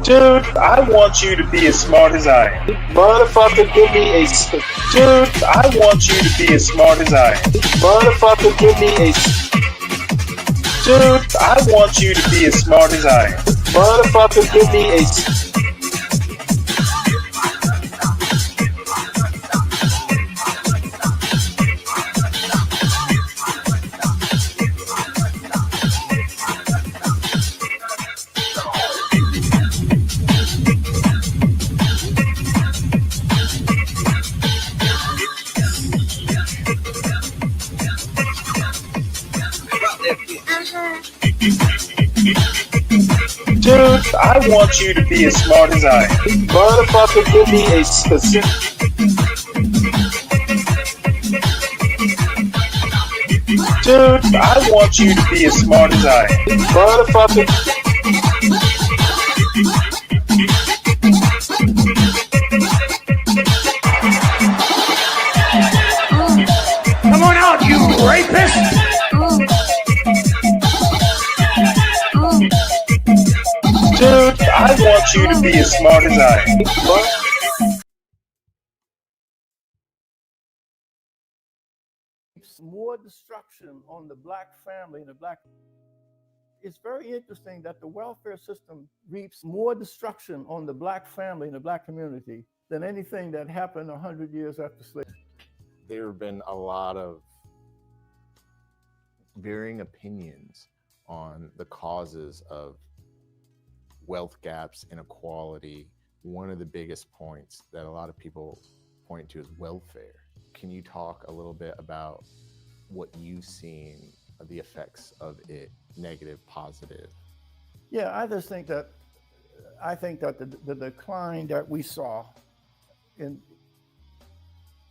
Dude, I want you to be as smart as I am. Motherfucker, give me a... Dude, I want you to be as smart as I am. Motherfucker, give me a... Dude, I want you to be as smart as I am. Motherfucker, give me a... Dude, I want you to be as smart as I am. Motherfucker, give me a specific... Dude, I want you to be as smart as I am. Motherfucker... Come on out, you rapist! Dude, I want you to be as smart as I am. More destruction on the black family and the black. It's very interesting that the welfare system reaps more destruction on the black family and the black community than anything that happened 100 years after slavery. There have been a lot of varying opinions on the causes of wealth gaps, inequality. One of the biggest points that a lot of people point to is welfare. Can you talk a little bit about what you've seen of the effects of it, negative, positive? Yeah, I think that the decline that we saw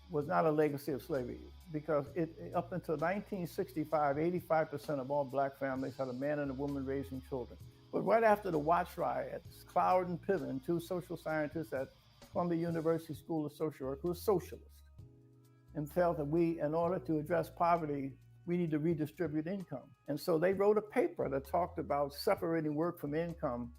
was not a legacy of slavery, because up until 1965, 85% of all black families had a man and a woman raising children. But right after the Watts riots, Cloward and Piven, two social scientists at Columbia University School of Social Work, who were socialists, and felt that we, in order to address poverty, we need to redistribute income. And so they wrote a paper that talked about separating work from income.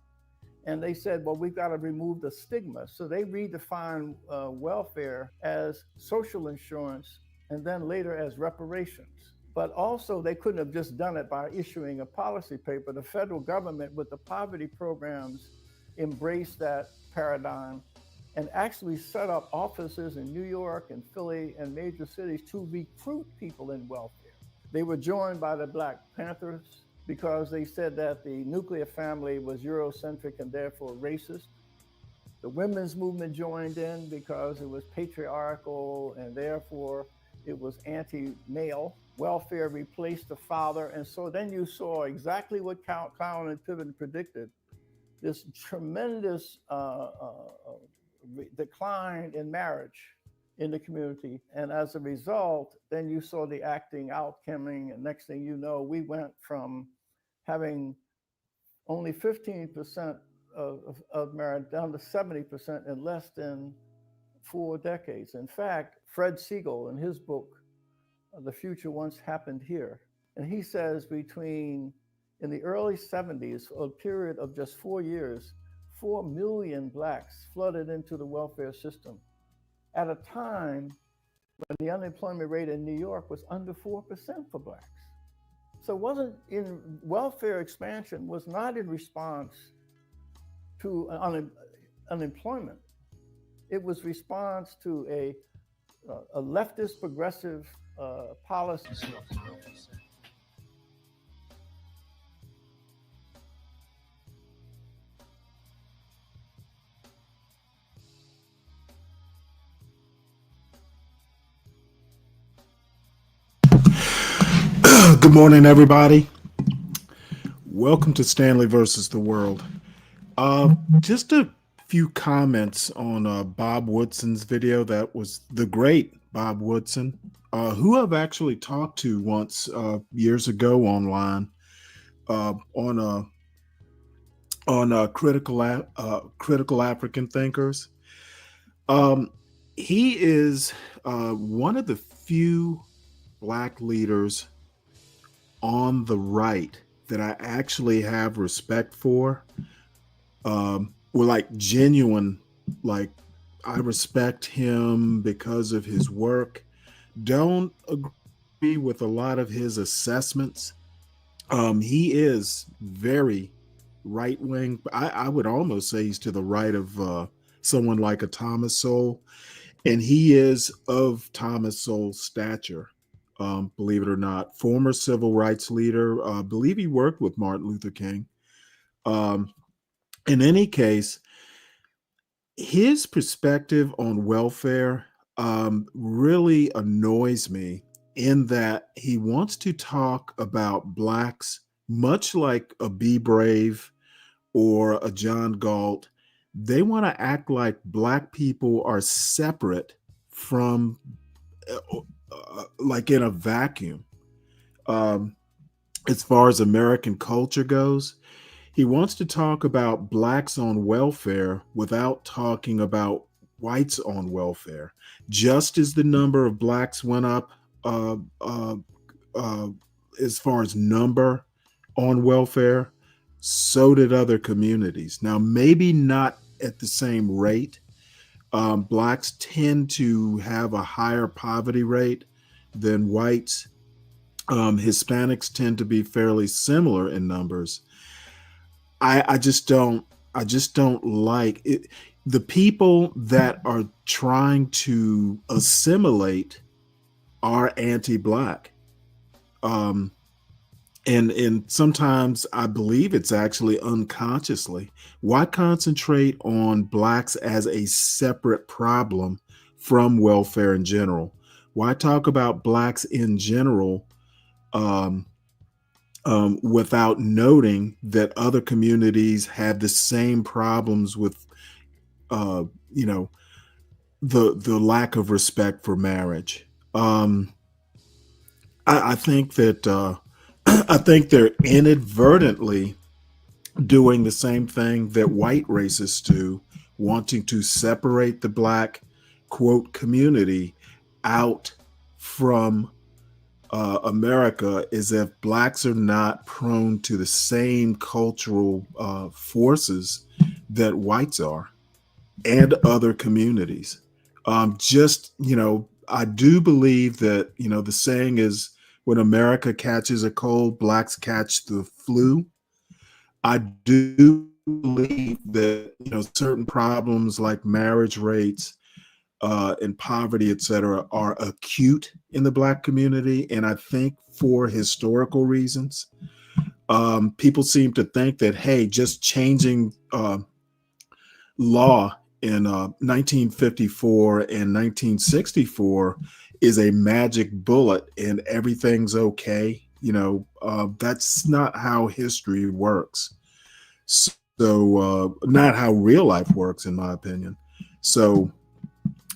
And they said, well, we've got to remove the stigma. So they redefined welfare as social insurance and then later as reparations. But also they couldn't have just done it by issuing a policy paper. The federal government with the poverty programs embraced that paradigm and actually set up offices in New York and Philly and major cities to recruit people in welfare. They were joined by the Black Panthers because they said that the nuclear family was Eurocentric and therefore racist. The women's movement joined in because it was patriarchal and therefore it was anti-male. Welfare replaced the father. And so then you saw exactly what Cloward and Piven predicted, this tremendous decline in marriage in the community. And as a result, then you saw the acting out coming. And next thing you know, we went from having only 15% of marriage down to 70% in less than 4 decades. In fact, Fred Siegel, in his book, The Future Once Happened Here, and he says in the early 70s, a period of just 4 years, 4 million Blacks flooded into the welfare system at a time when the unemployment rate in New York was under 4% for Blacks. So welfare expansion was not in response to unemployment. It was response to a leftist progressive policy. Good morning, everybody. Welcome to Stanley versus the World. Just a few comments on Bob Woodson's video. That was the great Bob Woodson, who I've actually talked to once years ago online on critical African thinkers. He is one of the few Black leaders on the right that I actually have respect for. were like genuine, like I respect him because of his work. Don't agree with a lot of his assessments. He is very right wing. I would almost say he's to the right of someone like a Thomas Sowell, and he is of Thomas Sowell's stature. Believe it or not, former civil rights leader. Believe he worked with Martin Luther King. In any case, his perspective on welfare really annoys me in that he wants to talk about blacks much like a Be Brave or a John Galt. They want to act like black people are separate from, like in a vacuum. Um, as far as American culture goes, he wants to talk about blacks on welfare without talking about whites on welfare. Just as the number of blacks went up, uh, uh, uh, as far as number on welfare, so did other communities. Now, maybe not at the same rate. Blacks tend to have a higher poverty rate than whites. Hispanics tend to be fairly similar in numbers. I just don't like it. The people that are trying to assimilate are anti-black. And sometimes I believe it's actually unconsciously. Why concentrate on blacks as a separate problem from welfare in general? Why talk about blacks in general without noting that other communities have the same problems with, you know, the lack of respect for marriage? I think that I think they're inadvertently doing the same thing that white racists do, wanting to separate the black quote community out from America, as if blacks are not prone to the same cultural forces that whites are and other communities. I do believe that, the saying is when America catches a cold, blacks catch the flu. I do believe that, certain problems like marriage rates and poverty, et cetera, are acute in the black community. And I think for historical reasons, people seem to think that, hey, just changing law in 1954 and 1964 is a magic bullet and everything's okay. That's not how history works. So not how real life works, in my opinion. So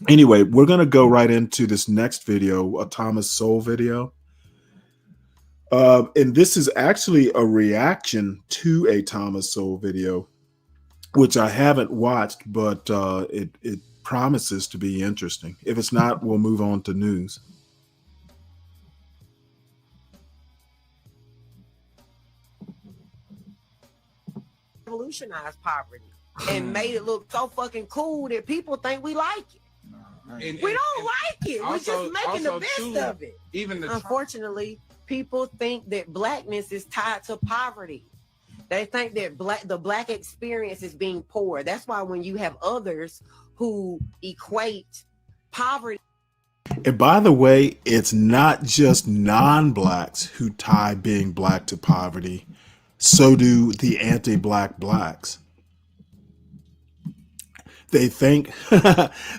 anyway, we're going to go right into this next video, a Thomas Sowell video. And this is actually a reaction to a Thomas Sowell video, which I haven't watched, but it promises to be interesting. If it's not, we'll move on to news. Revolutionized poverty and made it look so fucking cool that people think we like it. We don't like it. We're just making the best of it. Unfortunately, people think that blackness is tied to poverty. They think that the black experience is being poor. That's why when you have others who equate poverty. And by the way, it's not just non-blacks who tie being black to poverty. So do the anti-black blacks. They think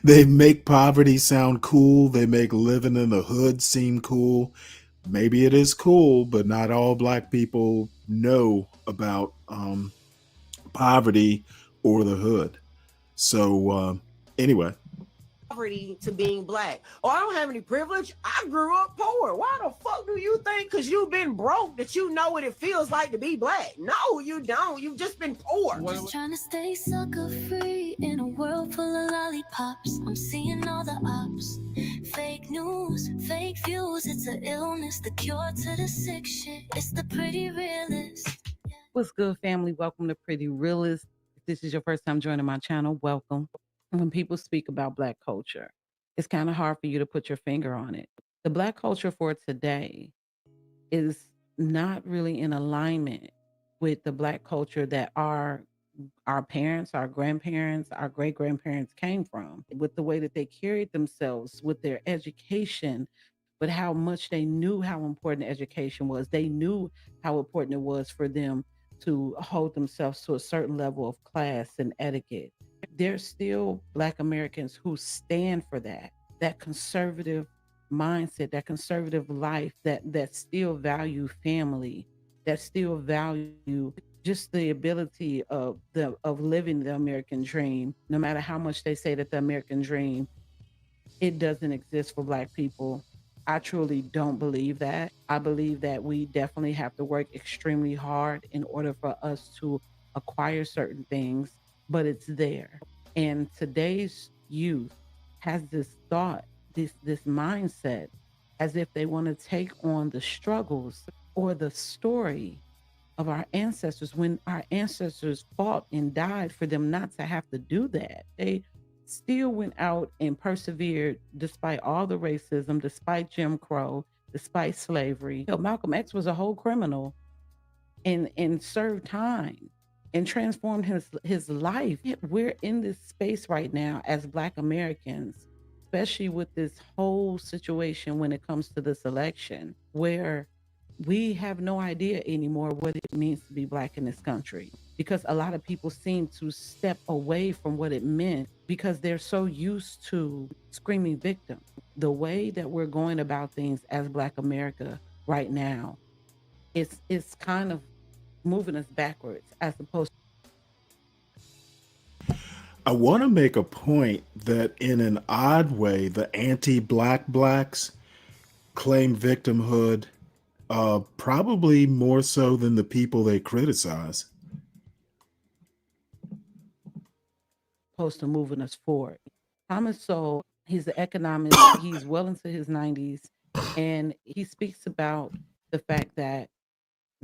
they make poverty sound cool. They make living in the hood seem cool. Maybe it is cool, but not all black people know about poverty or the hood. So anyway. Poverty to being black. Oh, I don't have any privilege. I grew up poor. Why the fuck do you think because you've been broke that you know what it feels like to be black? No, you don't. You've just been poor. Just trying to stay sucker free in a world full of lollipops. I'm seeing all the ops. Fake news, fake views. It's an illness, the cure to the sick shit. It's the pretty realist. What's good, family? Welcome to Pretty Realist. If this is your first time joining my channel, welcome. When people speak about Black culture, it's kind of hard for you to put your finger on it. The Black culture for today is not really in alignment with the Black culture that our parents, our grandparents, our great grandparents came from, with the way that they carried themselves, with their education, but how much they knew how important education was. They knew how important it was for them to hold themselves to a certain level of class and etiquette. There's still Black Americans who stand for that conservative mindset, that conservative life, that still value family, that still value just the ability of living the American dream. No matter how much they say that the American dream, it doesn't exist for Black people. I truly don't believe that. I believe that we definitely have to work extremely hard in order for us to acquire certain things, but it's there. And today's youth has this thought, this mindset, as if they want to take on the struggles or the story of our ancestors, when our ancestors fought and died for them not to have to do that. They still went out and persevered despite all the racism, despite Jim Crow, despite slavery. Malcolm X was a whole criminal and served time and transformed his life. We're in this space right now as Black Americans, especially with this whole situation when it comes to this election, where we have no idea anymore what it means to be Black in this country, because a lot of people seem to step away from what it meant because they're so used to screaming victim. The way that we're going about things as Black America right now, it's kind of moving us backwards as opposed to. I want to make a point that in an odd way, the anti-Black blacks claim victimhood probably more so than the people they criticize. Opposed to moving us forward. Thomas Sowell, he's an economist. He's well into his 90s, and he speaks about the fact that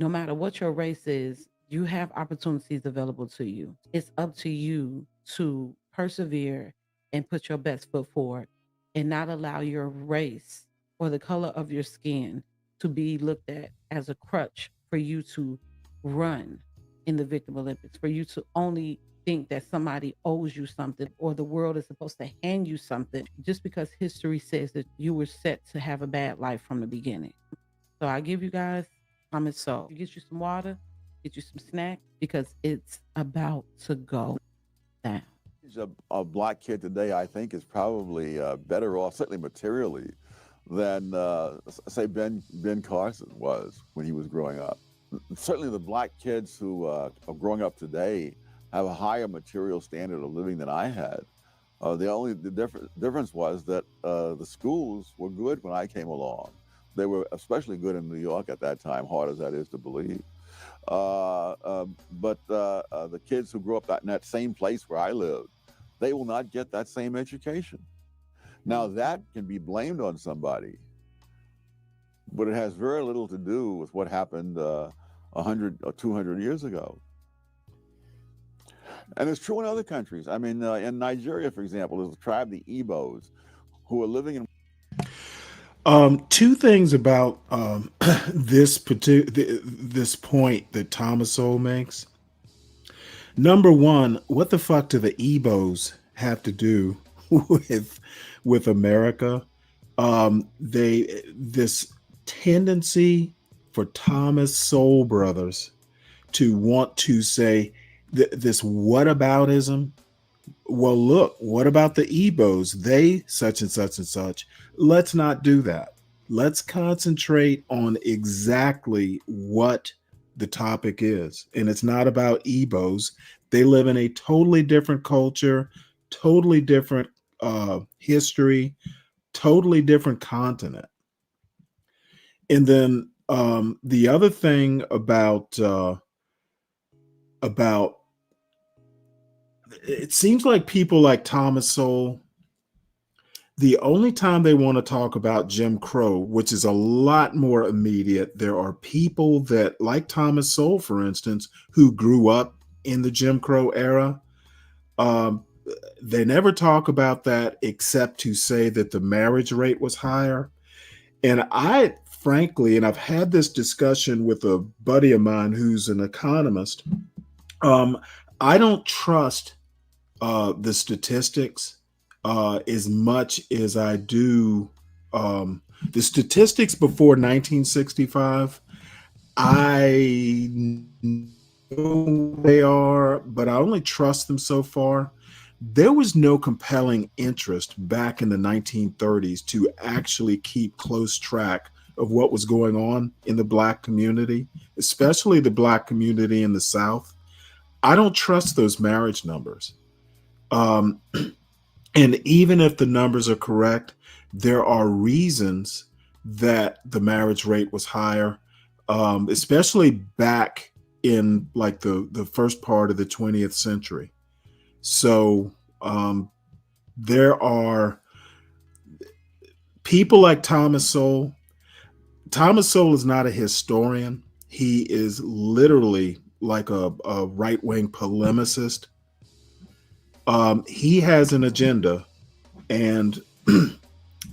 no matter what your race is, you have opportunities available to you. It's up to you to persevere and put your best foot forward and not allow your race or the color of your skin to be looked at as a crutch for you to run in the Victim Olympics, for you to only think that somebody owes you something or the world is supposed to hand you something just because history says that you were set to have a bad life from the beginning. So I give you guys Thomas Sowell. Get you some water, get you some snack, because it's about to go down. A Black kid today, I think, is probably better off, certainly materially, than say Ben Carson was when he was growing up. Certainly the Black kids who are growing up today have a higher material standard of living than I had. The difference was that the schools were good when I came along. They were especially good in New York at that time, hard as that is to believe. But the kids who grew up in that same place where I lived, they will not get that same education. Now that can be blamed on somebody, but it has very little to do with what happened 100 or 200 years ago. And it's true in other countries. I mean, in Nigeria, for example, there's a tribe, the Igbos, who are living in. Two things about this point that Thomas Sowell makes. Number one, what the fuck do the Igbos have to do with America? This tendency for Thomas Sowell brothers to want to say this whataboutism. Well, look, what about the Igbos? They such and such and such. Let's not do that. Let's concentrate on exactly what the topic is. And it's not about Igbos. They live in a totally different culture, totally different history, totally different continent. And then the other thing about it seems like people like Thomas Sowell, the only time they want to talk about Jim Crow, which is a lot more immediate, there are people that, like Thomas Sowell, for instance, who grew up in the Jim Crow era. They never talk about that except to say that the marriage rate was higher. And I, frankly, and I've had this discussion with a buddy of mine who's an economist. I don't trust the statistics as much as I do the statistics before 1965. I know they are, but I only trust them so far. There was no compelling interest back in the 1930s to actually keep close track of what was going on in the Black community, especially the Black community in the South. I don't trust those marriage numbers. And even if the numbers are correct, there are reasons that the marriage rate was higher, especially back in like the first part of the 20th century. So there are people like Thomas Sowell. Thomas Sowell is not a historian. He is literally like a right-wing polemicist. He has an agenda, and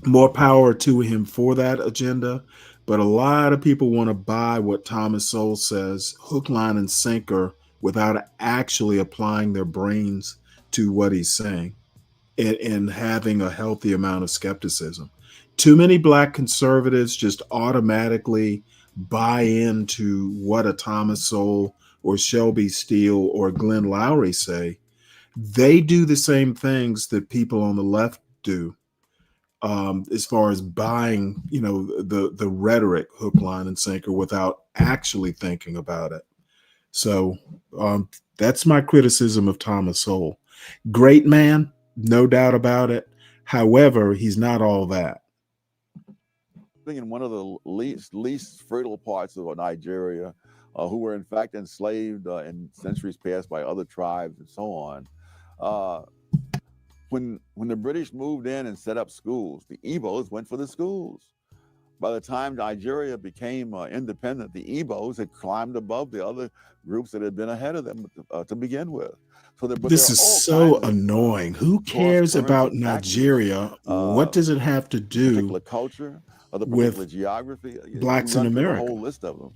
more power to him for that agenda. But a lot of people want to buy what Thomas Sowell says, hook, line, and sinker, without actually applying their brains to what he's saying and having a healthy amount of skepticism. Too many Black conservatives just automatically buy into what a Thomas Sowell or Shelby Steele or Glenn Lowry say. They do the same things that people on the left do, as far as buying, the rhetoric, hook, line, and sinker, without actually thinking about it. So that's my criticism of Thomas Sowell. Great man, no doubt about it. However, he's not all that. In one of the least fertile parts of Nigeria, who were in fact enslaved in centuries past by other tribes and so on. When the British moved in and set up schools, the Igbos went for the schools. By the time Nigeria became independent, the Igbos had climbed above the other groups that had been ahead of them to begin with. So this is so annoying. Who cares about Nigeria? What does it have to do particular culture, the particular geography? Blacks in America? A whole list of them.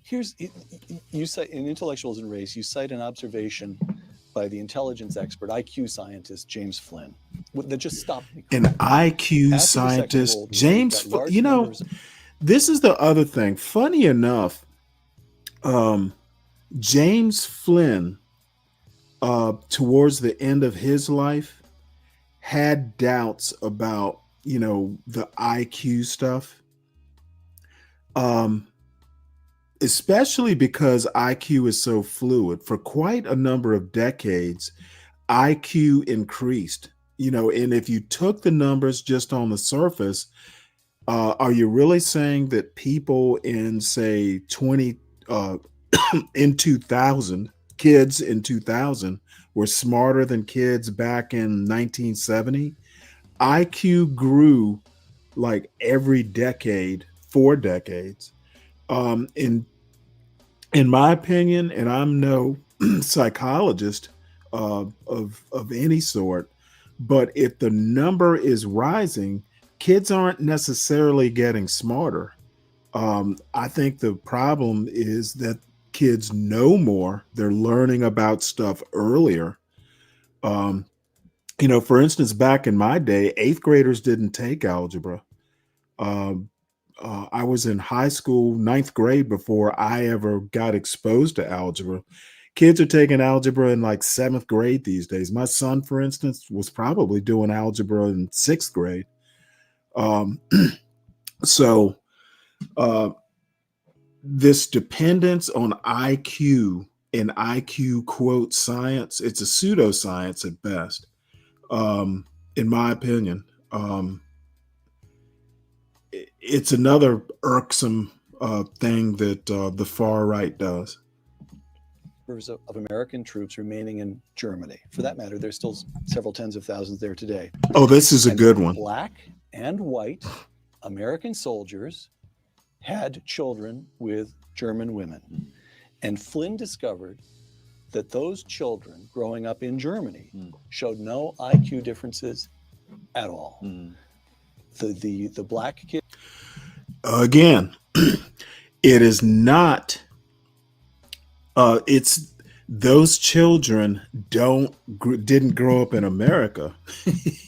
You cite in Intellectuals and Race, you cite an observation by the intelligence expert, IQ scientist James Flynn, that just stopped me. An IQ scientist, James, this is the other thing. Funny enough, James Flynn, towards the end of his life, had doubts about, the IQ stuff. Especially because IQ is so fluid. For quite a number of decades, IQ increased, and if you took the numbers just on the surface, are you really saying that people in, say, in 2000, kids in 2000 were smarter than kids back in 1970? IQ grew like every decade, 4 decades. In my opinion, and I'm no psychologist of any sort, but if the number is rising, kids aren't necessarily getting smarter. I think the problem is that kids know more. They're learning about stuff earlier. For instance, back in my day, 8th graders didn't take algebra. I was in high school, 9th grade, before I ever got exposed to algebra. Kids are taking algebra in like 7th grade these days. My son, for instance, was probably doing algebra in 6th grade. So this dependence on IQ and IQ quote science, it's a pseudoscience at best, in my opinion. It's another irksome thing that the far right does. Of American troops remaining in Germany. For that matter, there's still several tens of thousands there today. Oh, this is a good one. Black and white American soldiers had children with German women. And Flynn discovered that those children growing up in Germany showed no IQ differences at all. The black kid. Again, it is not. It's those children didn't grow up in America.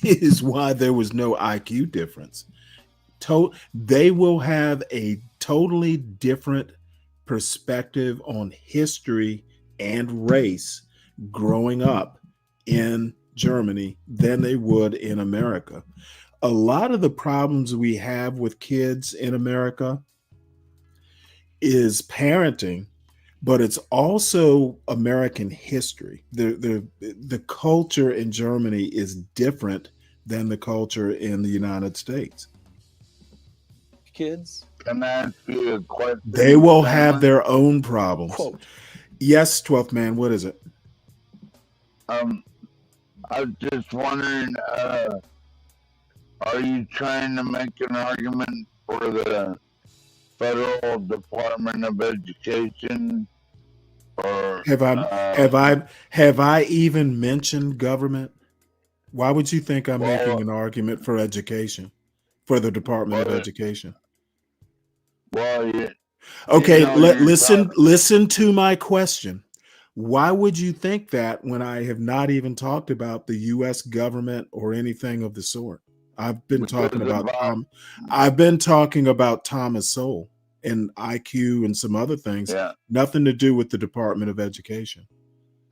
Is why there was no IQ difference. They will have a totally different perspective on history and race growing up in Germany than they would in America. A lot of the problems we have with kids in America is parenting, but it's also American history. The culture in Germany is different than the culture in the United States. Kids. Can I ask you a question? They will have their own problems. Quote. Yes, 12th man, what is it? I was just wondering, are you trying to make an argument for the Federal Department of Education? Or have I even mentioned government? Why would you think I'm making an argument for education, for the Department of Education? Well, okay, listen to my question. Why would you think that when I have not even talked about the U.S. government or anything of the sort? I've been talking about Thomas Sowell and IQ and some other things. Yeah. Nothing to do with the Department of Education.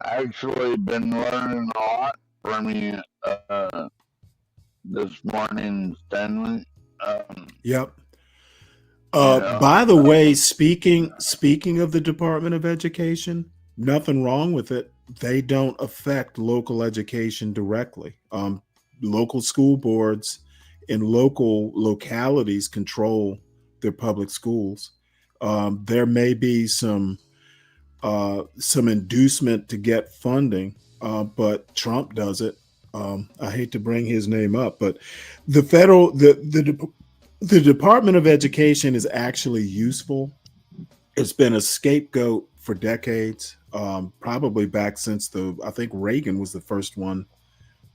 I actually been learning a lot from you this morning, Stanley. Yep. By the way, speaking of the Department of Education, nothing wrong with it. They don't affect local education directly. Local school boards in local localities control their public schools. There may be some inducement to get funding, but Trump does it. I hate to bring his name up, but the Department of Education is actually useful. It's been a scapegoat for decades, probably back since I think Reagan was the first one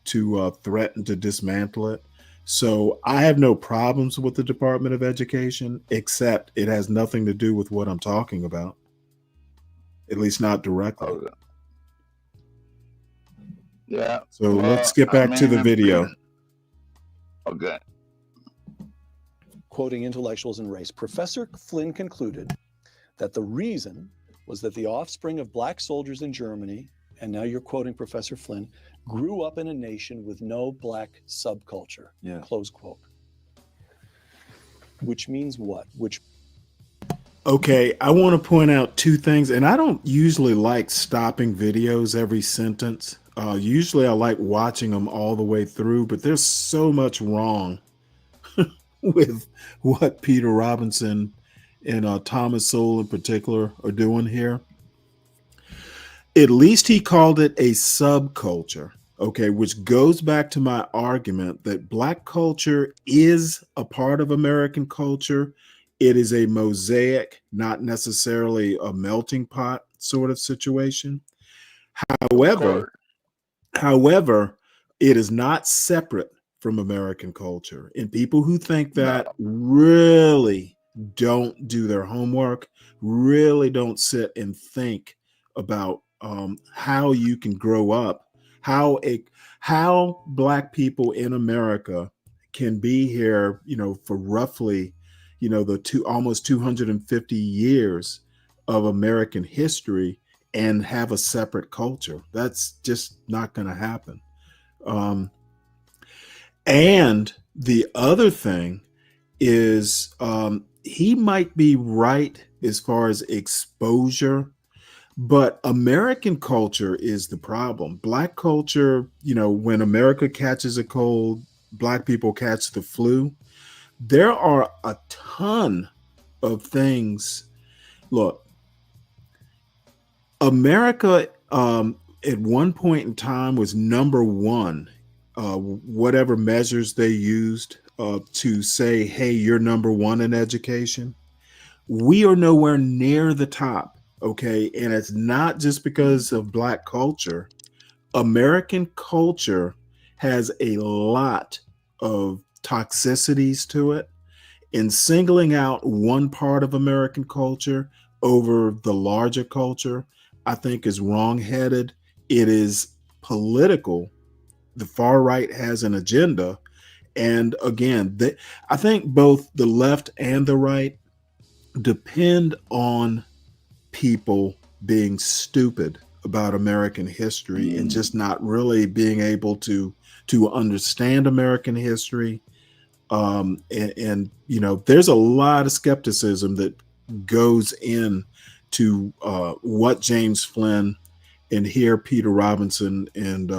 to threaten to dismantle it. So I have no problems with the Department of Education, except it has nothing to do with what I'm talking about, at least not directly. Okay. Yeah. So let's get back to the video. Okay. Quoting intellectuals and race, Professor Flynn concluded that the reason was that the offspring of black soldiers in Germany, and now you're quoting Professor Flynn, grew up in a nation with no black subculture. Yeah. Close quote. Which means what? Okay, I want to point out two things, and I don't usually like stopping videos every sentence. Usually I like watching them all the way through, but there's so much wrong with what Peter Robinson and Thomas Sowell in particular are doing here. At least he called it a subculture, okay, which goes back to my argument that black culture is a part of American culture. It is a mosaic, not necessarily a melting pot sort of situation. However, it is not separate from American culture. And people who think that really don't do their homework, really don't sit and think about how you can grow up, how black people in America can be here, for roughly, the almost 250 years of American history and have a separate culture. That's just not going to happen. And the other thing is he might be right as far as exposure, but American culture is the problem. Black culture, when America catches a cold, black people catch the flu. There are a ton of things. Look, America at one point in time was number one, whatever measures they used to say, hey, you're number one in education. We are nowhere near the top Okay. And it's not just because of Black culture. American culture has a lot of toxicities to it. And singling out one part of American culture over the larger culture, I think is wrongheaded. It is political. The far right has an agenda. And again, I think both the left and the right depend on people being stupid about American history and just not really being able to understand American history. And you know, there's a lot of skepticism that goes in to what James Flynn and here Peter Robinson and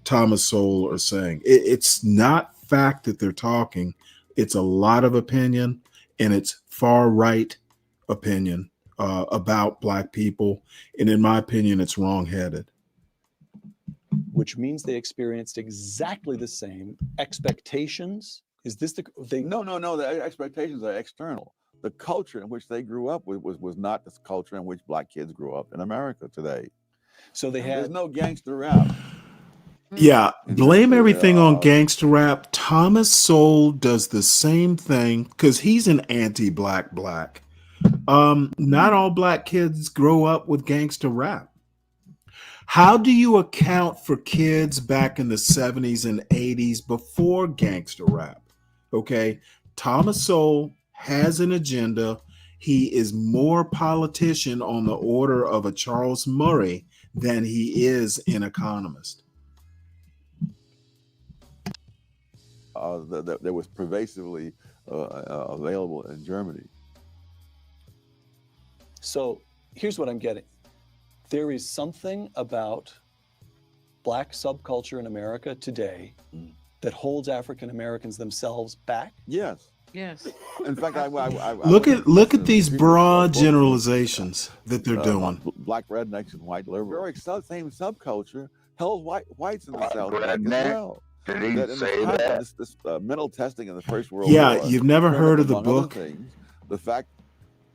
Thomas Sowell are saying. It's not fact that they're talking. It's a lot of opinion, and it's far right opinion about Black people. And in my opinion, it's wrongheaded. Which means they experienced exactly the same expectations. Is this No. The expectations are external. The culture in which they grew up was not the culture in which Black kids grew up in America today. So there's no gangster rap. Yeah, blame everything on gangster rap. Thomas Sowell does the same thing because he's an anti-Black Black. Not all Black kids grow up with gangster rap. How do you account for kids back in the 70s and 80s before gangster rap? Okay, Thomas Sowell has an agenda. He is more politician on the order of a Charles Murray than he is an economist. That was pervasively available in Germany. So here's what I'm getting. There is something about Black subculture in America today that holds African Americans themselves back. Yes. Yes. In fact, I look at these broad generalizations that they're doing. Black rednecks and white liberals. Very same subculture held whites in the South back as well. Did he say that? This mental testing in the First World Yeah, War. you've never heard of the among other book? things, the fact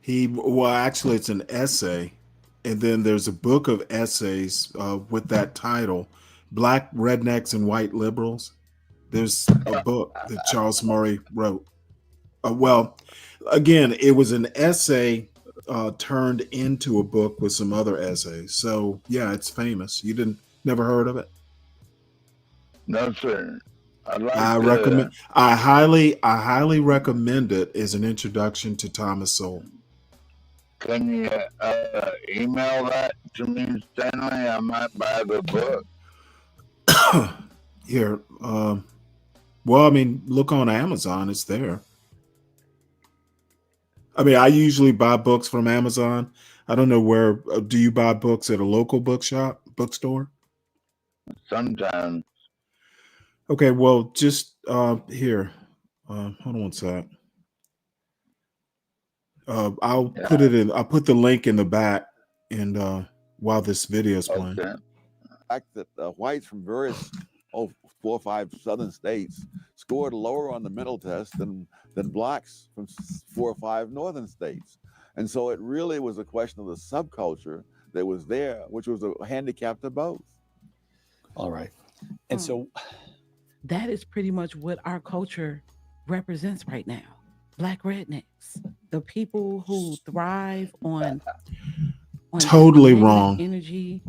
Well, actually, it's an essay, and then there's a book of essays with that title, Black Rednecks and White Liberals. There's a book that Charles Murray wrote. Well, again, it was an essay turned into a book with some other essays. So yeah, it's famous. You never heard of it? No, sir. I highly recommend it as an introduction to Thomas Sowell. Can you email that to me, Stanley? I might buy the book. Here, well, I mean, look on Amazon; it's there. I mean, I usually buy books from Amazon. I don't know where. Do you buy books at a local bookstore? Sometimes. Okay, well, just here. Hold on one sec. I'll put it in. I'll put the link in the back, and while this video is playing. The fact that whites from various 4 or 5 southern states scored lower on the mental test than blacks from 4 or 5 northern states, and so it really was a question of the subculture that was there, which was a handicap to both. All right, and so that is pretty much what our culture represents right now. Black rednecks, the people who thrive on totally wrong energy.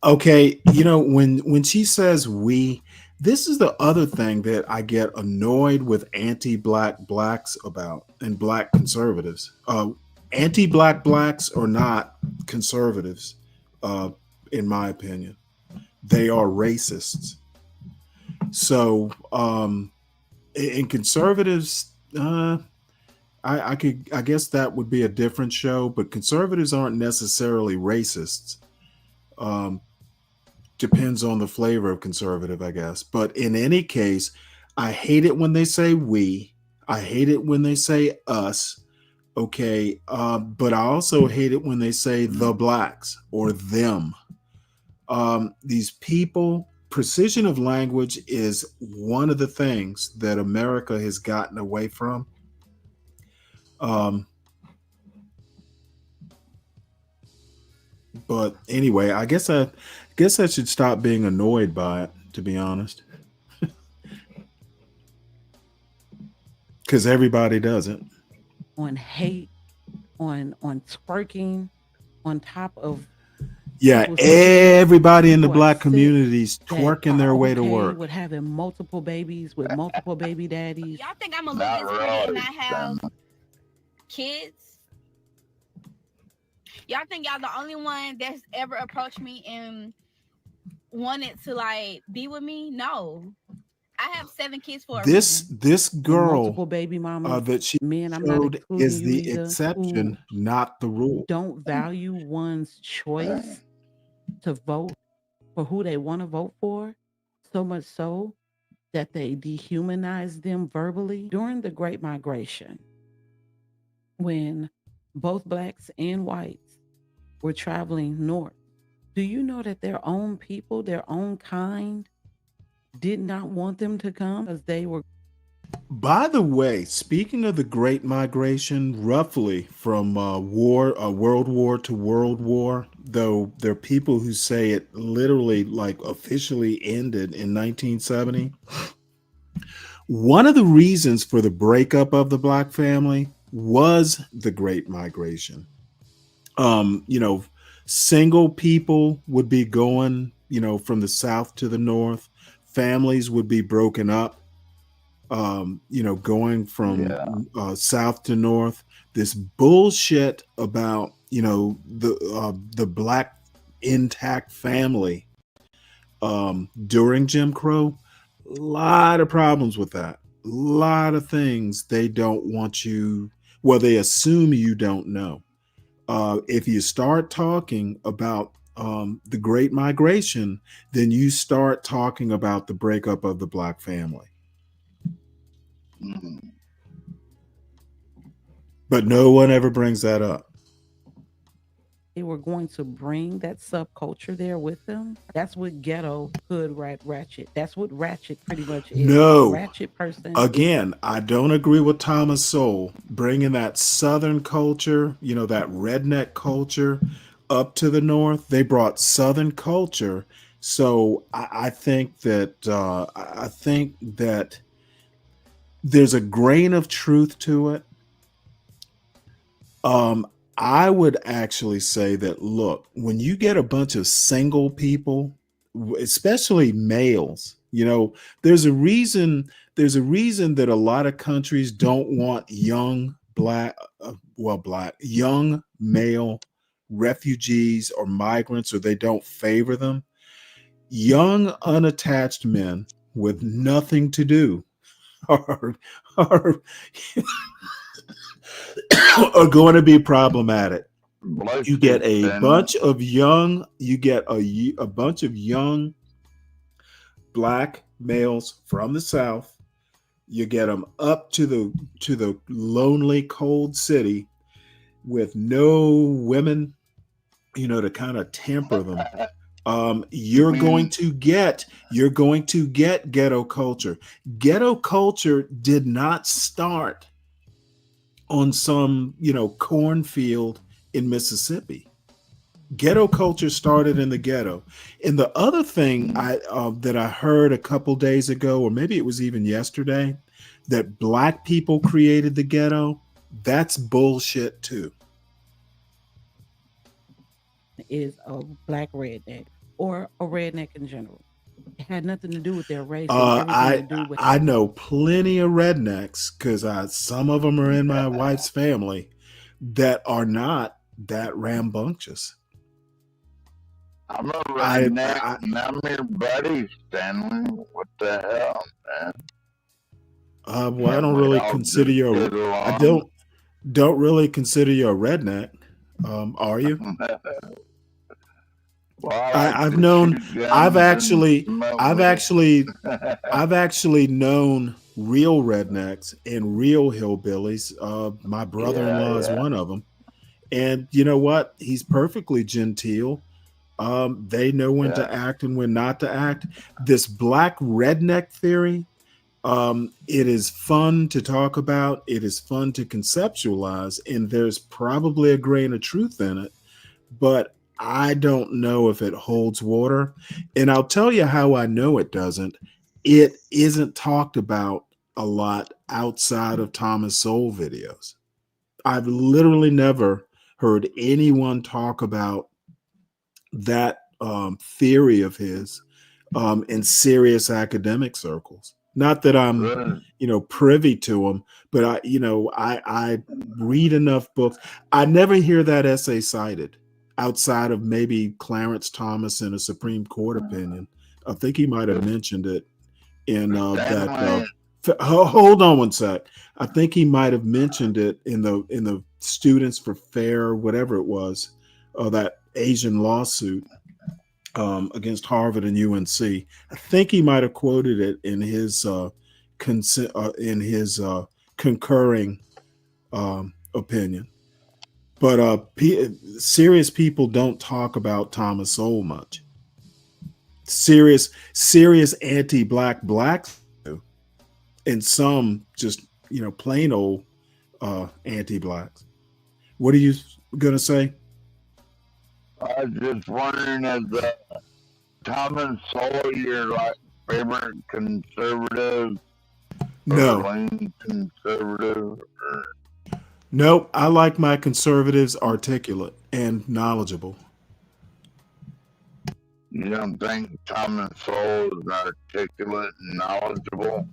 Okay, you know, when she says we, this is the other thing that I get annoyed with anti-Black blacks about and Black conservatives. Anti-Black blacks are not conservatives, in my opinion. They are racists. So, in conservatives, I guess that would be a different show, but conservatives aren't necessarily racists. Depends on the flavor of conservative, I guess. But in any case, I hate it when they say we. I hate it when they say us. Okay. But I also hate it when they say the blacks or them. These people, precision of language is one of the things that America has gotten away from. But anyway, I guess I should stop being annoyed by it, to be honest, because everybody does it. On hate, on twerking, on top of Yeah, people's kids everybody in the who are black sick, community's that twerking are their way to okay work. with having multiple babies with multiple baby daddies. Y'all think I'm a little bit pretty and I have kids? Y'all think y'all the only one that's ever approached me and wanted to like be with me? No. I have 7 kids for a This reason. this girl Multiple baby mamas, that she men, I'm not showed excluding is you the either, who exception, not the rule. don't value one's choice to vote for who they want to vote for, so much so that they dehumanize them verbally. During the Great Migration, when both blacks and whites were traveling north, do you know that their own people, their own kind, did not want them to come because they were. By the way, speaking of the Great Migration, roughly from World War to World War, though there are people who say it literally, like, officially ended in 1970. One of the reasons for the breakup of the black family was the Great Migration. You know, single people would be going, from the south to the north. Families would be broken up. Going from south to north. This bullshit about the black intact family during Jim Crow. A lot of problems with that. A lot of things they don't want you. Well, they assume you don't know. If you start talking about the Great Migration, then you start talking about the breakup of the black family. But no one ever brings that up. They were going to bring that subculture there with them. That's what ghetto, hood, ratchet. That's what ratchet pretty much is. No. A ratchet person. Again, I don't agree with Thomas Sowell bringing that Southern culture, that redneck culture up to the north. They brought Southern culture. So I think that there's a grain of truth to it. I would actually say that, look, when you get a bunch of single people, especially males, there's a reason that a lot of countries don't want young young male refugees or migrants, or they don't favor them. Young unattached men with nothing to do are are going to be problematic. You get a bunch of young black males from the South. You get them up to the lonely, cold city with no women, to kind of temper them. You're going to get ghetto culture. Ghetto culture did not start on some, cornfield in Mississippi. Ghetto culture started in the ghetto. And the other thing that I heard a couple days ago, or maybe it was even yesterday, that black people created the ghetto, that's bullshit too. Is a black redneck or a redneck in general. It had nothing to do with their race. I know plenty of rednecks, because some of them are in my wife's family, that are not that rambunctious. I'm a redneck, and I'm your buddy, Stanley. What the hell, man? Well, I don't really consider you don't really consider you a redneck. Are you? Well, I've actually known real rednecks and real hillbillies. My brother-in-law is one of them, and you know what? He's perfectly genteel. They know when to act and when not to act. This black redneck theory, it is fun to talk about. It is fun to conceptualize, and there's probably a grain of truth in it. But I don't know if it holds water. And I'll tell you how I know it doesn't. It isn't talked about a lot outside of Thomas Sowell videos. I've literally never heard anyone talk about that theory of his in serious academic circles. Not that I'm, privy to them, but I read enough books. I never hear that essay cited outside of maybe Clarence Thomas in a Supreme Court opinion. I think he might have mentioned it in that. Hold on one sec. I think he might have mentioned it in the Students for Fair, whatever it was, that Asian lawsuit against Harvard and UNC. I think he might have quoted it in his concurring opinion. But serious people don't talk about Thomas Sowell much. Serious anti-black blacks do, and some just plain old anti-blacks. What are you gonna say? I was just wondering, is Thomas Sowell your favorite conservative? No. Or conservative? Nope. I like my conservatives articulate and knowledgeable. You don't think Thomas Sowell is articulate and knowledgeable?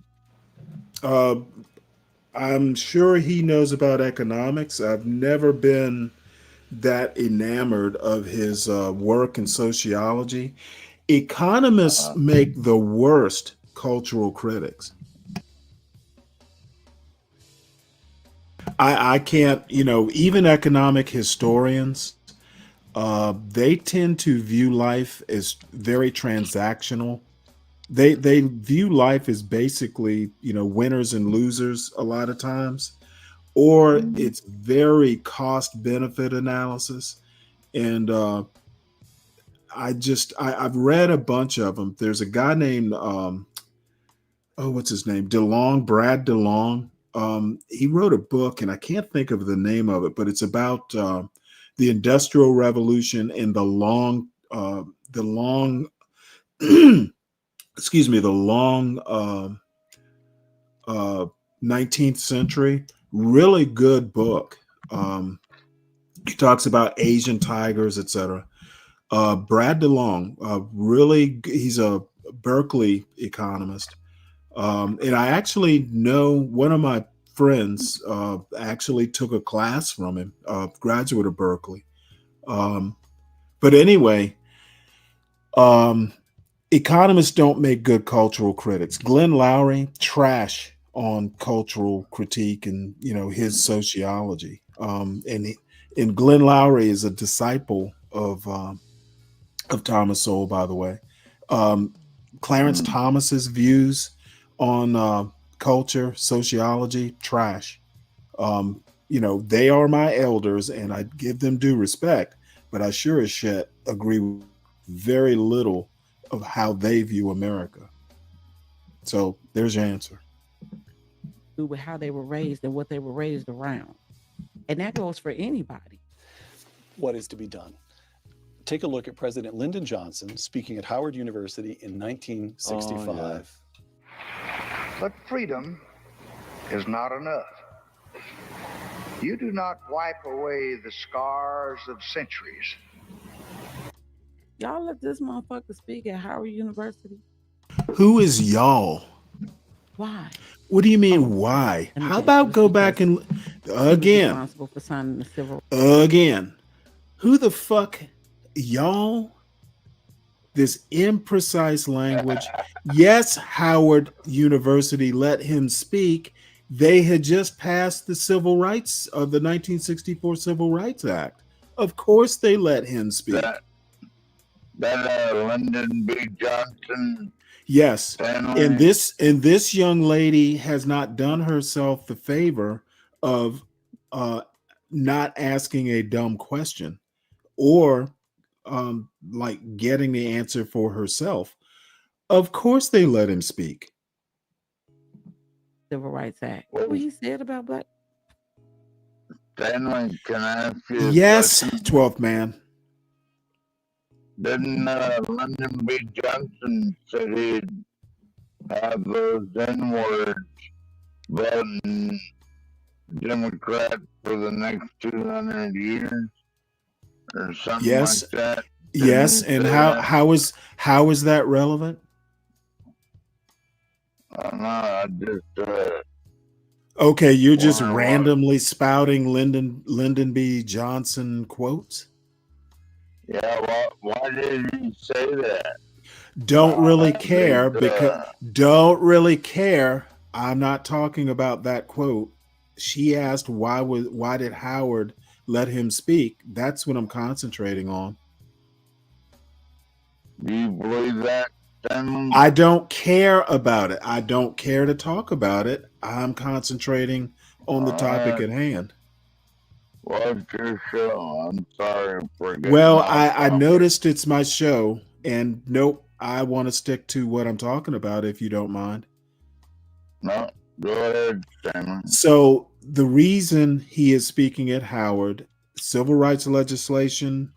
I'm sure he knows about economics. I've never been that enamored of his work in sociology. Economists make the worst cultural critics. I can't, even economic historians, they tend to view life as very transactional. They view life as basically, winners and losers a lot of times, or it's very cost benefit analysis. And I've read a bunch of them. There's a guy named what's his name? Brad DeLong. He wrote a book, and I can't think of the name of it, but it's about the Industrial Revolution and the long excuse me, the long 19th century. Really good book. He talks about Asian tigers, etc. Brad DeLong, he's a Berkeley economist. And I actually know one of my friends actually took a class from him, graduate of Berkeley. But anyway, economists don't make good cultural critics. Glenn Lowry, trash on cultural critique and his sociology. And Glenn Lowry is a disciple of Thomas Sowell, by the way. Clarence Thomas's views on culture, sociology, trash. They are my elders, and I give them due respect, but I sure as shit agree with very little of how they view America. So there's your answer. With how they were raised and what they were raised around. And that goes for anybody. What is to be done? Take a look at President Lyndon Johnson speaking at Howard University in 1965. But freedom is not enough. You do not wipe away the scars of centuries. Y'all let this motherfucker speak at Howard University? Who is y'all? Why? What do you mean, why? How about go back and again? Responsible for signing the civil. Again, who the fuck, y'all? This imprecise language. Yes, Howard University let him speak. They had just passed the civil rights of the 1964 Civil Rights Act. Of course, they let him speak. That Lyndon B. Johnson. Yes, Stanley. and this young lady has not done herself the favor of not asking a dumb question or like getting the answer for herself. Of course, they let him speak. Civil Rights Act. What he said about black? Stanley, can I ask you? Yes, 12th man. Didn't Lyndon B. Johnson said he'd have those N-words voting Democrat for the next 200 years or something Yes, like that? yes. Didn't he And say how is that relevant? I don't know. I just Okay, you're just wonder randomly spouting Lyndon B. Johnson quotes. why did he say that? Don't really I care think because don't really care. I'm not talking about that quote. She asked why did Howard let him speak? That's what I'm concentrating on. do you believe that, Stanley? I don't care about it. I don't care to talk about it. I'm concentrating on the topic at hand. What's your show? I'm sorry for getting Well, off I topic. noticed it's my show, and nope, I want to stick to what I'm talking about if you don't mind. No, go ahead, Stanley. So the reason he is speaking at Howard, civil rights legislation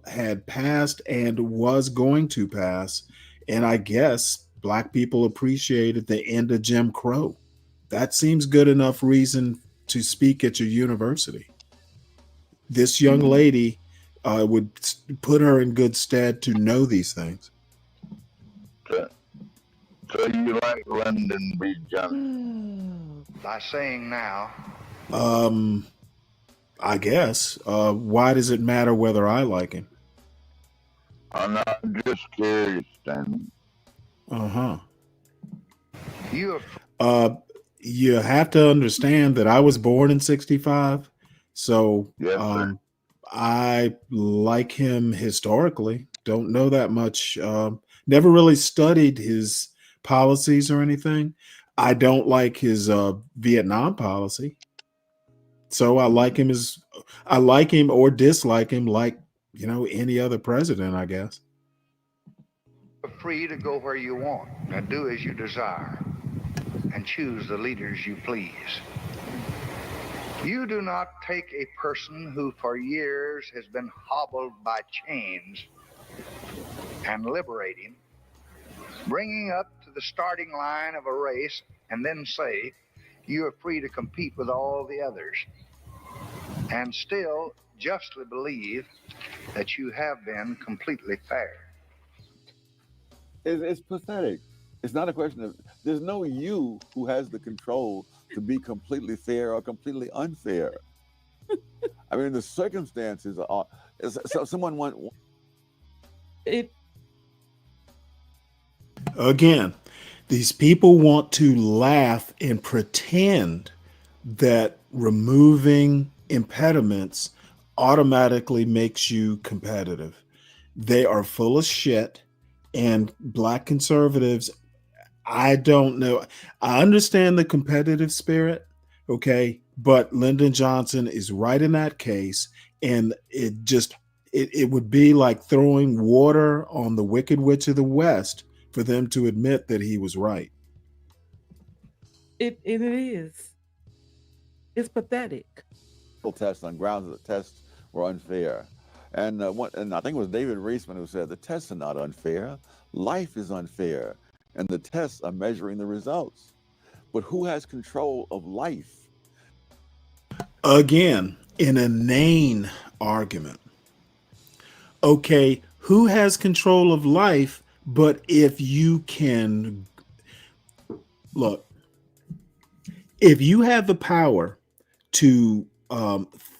had passed and was going to pass, and I guess black people appreciated the end of Jim Crow. That seems good enough reason to speak at your university. This young lady would put her in good stead to know these things. So you like Lyndon B. Johnson? By saying now, I guess. Why does it matter whether I like him? I'm not just curious, Stanley. Uh-huh. you You have to understand that I was born in 65. So Yes, sir. I like him historically. Don't know that much. Never really studied his policies or anything. I don't like his Vietnam policy. So I like him or dislike him like, any other president, I guess. are free to go where you want and do as you desire and choose the leaders you please. You do not take a person who for years has been hobbled by chains and liberate him, bringing up to the starting line of a race, and then say you are free to compete with all the others, and still justly believe that you have been completely fair. It's pathetic. It's not a question of, there's no you who has the control to be completely fair or completely unfair. I mean, the circumstances are, so someone want it. Again, these people want to laugh and pretend that removing impediments automatically makes you competitive. They are full of shit. And black conservatives, I don't know. I understand the competitive spirit, okay, but Lyndon Johnson is right in that case, and it would be like throwing water on the Wicked Witch of the West for them to admit that he was right. It is. It's pathetic. Tests on grounds that the tests were unfair. And I think it was David Reisman who said the tests are not unfair. Life is unfair, and the tests are measuring the results. But who has control of life? Again, in a inane argument. Okay, who has control of life? But if you can look, if you have the power to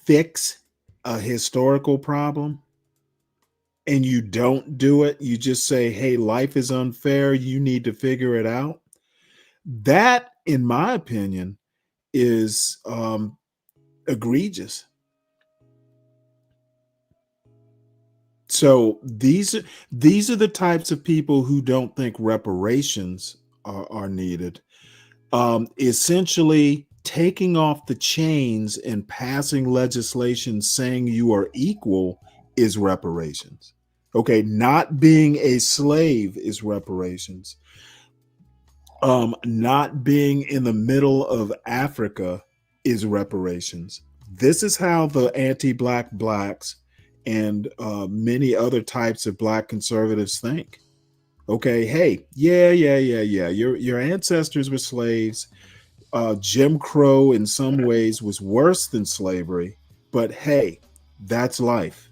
fix a historical problem and you don't do it, you just say, hey, life is unfair, you need to figure it out. That, in my opinion, is egregious. So these are the types of people who don't think reparations are needed. Essentially taking off the chains and passing legislation saying you are equal is reparations. Okay, not being a slave is reparations. Not being in the middle of Africa is reparations. This is how the anti-black blacks and many other types of Black conservatives think. Okay, hey, yeah. Your ancestors were slaves. Jim Crow, in some ways, was worse than slavery, but hey, that's life.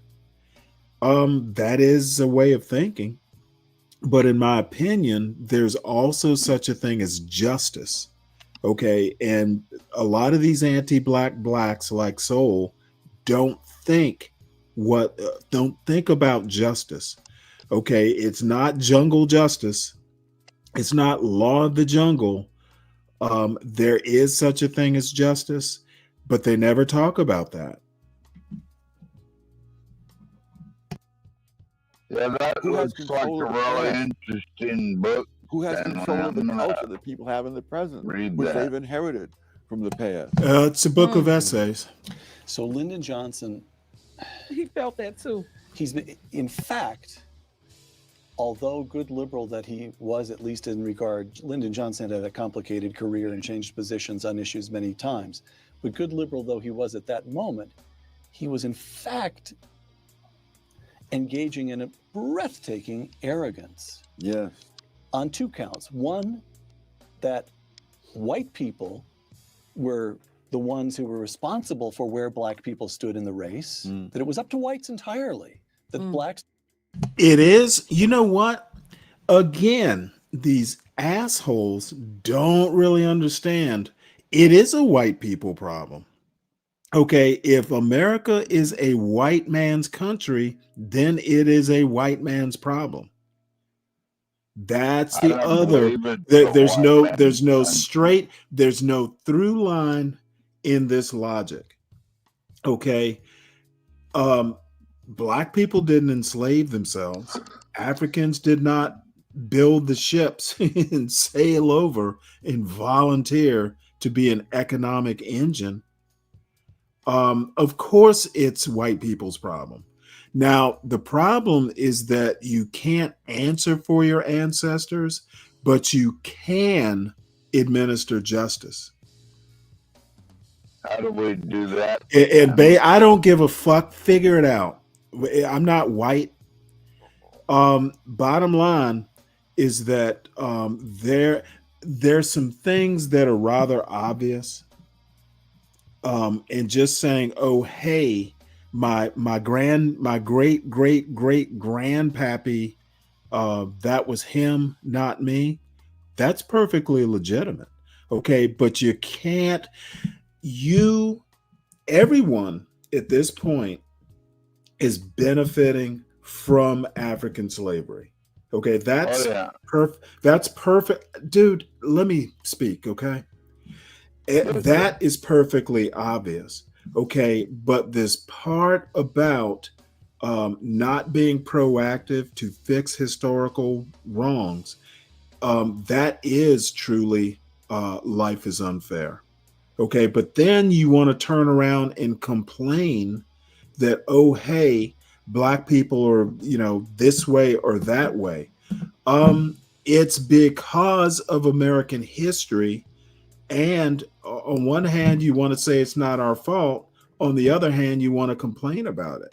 That is a way of thinking. But in my opinion, there's also such a thing as justice. Okay. And a lot of these anti-Black blacks like Soul don't think don't think about justice. Okay. It's not jungle justice. It's not law of the jungle. There is such a thing as justice, but they never talk about that. Yeah, that looks like a really interesting book. Who has control of the culture that people have in the present, which they've inherited from the past? It's a book of essays. So Lyndon Johnson, he felt that too. He's been, in fact, although good liberal that he was, at least in regard, Lyndon Johnson had a complicated career and changed positions on issues many times. But good liberal though he was at that moment, he was in fact engaging in a breathtaking arrogance. Yes. On two counts. One, that white people were the ones who were responsible for where Black people stood in the race, that it was up to whites entirely, that Blacks. It is. You know what? Again, these assholes don't really understand. It is a white people problem. Okay, if America is a white man's country, then it is a white man's problem. That's the other. There's no straight, there's no through line in this logic. Okay. Black people didn't enslave themselves. Africans did not build the ships and sail over and volunteer to be an economic engine. Of course, it's white people's problem. Now, the problem is that you can't answer for your ancestors, but you can administer justice. How do we do that? And I don't give a fuck. Figure it out. I'm not white. Bottom line is that there's some things that are rather obvious. And just saying, oh, hey, my great grandpappy, that was him, not me. That's perfectly legitimate. Okay, but you can't. Everyone at this point is benefiting from African slavery. Okay, that's that's perfect, dude. Let me speak. Okay. That is perfectly obvious. Okay. But this part about not being proactive to fix historical wrongs, that is truly life is unfair. Okay. But then you want to turn around and complain that, oh, hey, Black people are, this way or that way. It's because of American history. And on one hand, you want to say it's not our fault. On the other hand, you want to complain about it.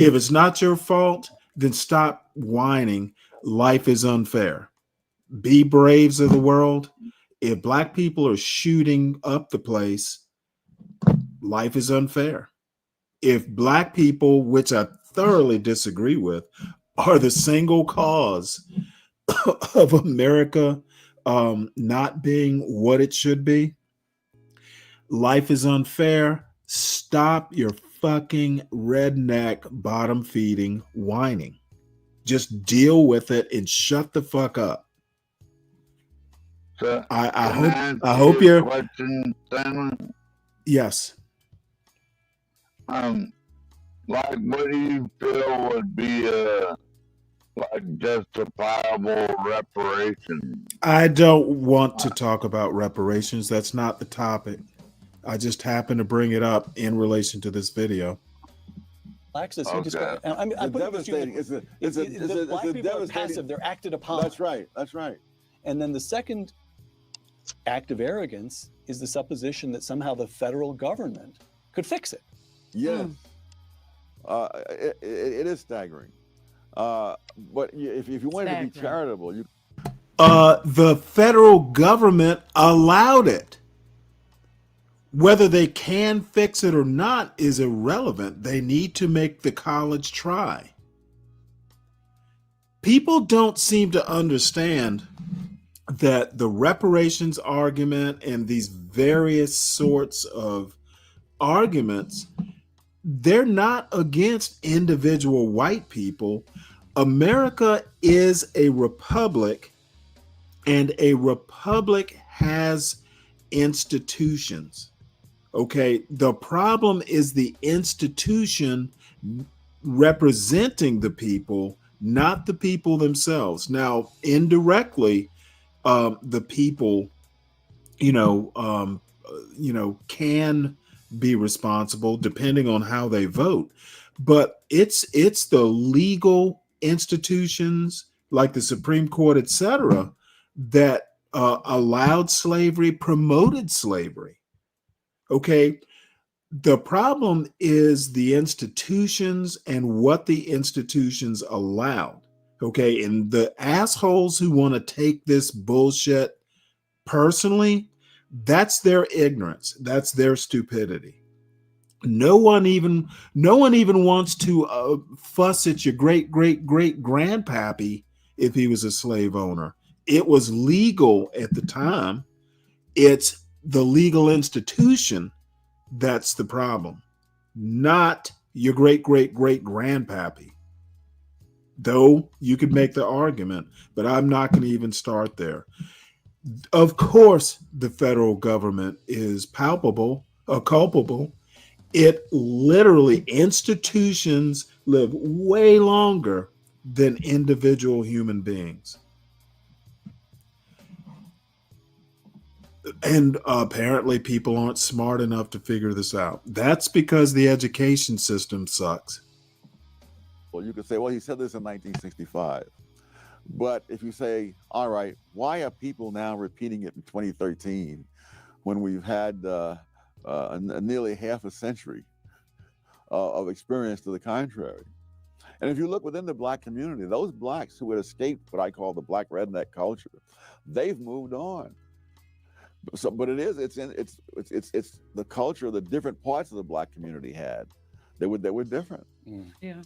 If it's not your fault, then stop whining. Life is unfair. Be braves of the world. If Black people are shooting up the place, life is unfair. If Black people, which I thoroughly disagree with, are the single cause of America not being what it should be, life is unfair. Stop your fucking redneck bottom feeding whining. Just deal with it and shut the fuck up. So I hope you're. Question, Yes. Like, what do you feel would be like justifiable reparation? I don't want to talk about reparations. That's not the topic. I just happened to bring it up in relation to this video. Blacks, as he described, I mean, devastating. The Black people are passive; they're acted upon. That's right. That's right. And then the second act of arrogance is the supposition that somehow the federal government could fix it. Yes. It is staggering. But if you wanted to be charitable, you. The federal government allowed it. Whether they can fix it or not is irrelevant. They need to make the college try. People don't seem to understand that the reparations argument and these various sorts of arguments, they're not against individual white people. America is a republic, and a republic has institutions. Okay, the problem is the institution representing the people, not the people themselves. Now, indirectly, the people, can be responsible depending on how they vote. But it's the legal institutions like the Supreme Court, etc., that allowed slavery, promoted slavery. Okay, the problem is the institutions and what the institutions allowed. Okay, and the assholes who want to take this bullshit personally, that's their ignorance, that's their stupidity. No one even wants to fuss at your great grandpappy if he was a slave owner. It was legal at the time. It's the legal institution that's the problem, not your great grandpappy. Though you could make the argument, but I'm not going to even start there. Of course, the federal government is culpable. It literally, institutions live way longer than individual human beings. And apparently people aren't smart enough to figure this out. That's because the education system sucks. Well, you could say, well, he said this in 1965. But if you say, all right, why are people now repeating it in 2013 when we've had nearly half a century of experience to the contrary? And if you look within the black community, those blacks who had escaped what I call the black redneck culture, they've moved on. So, but it's the culture the different parts of the black community had. They were different. Yeah.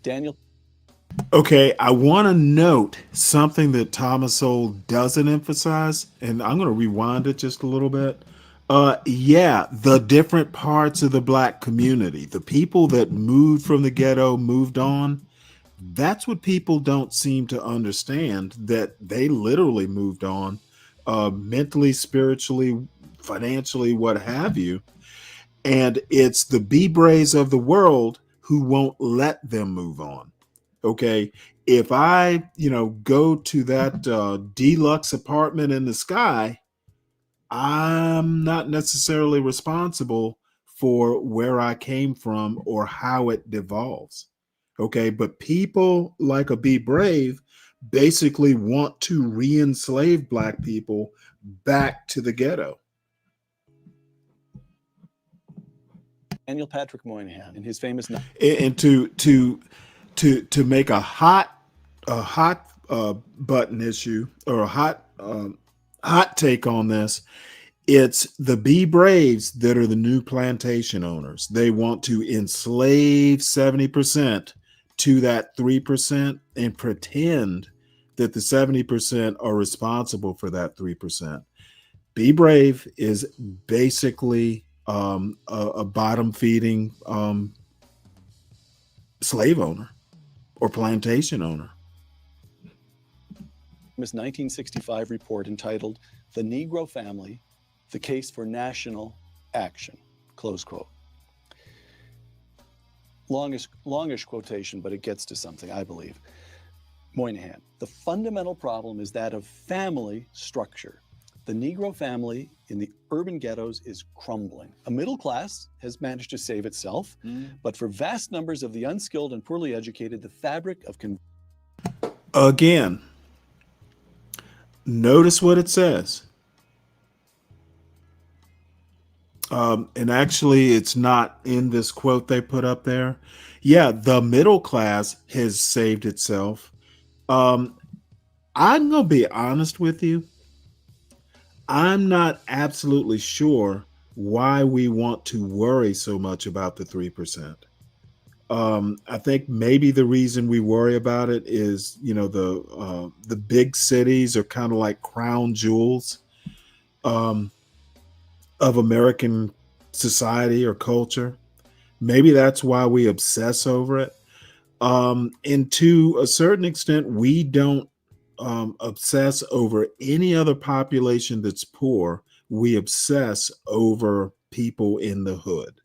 Daniel. Okay, I want to note something that Thomas Sowell doesn't emphasize, and I'm going to rewind it just a little bit. The different parts of the black community, the people that moved from the ghetto, moved on. That's what people don't seem to understand, that they literally moved on, mentally, spiritually, financially, what have you. And it's the B-Brays of the world who won't let them move on. Okay, if I, go to that deluxe apartment in the sky, I'm not necessarily responsible for where I came from or how it devolves. Okay, but people like a Be Brave basically want to re-enslave black people back to the ghetto. Daniel Patrick Moynihan in his famous and to make a hot button issue or a hot take on this, it's the Be Braves that are the new plantation owners. They want to enslave 70% to that 3% and pretend that the 70% are responsible for that 3%. Be Brave is basically a bottom feeding slave owner or plantation owner. This 1965 report entitled "The Negro Family: The Case for National Action," close quote. Longish quotation, but it gets to something, I believe. Moynihan: the fundamental problem is that of family structure. The Negro family in the urban ghettos is crumbling. A middle class has managed to save itself, but for vast numbers of the unskilled and poorly educated, the fabric of... Again, notice what it says. And actually, it's not in this quote they put up there. Yeah, the middle class has saved itself. I'm going to be honest with you. I'm not absolutely sure why we want to worry so much about the 3%. I think maybe the reason we worry about it is, the big cities are kind of like crown jewels of American society or culture. Maybe that's why we obsess over it. And to a certain extent, we don't obsess over any other population that's poor. We obsess over people in the hood.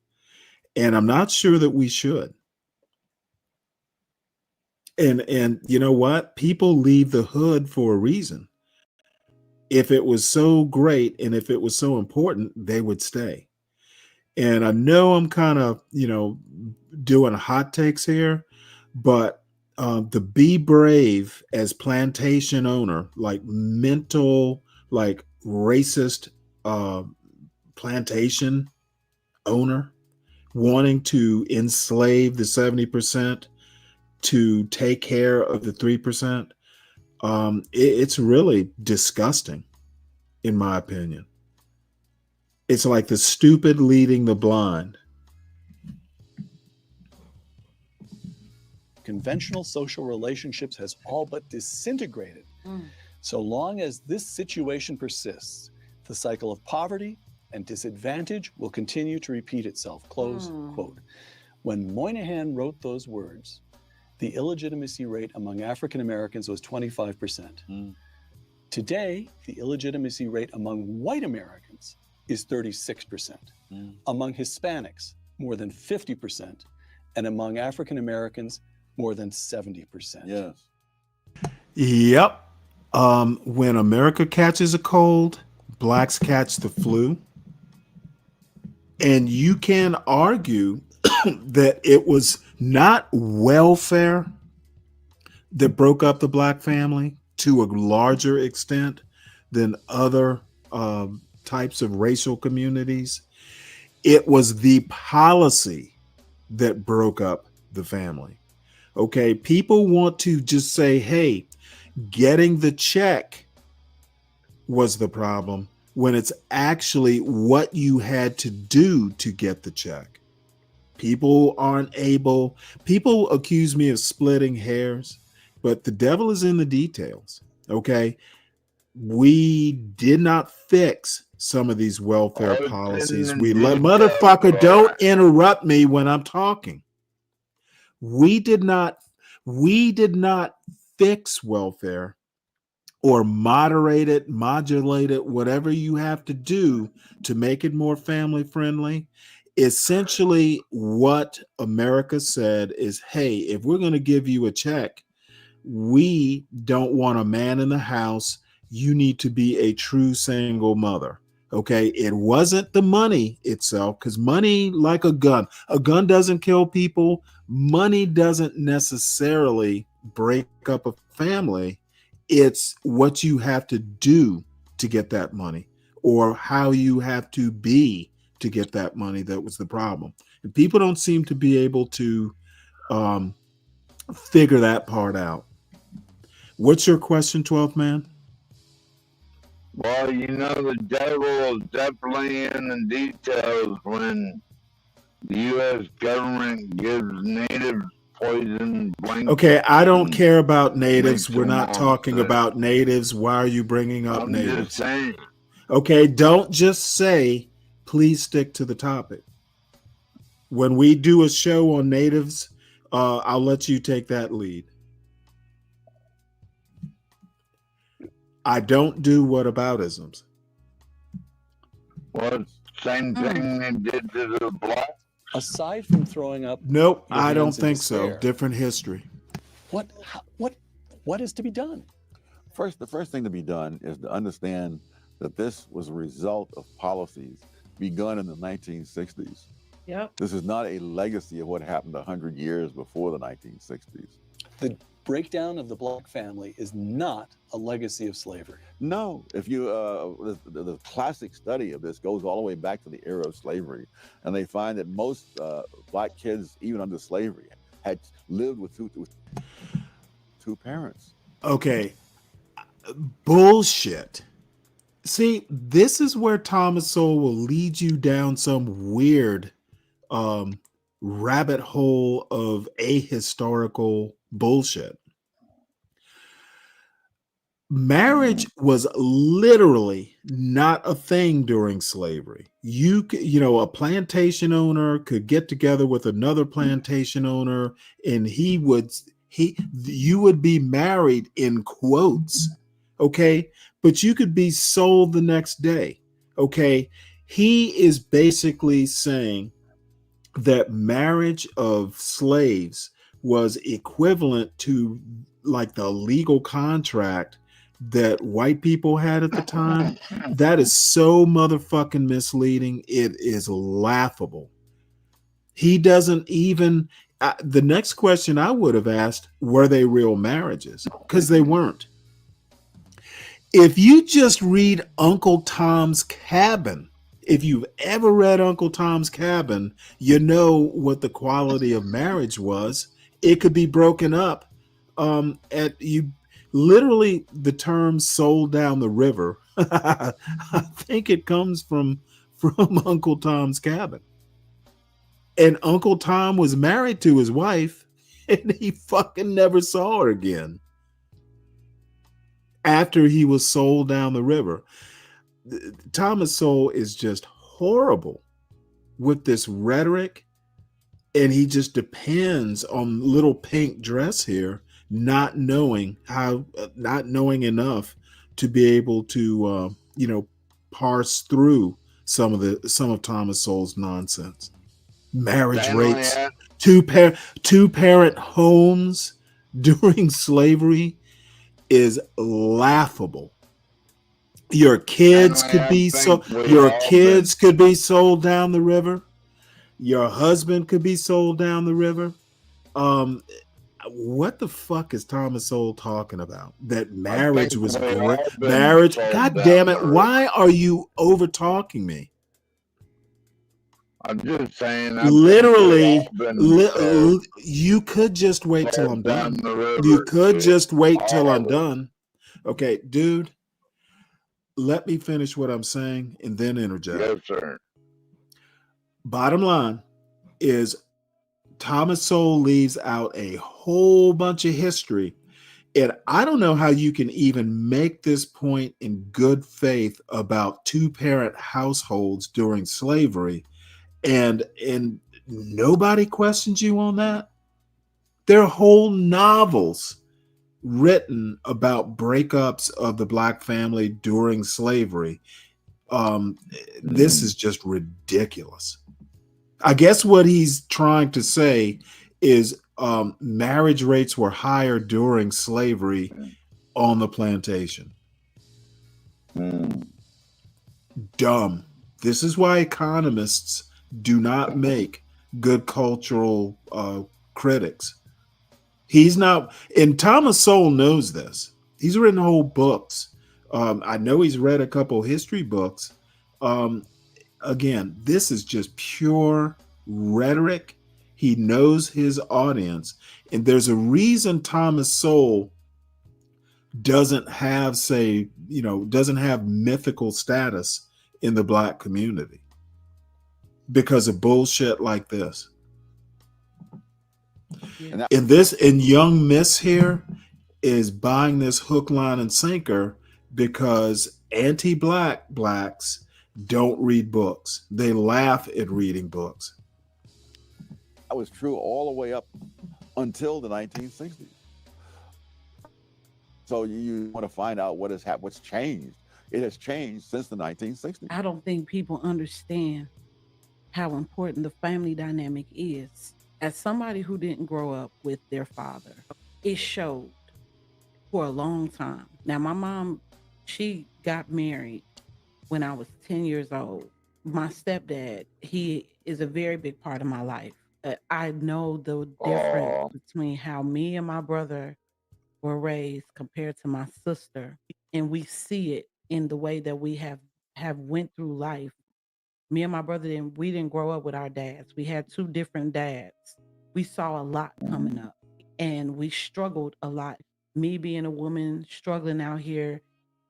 And I'm not sure that we should. And you know what? People leave the hood for a reason. If it was so great and if it was so important, they would stay. And I know I'm kind of, doing hot takes here, but the be brave as plantation owner, like mental, like racist plantation owner, wanting to enslave the 70% to take care of the 3%, it's really disgusting, in my opinion. It's like the stupid leading the blind. Conventional social relationships has all but disintegrated. So long as this situation persists, the cycle of poverty and disadvantage will continue to repeat itself. Close quote. When Moynihan wrote those words, the illegitimacy rate among African Americans was 25%. Today, the illegitimacy rate among white Americans is 36%. Among Hispanics, more than 50%, and among African Americans, more than 70%. Yes. Yep. When America catches a cold, blacks catch the flu. And you can argue that it was not welfare that broke up the black family to a larger extent than other types of racial communities. It was the policy that broke up the family. Okay, people want to just say, hey, getting the check was the problem, when it's actually what you had to do to get the check. People accuse me of splitting hairs, but the devil is in the details. Okay. We did not fix some of these welfare policies. Motherfucker, don't interrupt me when I'm talking. We did not fix welfare or moderate it, modulate it, whatever you have to do to make it more family friendly. Essentially, what America said is, hey, if we're going to give you a check, we don't want a man in the house. You need to be a true single mother. Okay. It wasn't the money itself, because money, like a gun doesn't kill people. Money doesn't necessarily break up a family. It's what you have to do to get that money, or how you have to be to get that money that was the problem. And people don't seem to be able to figure that part out. What's your question, 12th man? Well, the devil is definitely in the details when the U.S. government gives natives poison blankets. Okay, I don't care about natives. We're not talking about natives. Why are you bringing up natives? I'm just saying. Okay, don't just say, please stick to the topic. When we do a show on natives, I'll let you take that lead. I don't do whataboutisms. Well, same thing they did to the black. Aside from throwing up, nope, I don't think so. Different history. What is to be done? The first thing to be done is to understand that this was a result of policies begun in the 1960s. Yep. This is not a legacy of what happened 100 years before the 1960s. The breakdown of the black family is not a legacy of slavery. No, if you the classic study of this goes all the way back to the era of slavery, and they find that most black kids, even under slavery, had lived with two parents. Okay, bullshit. See, this is where Thomas Sowell will lead you down some weird rabbit hole of ahistorical bullshit. Marriage was literally not a thing during slavery. You know, a plantation owner could get together with another plantation owner, and you would be married in quotes, okay? But you could be sold the next day, okay? He is basically saying that marriage of slaves was equivalent to like the legal contract that white people had at the time. That is so motherfucking misleading. It is laughable. He doesn't even, the next question I would have asked, were they real marriages? Because they weren't. If you just read Uncle Tom's Cabin, if you've ever read Uncle Tom's Cabin, you know what the quality of marriage was. It could be broken up literally the term sold down the river. I think it comes from Uncle Tom's Cabin. And Uncle Tom was married to his wife, and he fucking never saw her again after he was sold down the river. Thomas Sowell is just horrible with this rhetoric, and he just depends on little pink dress here, not knowing enough to be able to parse through some of Thomas Sowell's nonsense. Marriage Stanley, rates, two-parent homes during slavery is laughable. Your kids could be sold down the river. Your husband could be sold down the river. What the fuck is Thomas Sowell talking about? That marriage was great. Marriage, God damn it! Why are you over talking me? I'm just saying. Literally, you could just wait till I'm done. You could just wait till I'm done. Okay, dude, let me finish what I'm saying and then interject. Yes, sir. Bottom line is Thomas Sowell leaves out a whole bunch of history. And I don't know how you can even make this point in good faith about two-parent households during slavery. And nobody questions you on that. There are whole novels written about breakups of the black family during slavery. This is just ridiculous. I guess what he's trying to say is marriage rates were higher during slavery on the plantation. Dumb. This is why economists do not make good cultural critics. He's not, and Thomas Sowell knows this. He's written whole books. I know he's read a couple history books. Again, this is just pure rhetoric. He knows his audience, and there's a reason Thomas Sowell doesn't have mythical status in the black community because of bullshit like this. Yeah. And young Miss here is buying this hook, line, and sinker because anti-black blacks don't read books. They laugh at reading books. That was true all the way up until the 1960s. So you want to find out what has happened, what's changed. It has changed since the 1960s. I don't think people understand how important the family dynamic is. As somebody who didn't grow up with their father, it showed for a long time. Now, my mom, she got married when I was 10 years old. My stepdad, he is a very big part of my life. I know the difference between how me and my brother were raised compared to my sister, and we see it in the way that we have went through life. Me and my brother we didn't grow up with our dads. We had two different dads. We saw a lot coming up, and we struggled a lot. Me being a woman struggling out here,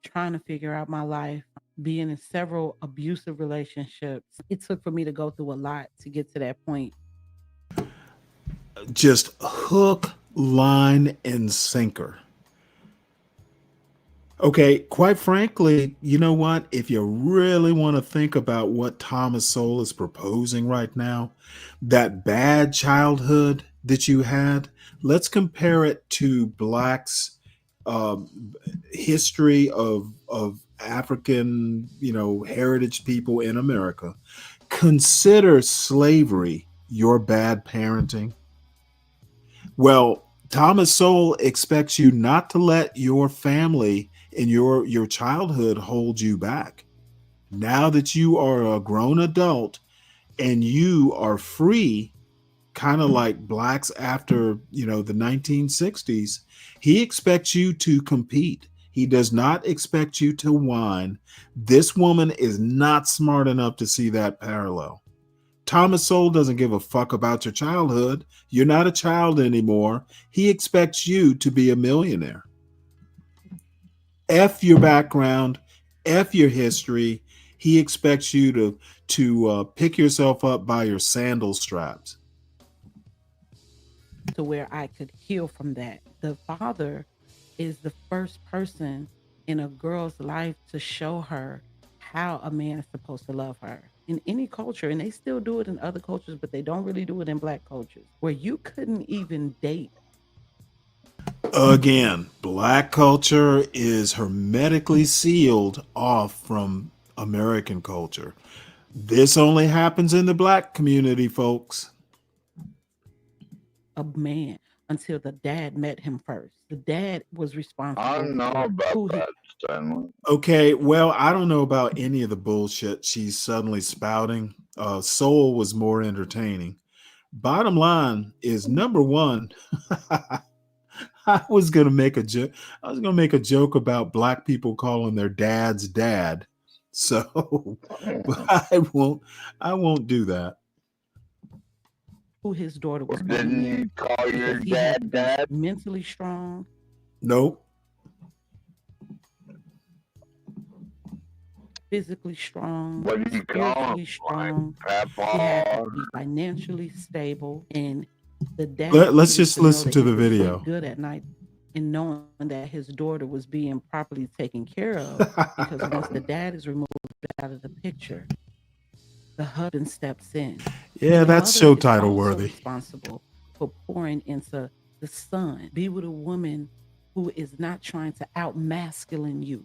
trying to figure out my life, being in several abusive relationships. It took for me to go through a lot to get to that point. Just hook, line, and sinker. Okay, quite frankly, you know what? If you really want to think about what Thomas Sowell is proposing right now, that bad childhood that you had, let's compare it to blacks' history of African, heritage people in America. Consider slavery your bad parenting. Well, Thomas Sowell expects you not to let your family and your childhood hold you back. Now that you are a grown adult and you are free, kind of like blacks after, the 1960s, he expects you to compete. He does not expect you to whine. This woman is not smart enough to see that parallel. Thomas Sowell doesn't give a fuck about your childhood. You're not a child anymore. He expects you to be a millionaire. F your background, F your history. He expects you to pick yourself up by your sandal straps. To where I could heal from that. The father is the first person in a girl's life to show her how a man is supposed to love her in any culture. And they still do it in other cultures, but they don't really do it in black cultures, where you couldn't even date. Again, black culture is hermetically sealed off from American culture. This only happens in the black community, folks. A man until the dad met him first. The dad was responsible. I don't know about that, Stanley. Okay, well, I don't know about any of the bullshit she's suddenly spouting. Soul was more entertaining. Bottom line is, number one, I was gonna make a joke. I was gonna make a joke about black people calling their dads dad. So but I won't do that. Who his daughter was. Didn't you call your dad dad? Mentally strong. Nope. Physically strong. What do you call him? Strong. Like He had Papa? to be financially stable, and the dad. Let's just needed listen know to that the he would sleep video. good at night, and knowing that his daughter was being properly taken care of. Because once the dad is removed out of the picture, the husband steps in. Yeah, And the that's mother show is title also worthy. responsible for pouring into the son. Be with a woman who is not trying to out masculine you,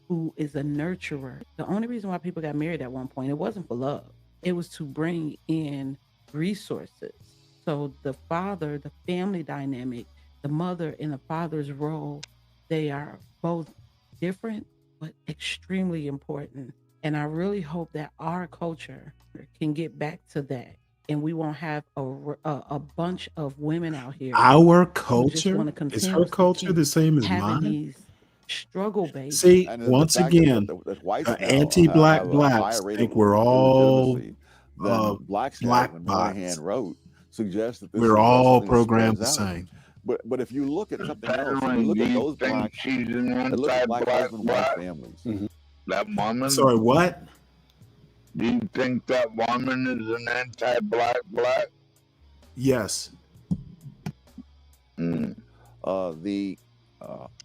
who is a nurturer. The only reason why people got married at one point, it wasn't for love. It was to bring in resources. So the father, the family dynamic, the mother and the father's role, they are both different, but extremely important. And I really hope that our culture can get back to that. And we won't have a bunch of women out here. Our who just want culture to is her culture the same as having mine? these struggle babies. See, And once the fact again, that whites now anti-black have a blacks higher rate think of we're all illegitimacy than blacks black have, and bots. Moynihan wrote, suggests that this We're is all something that programmed spreads the out. same. But if you look at something else, if you Stanley, look do at you those think black, she's an and look at black anti-black husband, white black? families. That woman? Sorry, what? Do you think that woman is an anti-black black? Yes. The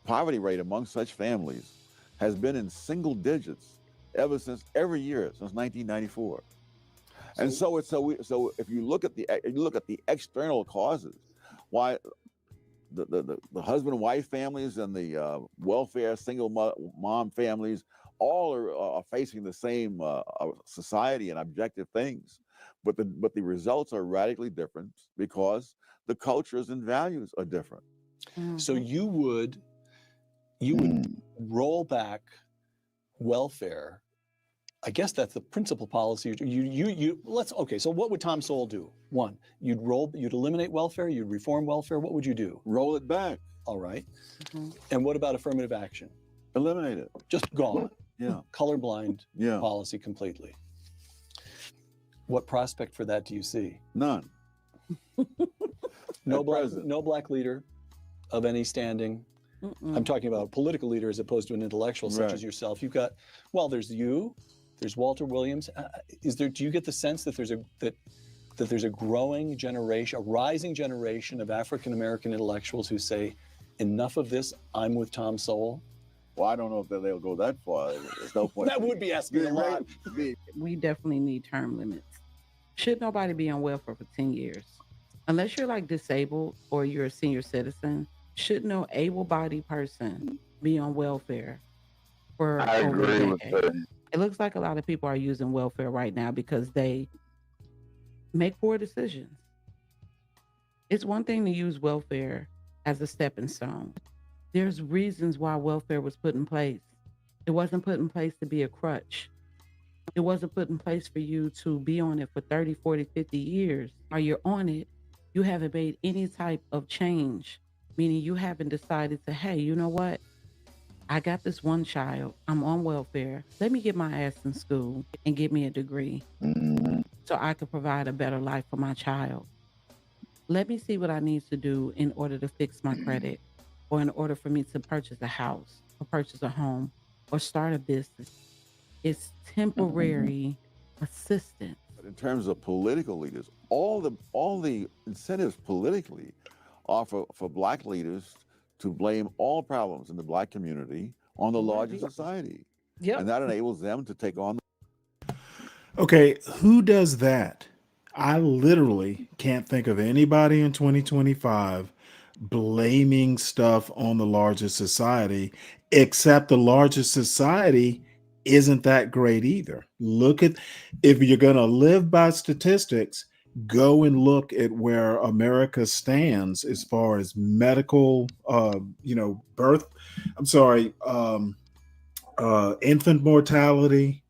poverty rate among such families has been in single digits every year since 1994. And so if you look at the external causes, why the husband and wife families and the welfare single mom families all are facing the same society and objective things, but the results are radically different because the cultures and values are different. So you would roll back welfare I guess that's the principal policy. Okay, so what would Tom Sowell do? One, you'd eliminate welfare, you'd reform welfare. What would you do? Roll it back. All right. And what about affirmative action? Eliminate it. Just gone. Yeah. Colorblind policy completely. What prospect for that do you see? None. No black leader of any standing. I'm talking about a political leader as opposed to an intellectual such as yourself. You've got, there's you, there's Walter Williams. Do you get the sense that there's a growing generation, a rising generation of African-American intellectuals who say, enough of this, I'm with Tom Sowell? Well, I don't know if they'll go that far. There's no point. That would be asking a lot. We definitely need term limits. Should nobody be on welfare for 10 years? Unless you're like disabled or you're a senior citizen, should no able-bodied person be on welfare for I over agree a with decade? that. It looks like a lot of people are using welfare right now because they make poor decisions. It's one thing to use welfare as a stepping stone. There's reasons why welfare was put in place. It wasn't put in place to be a crutch. It wasn't put in place for you to be on it for 30, 40, 50 years. Or you're on it, you haven't made any type of change, meaning you haven't decided to, hey, you know what? I got this one child. I'm on welfare. Let me get my ass in school and get me a degree so I could provide a better life for my child. Let me see what I need to do in order to fix my credit or in order for me to purchase a house or purchase a home or start a business. It's temporary assistance. But in terms of political leaders, all the incentives politically are for black leaders to blame all problems in the black community on the larger society. Yep. And that enables them to take on. Okay, who does that? I literally can't think of anybody in 2025 blaming stuff on the larger society, except the larger society isn't that great either. If you're going to live by statistics, go and look at where America stands as far as medical, infant mortality,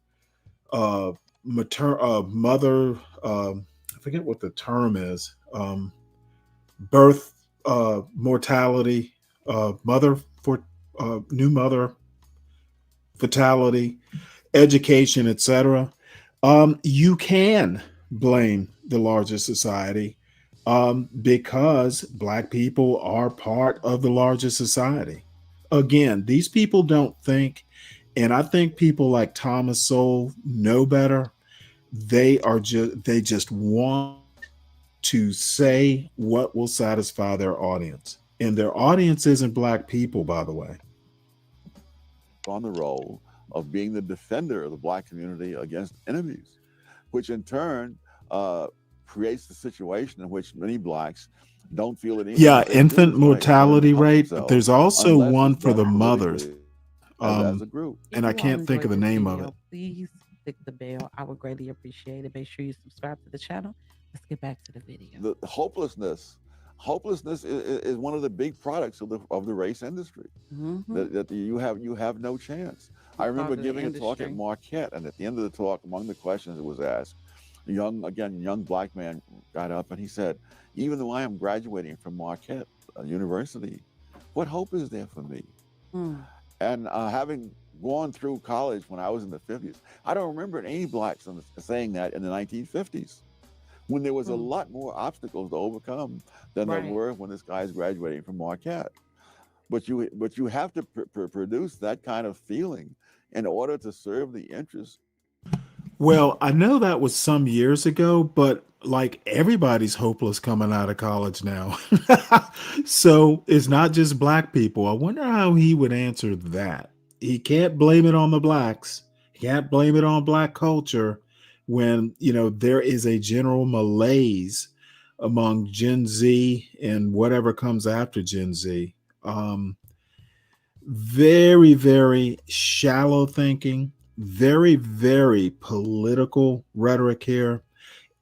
mother, I forget what the term is, birth mortality, new mother fatality, education, etc. You can blame the larger society because black people are part of the larger society. Again, these people don't think, and I think people like Thomas Sowell know better. They just want to say what will satisfy their audience. And their audience isn't black people, by the way. On the role of being the defender of the black community against enemies, which in turn creates the situation in which many blacks don't feel it. Infant mortality rate. There's also one for the mothers. As a group. And I can't think of the name of it. Please click the bell. I would greatly appreciate it. Make sure you subscribe to the channel. Let's get back to the video. The hopelessness is one of the big products of the race industry. That you have no chance. I remember giving a talk at Marquette, and at the end of the talk, among the questions that was asked, a young black man got up and he said, "Even though I am graduating from Marquette University, what hope is there for me?" And having gone through college when I was in the 50s, I don't remember any blacks saying that in the 1950s, when there was a lot more obstacles to overcome than there were when this guy is graduating from Marquette. But you have to produce that kind of feeling in order to serve the interests. Well, I know that was some years ago, but like everybody's hopeless coming out of college now. So it's not just black people. I wonder how he would answer that. He can't blame it on the blacks. He can't blame it on black culture when, there is a general malaise among Gen Z and whatever comes after Gen Z. Very, very shallow thinking, very, very political rhetoric here.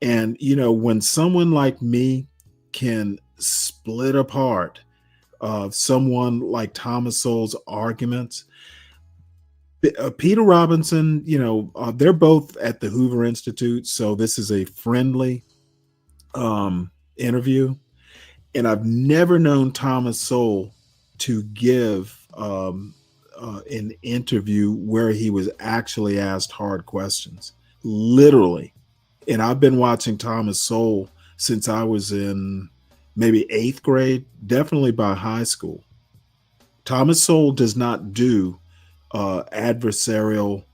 And, when someone like me can split apart someone like Thomas Sowell's arguments, Peter Robinson, they're both at the Hoover Institute, so this is a friendly interview. And I've never known Thomas Sowell to give an interview where he was actually asked hard questions, literally. And I've been watching Thomas Sowell since I was in maybe 8th grade, definitely by high school. Thomas Sowell does not do adversarial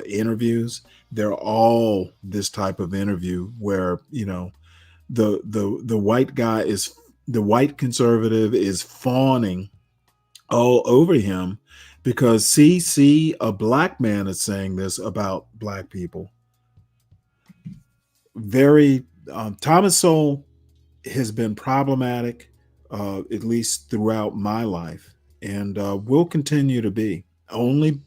interviews. They're all this type of interview where, the white guy is, the white conservative is fawning all over him because see, a black man is saying this about black people. Very, Thomas Sowell has been problematic, at least throughout my life, and will continue to be. Only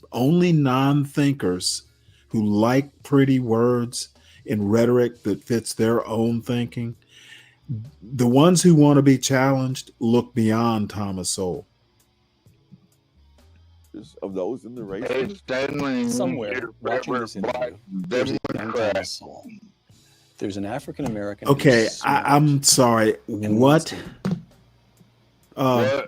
non-thinkers who like pretty words and rhetoric that fits their own thinking, the ones who want to be challenged look beyond Thomas Sowell. Of those in the race, Hey, Stanley, somewhere watching this interview, there's a young Thomas Sowell. There's an African American. Okay, I'm sorry. What? Who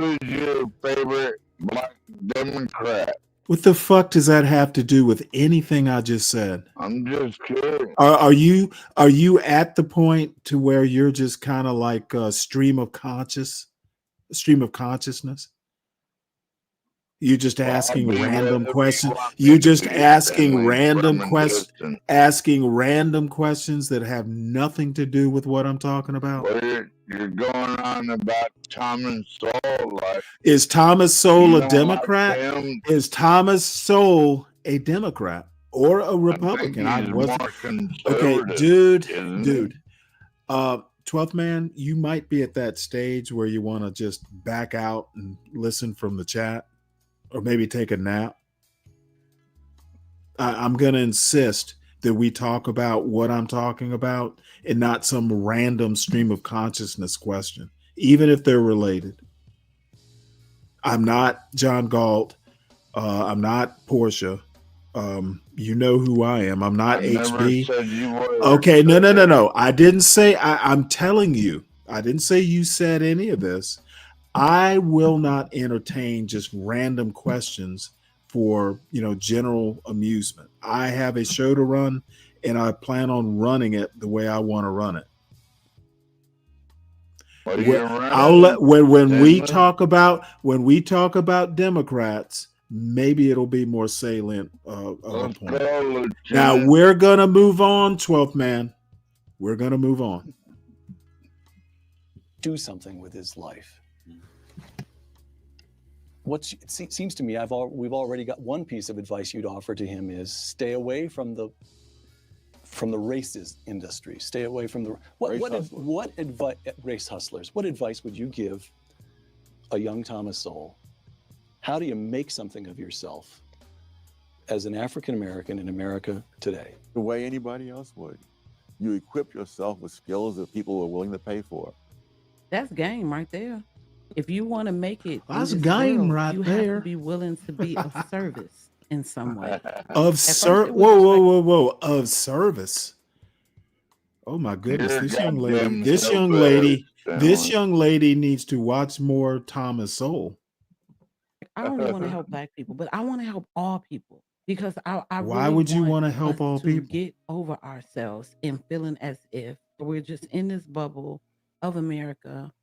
is your favorite black Democrat? What the fuck does that have to do with anything I just said? I'm just kidding. Are you at the point to where you're just kind of like a stream of consciousness? You're just asking random questions. You're just asking random questions, that have nothing to do with what I'm talking about. Well, you're going on about Thomas Sowell. Is Thomas Sowell a Democrat? Is Thomas Sowell a Democrat or a Republican? Okay, dude. 12th man, you might be at that stage where you want to just back out and listen from the chat. Or maybe take a nap. I'm going to insist that we talk about what I'm talking about and not some random stream of consciousness question, even if they're related. I'm not John Galt. I'm not Portia. You know who I am. I'm not HB. Okay, no. I didn't say, I'm telling you, I didn't say you said any of this. I will not entertain just random questions for, general amusement. I have a show to run and I plan on running it the way I want to run it. When we talk about Democrats, maybe it'll be more salient of a point. Now we're going to move on, 12th man. We're going to move on. Do something with his life. It seems to me we've already got one piece of advice you'd offer to him is stay away from the racist industry. Stay away from the what advice, race hustlers. What advice would you give a young Thomas Sowell? How do you make something of yourself as an African American in America today? The way anybody else would. You equip yourself with skills that people are willing to pay for. That's game right there. If you want to make it, that's game right you there. have to be willing to be of service in some way. Whoa! Of service. Oh my goodness! This young lady needs to watch more Thomas Sowell. I don't want to help black people, but I want to help all people because I Why really would you want to help all people? Get over ourselves and feeling as if we're just in this bubble of America,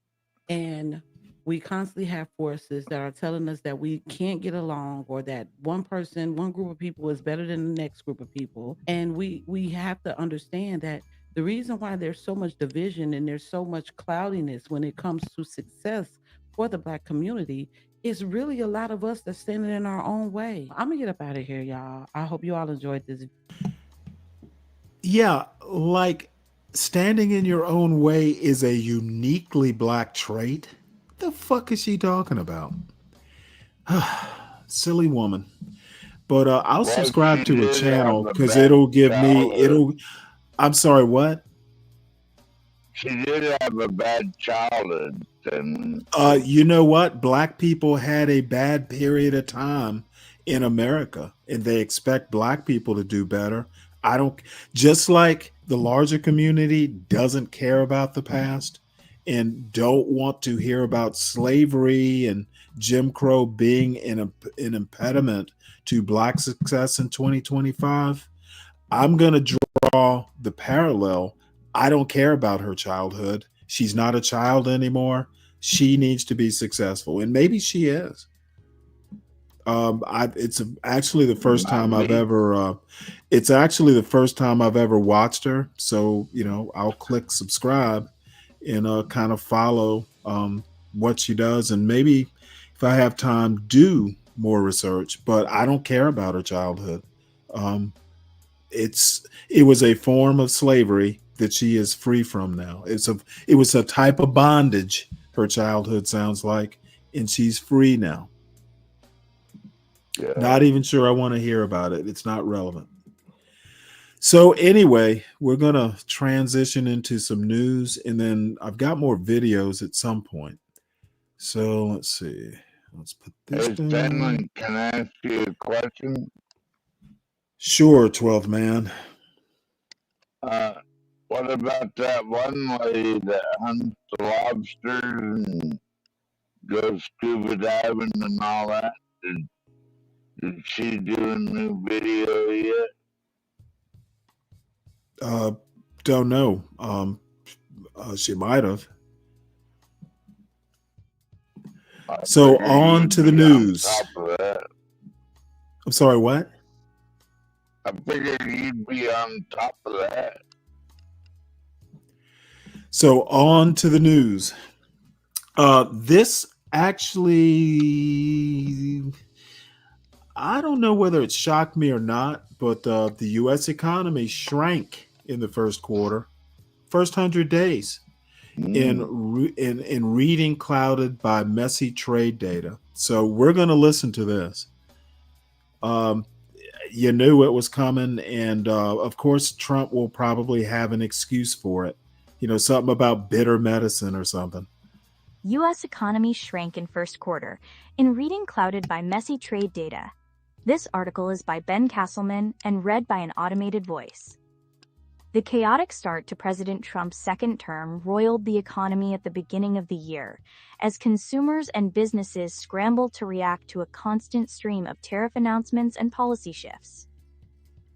and we constantly have forces that are telling us that we can't get along or that one group of people is better than the next group of people. And we have to understand that the reason why there's so much division and there's so much cloudiness when it comes to success for the black community is really a lot of us that's standing in our own way. I'm gonna get up out of here, y'all. I hope you all enjoyed this. Yeah, like standing in your own way is a uniquely black trait. The fuck is she talking about? Silly woman. But I'll subscribe to a channel because it'll give me I'm sorry, what? She did have a bad childhood. You know what? Black people had a bad period of time in America, and they expect black people to do better. I don't, just like the larger community doesn't care about the past and don't want to hear about slavery and Jim Crow being an impediment to black success in 2025. I'm going to draw the parallel. I don't care about her childhood. She's not a child anymore. She needs to be successful, and maybe she is. It's actually the first time I've ever. It's actually the first time I've ever watched her. So I'll click subscribe and kind of follow what she does, and maybe if I have time, do more research. But I don't care about her childhood. It was a form of slavery that she is free from now. It was a type of bondage. Her childhood sounds like, and she's free now. Yeah. Not even sure I want to hear about it. It's not relevant. So anyway, we're going to transition into some news, and then I've got more videos at some point. So let's see. Let's put this down. Stanley, can I ask you a question? Sure, 12th man. What about that one lady that hunts the lobsters and goes scuba diving and all that? Did she do a new video yet? Don't know. She might have. So on to the news. I'm sorry, what? I figured you'd be on top of that. So on to the news. This actually, I don't know whether it shocked me or not, but the U.S. economy shrank in the first quarter, first 100 days, in reading clouded by messy trade data. So we're going to listen to this. You knew it was coming, and of course, Trump will probably have an excuse for it. Something about bitter medicine or something. U.S. economy shrank in first quarter, in reading clouded by messy trade data. This article is by Ben Castleman and read by an automated voice. The chaotic start to President Trump's second term roiled the economy at the beginning of the year, as consumers and businesses scrambled to react to a constant stream of tariff announcements and policy shifts.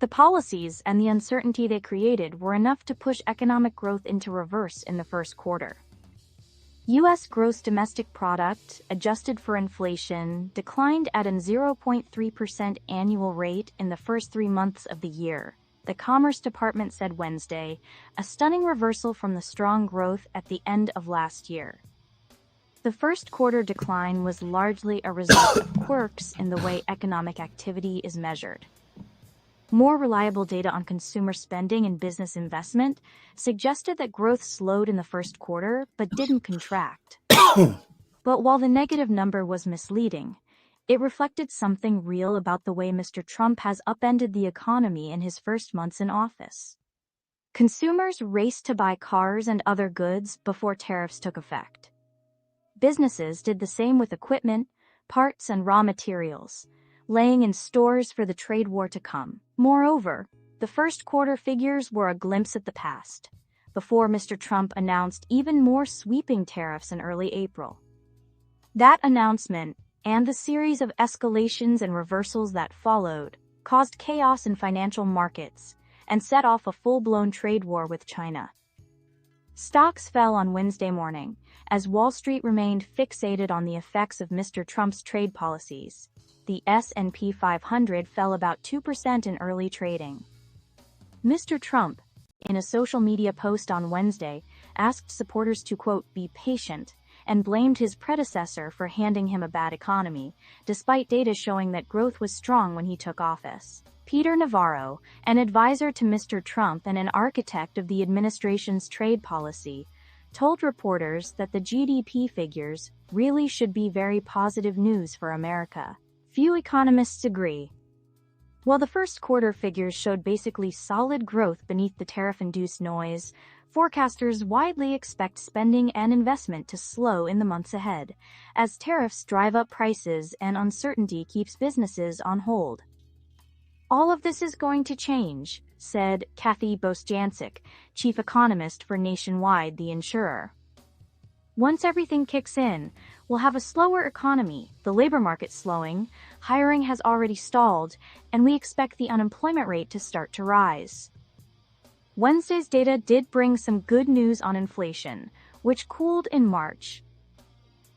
The policies and the uncertainty they created were enough to push economic growth into reverse in the first quarter. U.S. gross domestic product, adjusted for inflation, declined at a 0.3% annual rate in the first 3 months of the year, the Commerce Department said Wednesday, a stunning reversal from the strong growth at the end of last year. The first quarter decline was largely a result of quirks in the way economic activity is measured. More reliable data on consumer spending and business investment suggested that growth slowed in the first quarter but didn't contract. But while the negative number was misleading, it reflected something real about the way Mr. Trump has upended the economy in his first months in office. Consumers raced to buy cars and other goods before tariffs took effect. Businesses did the same with equipment, parts, and raw materials, laying in stores for the trade war to come. Moreover, the first quarter figures were a glimpse at the past, before Mr. Trump announced even more sweeping tariffs in early April. That announcement, and the series of escalations and reversals that followed, caused chaos in financial markets and set off a full-blown trade war with China. Stocks fell on Wednesday morning, as Wall Street remained fixated on the effects of Mr. Trump's trade policies. The S&P 500 fell about 2% in early trading. Mr. Trump, in a social media post on Wednesday, asked supporters to, quote, be patient, and blamed his predecessor for handing him a bad economy, despite data showing that growth was strong when he took office. Peter Navarro, an advisor to Mr. Trump and an architect of the administration's trade policy, told reporters that the GDP figures really should be very positive news for America. Few economists agree. While the first quarter figures showed basically solid growth beneath the tariff-induced noise, forecasters widely expect spending and investment to slow in the months ahead, as tariffs drive up prices and uncertainty keeps businesses on hold. All of this is going to change, said Kathy Bostjancic, chief economist for Nationwide, the insurer. Once everything kicks in, we'll have a slower economy, the labor market slowing, hiring has already stalled, and we expect the unemployment rate to start to rise. Wednesday's data did bring some good news on inflation, which cooled in March.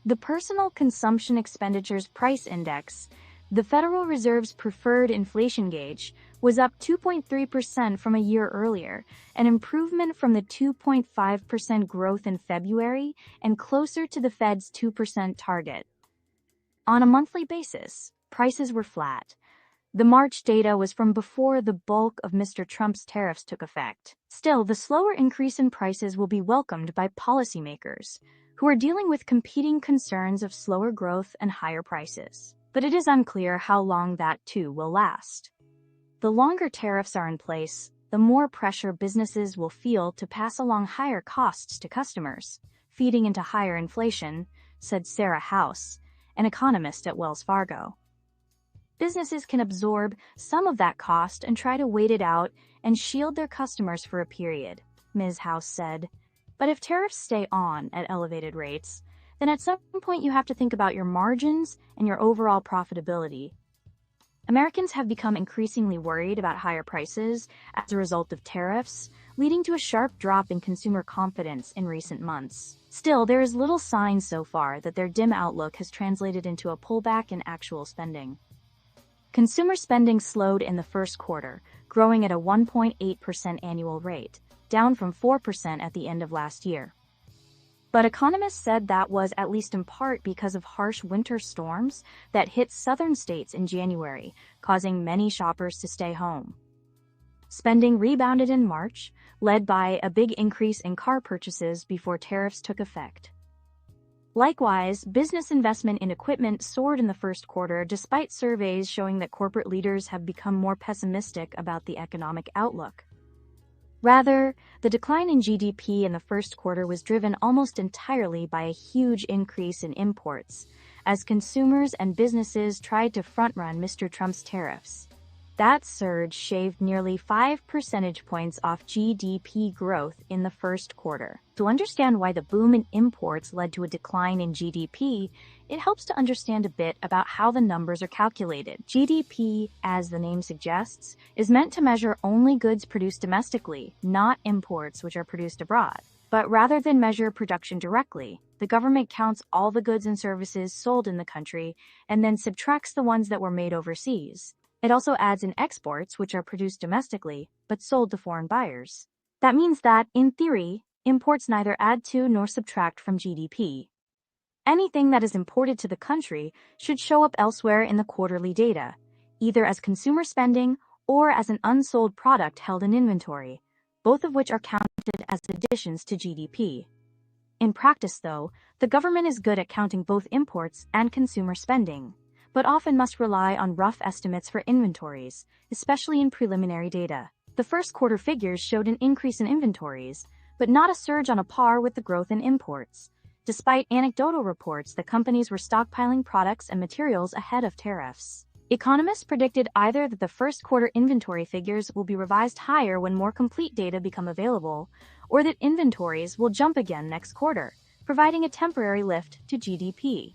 The Personal Consumption Expenditures Price Index, the Federal Reserve's preferred inflation gauge, was up 2.3% from a year earlier, an improvement from the 2.5% growth in February and closer to the Fed's 2% target. On a monthly basis, prices were flat. The March data was from before the bulk of Mr. Trump's tariffs took effect. Still, the slower increase in prices will be welcomed by policymakers, who are dealing with competing concerns of slower growth and higher prices. But it is unclear how long that too will last. The longer tariffs are in place, the more pressure businesses will feel to pass along higher costs to customers, feeding into higher inflation, said Sarah House, an economist at Wells Fargo. Businesses can absorb some of that cost and try to wait it out and shield their customers for a period, Ms. House said. But if tariffs stay on at elevated rates, then at some point you have to think about your margins and your overall profitability. Americans have become increasingly worried about higher prices as a result of tariffs, leading to a sharp drop in consumer confidence in recent months. Still, there is little sign so far that their dim outlook has translated into a pullback in actual spending. Consumer spending slowed in the first quarter, growing at a 1.8% annual rate, down from 4% at the end of last year. But economists said that was at least in part because of harsh winter storms that hit southern states in January, causing many shoppers to stay home. Spending rebounded in March, led by a big increase in car purchases before tariffs took effect. Likewise, business investment in equipment soared in the first quarter despite surveys showing that corporate leaders have become more pessimistic about the economic outlook. Rather, the decline in GDP in the first quarter was driven almost entirely by a huge increase in imports, as consumers and businesses tried to front-run Mr. Trump's tariffs. That surge shaved nearly 5 percentage points off GDP growth in the first quarter. To understand why the boom in imports led to a decline in GDP, it helps to understand a bit about how the numbers are calculated. GDP, as the name suggests, is meant to measure only goods produced domestically, not imports which are produced abroad. But rather than measure production directly, the government counts all the goods and services sold in the country and then subtracts the ones that were made overseas. It also adds in exports, which are produced domestically, but sold to foreign buyers. That means that, in theory, imports neither add to nor subtract from GDP. Anything that is imported to the country should show up elsewhere in the quarterly data, either as consumer spending or as an unsold product held in inventory, both of which are counted as additions to GDP. In practice, though, the government is good at counting both imports and consumer spending, but often must rely on rough estimates for inventories, especially in preliminary data. The first quarter figures showed an increase in inventories, but not a surge on a par with the growth in imports, despite anecdotal reports that companies were stockpiling products and materials ahead of tariffs. Economists predicted either that the first quarter inventory figures will be revised higher when more complete data become available, or that inventories will jump again next quarter, providing a temporary lift to GDP.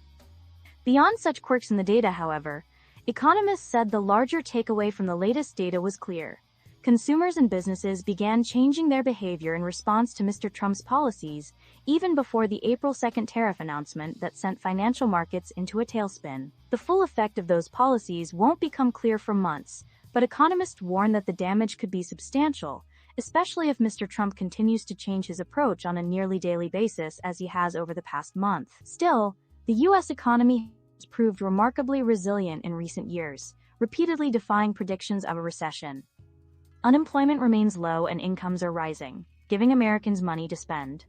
Beyond such quirks in the data, however, economists said the larger takeaway from the latest data was clear. Consumers and businesses began changing their behavior in response to Mr. Trump's policies, even before the April 2nd tariff announcement that sent financial markets into a tailspin. The full effect of those policies won't become clear for months, but economists warn that the damage could be substantial, especially if Mr. Trump continues to change his approach on a nearly daily basis as he has over the past month. Still, the U.S. economy has proved remarkably resilient in recent years, repeatedly defying predictions of a recession. Unemployment remains low and incomes are rising, giving Americans money to spend.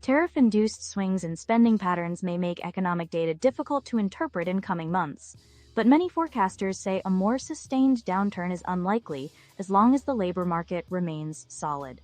Tariff-induced swings in spending patterns may make economic data difficult to interpret in coming months, but many forecasters say a more sustained downturn is unlikely as long as the labor market remains solid.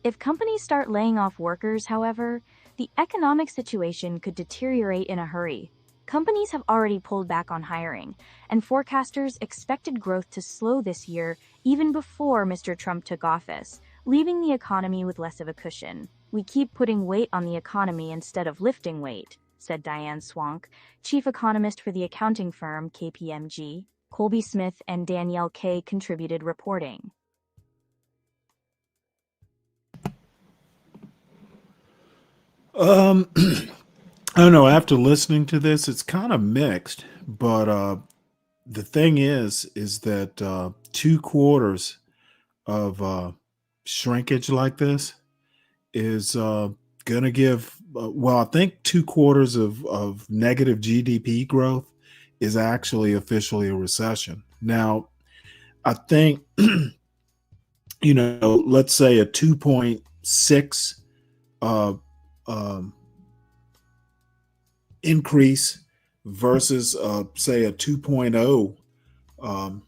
If companies start laying off workers, however, the economic situation could deteriorate in a hurry. Companies have already pulled back on hiring, and forecasters expected growth to slow this year even before Mr. Trump took office, leaving the economy with less of a cushion. We keep putting weight on the economy instead of lifting weight, said Diane Swank, chief economist for the accounting firm KPMG. Colby Smith and Danielle Kay contributed reporting. I don't know. After listening to this, it's kind of mixed, but the thing is that 2 quarters of shrinkage like this is going to give, well, I think 2 quarters of negative GDP growth is actually officially a recession. Now, I think, let's say a 2.6 increase versus say a 2.0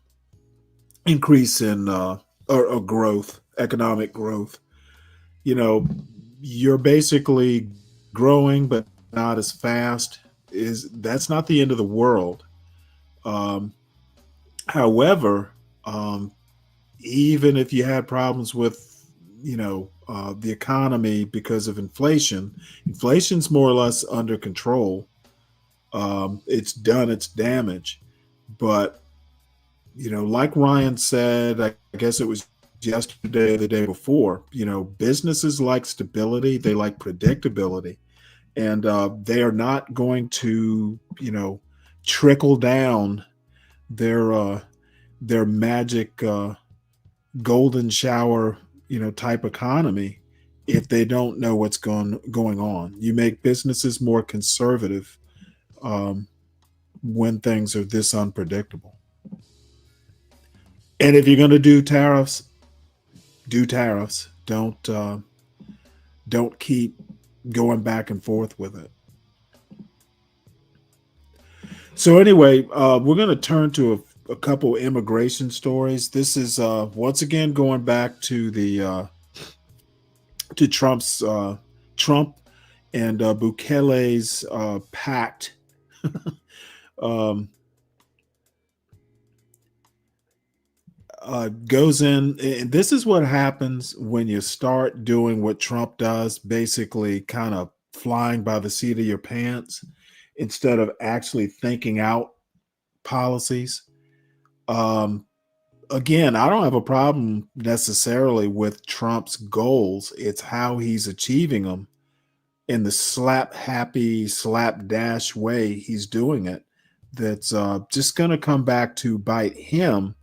increase in or growth, economic growth. You're basically growing but not as fast. That's not the end of the world. However, even if you had problems with the economy because of inflation's more or less under control. It's done its damage, but like Ryan said, I guess it was yesterday or the day before, businesses like stability, they like predictability, and they are not going to trickle down their magic golden shower type economy if they don't know what's going on. You make businesses more conservative when things are this unpredictable. And if you're going to do tariffs. Don't keep going back and forth with it. So anyway, we're going to turn to a couple immigration stories. This is once again going back to the to Trump and Bukele's pact. Goes in, and this is what happens when you start doing what Trump does, basically kind of flying by the seat of your pants instead of actually thinking out policies. Again, I don't have a problem necessarily with Trump's goals. It's how he's achieving them in the slapdash way he's doing it that's just going to come back to bite him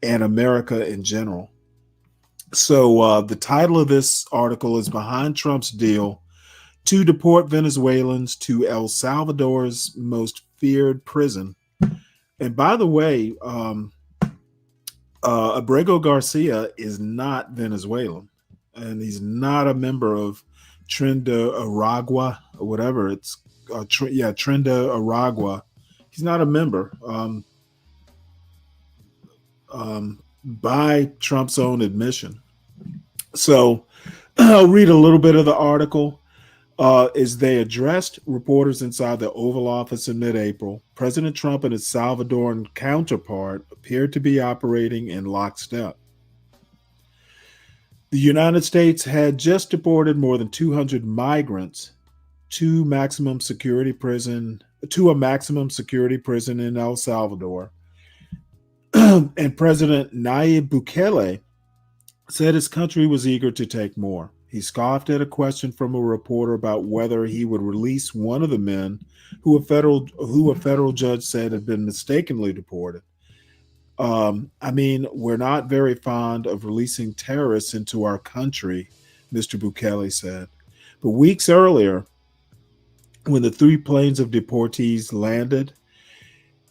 and America in general. So the title of this article is Behind Trump's Deal to Deport Venezuelans to El Salvador's Most Feared Prison. And by the way, Abrego Garcia is not Venezuelan, and he's not a member of Trinidad Aragua or whatever it's Trinidad Aragua. He's not a member by Trump's own admission. So I'll read a little bit of the article. As they addressed reporters inside the Oval Office in mid-April, President Trump and his Salvadoran counterpart appeared to be operating in lockstep. The United States had just deported more than 200 migrants to a maximum security prison in El Salvador. And President Nayib Bukele said his country was eager to take more. He scoffed at a question from a reporter about whether he would release one of the men who a federal judge said had been mistakenly deported. We're not very fond of releasing terrorists into our country, Mr. Bukele said. But weeks earlier, when the 3 planes of deportees landed,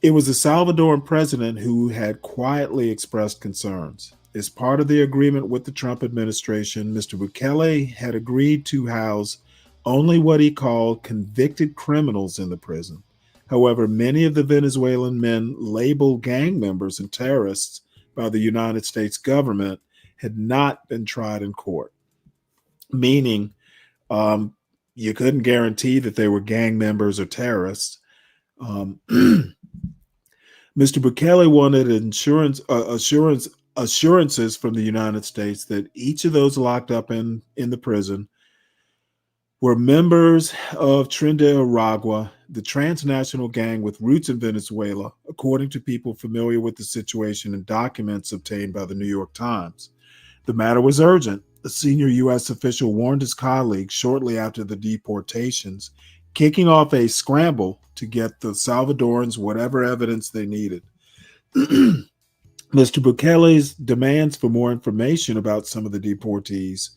it was the Salvadoran president who had quietly expressed concerns. As part of the agreement with the Trump administration, Mr. Bukele had agreed to house only what he called convicted criminals in the prison. However, many of the Venezuelan men labeled gang members and terrorists by the United States government had not been tried in court. meaning you couldn't guarantee that they were gang members or terrorists. Mr. Bukele wanted assurances from the United States that each of those locked up in the prison were members of Tren de Aragua, the transnational gang with roots in Venezuela, according to people familiar with the situation and documents obtained by the New York Times. The matter was urgent. A senior U.S. official warned his colleagues shortly after the deportations, kicking off a scramble to get the Salvadorans whatever evidence they needed. Mr. Bukele's demands for more information about some of the deportees,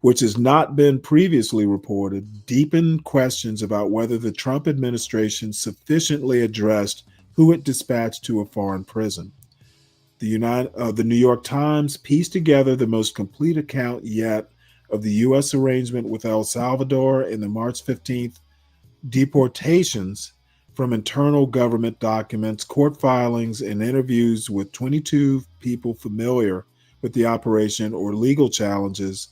which has not been previously reported, deepened questions about whether the Trump administration sufficiently addressed who it dispatched to a foreign prison. The New York Times pieced together the most complete account yet of the U.S. arrangement with El Salvador in the March 15th deportations from internal government documents, court filings, and interviews with 22 people familiar with the operation or legal challenges,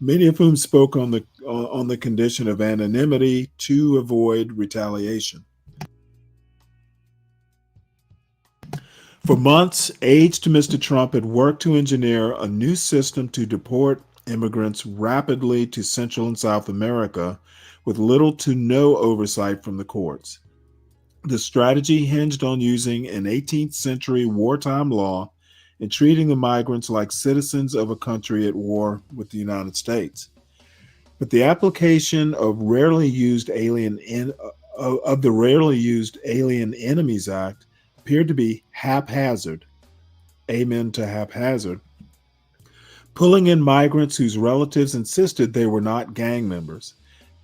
many of whom spoke on the condition of anonymity to avoid retaliation. For months, aides to Mr. Trump had worked to engineer a new system to deport immigrants rapidly to Central and South America with little to no oversight from the courts. The strategy hinged on using an 18th century wartime law and treating the migrants like citizens of a country at war with the United States. But the application of the Rarely Used Alien Enemies Act appeared to be haphazard. Amen to haphazard. Pulling in migrants whose relatives insisted they were not gang members.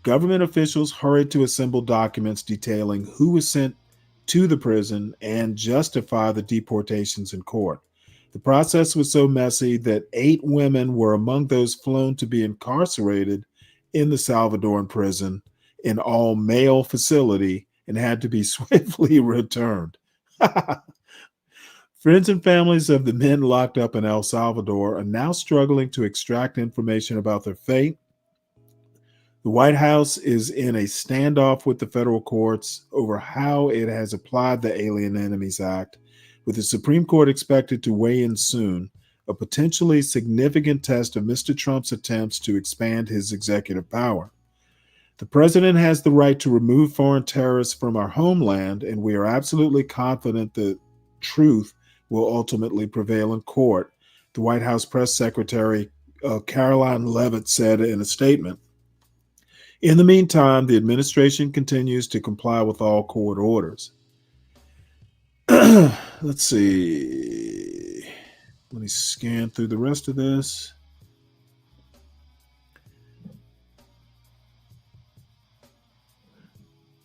Government officials hurried to assemble documents detailing who was sent to the prison and justify the deportations in court. The process was so messy that 8 women were among those flown to be incarcerated in the Salvadoran prison, an all-male facility, and had to be swiftly returned. Friends and families of the men locked up in El Salvador are now struggling to extract information about their fate. The White House is in a standoff with the federal courts over how it has applied the Alien Enemies Act, with the Supreme Court expected to weigh in soon, a potentially significant test of Mr. Trump's attempts to expand his executive power. The president has the right to remove foreign terrorists from our homeland, and we are absolutely confident that truth will ultimately prevail in court, the White House press secretary Caroline Leavitt said in a statement. In the meantime, the administration continues to comply with all court orders. Let's see. Let me scan through the rest of this.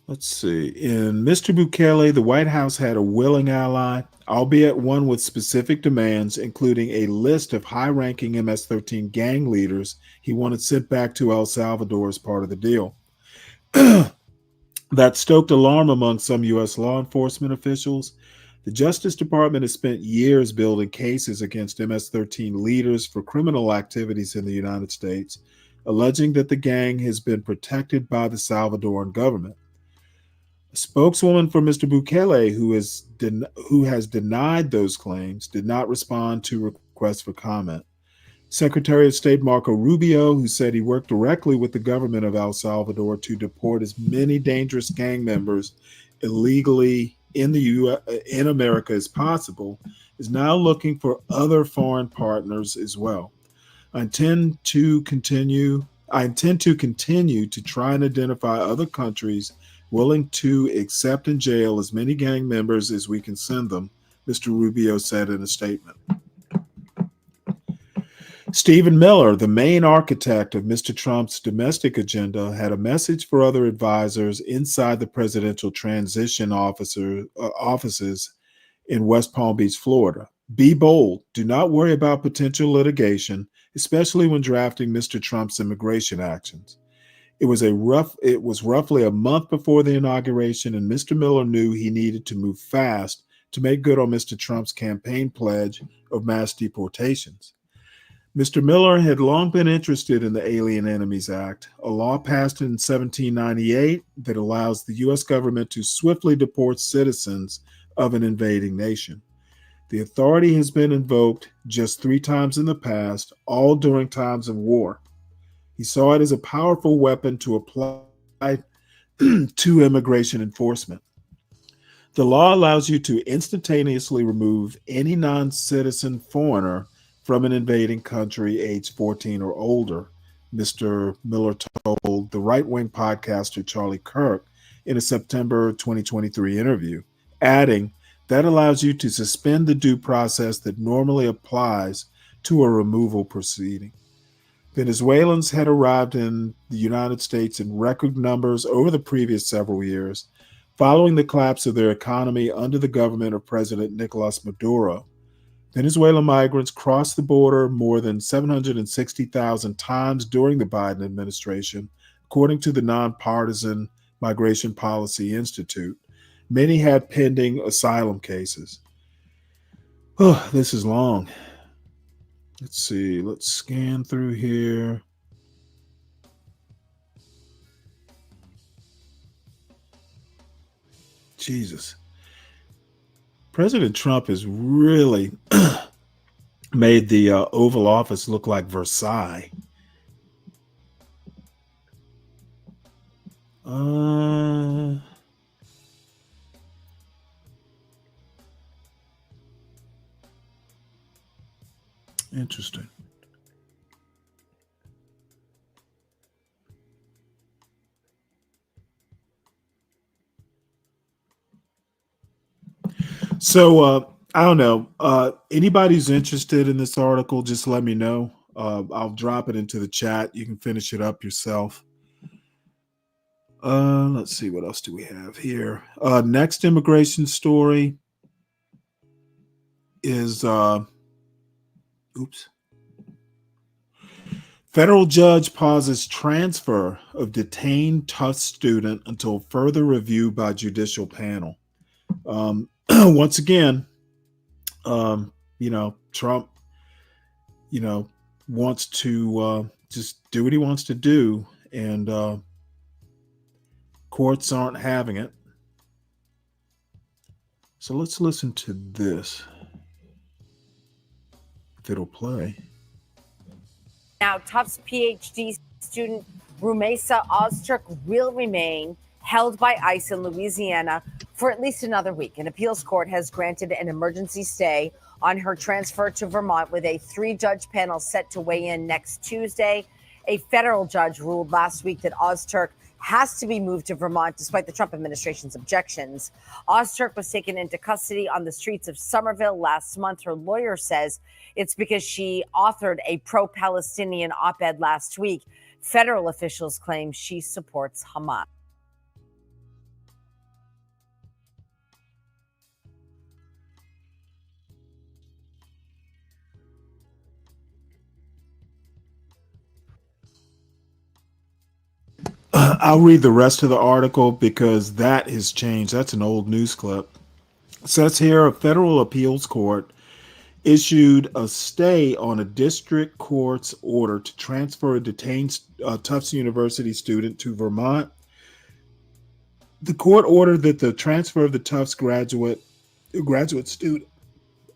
Let's see. In Mr. Bukele, the White House had a willing ally, albeit one with specific demands, including a list of high-ranking MS-13 gang leaders he wanted sent back to El Salvador as part of the deal. That stoked alarm among some U.S. law enforcement officials. The Justice Department has spent years building cases against MS-13 leaders for criminal activities in the United States, alleging that the gang has been protected by the Salvadoran government. A spokeswoman for Mr. Bukele, who has denied those claims, did not respond to requests for comment. Secretary of State Marco Rubio, who said he worked directly with the government of El Salvador to deport as many dangerous gang members illegally in America as possible, is now looking for other foreign partners as well. I intend to continue to try and identify other countries willing to accept and jail as many gang members as we can send them, Mr. Rubio said in a statement. Stephen Miller, the main architect of Mr. Trump's domestic agenda, had a message for other advisors inside the presidential transition offices in West Palm Beach, Florida. Be bold. Do not worry about potential litigation, especially when drafting Mr. Trump's immigration actions. It was roughly a month before the inauguration, and Mr. Miller knew he needed to move fast to make good on Mr. Trump's campaign pledge of mass deportations. Mr. Miller had long been interested in the Alien Enemies Act, a law passed in 1798 that allows the U.S. government to swiftly deport citizens of an invading nation. The authority has been invoked just 3 times in the past, all during times of war. He saw it as a powerful weapon to apply to immigration enforcement. The law allows you to instantaneously remove any non-citizen foreigner from an invading country aged 14 or older, Mr. Miller told the right-wing podcaster Charlie Kirk in a September 2023 interview, adding, that allows you to suspend the due process that normally applies to a removal proceeding. Venezuelans had arrived in the United States in record numbers over the previous several years, following the collapse of their economy under the government of President Nicolas Maduro. Venezuelan migrants crossed the border more than 760,000 times during the Biden administration, according to the nonpartisan Migration Policy Institute. Many had pending asylum cases. Oh, this is long. Let's see. Let's scan through here. Jesus. President Trump has really made the Oval Office look like Versailles. Interesting. So I don't know. Anybody's interested in this article, just let me know. I'll drop it into the chat. You can finish it up yourself. Let's see, what else do we have here? Next immigration story is federal judge pauses transfer of detained Tufts student until further review by judicial panel. Once again, Trump, wants to just do what he wants to do, and courts aren't having it. So let's listen to this. If it'll play. Now, Tufts PhD student Rumesa Ozturk will remain held by ICE in Louisiana for at least another week. An appeals court has granted an emergency stay on her transfer to Vermont, with a 3-judge panel set to weigh in next Tuesday. A federal judge ruled last week that Ozturk has to be moved to Vermont despite the Trump administration's objections. Ozturk was taken into custody on the streets of Somerville last month. Her lawyer says it's because she authored a pro-Palestinian op-ed last week. Federal officials claim she supports Hamas. I'll read the rest of the article because that has changed. That's an old news clip. It says here, a federal appeals court issued a stay on a district court's order to transfer a detained Tufts University student to Vermont. The court ordered that the transfer of the Tufts graduate student,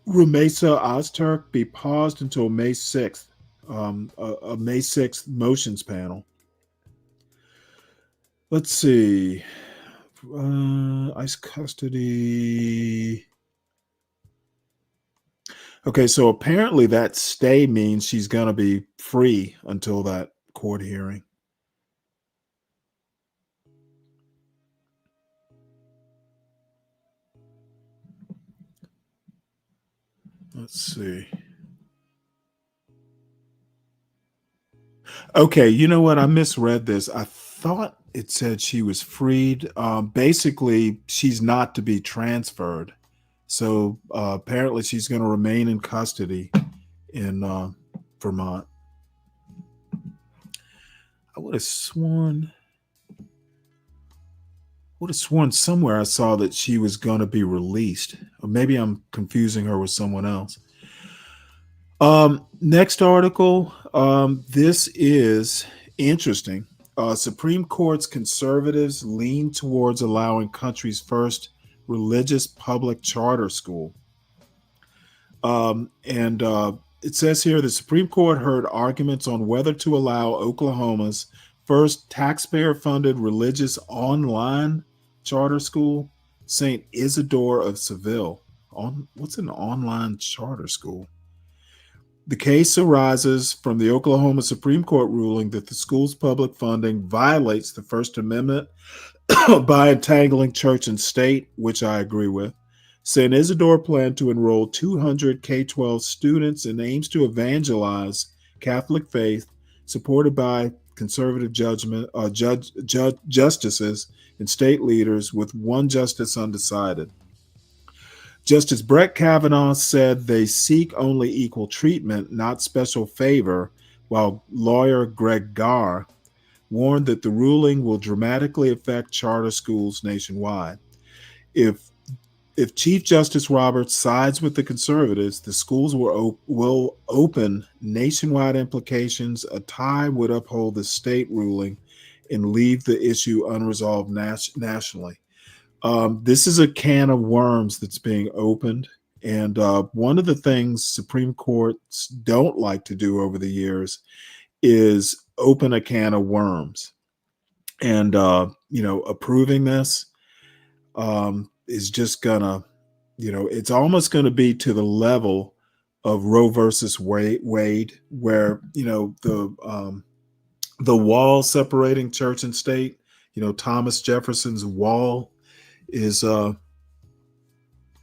Rumesa Ozturk, be paused until May 6th, a May 6th motions panel. Let's see. ICE custody. Okay, so apparently that stay means she's going to be free until that court hearing. Let's see. Okay, you know what? I misread this. I thought it said she was freed. Basically, she's not to be transferred. So apparently she's going to remain in custody in Vermont. I would have sworn somewhere I saw that she was going to be released. Or maybe I'm confusing her with someone else. Next article. This is interesting. Supreme Court's conservatives lean towards allowing country's first religious public charter school. And it says here the Supreme Court heard arguments on whether to allow Oklahoma's first taxpayer funded religious online charter school, St. Isidore of Seville. What's an online charter school? The case arises from the Oklahoma Supreme Court ruling that the school's public funding violates the First Amendment by entangling church and state, which I agree with. St. Isidore planned to enroll 200 K-12 students and aims to evangelize Catholic faith, supported by conservative justices and state leaders, with one justice undecided. Justice Brett Kavanaugh said they seek only equal treatment, not special favor, while lawyer Greg Garr warned that the ruling will dramatically affect charter schools nationwide. If Chief Justice Roberts sides with the conservatives, the schools will open nationwide implications. A tie would uphold the state ruling and leave the issue unresolved nationally. This is a can of worms that's being opened. And one of the things Supreme Courts don't like to do over the years is open a can of worms. And, approving this is just gonna, it's almost going to be to the level of Roe versus Wade, where, the wall separating church and state, Thomas Jefferson's wall is going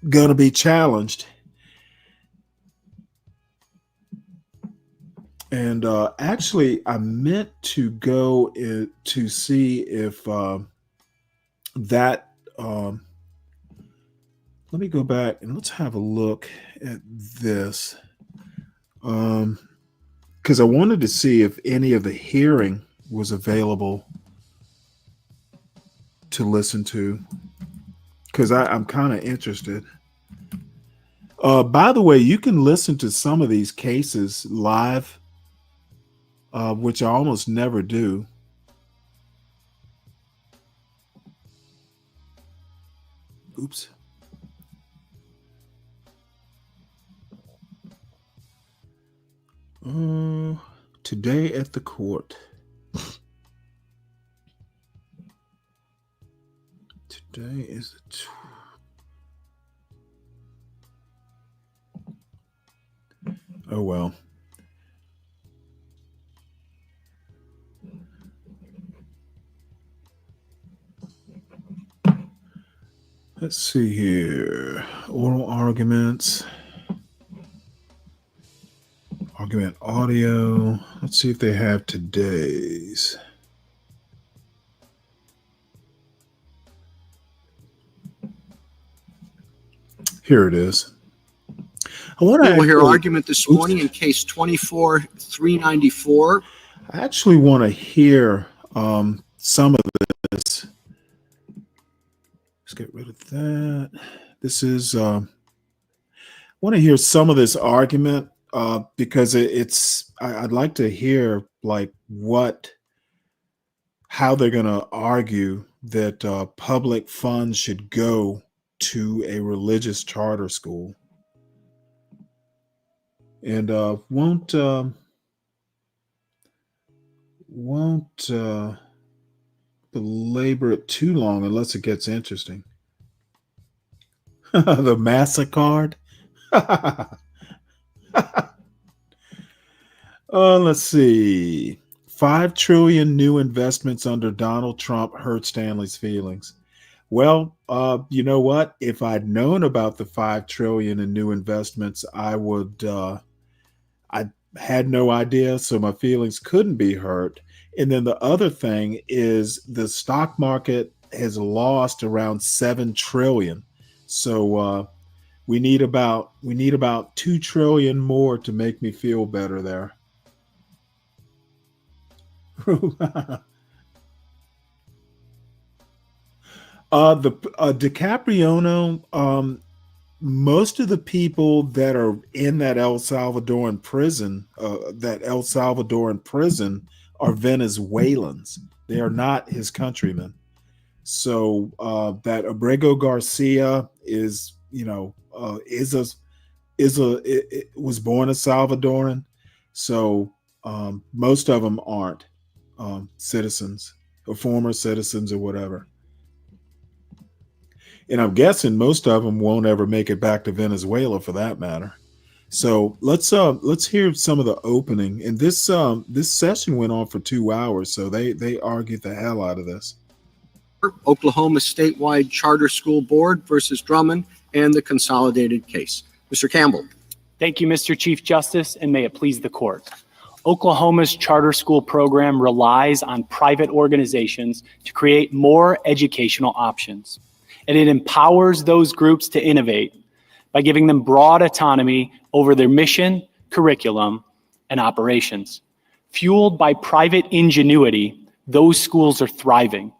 to be challenged. And actually, I meant to go to see if that. Let me go back and let's have a look at this. Because I wanted to see if any of the hearing was available to listen to. Because I'm kind of interested. By the way, you can listen to some of these cases live, which I almost never do. Oops. Today at the court. Today is the oh well. Let's see here. Oral arguments. Argument audio. Let's see if they have today's. Here it is. We'll hear argument this morning in case 24-394. I actually want to hear some of this. Let's get rid of that. This is I want to hear some of this argument because I'd like to hear like how they're going to argue that public funds should go to a religious charter school. And won't belabor it too long unless it gets interesting. The MasterCard. Let's see. 5 trillion new investments under Donald Trump hurt Stanley's feelings. Well, you know what? If I'd known about the 5 trillion in new investments, I would. I had no idea, so my feelings couldn't be hurt. And then the other thing is the stock market has lost around 7 trillion. So we need about 2 trillion more to make me feel better there. The DiCaprio, most of the people that are in that El Salvadoran prison, are Venezuelans. They are not his countrymen. So that Abrego Garcia was born a Salvadoran. So most of them aren't citizens or former citizens or whatever. And I'm guessing most of them won't ever make it back to Venezuela for that matter. So let's hear some of the opening. And this session went on for 2 hours, so they argued the hell out of this. Oklahoma statewide charter school board versus Drummond and the consolidated case. Mr. Campbell. Thank you, Mr. Chief Justice, and may it please the court. Oklahoma's charter school program relies on private organizations to create more educational options, and it empowers those groups to innovate by giving them broad autonomy over their mission, curriculum, and operations. Fueled by private ingenuity, those schools are thriving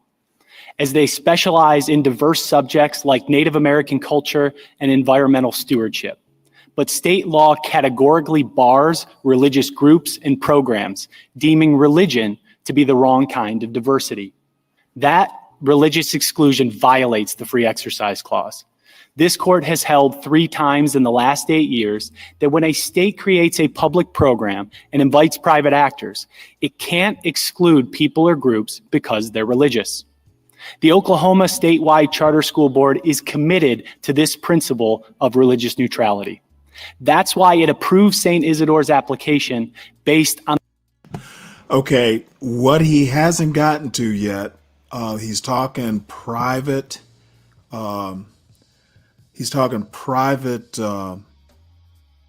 as they specialize in diverse subjects like Native American culture and environmental stewardship. But state law categorically bars religious groups and programs, deeming religion to be the wrong kind of diversity. That religious exclusion violates the Free Exercise Clause. This court has held 3 times in the last 8 years that when a state creates a public program and invites private actors, it can't exclude people or groups because they're religious. The Oklahoma statewide charter school board is committed to this principle of religious neutrality. That's why it approves St. Isidore's application based on. Okay, what he hasn't gotten to yet, he's talking private.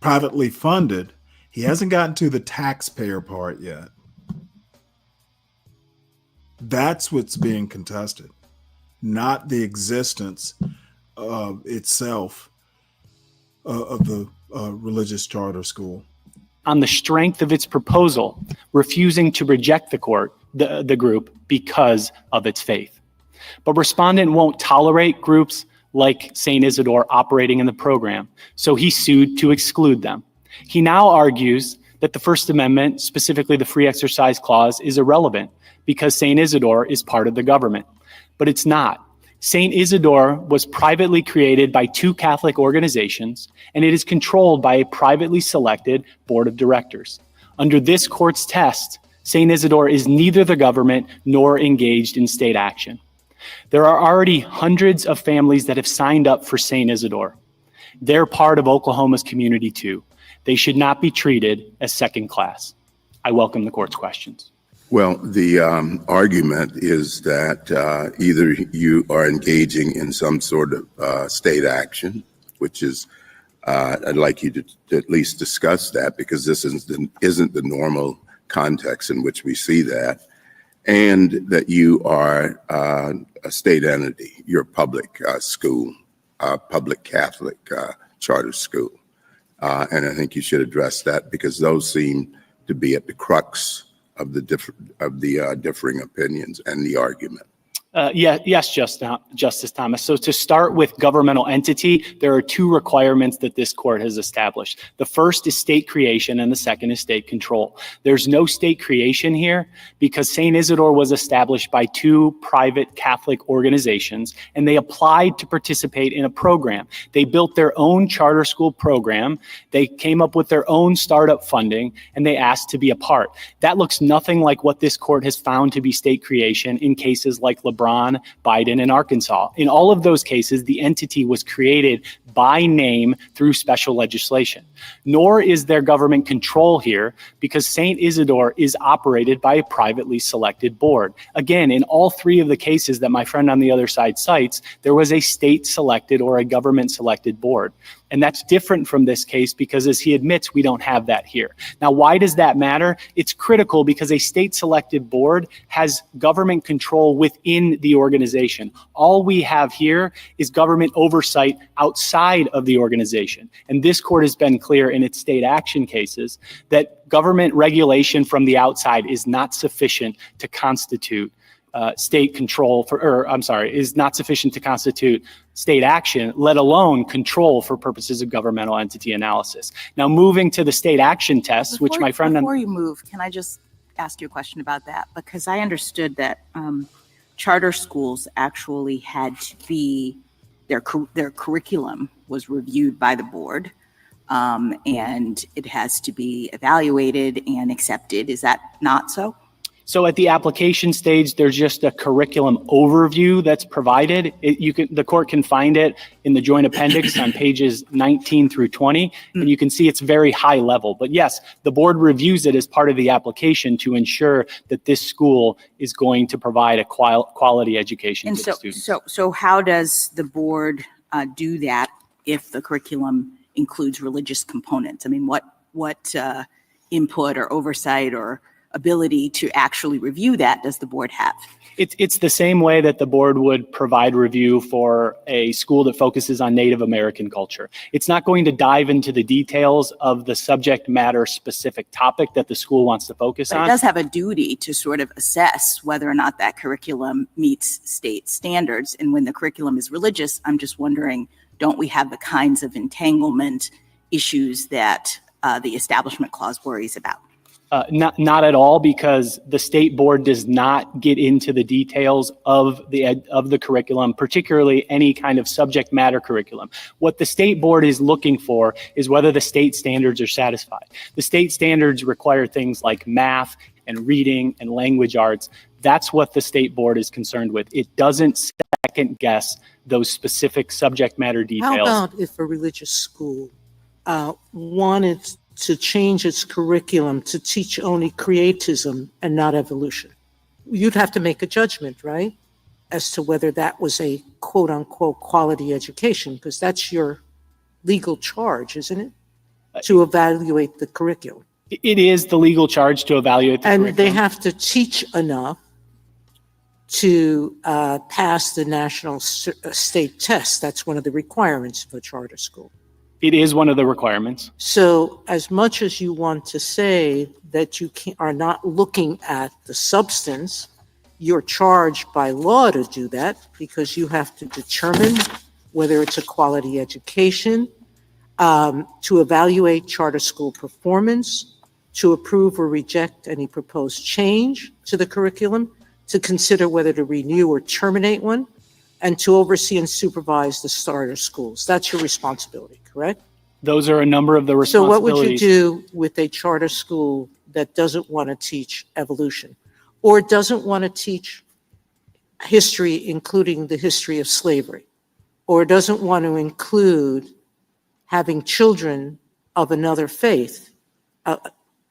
Privately funded. He hasn't gotten to the taxpayer part yet. That's what's being contested, not the existence itself of the religious charter school. On the strength of its proposal, refusing to reject the group because of its faith. But respondent won't tolerate groups like St. Isidore operating in the program, so he sued to exclude them. He now argues that the First Amendment, specifically the Free Exercise Clause, is irrelevant because St. Isidore is part of the government. But it's not. St. Isidore was privately created by 2 Catholic organizations, and it is controlled by a privately selected board of directors. Under this court's test, St. Isidore is neither the government nor engaged in state action. There are already hundreds of families that have signed up for St. Isidore. They're part of Oklahoma's community too. They should not be treated as second class. I welcome the court's questions. Well, the argument is that either you are engaging in some sort of state action, which is, I'd like you to at least discuss that because this isn't the normal context in which we see that, and that you are a state entity, you're a public school, public Catholic charter school. And I think you should address that because those seem to be at the crux of the differing opinions and the argument. Yes, Justice Thomas. So to start with governmental entity, there are 2 requirements that this court has established. The first is state creation and the second is state control. There's no state creation here because St. Isidore was established by 2 private Catholic organizations and they applied to participate in a program. They built their own charter school program. They came up with their own startup funding and they asked to be a part. That looks nothing like what this court has found to be state creation in cases like LeBron, Biden, and Arkansas. In all of those cases, the entity was created by name through special legislation. Nor is there government control here because St. Isidore is operated by a privately selected board. Again, in all 3 of the cases that my friend on the other side cites, there was a state selected or a government selected board. And that's different from this case because, as he admits, we don't have that here. Now, why does that matter? It's critical because a state-selected board has government control within the organization. All we have here is government oversight outside of the organization. And this court has been clear in its state action cases that government regulation from the outside is not sufficient to constitute state control is not sufficient to constitute state action, let alone control for purposes of governmental entity analysis. Now, moving to the state action test, which my friend... Before you move, can I just ask you a question about that? Because I understood that charter schools actually had to be, their curriculum was reviewed by the board, and it has to be evaluated and accepted. Is that not so? So at the application stage, there's just a curriculum overview that's provided. The court can find it in the joint appendix on pages 19 through 20, and you can see it's very high level. But yes, the board reviews it as part of the application to ensure that this school is going to provide a quality education to the students. So how does the board do that if the curriculum includes religious components? I mean, what input or oversight or ability to actually review that does the board have? It's the same way that the board would provide review for a school that focuses on Native American culture. It's not going to dive into the details of the subject matter specific topic that the school wants to focus on. It does have a duty to sort of assess whether or not that curriculum meets state standards. And when the curriculum is religious, I'm just wondering, don't we have the kinds of entanglement issues that the Establishment Clause worries about? Not at all, because the state board does not get into the details of the curriculum, particularly any kind of subject matter curriculum. What the state board is looking for is whether the state standards are satisfied. The state standards require things like math and reading and language arts. That's what the state board is concerned with. It doesn't second guess those specific subject matter details. How about if a religious school wanted to change its curriculum to teach only creatism and not evolution? You'd have to make a judgment, right? As to whether that was a quote unquote quality education, because that's your legal charge, isn't it? To evaluate the curriculum. It is the legal charge to evaluate the curriculum. And they have to teach enough to pass the national state test. That's one of the requirements of a charter school. It is one of the requirements. So as much as you want to say that you are not looking at the substance, you're charged by law to do that, because you have to determine whether it's a quality education, to evaluate charter school performance, to approve or reject any proposed change to the curriculum, to consider whether to renew or terminate one, and to oversee and supervise the charter schools. That's your responsibility, correct? Those are a number of the responsibilities. So what would you do with a charter school that doesn't want to teach evolution, or doesn't want to teach history, including the history of slavery, or doesn't want to include having children of another faith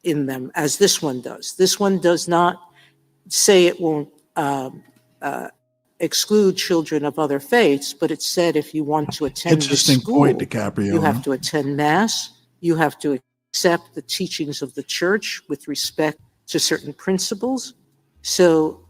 in them, as this one does? This one does not say it won't exclude children of other faiths, but it said if you want to attend Interesting the school, point, DiCaprio. you have to attend Mass, you have to accept the teachings of the church with respect to certain principles. So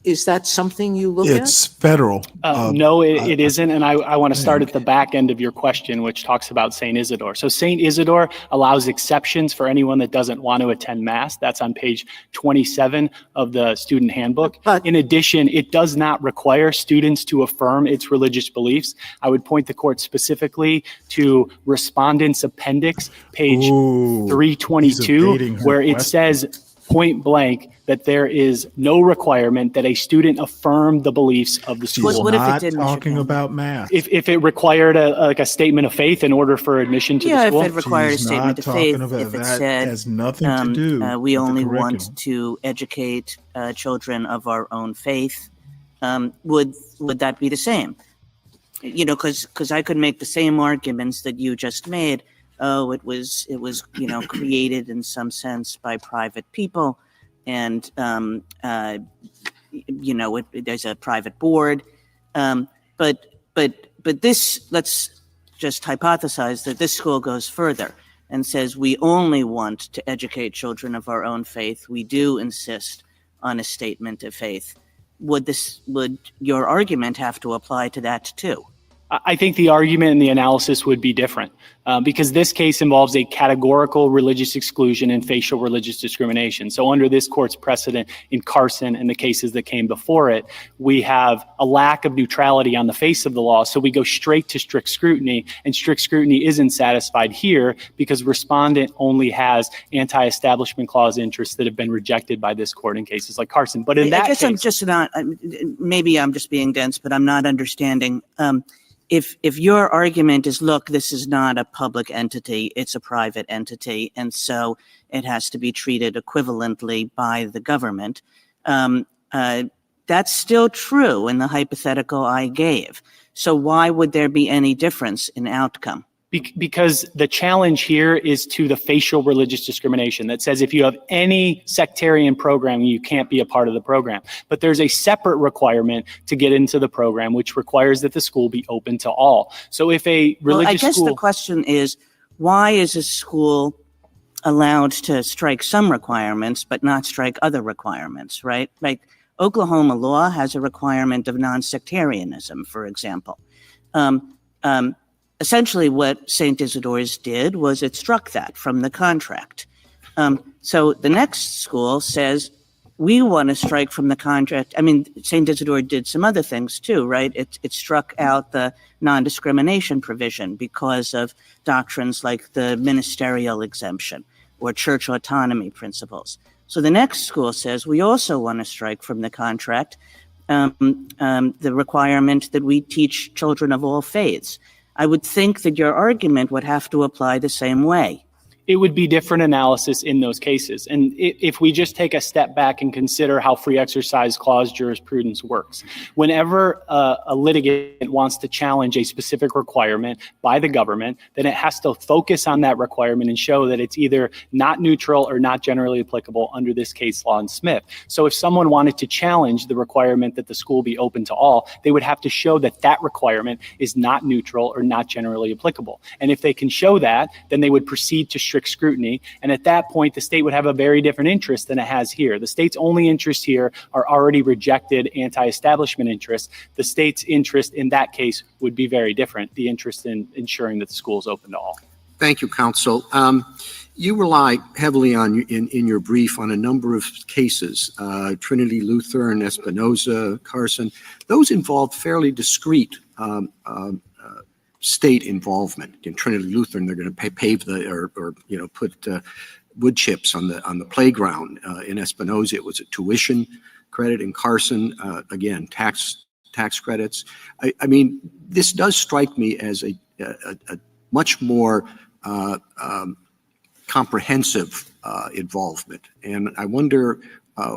is that something you look at? It's federal. No, it isn't. And I want to start at the back end of your question, which talks about St. Isidore. So St. Isidore allows exceptions for anyone that doesn't want to attend Mass. That's on page 27 of the student handbook. But in addition, it does not require students to affirm its religious beliefs. I would point the court specifically to Respondent's Appendix, page 322, where it says point blank that there is no requirement that a student affirm the beliefs of the school. What if it didn't? Talking about Mass. If it required a statement of faith in order for admission to the school? Yeah, if it required a statement of faith, if it said has nothing to do we with only the want to educate children of our own faith, would that be the same? You know, because I could make the same arguments that you just made. Oh, it was created in some sense by private people, and there's a private board, but this, let's just hypothesize that this school goes further and says we only want to educate children of our own faith. We do insist on a statement of faith. Would your argument have to apply to that too? I think the argument and the analysis would be different because this case involves a categorical religious exclusion and facial religious discrimination. So under this court's precedent in Carson and the cases that came before it, we have a lack of neutrality on the face of the law. So we go straight to strict scrutiny, and strict scrutiny isn't satisfied here because respondent only has anti-establishment clause interests that have been rejected by this court in cases like Carson. But in that I guess case, I'm just not, maybe I'm just being dense, but I'm not understanding. If your argument is, look, this is not a public entity, it's a private entity, and so it has to be treated equivalently by the government, that's still true in the hypothetical I gave. So why would there be any difference in outcome? Because the challenge here is to the facial religious discrimination that says if you have any sectarian program, you can't be a part of the program. But there's a separate requirement to get into the program, which requires that the school be open to all. So if a religious I guess the question is, why is a school allowed to strike some requirements but not strike other requirements, right? Like Oklahoma law has a requirement of non-sectarianism, for example. Essentially what St. Isidore's did was it struck that from the contract. So the next school says, we want to strike from the contract. I mean, St. Isidore did some other things too, right? It struck out the non-discrimination provision because of doctrines like the ministerial exemption or church autonomy principles. So the next school says, we also want to strike from the contract the requirement that we teach children of all faiths. I would think that your argument would have to apply the same way. It would be different analysis in those cases. And if we just take a step back and consider how free exercise clause jurisprudence works, whenever a litigant wants to challenge a specific requirement by the government, then it has to focus on that requirement and show that it's either not neutral or not generally applicable under this case law in Smith. So if someone wanted to challenge the requirement that the school be open to all, they would have to show that that requirement is not neutral or not generally applicable. And if they can show that, then they would proceed to strict scrutiny. And at that point, the state would have a very different interest than it has here. The state's only interests here are already rejected anti-establishment interests. The state's interest in that case would be very different, the interest in ensuring that the school is open to all. Thank you, counsel. You rely heavily on in your brief on a number of cases, Trinity Lutheran, Espinoza, Carson. Those involved fairly discrete state involvement. In Trinity Lutheran, they're going to pave the put wood chips on the playground. In Espinoza, it was a tuition credit. In Carson, again, tax credits. I mean, this does strike me as a much more comprehensive involvement, and I wonder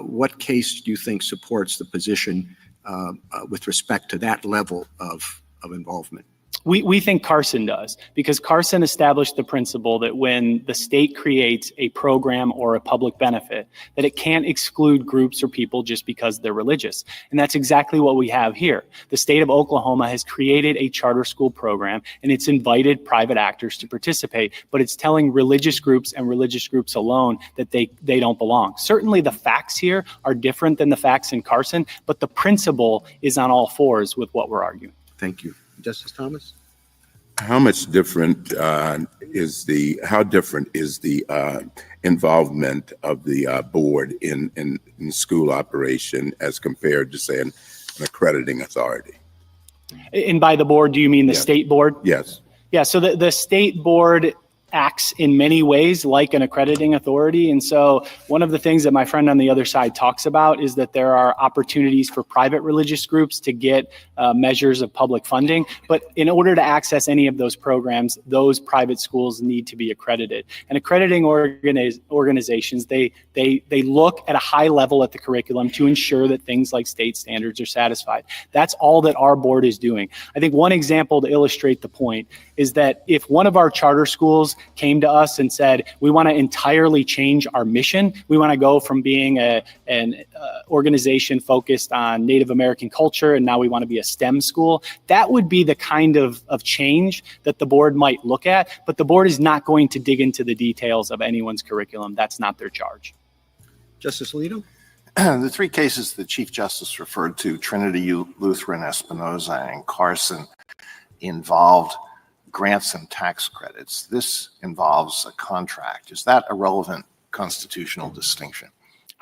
what case do you think supports the position with respect to that level of involvement? We think Carson does, because Carson established the principle that when the state creates a program or a public benefit, that it can't exclude groups or people just because they're religious. And that's exactly what we have here. The state of Oklahoma has created a charter school program, and it's invited private actors to participate, but it's telling religious groups and religious groups alone that they don't belong. Certainly the facts here are different than the facts in Carson, but the principle is on all fours with what we're arguing. Thank you. Justice Thomas? How different is the involvement of the board in school operation as compared to, say, an accrediting authority? And by the board, do you mean the state board? Yes. Yeah, so the state board acts in many ways like an accrediting authority. And so one of the things that my friend on the other side talks about is that there are opportunities for private religious groups to get measures of public funding. But in order to access any of those programs, those private schools need to be accredited. And accrediting organizations, they look at a high level at the curriculum to ensure that things like state standards are satisfied. That's all that our board is doing. I think one example to illustrate the point is that if one of our charter schools came to us and said, we want to entirely change our mission, we want to go from being an organization focused on Native American culture, and now we want to be a STEM school, that would be the kind of change that the board might look at, but the board is not going to dig into the details of anyone's curriculum. That's not their charge. Justice Alito? The three cases the Chief Justice referred to, Trinity Lutheran, Espinoza, and Carson, involved grants and tax credits. This involves a contract. Is that a relevant constitutional distinction?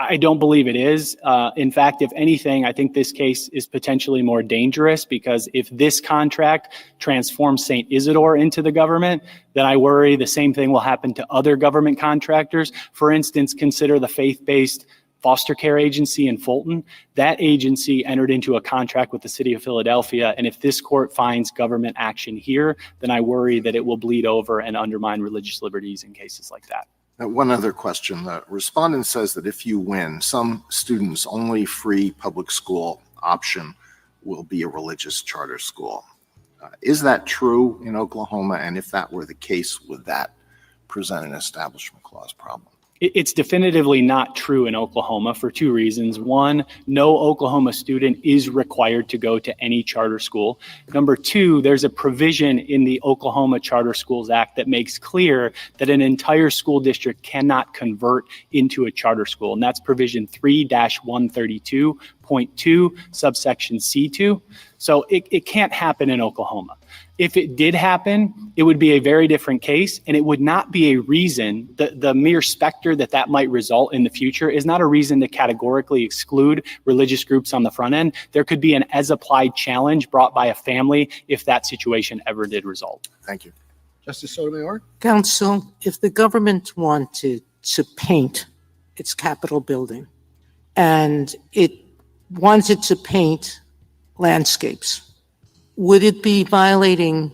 I don't believe it is. In fact, if anything, I think this case is potentially more dangerous, because if this contract transforms St. Isidore into the government, then I worry the same thing will happen to other government contractors. For instance, consider the faith-based foster care agency in Fulton. That agency entered into a contract with the city of Philadelphia, and if this court finds government action here, then I worry that it will bleed over and undermine religious liberties in cases like that. One other question. The respondent says that if you win, some students' only free public school option will be a religious charter school. Is that true in Oklahoma? And if that were the case, would that present an Establishment Clause problem? It's definitively not true in Oklahoma for two reasons. One, no Oklahoma student is required to go to any charter school. Number two, there's a provision in the Oklahoma Charter Schools Act that makes clear that an entire school district cannot convert into a charter school, and that's provision 3-132.2, subsection C2. So it can't happen in Oklahoma. If it did happen, it would be a very different case, and it would not be a reason, the mere specter that might result in the future is not a reason to categorically exclude religious groups on the front end. There could be an as-applied challenge brought by a family if that situation ever did result. Thank you. Justice Sotomayor? Counsel, if the government wanted to paint its Capitol building and it wanted to paint landscapes, would it be violating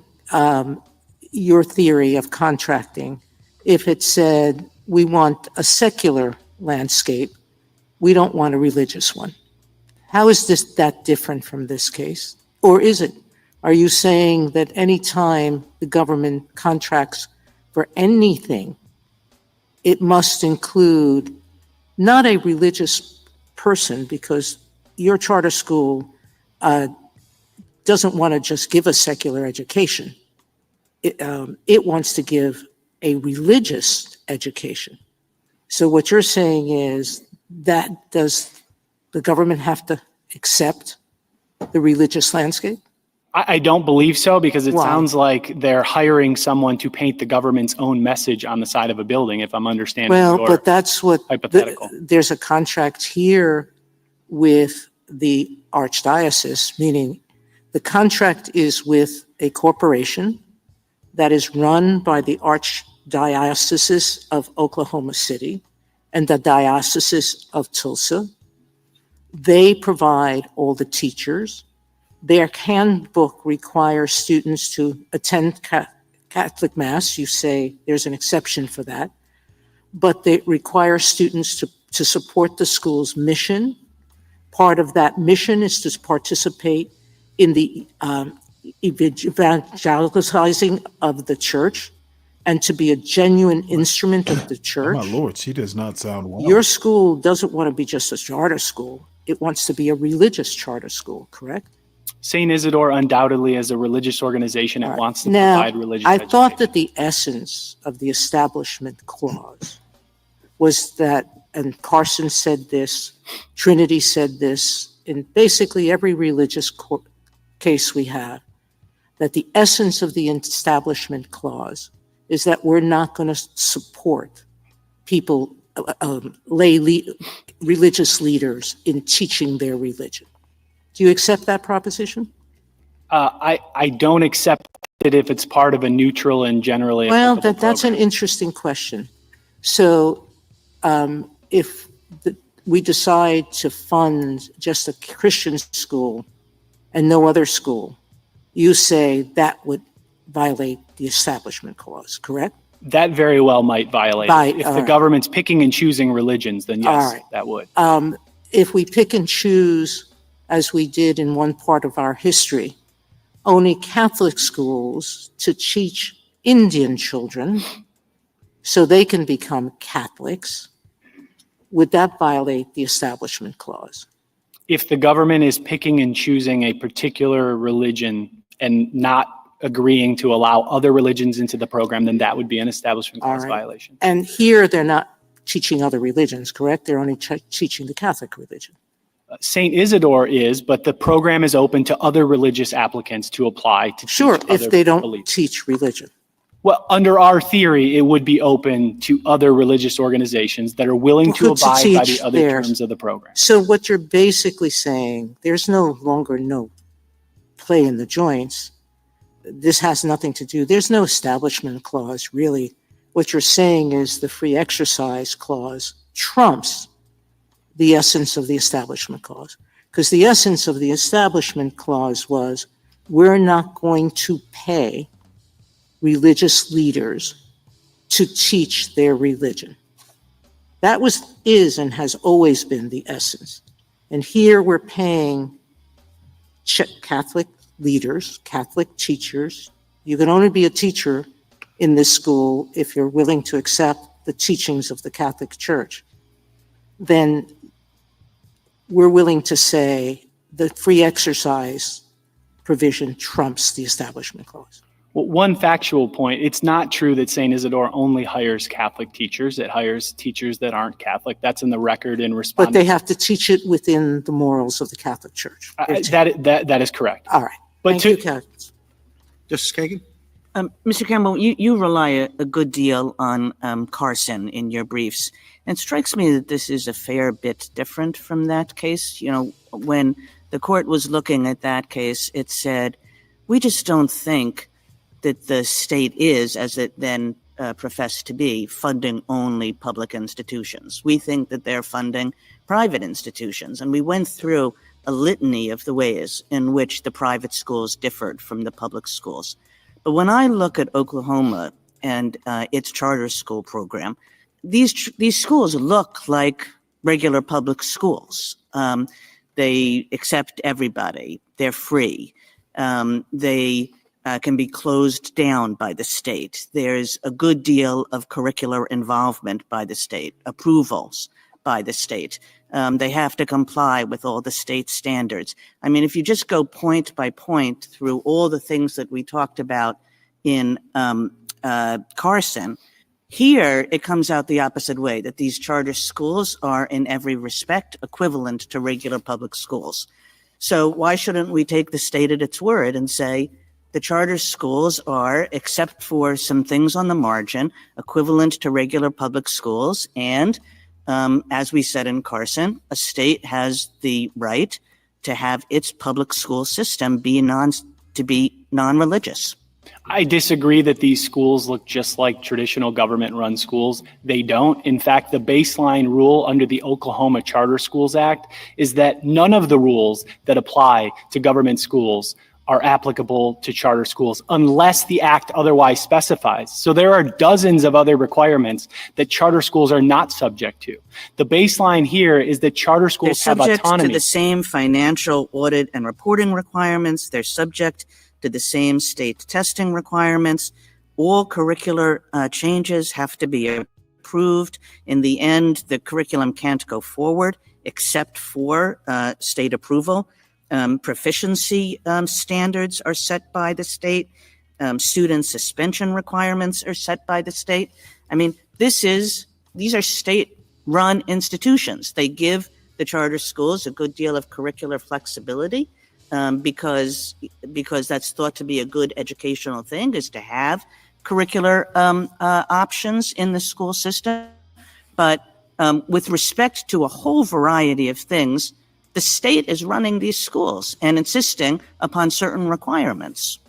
your theory of contracting if it said, we want a secular landscape, we don't want a religious one? How is that different from this case? Or is it? Are you saying that any time the government contracts for anything, it must include not a religious person, because your charter school doesn't want to just give a secular education. It wants to give a religious education. So what you're saying is that does the government have to accept the religious landscape? I don't believe so, because it Why? sounds like they're hiring someone to paint the government's own message on the side of a building, if I'm understanding Well, your but that's what hypothetical. there's a contract here with the archdiocese, meaning the contract is with a corporation that is run by the Archdiocese of Oklahoma City and the Diocese of Tulsa. They provide all the teachers. Their handbook requires students to attend Catholic Mass. You say there's an exception for that. But they require students to support the school's mission. Part of that mission is to participate in the evangelizing of the church and to be a genuine instrument of the church. My Lord, she does not sound well. Your school doesn't want to be just a charter school. It wants to be a religious charter school, correct? St. Isidore undoubtedly is a religious organization. It wants to Now, provide religious I education. thought that the essence of the Establishment Clause was that, and Carson said this, Trinity said this, in basically every religious case we have, that the essence of the Establishment Clause is that we're not going to support people, religious leaders in teaching their religion. Do you accept that proposition? I don't accept it if it's part of a neutral and generally Well, applicable that's an interesting question. So if we decide to fund just a Christian school and no other school, you say that would violate the Establishment Clause, correct? That very well might violate it. If the government's picking and choosing religions, then yes, All right. that would. If we pick and choose, as we did in one part of our history, only Catholic schools to teach Indian children so they can become Catholics, would that violate the Establishment Clause? If the government is picking and choosing a particular religion and not agreeing to allow other religions into the program, then that would be an Establishment Clause All right. violation. And here they're not teaching other religions, correct? They're only teaching the Catholic religion. St. Isidore is, but the program is open to other religious applicants to apply to Sure, teach if other they don't beliefs. teach religion. Well, under our theory, it would be open to other religious organizations that are willing to Who to abide by the teach other theirs. terms of the program. So what you're basically saying, there's no longer no play in the joints. This has nothing to do, there's no establishment clause, really. What you're saying is the free exercise clause trumps the essence of the establishment clause. Because the essence of the establishment clause was, we're not going to pay religious leaders to teach their religion. That is and has always been the essence. And here we're paying Catholic leaders, Catholic teachers. You can only be a teacher in this school if you're willing to accept the teachings of the Catholic Church. Then we're willing to say the free exercise provision trumps the establishment clause. Well, one factual point, it's not true that St. Isidore only hires Catholic teachers. It hires teachers that aren't Catholic. That's in the record in response. But they have to teach it within the morals of the Catholic Church. That is correct. All right. But Thank you, Catholic. Justice Kagan? Mr. Campbell, you rely a good deal on Carson in your briefs. And it strikes me that this is a fair bit different from that case. You know, when the court was looking at that case, it said, we just don't think that the state is, as it then professed to be, funding only public institutions. We think that they're funding private institutions. And we went through a litany of the ways in which the private schools differed from the public schools. But when I look at Oklahoma and its charter school program, these schools look like regular public schools. They accept everybody. They're free. They can be closed down by the state. There's a good deal of curricular involvement by the state, approvals by the state. They have to comply with all the state standards. I mean, if you just go point by point through all the things that we talked about in Carson, here it comes out the opposite way, that these charter schools are in every respect equivalent to regular public schools. So why shouldn't we take the state at its word and say the charter schools are, except for some things on the margin, equivalent to regular public schools, and as we said in Carson, a state has the right to have its public school system be non-religious. I disagree that these schools look just like traditional government-run schools. They don't. In fact, the baseline rule under the Oklahoma Charter Schools Act is that none of the rules that apply to government schools are applicable to charter schools unless the act otherwise specifies. So there are dozens of other requirements that charter schools are not subject to. The baseline here is that charter schools have autonomy. They're subject to the same financial audit and reporting requirements. They're subject to the same state testing requirements. All curricular changes have to be approved. In the end, the curriculum can't go forward except for state approval. Proficiency standards are set by the state. Student suspension requirements are set by the state. I mean, these are state-run institutions. They give the charter schools a good deal of curricular flexibility because that's thought to be a good educational thing, is to have curricular options in the school system. But with respect to a whole variety of things, the state is running these schools and insisting upon certain requirements.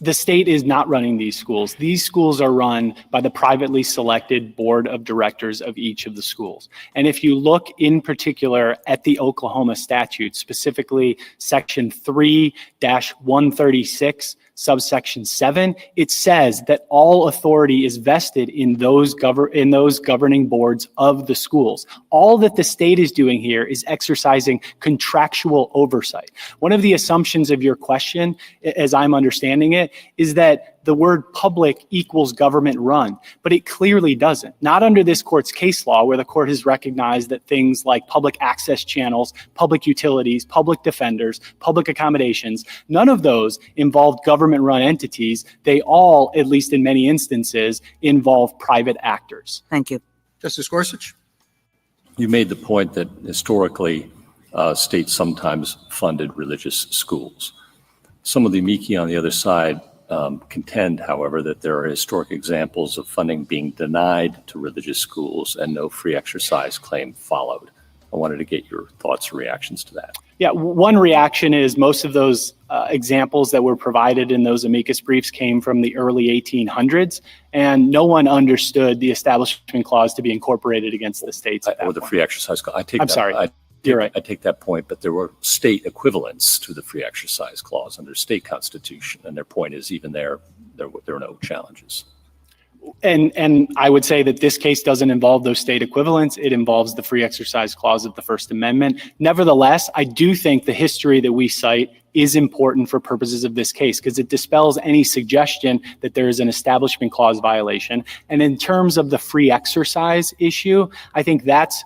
The state is not running these schools. These schools are run by the privately selected board of directors of each of the schools. And if you look in particular at the Oklahoma statute, specifically section 3-136, subsection 7, it says that all authority is vested in those governing boards of the schools. All that the state is doing here is exercising contractual oversight. One of the assumptions of your question, as I'm understanding it, is that the word public equals government run, but it clearly doesn't. Not under this court's case law, where the court has recognized that things like public access channels, public utilities, public defenders, public accommodations, none of those involved government-run entities. They all, at least in many instances, involve private actors. Thank you. Justice Gorsuch? You made the point that historically states sometimes funded religious schools. Some of the amici on the other side contend, however, that there are historic examples of funding being denied to religious schools and no free exercise claim followed. I wanted to get your thoughts and reactions to that. Yeah, one reaction is most of those examples that were provided in those amicus briefs came from the early 1800s, and no one understood the Establishment Clause to be incorporated against the states. Or the free exercise clause. You're right. I take that point, but there were state equivalents to the free exercise clause under state constitution, and their point is even there are no challenges. And I would say that this case doesn't involve those state equivalents. It involves the free exercise clause of the First Amendment. Nevertheless, I do think the history that we cite is important for purposes of this case because it dispels any suggestion that there is an Establishment Clause violation. And in terms of the free exercise issue, I think that's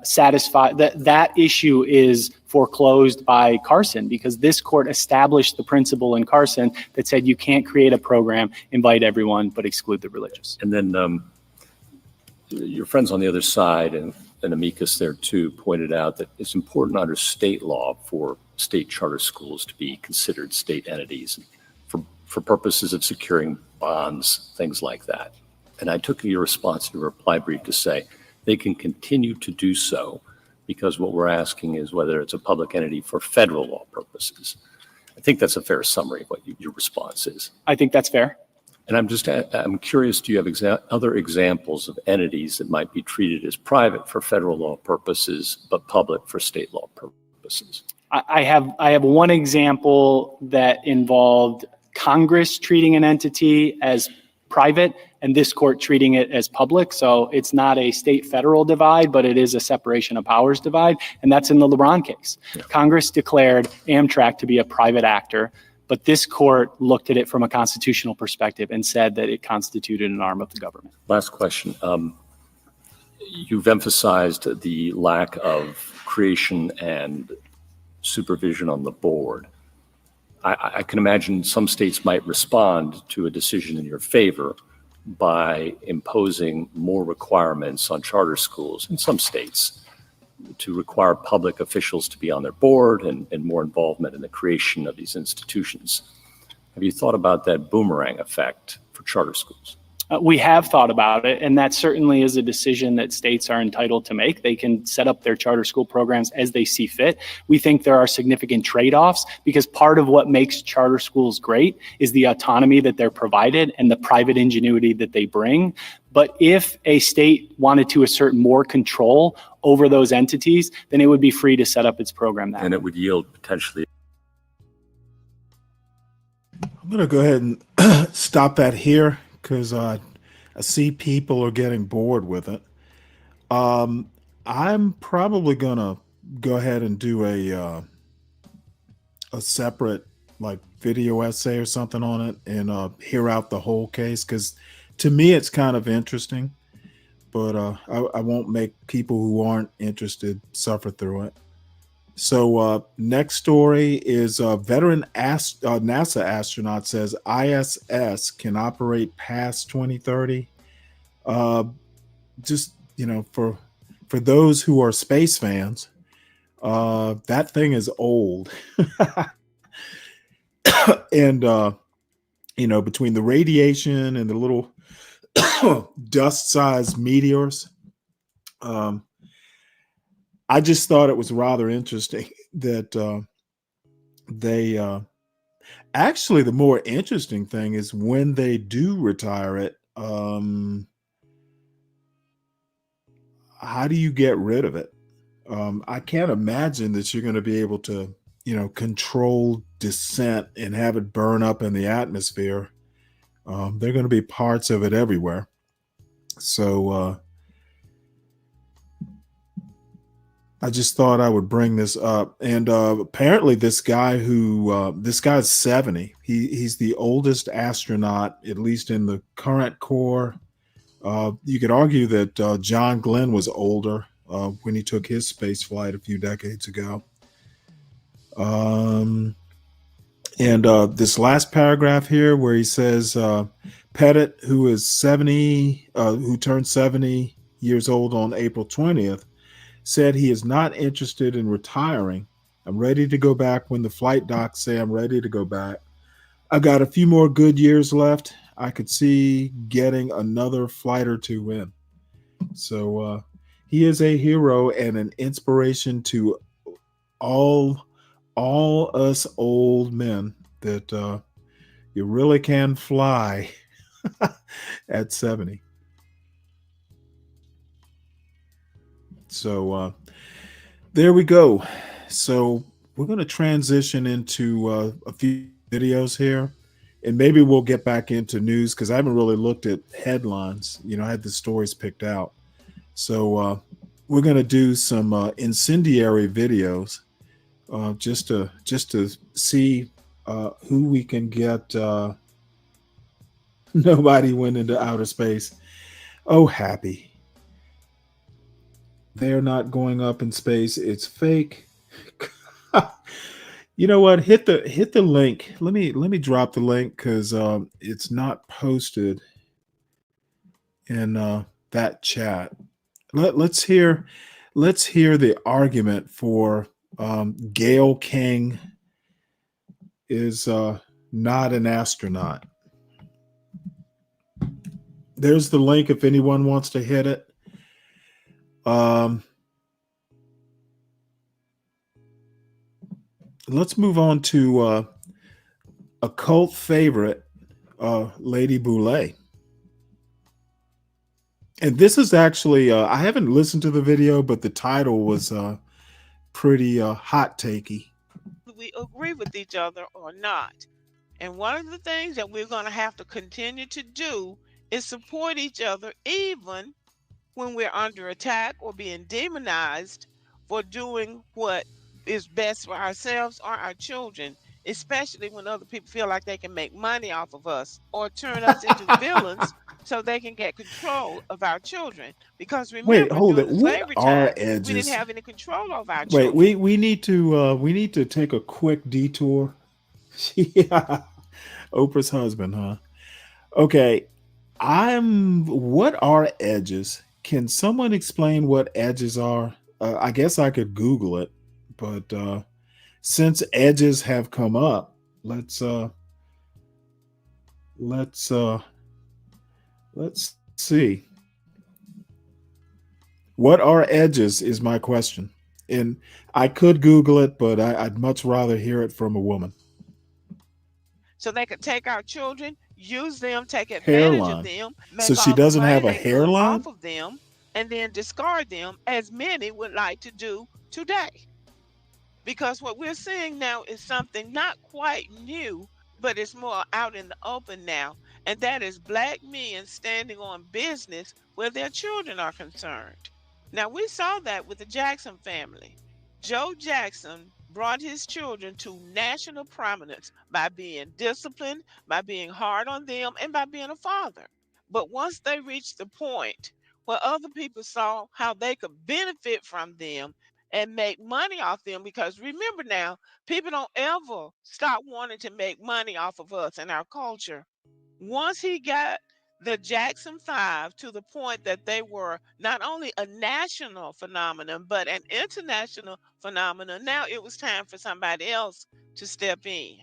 satisfied, that issue is foreclosed by Carson because this court established the principle in Carson that said you can't create a program, invite everyone, but exclude the religious. And then your friends on the other side and amicus there too pointed out that it's important under state law for state charter schools to be considered state entities for purposes of securing bonds, things like that. And I took your response to your reply brief to say they can continue to do so because what we're asking is whether it's a public entity for federal law purposes. I think that's a fair summary of what your response is. I think that's fair. And I'm curious, do you have other examples of entities that might be treated as private for federal law purposes, but public for state law purposes? I have one example that involved Congress treating an entity as private and this court treating it as public. So it's not a state-federal divide, but it is a separation of powers divide. And that's in the LeBron case. Yeah. Congress declared Amtrak to be a private actor, but this court looked at it from a constitutional perspective and said that it constituted an arm of the government. Last question. You've emphasized the lack of creation and supervision on the board. I can imagine some states might respond to a decision in your favor by imposing more requirements on charter schools in some states to require public officials to be on their board and more involvement in the creation of these institutions. Have you thought about that boomerang effect for charter schools? We have thought about it, and that certainly is a decision that states are entitled to make. They can set up their charter school programs as they see fit. We think there are significant trade-offs because part of what makes charter schools great is the autonomy that they're provided and the private ingenuity that they bring. But if a state wanted to assert more control over those entities, then it would be free to set up its program that way. And it would yield potentially. I'm going to go ahead and stop that here, because I see people are getting bored with it. I'm probably going to go ahead and do a separate video essay or something on it and hear out the whole case, because to me it's kind of interesting, but I won't make people who aren't interested suffer through it. So next story is a veteran NASA astronaut says ISS can operate past 2030. Just, for those who are space fans, that thing is old. And, between the radiation and the little dust-sized meteors, I just thought it was rather interesting that they actually, the more interesting thing is when they do retire it, how do you get rid of it? I can't imagine that you're going to be able to, control descent and have it burn up in the atmosphere. There are going to be parts of it everywhere. So, I just thought I would bring this up. And apparently this guy's 70. He's the oldest astronaut, at least in the current Corps. You could argue that John Glenn was older when he took his space flight a few decades ago. And this last paragraph here where he says, Pettit, who turned 70 years old on April 20th, said he is not interested in retiring. I'm ready to go back when the flight docs say I'm ready to go back. I got a few more good years left. I could see getting another flight or two in. So he is a hero and an inspiration to all us old men that you really can fly at 70. So there we go. So we're going to transition into a few videos here, and maybe we'll get back into news because I haven't really looked at headlines. I had the stories picked out. So we're going to do some incendiary videos just to see who we can get. Nobody went into outer space. Oh, happy. They're not going up in space. It's fake. You know what? Hit the link. Let me drop the link because it's not posted in that chat. Let's hear the argument for Gayle King is not an astronaut. There's the link if anyone wants to hit it. Let's move on to a cult favorite, Lady Boulay. And this is actually, I haven't listened to the video, but the title was pretty hot takey. We agree with each other or not. And one of the things that we're going to have to continue to do is support each other even when we're under attack or being demonized for doing what is best for ourselves or our children, especially when other people feel like they can make money off of us or turn us into villains so they can get control of our children. Because remember, Wait, hold during it. the slavery What are time, edges? we didn't have any control over our Wait, children. we need to take a quick detour. Yeah, Oprah's husband, huh? Okay, what are edges? Can someone explain what edges are? I guess I could Google it, but since edges have come up, let's see. What are edges is my question. And I could Google it, but I'd much rather hear it from a woman. So they could take our children, use them, take advantage Hairline. of them, So make she all the doesn't money have a they could hairline? off of them, and then discard them, as many would like to do today. Because what we're seeing now is something not quite new, but it's more out in the open now, and that is Black men standing on business where their children are concerned. Now, we saw that with the Jackson family. Joe Jackson brought his children to national prominence by being disciplined, by being hard on them, and by being a father. But once they reached the point where other people saw how they could benefit from them and make money off them, because remember now, people don't ever stop wanting to make money off of us and our culture. Once he got the Jackson Five to the point that they were not only a national phenomenon, but an international phenomenon, now it was time for somebody else to step in.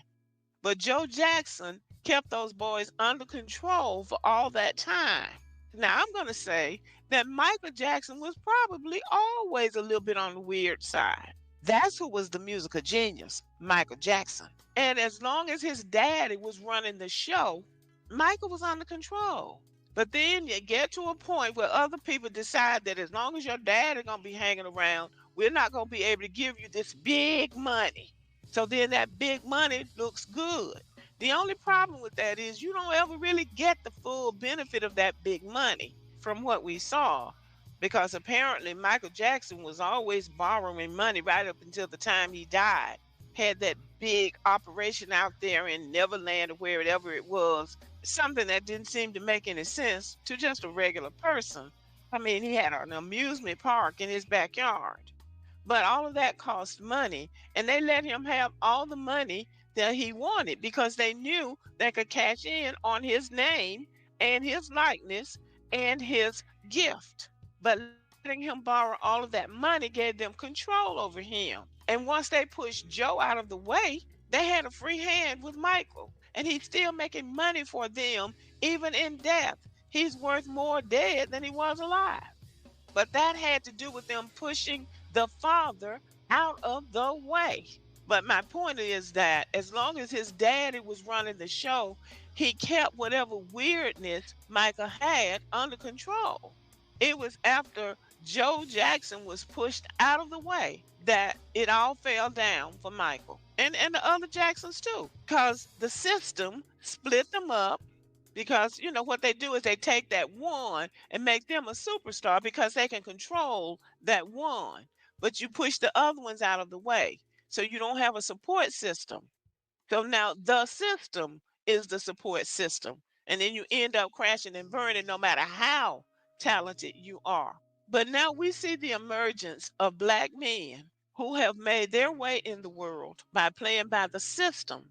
But Joe Jackson kept those boys under control for all that time. Now, I'm going to say that Michael Jackson was probably always a little bit on the weird side. That's who was the musical genius, Michael Jackson. And as long as his daddy was running the show, Michael was under control. But then you get to a point where other people decide that as long as your dad is going to be hanging around, we're not going to be able to give you this big money. So then that big money looks good. The only problem with that is you don't ever really get the full benefit of that big money from what we saw, because apparently Michael Jackson was always borrowing money right up until the time he died. Had that big operation out there in Neverland or wherever it was, something that didn't seem to make any sense to just a regular person. I mean, he had an amusement park in his backyard. But all of that cost money, and they let him have all the money that he wanted because they knew they could cash in on his name and his likeness and his gift. But letting him borrow all of that money gave them control over him. And once they pushed Joe out of the way, they had a free hand with Michael. And he's still making money for them, even in death. He's worth more dead than he was alive. But that had to do with them pushing the father out of the way. But my point is that as long as his daddy was running the show, he kept whatever weirdness Michael had under control. It was after Joe Jackson was pushed out of the way that it all fell down for Michael and the other Jacksons too, because the system split them up. Because you know what they do is they take that one and make them a superstar because they can control that one, but you push the other ones out of the way, so you don't have a support system. So now the system is the support system, and then you end up crashing and burning no matter how talented you are. But now we see the emergence of Black men who have made their way in the world by playing by the system.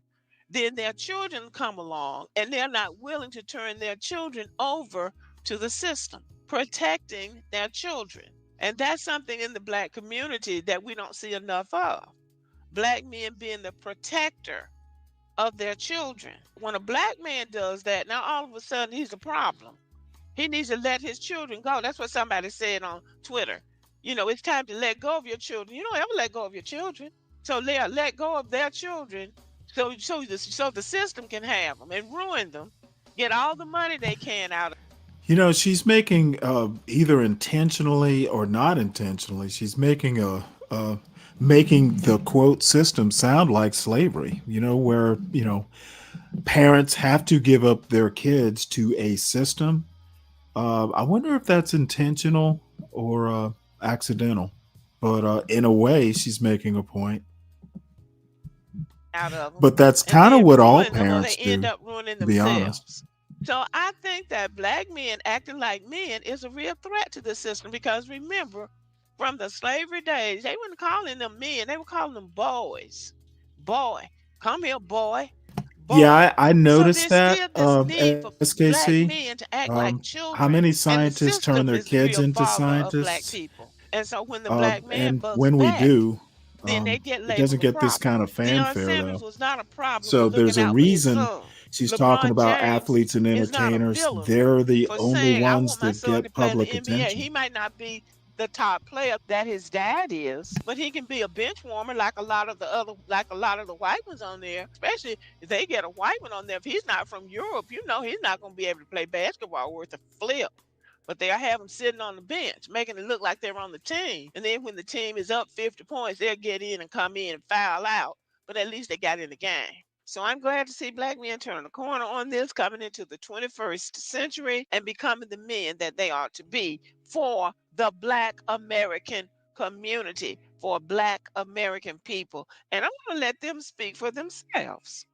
Then their children come along and they're not willing to turn their children over to the system, protecting their children. And that's something in the Black community that we don't see enough of. Black men being the protector of their children. When a Black man does that, now all of a sudden he's a problem. He needs to let his children go. That's what somebody said on Twitter. You know, it's time to let go of your children. You don't ever let go of your children. So they are let go of their children so the system can have them and ruin them, get all the money they can out of them. You know, she's making either intentionally or not intentionally, she's making making the quote system sound like slavery, you know, where, you know, parents have to give up their kids to a system. I wonder if that's intentional or accidental, but in a way, she's making a point. Out of them. But that's And kind of then what all ruin them, or parents they end do, up ruining to be honest. themselves. So I think that Black men acting like men is a real threat to the system because remember, from the slavery days, they weren't calling them men, they were calling them boys. Boy, come here, boy. Yeah, Boy. I So noticed there's that, still this need for Black SKC. men to act like How children, many and the scientists turn system their is the kids real into father of Black scientists? people. And so when the Black man And bucks when we back, do, then they get it doesn't labeled a get this problem. kind of Deion fanfare, Sanders though. was not a problem for So there's looking a out for his reason son. she's talking LeBron about James athletes and is not a entertainers. villain They're the for only saying, I ones want my that son to get play in the public NBA. attention. He might not be the top player that his dad is, but he can be a bench warmer like a lot of the white ones on there, especially if they get a white one on there. If he's not from Europe, you know he's not going to be able to play basketball worth a flip. But they'll have them sitting on the bench, making it look like they're on the team. And then when the team is up 50 points, they'll get in and come in and foul out. But at least they got in the game. So I'm glad to see Black men turn the corner on this, coming into the 21st century and becoming the men that they ought to be for the Black American community, for Black American people. And I want to let them speak for themselves.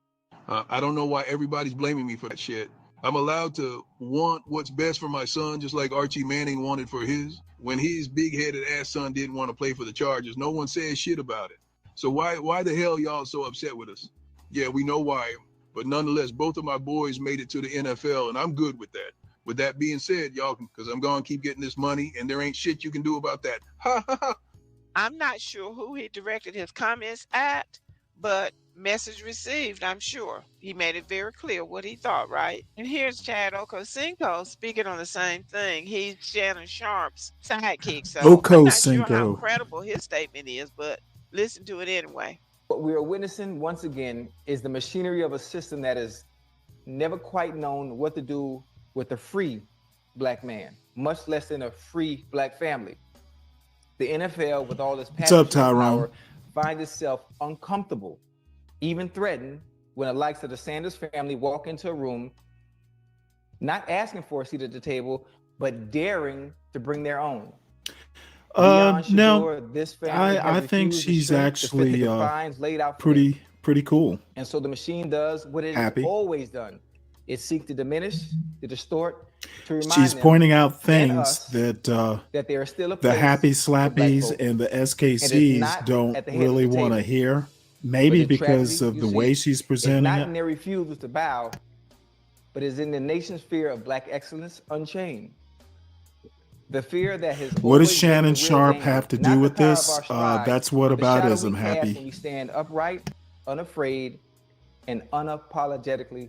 I don't know why everybody's blaming me for that shit. I'm allowed to want what's best for my son, just like Archie Manning wanted for his. When his big-headed ass son didn't want to play for the Chargers, no one said shit about it. So why the hell y'all so upset with us? Yeah, we know why, but nonetheless, both of my boys made it to the NFL, and I'm good with that. With that being said, y'all, because I'm going to keep getting this money, and there ain't shit you can do about that. Ha, ha, ha. I'm not sure who he directed his comments at, but message received, I'm sure. He made it very clear what he thought, right? And here's Chad Okocinco speaking on the same thing. He's Shannon Sharp's sidekick, so I'm not sure how Okocinco. credible his statement is, but listen to it anyway. What we are witnessing once again is the machinery of a system that has never quite known what to do with a free Black man, much less than a free Black family. The NFL, with all its What's up, passion and Tyrone? power, finds itself uncomfortable, even threatened, when the likes of the Sanders family walk into a room, not asking for a seat at the table, but daring to bring their own. Beyond No, Shador, this family I has think refused to she's shrink to fit actually the confines laid out for them. pretty cool. And so the machine does what it Happy. has always done. It seeks to diminish, to distort, to remind She's them pointing out and things us that that there is still a the place happy for Black slappies folk. and the And it's SKCs not don't at the head of really the want to table. hear. But Maybe the because tragedy, of you the see, way she's is presenting not it. in their refusal to bow, but is in the nation's fear of Black excellence unchained. The fear that has What does always been Shannon the real Sharp danger, have to not do the with power of this? our strides, That's but the shadow we whataboutism, cast when Happy. we stand upright, unafraid, and unapologetically.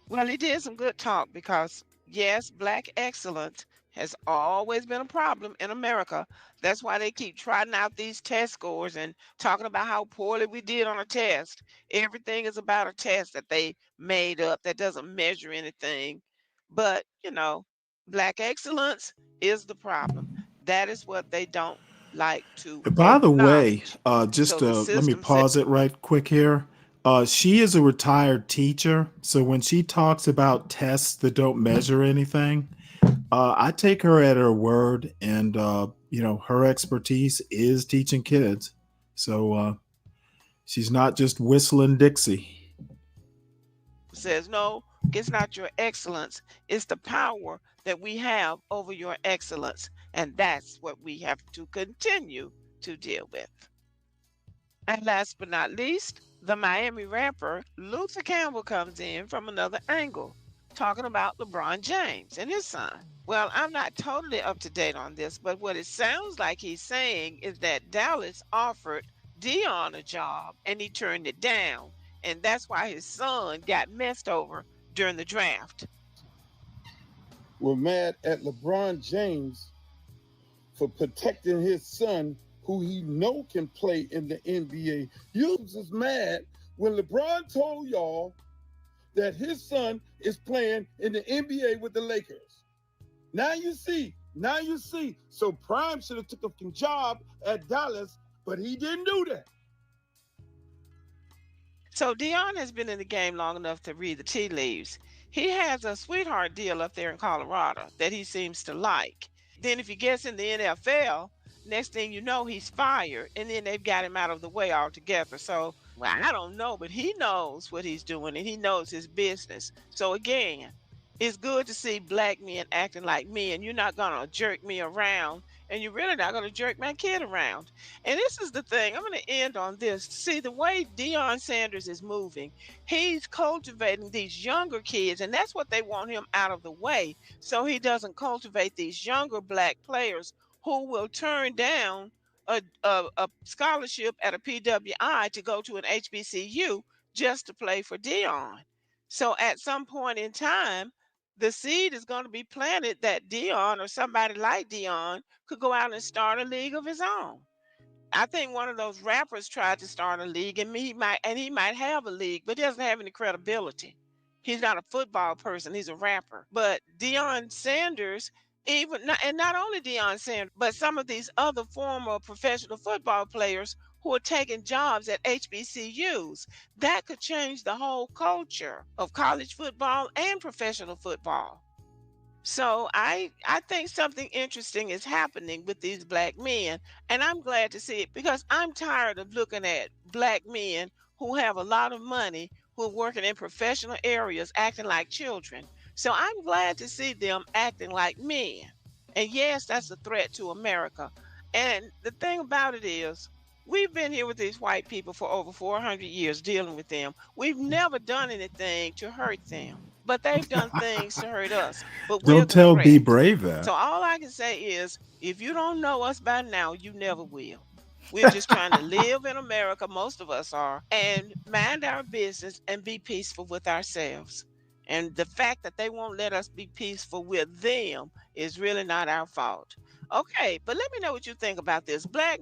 Well, he did some good talk because, yes, black excellence has always been a problem in America. That's why they keep trotting out these test scores and talking about how poorly we did on a test. Everything is about a test that they made up that doesn't measure anything. But, black excellence is the problem. That is what they don't like to By the way, acknowledge. just So the let me system says, pause it right quick here. She is a retired teacher, so when she talks about tests that don't measure anything, I take her at her word, and her expertise is teaching kids. So she's not just whistling Dixie. no, it's not your excellence, it's the power that we have over your excellence, and that's what we have to continue to deal with. And last but not least, the Miami rapper Luther Campbell comes in from another angle, talking about LeBron James and his son. Well, I'm not totally up to date on this, but what it sounds like he's saying is that Dallas offered Dion a job and he turned it down. And that's why his son got messed over during the draft. We're mad at LeBron James for protecting his son, who he know can play in the NBA. You was mad when LeBron told y'all that his son is playing in the NBA with the Lakers. Now you see. So Prime should have took a job at Dallas, but he didn't do that. So Dion has been in the game long enough to read the tea leaves. He has a sweetheart deal up there in Colorado that he seems to like. Then if he gets in the NFL, next thing you know, he's fired, and then they've got him out of the way altogether. So, well, I don't know, but he knows what he's doing, and he knows his business. So again, it's good to see black men acting like me, and you're not gonna jerk me around, and you're really not gonna jerk my kid around. And this is the thing. I'm gonna end on this. See, the way Deion Sanders is moving, he's cultivating these younger kids, and that's what they want him out of the way, so he doesn't cultivate these younger black players who will turn down a scholarship at a PWI to go to an HBCU just to play for Deion. So at some point in time, the seed is going to be planted that Deion or somebody like Deion could go out and start a league of his own. I think one of those rappers tried to start a league, and he might have a league, but he doesn't have any credibility. He's not a football person; he's a rapper. But Deion Sanders, not only Deion Sanders, but some of these other former professional football players who are taking jobs at HBCUs, that could change the whole culture of college football and professional football. So I think something interesting is happening with these black men, and I'm glad to see it because I'm tired of looking at black men who have a lot of money, who are working in professional areas, acting like children. So I'm glad to see them acting like men. And yes, that's a threat to America. And the thing about it is, we've been here with these white people for over 400 years dealing with them. We've never done anything to hurt them, but they've done things to hurt us. But we're Don't the tell Be threat. Brave that. So all I can say is, if you don't know us by now, you never will. We're just trying to live in America, most of us are, and mind our business and be peaceful with ourselves. And the fact that they won't let us be peaceful with them is really not our fault. Okay, but let me know what you think about this. Black.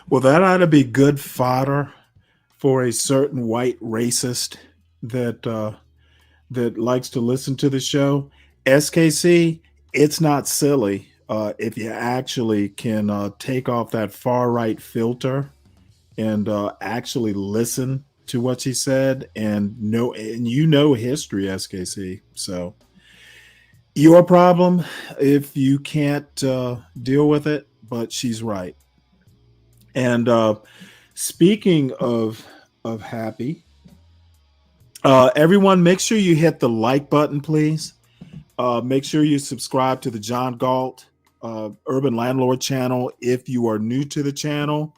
Well, that ought to be good fodder for a certain white racist that likes to listen to the show. SKC, it's not silly if you actually can take off that far right filter and actually listen to what she said and you know history, SKC. So your problem if you can't deal with it, but she's right. And speaking of happy, everyone, make sure you hit the like button, please. Make sure you subscribe to the John Galt Urban Landlord channel if you are new to the channel.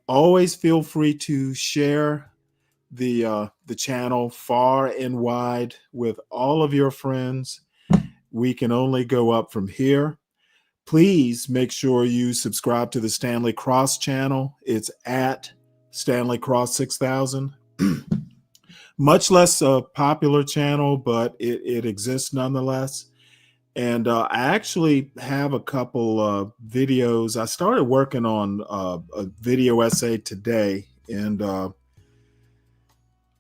Always feel free to share the channel far and wide with all of your friends. we can only go up from here. Please make sure you subscribe to the Stanley Cross channel. It's at Stanley Cross 6000. Much less a popular channel, but it exists nonetheless. And I actually have a couple videos. I started working on a video essay today, and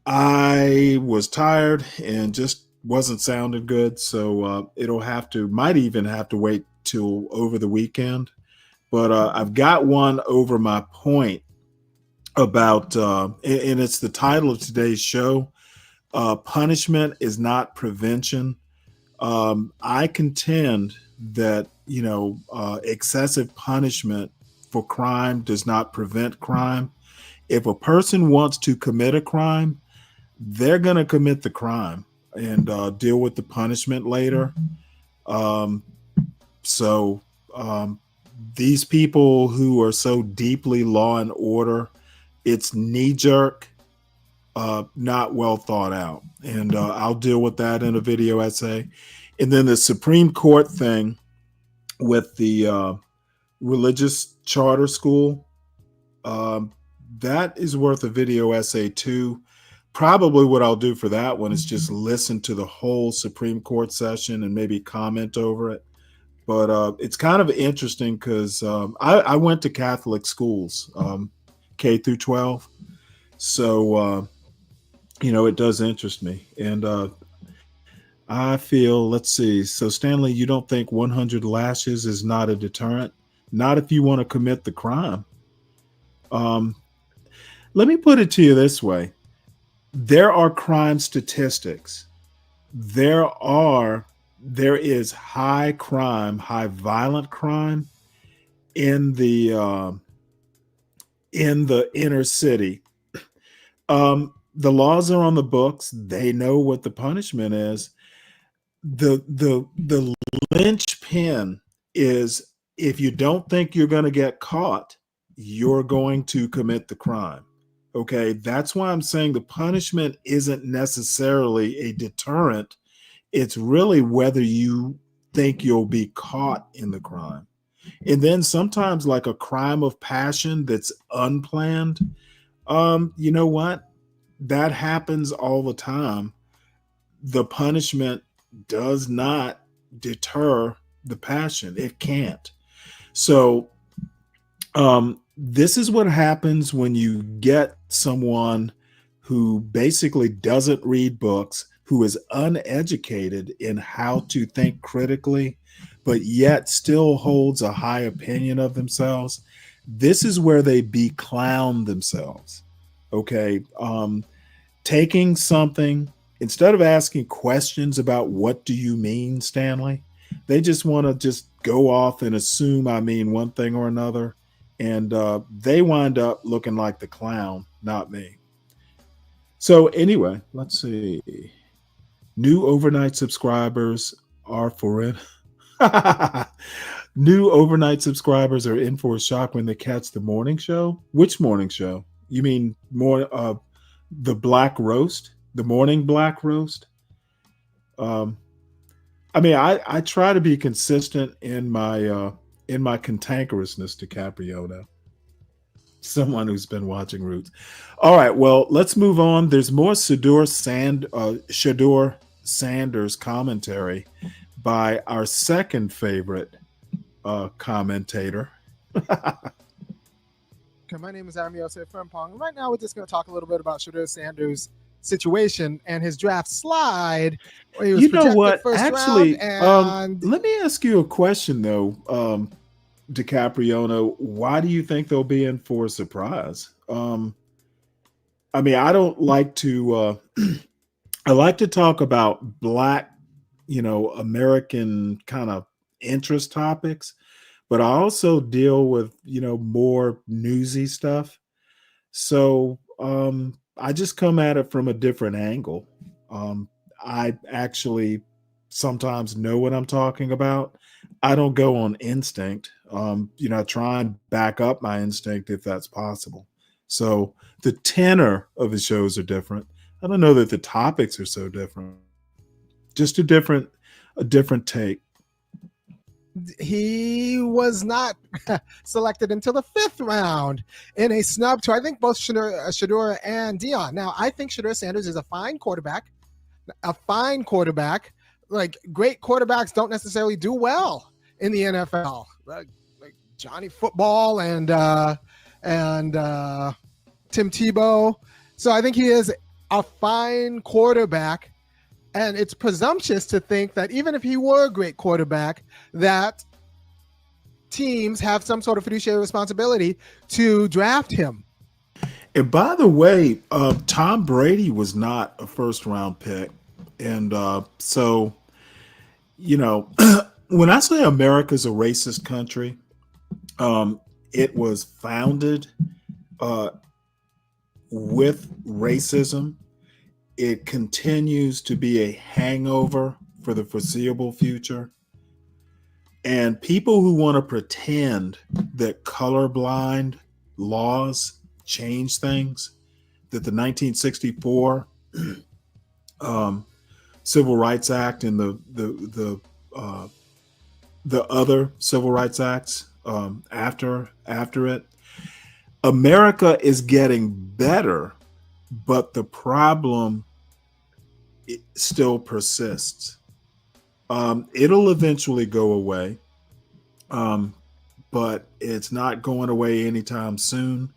I was tired and just wasn't sounding good. So might even have to wait till over the weekend. But I've got one over my point about, and it's the title of today's show, Punishment is Not Prevention. I contend that, excessive punishment for crime does not prevent crime. If a person wants to commit a crime, they're going to commit the crime and deal with the punishment later. So these people who are so deeply law and order, it's knee-jerk, not well thought out. And I'll deal with that in a video essay. And then the Supreme Court thing with the religious charter school, that is worth a video essay too. Probably what I'll do for that one is just listen to the whole Supreme Court session and maybe comment over it. But it's kind of interesting because I went to Catholic schools, K through 12. So, it does interest me. And I feel, let's see. So, Stanley, you don't think 100 lashes is not a deterrent? Not if you want to commit the crime. Let me put it to you this way. There are crime statistics. There is high crime, high violent crime in the inner city. The laws are on the books. They know what the punishment is. The linchpin is, if you don't think you're going to get caught, you're going to commit the crime. Okay, that's why I'm saying the punishment isn't necessarily a deterrent. It's really whether you think you'll be caught in the crime. And then sometimes, like a crime of passion that's unplanned, you know what? That happens all the time. The punishment does not deter the passion. It can't. So this is what happens when you get someone who basically doesn't read books, who is uneducated in how to think critically, but yet still holds a high opinion of themselves. This is where they beclown themselves. Okay. Taking something, instead of asking questions about what do you mean, Stanley, they just want to just go off and assume I mean one thing or another. And they wind up looking like the clown, not me. So anyway, let's see. New overnight subscribers are for it. New overnight subscribers are in for a shock when they catch the morning show. Which morning show? You mean more the Black Roast, the morning Black Roast? I try to be consistent in my cantankerousness to Capriota. Someone who's been watching Roots. All right, well, let's move on. There's more Shador Sanders commentary by our second favorite commentator. Okay, my name is Amiel Frimpong. And right now, we're just going to talk a little bit about Shador Sanders' situation and his draft slide. Where he was You know what? first Actually, round, and let me ask you a question, though, DiCapriono. Why do you think they'll be in for a surprise? I don't like to. I like to talk about Black, American kind of interest topics, but I also deal with, more newsy stuff. So I just come at it from a different angle. I actually sometimes know what I'm talking about. I don't go on instinct. I try and back up my instinct if that's possible. So the tenor of the shows are different. I don't know that the topics are so different. Just a different a different take. He was not selected until the 5th round in a snub to, I think, both Shedeur and Dion. Now, I think Shedeur Sanders is a fine quarterback. Like, great quarterbacks don't necessarily do well in the NFL. Like Johnny Football and Tim Tebow. So I think he is a fine quarterback. And it's presumptuous to think that even if he were a great quarterback, that teams have some sort of fiduciary responsibility to draft him. And by the way, Tom Brady was not a first-round pick. And so, you know, when I say America's a racist country, it was founded with racism. It continues to be a hangover for the foreseeable future. And people who want to pretend that colorblind laws change things, that the 1964 Civil Rights Act and the other civil rights acts after it, America is getting better, but the problem still persists. It'll eventually go away, but it's not going away anytime soon.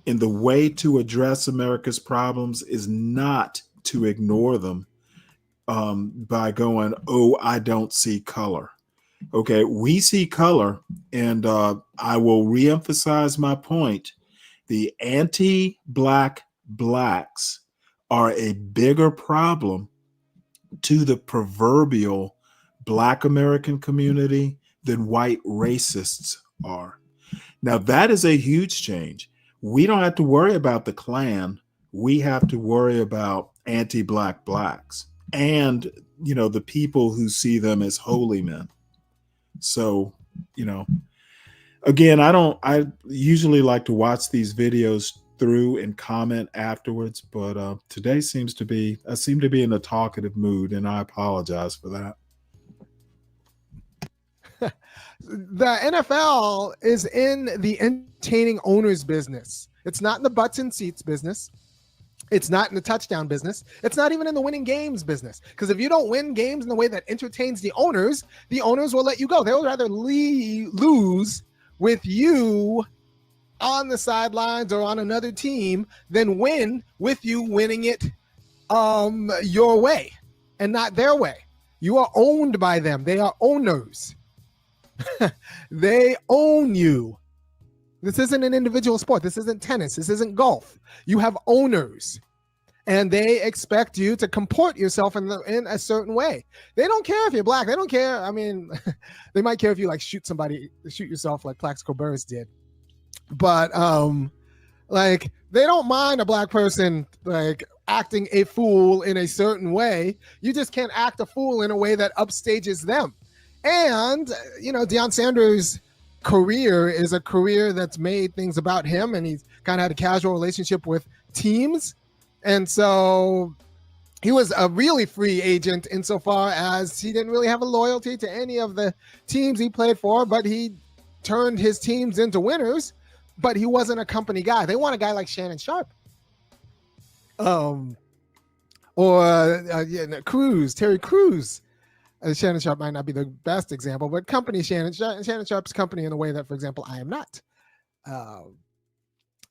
And the way to address America's problems is not to ignore them by going, oh, I don't see color. Okay, we see color, and I will reemphasize my point. The anti-Black blacks are a bigger problem to the proverbial Black American community than white racists are. Now, that is a huge change. We don't have to worry about the Klan. We have to worry about anti-Black blacks and, you know, the people who see them as holy men. So, you know, again, I usually like to watch these videos through and comment afterwards, but today I seem to be in a talkative mood, and I apologize for that. The NFL is in the entertaining owners business. It's not in the butts and seats business. It's not in the touchdown business. It's not even in the winning games business. Because if you don't win games in the way that entertains the owners will let you go. They'll rather lose with you on the sidelines or on another team than win with you winning it your way and not their way. You are owned by them. They are owners. They own you. This isn't an individual sport. This isn't tennis. This isn't golf. You have owners, and they expect you to comport yourself in a certain way. They don't care if you're Black. They don't care. I mean, they might care if you like shoot yourself like Plaxico Burress did. But like, they don't mind a Black person like acting a fool in a certain way. You just can't act a fool in a way that upstages them. And, you know, Deion Sanders' career is a career that's made things about him, and he's kind of had a casual relationship with teams. And so he was a really free agent insofar as he didn't really have a loyalty to any of the teams he played for, but he turned his teams into winners, but he wasn't a company guy. They want a guy like Shannon Sharp. Terry Crews. Shannon Sharp might not be the best example, but company Shannon Sharp's company in a way that, for example, I am not.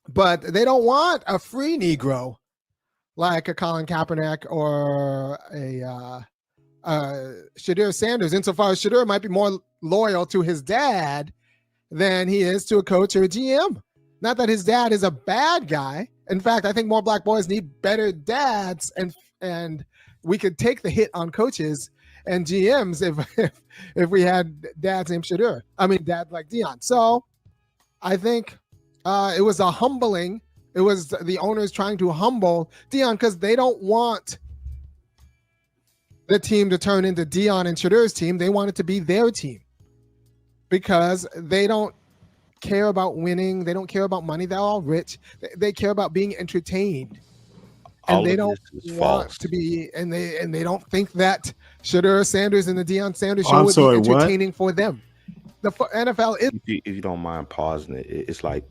But they don't want a free Negro like a Colin Kaepernick or a Shedeur Sanders, insofar as Shedeur might be more loyal to his dad than he is to a coach or a GM. Not that his dad is a bad guy. In fact, I think more Black boys need better dads, and we could take the hit on coaches and GMs if we had dads named Shedeur. I mean, dad like Deion. So I think it was a humbling. It was the owners trying to humble Deion because they don't want the team to turn into Deion and Shedeur's team. They want it to be their team because they don't care about winning. They don't care about money. They're all rich. They care about being entertained and All they of don't this is want false. to be, and they don't think that Shedeur Sanders and the Deion Sanders Oh, show I'm would be sorry, what? entertaining for them. The NFL is If you don't mind pausing it, it's like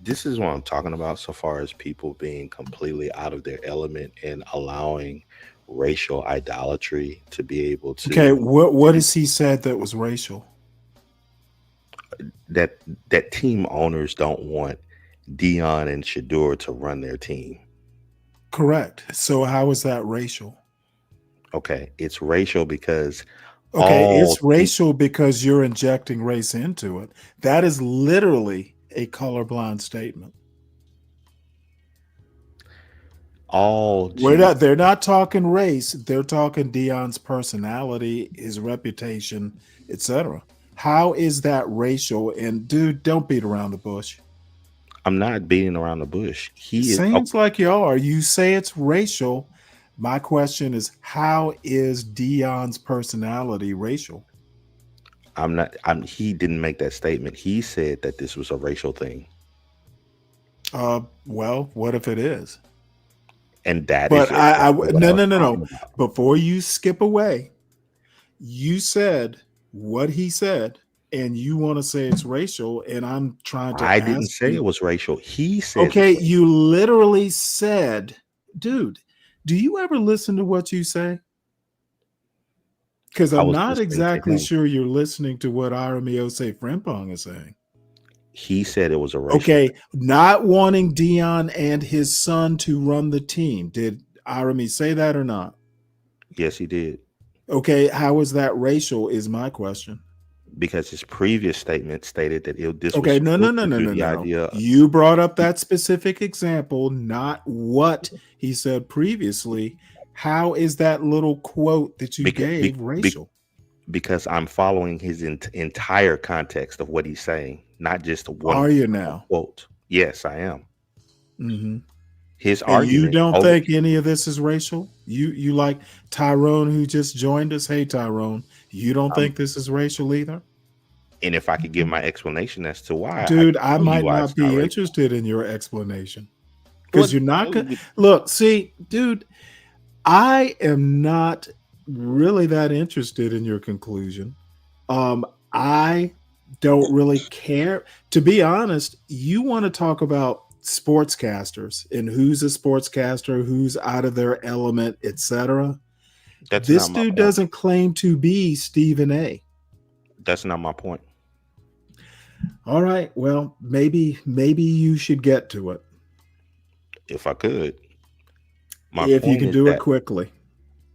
this is what I'm talking about so far as people being completely out of their element and allowing racial idolatry to be able Okay, to what has he said that was racial? that team owners don't want Dion and Shador to run their team. Correct. So how is that racial? Okay, it's racial because Okay, all it's racial because you're injecting race into it. That is literally a colorblind statement. They're not talking race, they're talking Dion's personality, his reputation, etc. How is that racial? And dude, don't beat around the bush. I'm not beating around the bush. He is Seems like you are. You say it's racial. My question is, how is Dion's personality racial? I'm not. He didn't make that statement. He said that this was a racial thing. Well, what if it is? And that But is no. Before you skip away, you said what he said, and you want to say it's racial, and I'm trying to I ask didn't say you. it was racial. He said. Okay, you literally said, dude, do you ever listen to what you say? Because I'm not exactly sure you're listening to what Aramiose Frimpong is saying. He said it was a racial. Okay, not wanting Dion and his son to run the team. Did Arami say that or not? Yes, he did. Okay, how is that racial is my question. Because his previous statement stated that this okay, was no. idea. You brought up that specific example, not what he said previously. How is that little quote that you gave racial? Because I'm following his entire context of what he's saying, not just one. Are you now? Quote. Yes, I am. Mm-hmm. His and argument. You don't think any of this is racial? You like Tyrone, who just joined us? Hey, Tyrone, you don't think this is racial either? And if I could give my explanation as to why, dude, I might not be interested in your explanation because you're not gonna look. See, dude, I am not really that interested in your conclusion. I don't really care. To be honest, you want to talk about sportscasters and who's a sportscaster, who's out of their element, etc. This dude doesn't claim to be Stephen A. That's not my point. All right. Well, maybe you should get to it. If I could. If you can do it quickly.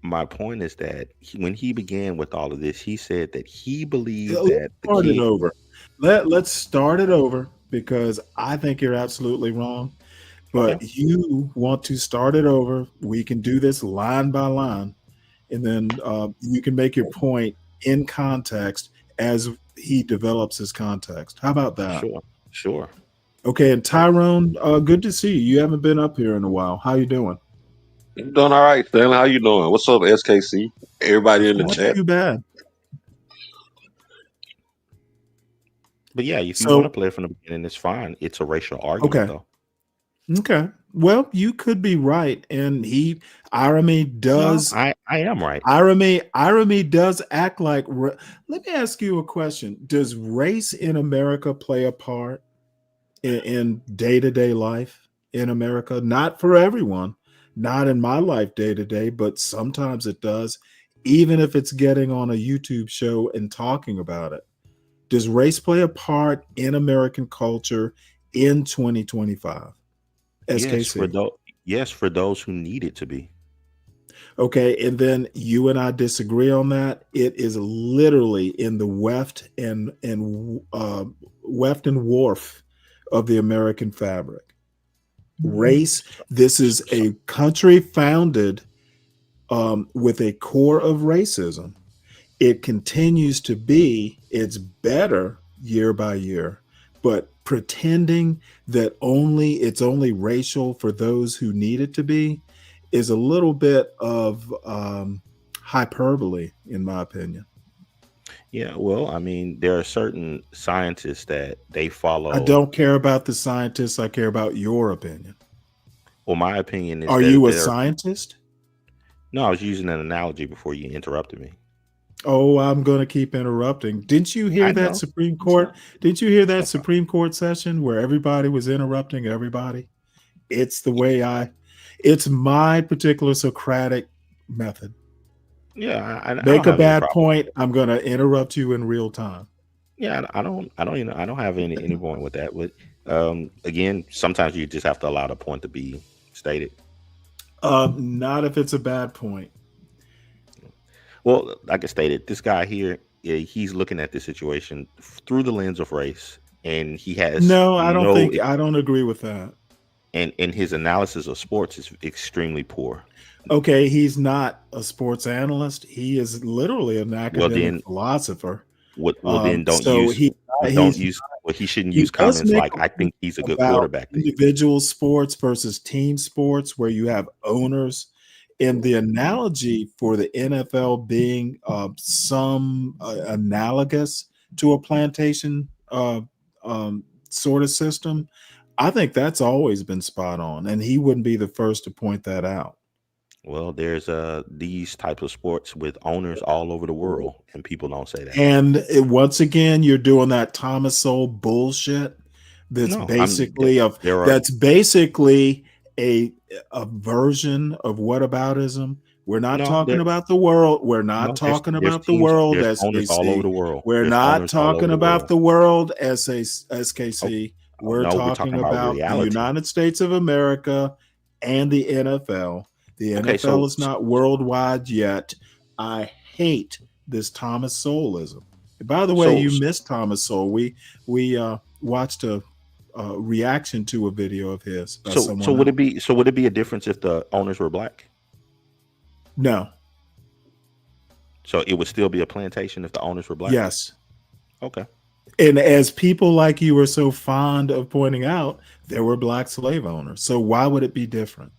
My point is that when he began with all of this, he said that he believed that start it over. Let's start it over because I think you're absolutely wrong. But you want to start it over. We can do this line by line, and then you can make your point in context as he develops his context. How about that? Sure. Okay, and Tyrone, good to see you. You haven't been up here in a while. How you doing? I'm doing all right, Stanley. How you doing? What's up, SKC? Everybody in the Not chat. too bad. But yeah, if you want to play from the beginning, it's fine. It's a racial argument, though. Okay. Well, you could be right, and Irami does. No, I am right. Irami does act like. Let me ask you a question: does race in America play a part in day-to-day life in America? Not for everyone, not in my life day to day, but sometimes it does. Even if it's getting on a YouTube show and talking about it, does race play a part in American culture in 2025? SKC. Yes, for those who need it to be. Okay, and then you and I disagree on that. It is literally in the weft and warp of the American fabric. Race. This is a country founded with a core of racism. It continues to be. It's better year by year, but pretending that it's only racial for those who need it to be is a little bit of hyperbole, in my opinion. Yeah, well, I mean, there are certain scientists that they follow. I don't care about the scientists. I care about your opinion. Well, my opinion is Are that you a there. scientist? No, I was using an analogy before you interrupted me. Oh, I'm going to keep interrupting. Didn't you hear I that know. Supreme It's Court? fine. Didn't you hear that That's fine. Supreme Court session where everybody was interrupting everybody? It's the way it's my particular Socratic method. Yeah, I don't Make a have any bad problem. point, I'm going to interrupt you in real time. Yeah, I don't have any point with that. But again, sometimes you just have to allow the point to be stated. Not if it's a bad point. Well, like I stated, this guy here, he's looking at this situation through the lens of race, and he has No, I don't agree with that. and his analysis of sports is extremely poor. Okay, he's not a sports analyst. He is literally an Well, academic then, philosopher. don't So use don't he's use. Well, he shouldn't he use does comments make like, a "I point think he's a good about quarterback." Then, individual sports versus team sports, where you have owners. And the analogy for the NFL being some analogous to a plantation sort of system, I think that's always been spot on, and he wouldn't be the first to point that out. well, there's these types of sports with owners all over the world, and people don't say that. And once again, you're doing that Thomas Sowell bullshit. That's No, basically there are that's basically a version of whataboutism. We're not no talking there about the world. We're not no talking there's about the teams, world, there's owners all over SKC. the world. We're There's not owners all over talking the about world. the world, Oh, SKC. We're no, we're talking talking about about the reality. United States of America and the NFL. The Okay, NFL is not worldwide yet. I hate this Thomas Sowellism. By the way, so you missed Thomas Sowell. We watched a reaction to a video of his by so someone would else. it be a difference if the owners were black? No. So it would still be a plantation if the owners were black? Yes. Okay. And as people like you are so fond of pointing out, there were black slave owners. So why would it be different?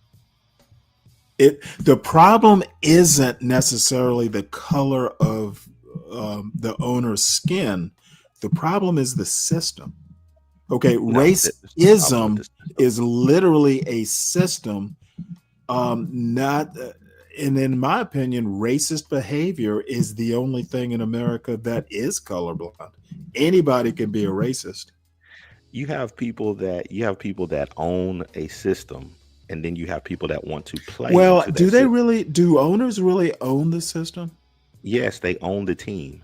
The problem isn't necessarily the color of the owner's skin. The problem is the system. Okay, No, this is the problem with racism this. is literally a system. Not, and in my opinion, racist behavior is the only thing in America that is colorblind. Anybody can be a racist. You have people that own a system, and then you have people that want to play Well, into that system. do owners really own the system? Yes, they own the team.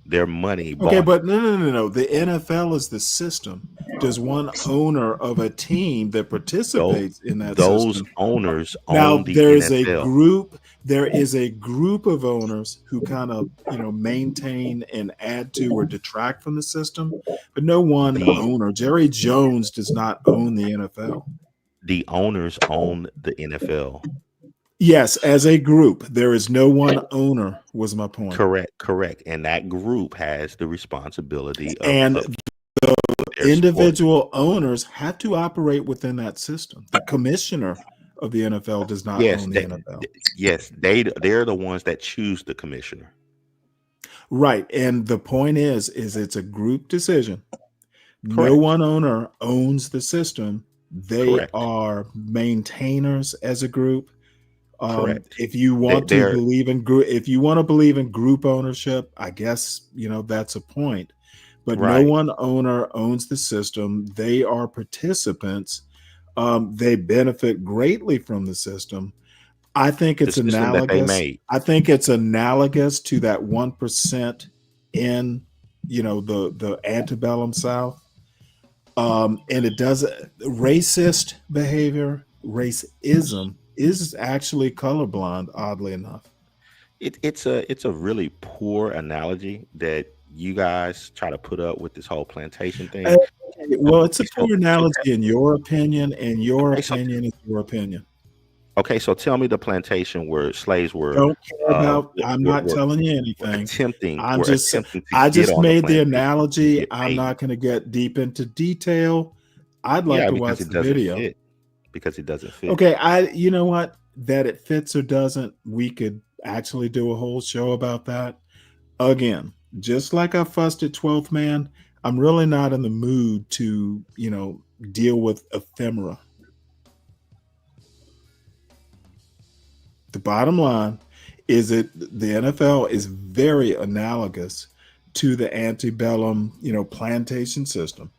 Their money Okay, bought but no. The NFL is the system. Does one owner of a team that participates in that those system? owners Now own the there is a NFL. group of owners who kind of maintain and add to or detract from the system, but no one owner. Jerry Jones does not own the NFL. The owners own the NFL. Yes, as a group, there is no one owner, was my point. Correct. And that group has the responsibility And of the their individual owners have to operate within that system. The commissioner of the NFL does not Yes, own the NFL. yes, they're the ones that choose the commissioner. Right. And the point is it's a group decision. No Correct. one owner owns the system. They Correct. are maintainers as a group. Correct. If you want to believe in group ownership, I guess that's a point. But no Right. one owner owns the system. They are participants. They benefit greatly from the system. I think it's The system that they analogous. made. I think it's analogous to that 1% in the antebellum South. And it does racist behavior, racism is actually colorblind, oddly enough. It's a really poor analogy that you guys try to put up with this whole plantation thing. Well, it's a poor analogy in your opinion, and your opinion is your opinion. Okay, so tell me the plantation where slaves were. Don't care about. I'm not telling you anything. I just made the analogy. I'm not going to get deep into detail. I'd like to watch the video because it doesn't fit. Okay, you know what? That it fits or doesn't, we could actually do a whole show about that. Again, just like I fussed at 12th Man, I'm really not in the mood to, deal with ephemera. The bottom line is that the NFL is very analogous to the antebellum, plantation system.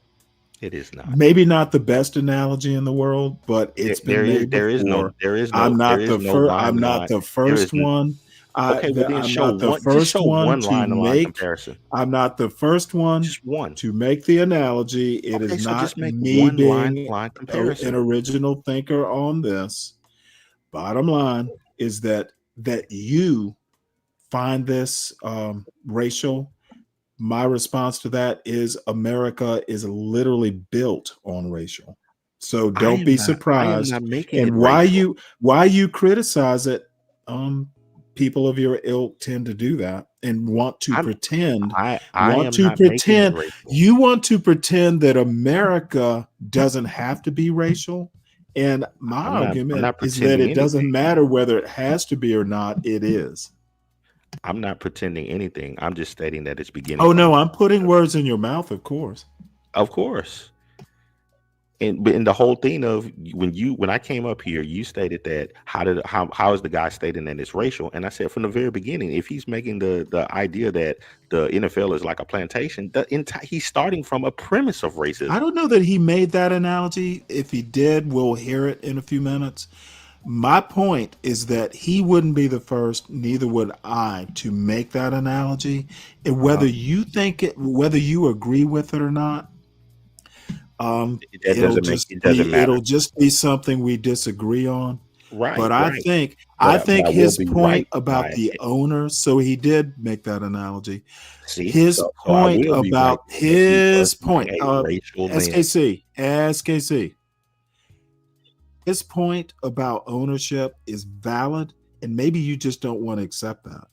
It is not. Maybe not the best analogy in the world, but it's been made before. I'm not the first. I'm not the first one. Okay, well then I'm show not the one. Just first show one one to line to line make. comparison. I'm not the first one Just one. to make the analogy. It Okay, is so just not make me one line being to line an comparison. original thinker on this. Bottom line is that you find this racial. My response to that is America is literally built on racial. So don't be I am surprised. not making it And racial. why you criticize it, people of your ilk tend to do that and want to pretend. I am not making it racial. You want to pretend that America doesn't have to be racial. And my I'm argument not is that pretending it doesn't anything. matter whether it has to be or not. It is. I'm not pretending anything. I'm just stating that it's beginning. Oh no, I'm putting words in your mouth, of course. Of course. But in the whole thing of when I came up here, you stated that how is the guy stating that it's racial? And I said from the very beginning, if he's making the idea that the NFL is like a plantation, he's starting from a premise of racism. I don't know that he made that analogy. If he did, we'll hear it in a few minutes. My point is that he wouldn't be the first, neither would I, to make that analogy. And whether you think it, whether you agree with it or not, it'll just be something we disagree on. Right. But I think his point about the owner, so he did make that analogy. His point about SKC. His point about ownership is valid, and maybe you just don't want to accept that.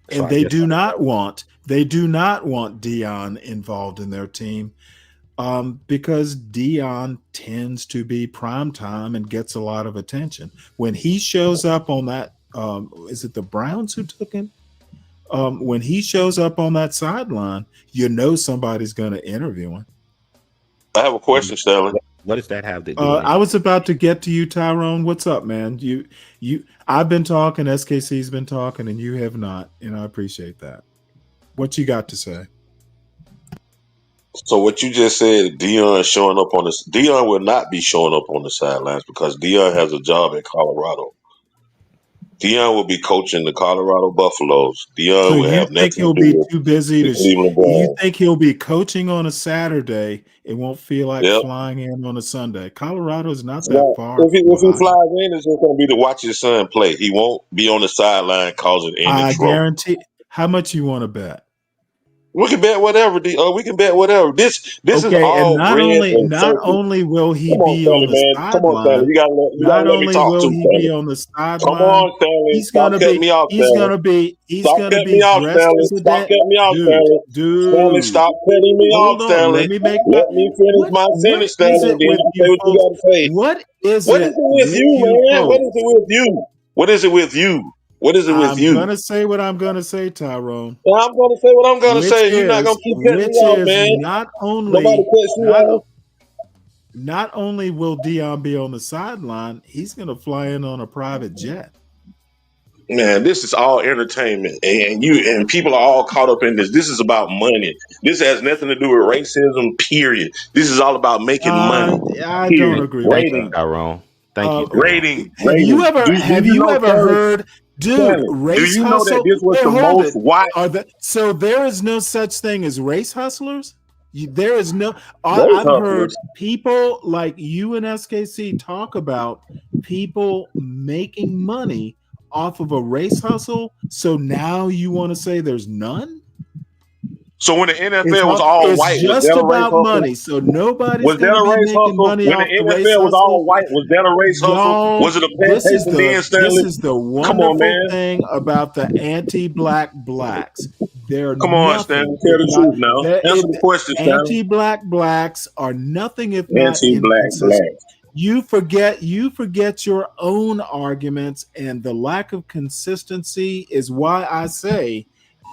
And they do not want Dion involved in their team, because Dion tends to be primetime and gets a lot of attention. When he shows up on that, is it the Browns who took him? When he shows up on that sideline, somebody's going to interview him. I have a question, Stanley. What does that have to do? I was about to get to you, Tyrone. What's up, man? I've been talking, SKC's been talking, and you have not, and I appreciate that. What you got to say? So what you just said, Dion showing up on this. Dion will not be showing up on the sidelines because Dion has a job in Colorado. Dion will be coaching the Colorado Buffaloes. Dion So will you have nothing think to he'll do be with too busy the to? Cleveland You Browns. think he'll be coaching on a Saturday and won't feel like Yep. flying in on a Sunday? Colorado is not that Well, far. if he flies in, it's just going to be to watch his son play. He won't be on the sideline causing any I trouble. guarantee. How much you want to bet? We can bet whatever. We can bet whatever. This is Okay, and all not bread and not circus. only will he Come on, be Stanley, on the man. Come on, Stanley. sideline, You gotta not let me only talk will too, he Stanley. be on the Come sideline, on, Stanley. he's Stop gonna cutting be me off, he's Stanley. gonna be Stop cutting me off, dressed Stanley. as a Stop cutting me off, Stanley. Stanley, dude. stop cutting me Hold off, on, let Stanley. me make Let me finish my what sentence, is Stanley, it and then with you say you what you folks? gotta say. What is What is it it with with you, you man? What is folks? it with you? What is it with you? What is it with I'm you? gonna say what I'm gonna say, Tyrone. Well, I'm gonna say what I'm gonna Which say. You're not gonna keep cutting me is off, man. not Nobody only cuts you off. not only will Dion be on the sideline, he's gonna fly in on a private jet. Man, this is all entertainment, and people are all caught up in this. This is about money. This has nothing to do with racism. Period. This is all about making money. I don't Period. agree with Thank you, Rating, Tyrone. Thank you, Tyrone. rating, Have rating. you ever Do you know, Stanley? heard, dude, Stanley, do race you know that hustle? this was Wait, the hold most it. watched So there is no such thing as race hustlers? There is no. race I've heard hustlers? people like you and SKC talk about people making money off of a race hustle. So now you want to say there's none? So when the NFL was all It's white, was just that a race about hustle? money. So nobody's Was that going to a be race making hustle? money When the off the race NFL was hustle. all white, was that a race hustle? Was it a This is plantation then, the Stanley? Come on, wonderful man. thing about the anti-black blacks. They're Come on, nothing Stanley. if Tell the not truth now. Answer the question, Stanley. anti-black blacks are nothing if not Anti-black inconsistent. blacks. You forget your own arguments, and the lack of consistency is why I say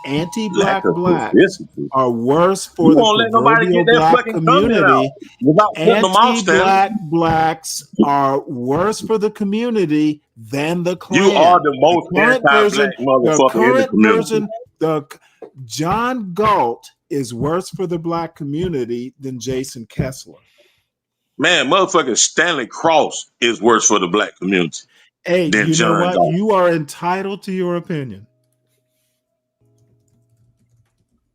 Lack Anti-black of blacks proficiency. are worse You for the won't let nobody proverbial get that black fucking comment out community. without cutting them off, Stanley. Anti-black blacks are worse for the community than the You are Klan. the most anti-black The motherfucker in the current community. version, John Galt is worse for the black community than Jason Kessler. Man, motherfucking Stanley Cross is worse for the black community Hey, than you know John what? Galt. You are entitled to your opinion.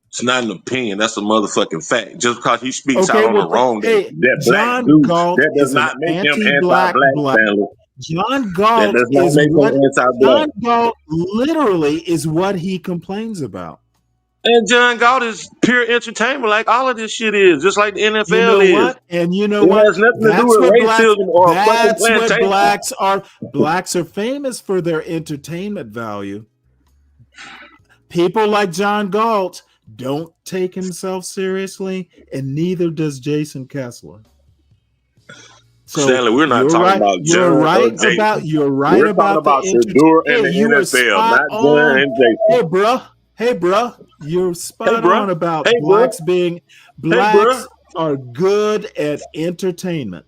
It's not an opinion. That's a motherfucking fact. Just because he speaks out Okay, on the well, wrong that black John dude, Galt that does is an not make him anti-black anti-black, black. Stanley. John That Galt does not is make him what anti-black. John Galt literally is what he complains about. And John Galt is pure entertainment, like all of this shit is, just like the NFL You know is. what? And you know It what? has nothing to do That's with what blacks. racism or fucking That's what plantation. blacks are. Blacks are famous for their entertainment value. People like John Galt don't take himself seriously, and neither does Jason Kessler. So Stanley, we're not you're talking right. about You're John or right Jason. about. You're right We're talking about the about Shadur and Hey, the you were NFL, spot not John on. and Jason. Hey, bruh. Hey, bruh. You're Hey, spot bruh. on about Hey, bruh. blacks being. Hey, Blacks bruh. are good at entertainment.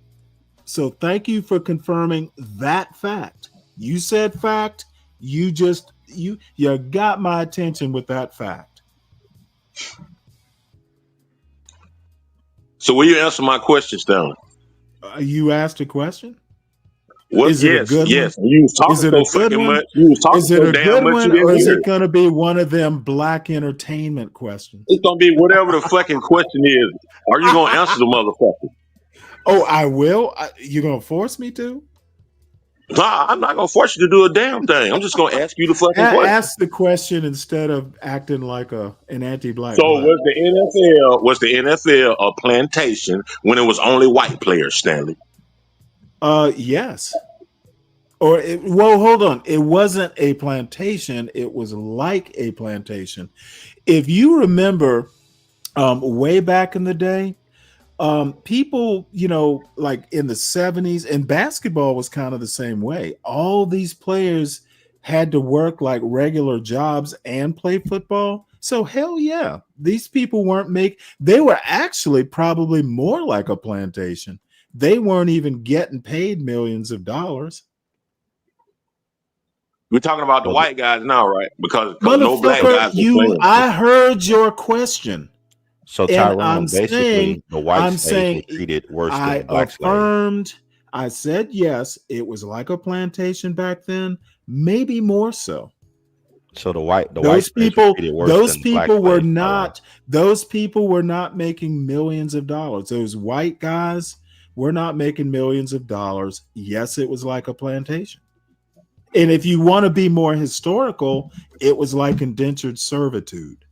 So thank you for confirming that fact. You said fact. You got my attention with that fact. So will you answer my question, Stanley? You asked a question. What? Is it a Yes, good yes. one? You was talking Is it so a good fucking one? much. You was talking Is it so a damn good much you one, or didn't is hear it it. going to be one of them black entertainment questions? It's gonna be whatever the fucking question is. Are you gonna answer the motherfucker? Oh, I will. You gonna force me to? Nah, I'm not gonna force you to do a damn thing. I'm just gonna ask you the fucking question. Ask the question instead of acting like an anti-black So black. was the NFL a plantation when it was only white players, Stanley? Yes. Well, hold on. It wasn't a plantation. It was like a plantation. If you remember, way back in the day, people, like in the 70s, and basketball was kind of the same way. All these players had to work like regular jobs and play football. So hell yeah, these people they were actually probably more like a plantation. They weren't even getting paid millions of dollars. We're talking about the white guys now, right? Because no black Motherfucker, guys were playing. I heard your question. So And Tyrone, basically, the white slaves were treated worse than I the black slaves. affirmed, I said yes, it was like a plantation back then, maybe more so. So the white Those slaves were people, treated worse those than the black people were slaves, Tyrone. not, those people were not making millions of dollars. Those white guys were not making millions of dollars. Yes, it was like a plantation. And if you want to be more historical, it was like indentured servitude.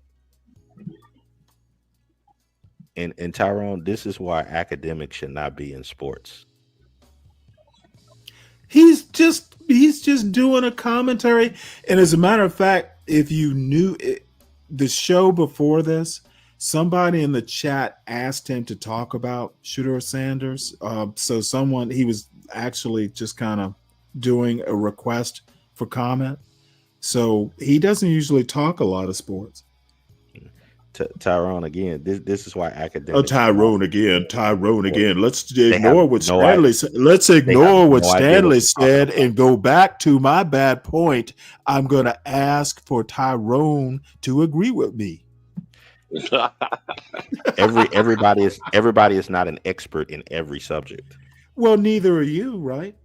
And Tyrone, this is why academics should not be in sports. He's just doing a commentary. And as a matter of fact, if you knew the show before this, somebody in the chat asked him to talk about Shadur Sanders. So he was actually just kind of doing a request for comment. So he doesn't usually talk a lot of sports. Tyrone again. This is why academics. Tyrone again. Let's ignore what Stanley said and go back to my bad point. I'm going to ask for Tyrone to agree with me. Everybody is not an expert in every subject. Well, neither are you, right?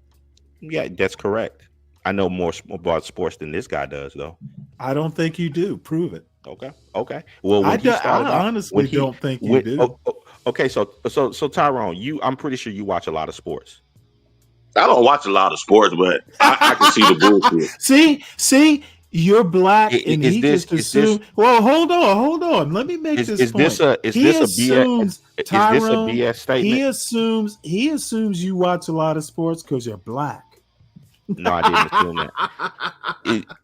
Yeah, that's correct. I know more about sports than this guy does, though. I don't think you do. Prove it. Okay. Well, I honestly don't think you do. Okay, so Tyrone, I'm pretty sure you watch a lot of sports. I don't watch a lot of sports, but I can see the bullshit. See, you're black, and he just assumed. Well, hold on. Let me make this point. Is this a BS statement? He assumes you watch a lot of sports because you're black. No, I didn't assume that.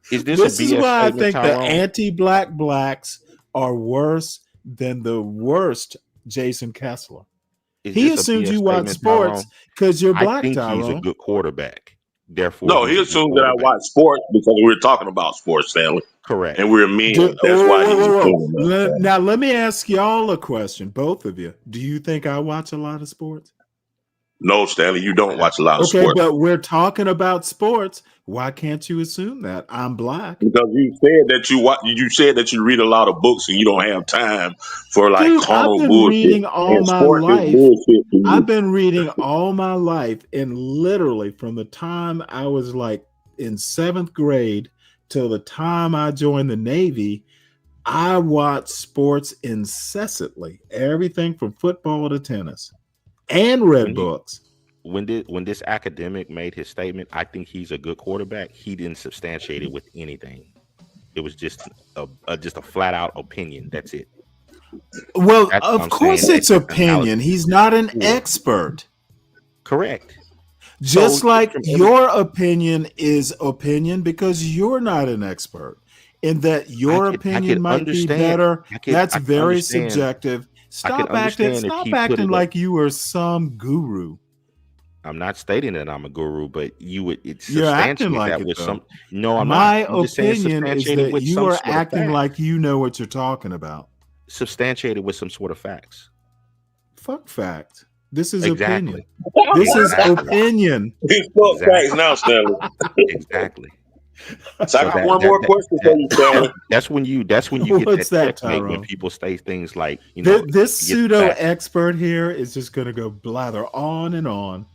This is why I think the anti-black blacks are worse than the worst Jason Kessler. He assumes you watch sports because you're black, I think Tyrone. he's a good quarterback. Therefore, No, he's he a good assumed that I quarterback. watch sports because we're talking about sports, Stanley, Correct. and we're men. Do, That's why he's whoa. assuming that. Stanley. Now let me ask y'all a question, both of you. Do you think I watch a lot of sports? No, Stanley, you don't watch a lot of Okay, sports but we're talking about sports. Why can't you assume that? I'm black. because you said that you watch. You said that you read a lot of books and you don't have time for like Dude, I've carnal been bullshit. reading all And my sports is life. bullshit for I've you. been reading all my life, and literally from the time I was like in 7th grade till the time I joined the Navy, I watched sports incessantly. Everything from football to tennis, and read books. When this academic made his statement, I think he's a good quarterback. He didn't substantiate it with anything. It was just a flat out opinion. That's it. Well, That's what of I'm course saying. it's That his opinion. analysis He's is not an poor. expert. Correct. Just So like from your opinion is opinion because you're not an expert. In that your I opinion could might be understand. better, that's I could very understand. subjective. I could Stop understand if he put it up. like you were some guru. I'm not stating that I'm a guru, but you would You're acting substantiate like that it with though. some. No, I'm not. My I'm just saying opinion is substantiated that with you some are sort of acting facts. like you know what you're talking about. Substantiated with some sort of facts. Fuck fact. This is opinion. Exactly. This is Exactly. opinion. He's fuck facts now, Stanley. Exactly. So I got one more question for you, Stanley. That's when you get What's that that, checkmate when Tyrone? people say things like, you know, This you get the pseudo facts. expert here is just going to go blather on and on.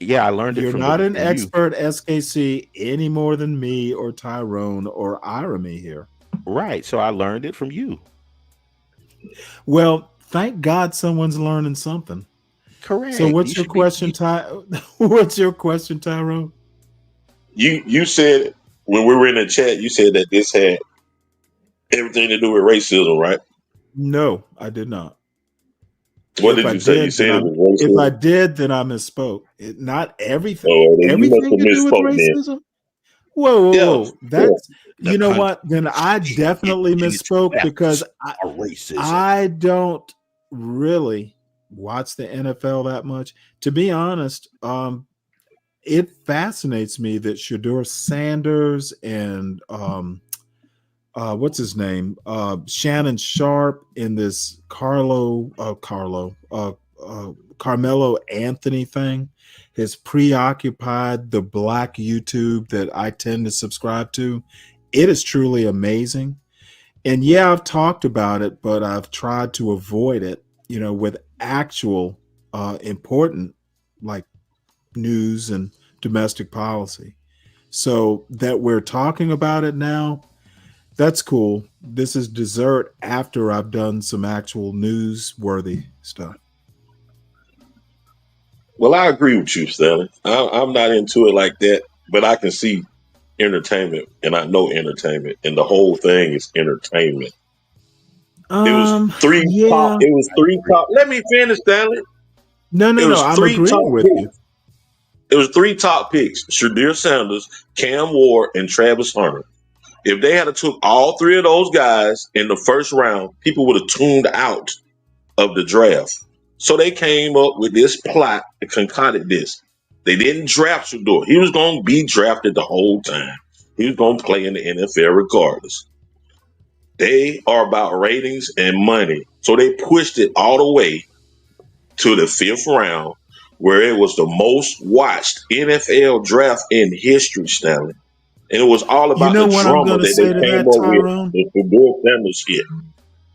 Yeah, I learned it You're from not an from you. expert, SKC, any more than me or Tyrone or Irony here. Right. So I learned it from you. Well, thank God someone's learning something. Correct. So what's You your should be. question, What's your question, Tyrone? You said when we were in the chat, you said that this had everything to do with racism, right? No, I did not. What If did I you say? You did, said it was if I racism. did, then I misspoke. Not everything. Oh, then you must Everything have to do with misspoke then. racism. Whoa. Yeah, yeah. That's you know what? Then I definitely misspoke because I don't really watch the NFL that much. To be honest, it fascinates me that Shador Sanders and what's his name? Shannon Sharp in this Carmelo Anthony thing has preoccupied the black YouTube that I tend to subscribe to. It is truly amazing. And yeah, I've talked about it, but I've tried to avoid it, with actual important like news and domestic policy. So that we're talking about it now, that's cool. This is dessert after I've done some actual newsworthy stuff. Well, I agree with you, Stanley. I'm not into it like that, but I can see entertainment, and I know entertainment, and the whole thing is entertainment. It was three top. Yeah. It was three top. Let me finish, Stanley. No. It was I'm three top agreeing with you. picks. It was three top picks: Shadir Sanders, Cam Ward, and Travis Hunter. If they had took all three of those guys in the first round, people would have tuned out of the draft. So they came up with this plot and concocted this. They didn't draft Shador. He was going to be drafted the whole time. He was going to play in the NFL regardless. They are about ratings and money. So they pushed it all the way to the fifth round, where it was the most watched NFL draft in history, Stanley. And it was all You about know the what I'm drama going to that they say to came that, up with Tyrone? the Shador Sanders shit.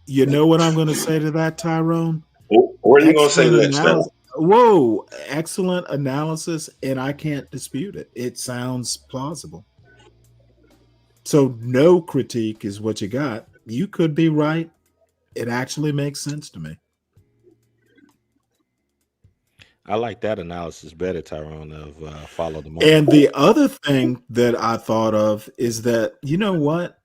You know what I'm going to say to that, Tyrone? What are you going to say to that, Stanley? Whoa, excellent analysis, and I can't dispute it. It sounds plausible. So no critique is what you got. You could be right. It actually makes sense to me. I like that analysis better, Tyrone, of follow the money. And the other thing that I thought of is that, you know what?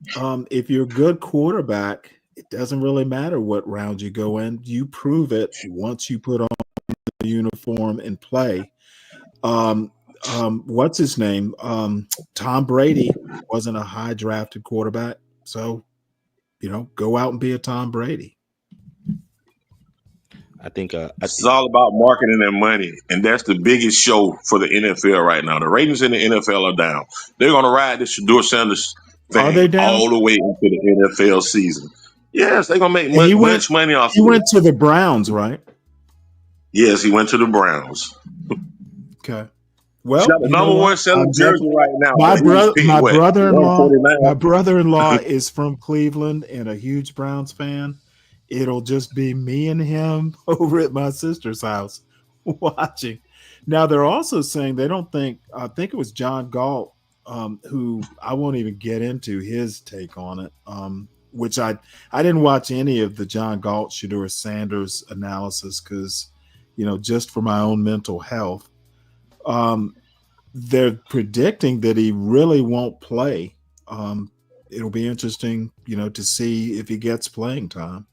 If you're a good quarterback, it doesn't really matter what round you go in. You prove it once you put on the uniform and play. What's his name? Tom Brady wasn't a high drafted quarterback. So, go out and be a Tom Brady. I think It's all about marketing and money, and that's the biggest show for the NFL right now. The ratings in the NFL are down. They're going to ride this Shador Sanders Are they thing down? all the way into the NFL season. Yes, they're going to make And much money off he of it. went to the Browns, right? Yes, he went to the Browns. Okay. He's Well, got the you know number one what? selling jersey right now. My but he was picked, my what, brother-in-law, 149? is from Cleveland and a huge Browns fan. It'll just be me and him over at my sister's house watching. Now they're also saying they don't think. I think it was John Galt, who I won't even get into his take on it. Which I didn't watch any of the John Galt Shador Sanders analysis because, just for my own mental health. They're predicting that he really won't play. It'll be interesting, to see if he gets playing time.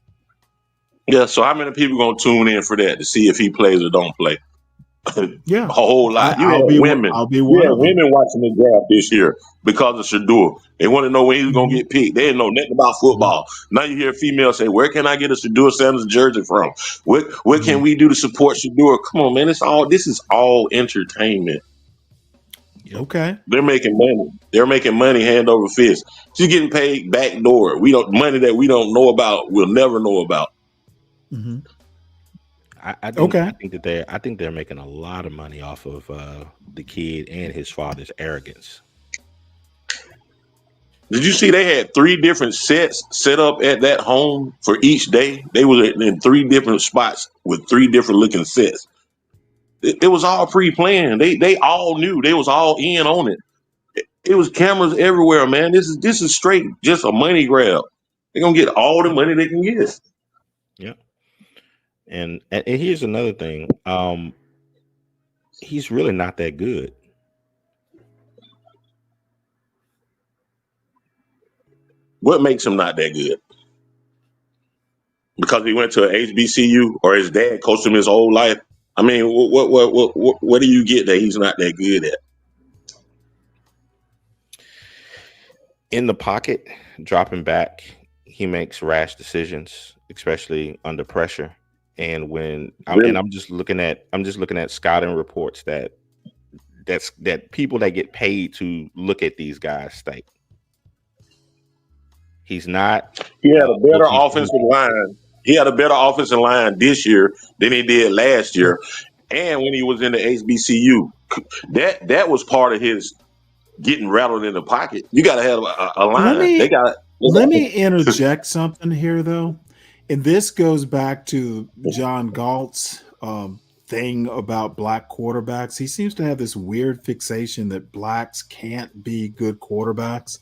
Yeah, so how many people going to tune in for that to see if he plays or don't play? Yeah, A whole lot. You had I'll be one of them. women watching the draft this year because of Shador. They want to know when he was going to get picked. They didn't know nothing about football. Now you hear females say, "Where can I get a Shador Sanders jersey from? What can we do to support Shador?" Come on, man. This is all entertainment. Okay. They're making money. They're making money hand over fist. She's getting paid backdoor. Money that we don't know about. We'll never know about. Mm-hmm. I think they're making a lot of money off of the kid and his father's arrogance. Did you see they had 3 different sets set up at that home for each day? They were in 3 different spots with 3 different looking sets. It was all pre-planned. They all knew. They was all in on it. It was cameras everywhere, man. This is straight just a money grab. They're gonna get all the money they can get. Yeah. And here's another thing. He's really not that good. What makes him not that good? Because he went to an HBCU or his dad coached him his whole life? I mean, what do you get that he's not that good at? In the pocket, dropping back, he makes rash decisions, especially under pressure. And I'm just looking at scouting reports that people that get paid to look at these guys state. He's not. He had a better offensive line. He had a better offensive line this year than he did last year, and when he was in the HBCU, that was part of his getting rattled in the pocket. You got to have a line. Let me interject something here, though, and this goes back to John Galt's thing about black quarterbacks. He seems to have this weird fixation that blacks can't be good quarterbacks.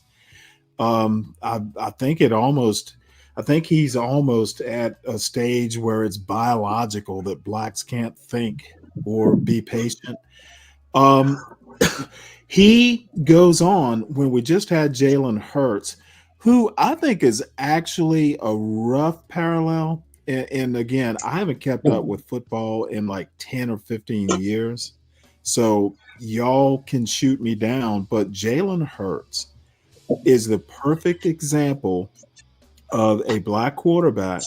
I think he's almost at a stage where it's biological that blacks can't think or be patient. He goes on when we just had Jalen Hurts, who I think is actually a rough parallel. And again, I haven't kept up with football in like 10 or 15 years. So y'all can shoot me down, but Jalen Hurts is the perfect example of a black quarterback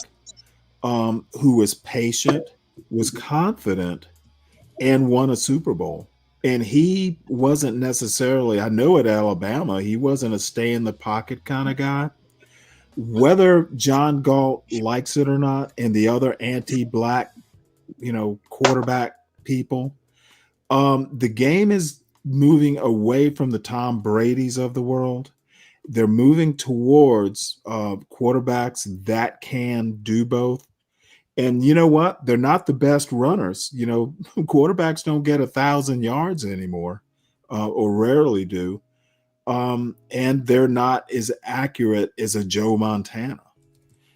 who was patient, was confident, and won a Super Bowl. And he wasn't necessarily, I know at Alabama, he wasn't a stay in the pocket kind of guy. Whether John Galt likes it or not, and the other anti-black, quarterback people, the game is moving away from the Tom Brady's of the world. They're moving towards quarterbacks that can do both. And you know what? They're not the best runners. Quarterbacks don't get 1,000 yards anymore, or rarely do. And they're not as accurate as a Joe Montana.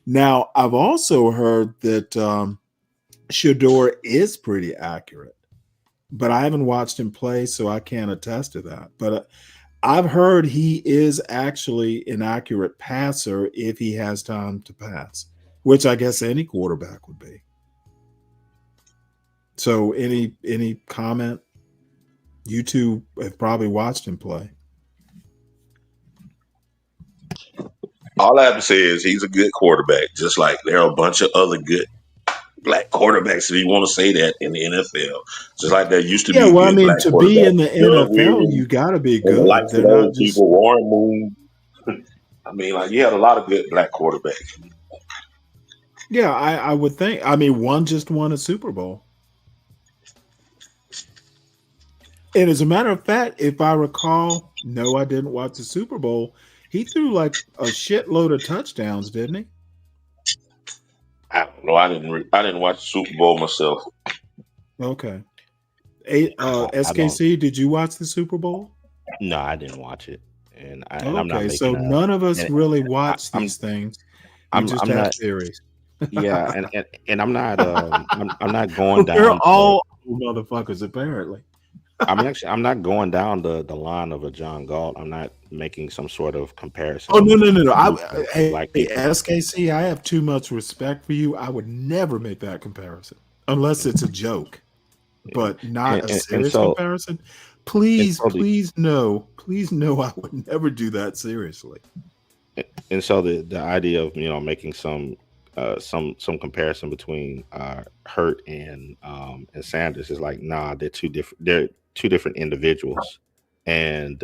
Now, I've also heard that Shador is pretty accurate, but I haven't watched him play, so I can't attest to that. But I've heard he is actually an accurate passer if he has time to pass, which I guess any quarterback would be. So any comment? You two have probably watched him play. All I have to say is he's a good quarterback, just like there are a bunch of other good black quarterbacks, if you want to say that, in the NFL. Just like there used to Yeah, be well, I good mean, black to be in quarterbacks. the Doug NFL, Williams you got to be and the good. likes of They're not those just people, Warren Moon. I mean, like, you had a lot of good black quarterbacks. Yeah, I would think. I mean, one just won a Super Bowl. And as a matter of fact, if I recall, no, I didn't watch the Super Bowl. He threw like a shitload of touchdowns, didn't he? I don't know. I didn't watch the Super Bowl myself. Okay. I don't. SKC, did you watch the Super Bowl? No, I didn't watch it, and I'm not Okay, so making a. none of us And really I, watch I'm these things. We just I'm have not. theories. Yeah, and I'm not. I'm not going We're down the. all motherfuckers, apparently. I'm not going down the line of a John Galt. I'm not making some sort of comparison Oh no, of no, no, no! groups of Hey, black people. SKC, I have too much respect for you. I would never make that comparison unless it's a joke, but not a And serious so comparison. and Please, so the please, no, I would never do that seriously. and so the idea of making some comparison between Hurt and Sanders is like, nah, they're two different individuals, and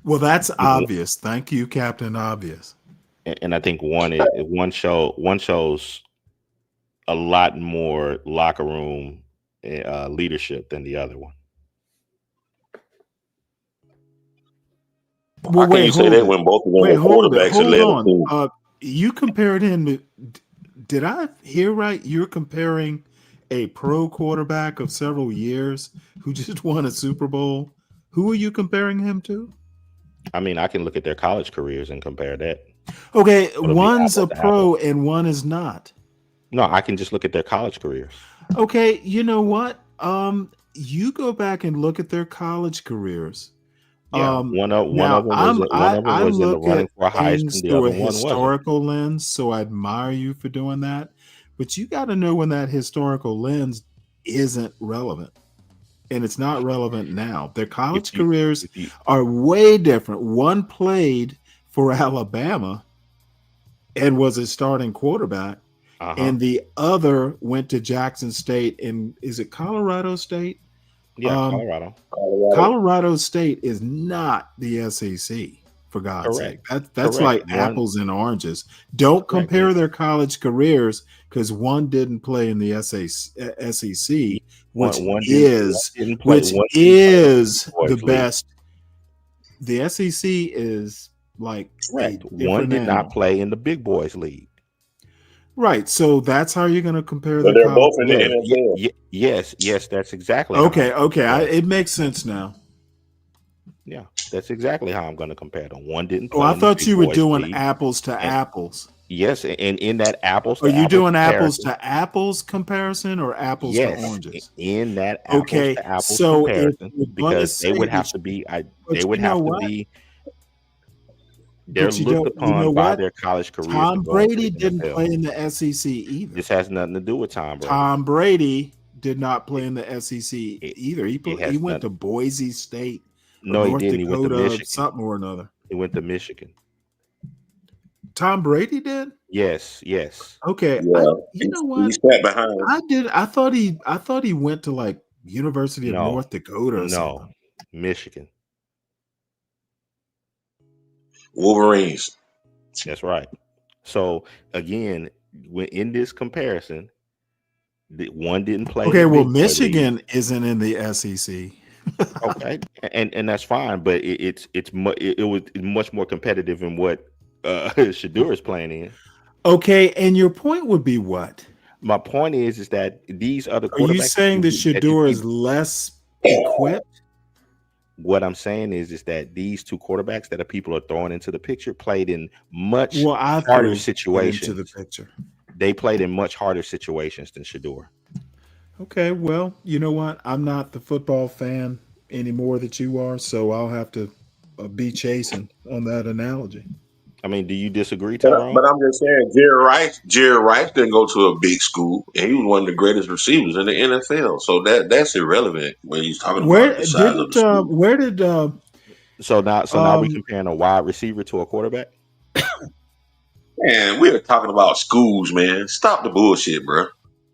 Well, that's w- obvious. Thank you, Captain Obvious. and I think one shows a lot more locker room leadership than the other one. Well, How can you say that when both of them were quarterbacks and hold led a on. team? You compared him to. Did I hear right? You're comparing a pro quarterback of several years who just won a Super Bowl. Who are you comparing him to? I mean, I can look at their college careers and compare that. Okay, It'll be one's a apples to apples. pro and one is not. No, I can just look at their college careers. Okay, you know what? You go back and look at their college careers. Yeah, one of Now them I was in the look at running for a things Heisman. The through other a one wasn't. historical lens, so I admire you for doing that. But you got to know when that historical lens isn't relevant, and it's not relevant now. Their college careers If you are way different. One played for Alabama and was a starting quarterback, and the other went to Jackson State. And is it Colorado State? Yeah, Colorado. Colorado State is not the SEC, for God's sake. That's like Correct. apples and oranges. Don't Correct. compare their college careers because one didn't play in the SEC, which is didn't play the boys league. best. The SEC is like Correct. a One different did animal. not play in the big boys league. Right. So that's how you're going to compare But the they're college both in the careers. NFL. Yes, that's exactly how Okay, I'm it makes sense now. Yeah, that's exactly how I'm going to compare them. One didn't Oh, play I in the thought big you were boys doing league. apples to And apples. yes, and in that apples Are to you apples doing apples comparison, to apples comparison or apples to yes, oranges? in that apples Okay, to apples so if comparison, you're going to because they say would have that, to be, they but would you know have to what? be, they're But you looked don't. You know upon by what? their college careers to Tom go into Brady the didn't NFL. play in the SEC either. This has nothing to do with Tom Brady. Tom Brady did not play in the SEC either. He It has went to nothing. Boise State or No, he North didn't. He went to Dakota, Michigan. something or another. He went to Michigan. Tom Brady did. Yes. Okay, Yeah, you know he what? sat behind. I thought he went to like University of No, North Dakota or something. no, Michigan. Wolverines. That's right. So again, when in this comparison, one didn't play in Okay, the well, big boy league. Michigan isn't in the SEC. Okay, and that's fine, but it was much more competitive in what Shadur is playing in. Okay, and your point would be what? My point is that these other Are you quarterbacks saying that Shadur is less equipped? What I'm saying is that these two quarterbacks that people are throwing into the picture played in much Well, I harder threw it situations. into the picture. They played in much harder situations than Shadur. Okay, well, you know what? I'm not the football fan anymore that you are, so I'll have to be chasing on that analogy. I mean, do you disagree, But, Tyrone? but I'm just saying, Jerry Rice didn't go to a big school, and he was one of the greatest receivers in the NFL. So that's irrelevant when he's talking about the size of the school. Where did So now we're comparing a wide receiver to a quarterback. Man, we're talking about schools, man. Stop the bullshit, bro.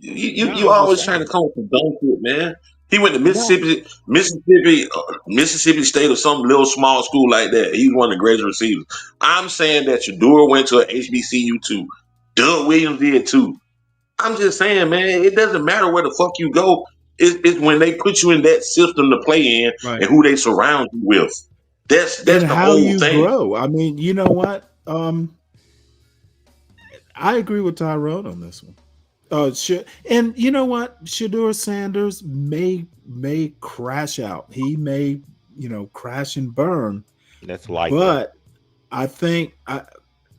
You No, I'm just always trying to saying. come with some dumb shit, man. He went to No, Mississippi State or some little small school like that. He's one of the greatest receivers. I'm saying that Shadura went to a HBCU too. Doug Williams did too. I'm just saying, man, it doesn't matter where the fuck you go. It's when they put you in that system to play in Right. and who they surround you with. That's And the how whole you thing. grow. I mean, you know what? I agree with Tyrone on this one. And you know what? Shador Sanders may crash out. He may, crash and burn. that's likely. But I think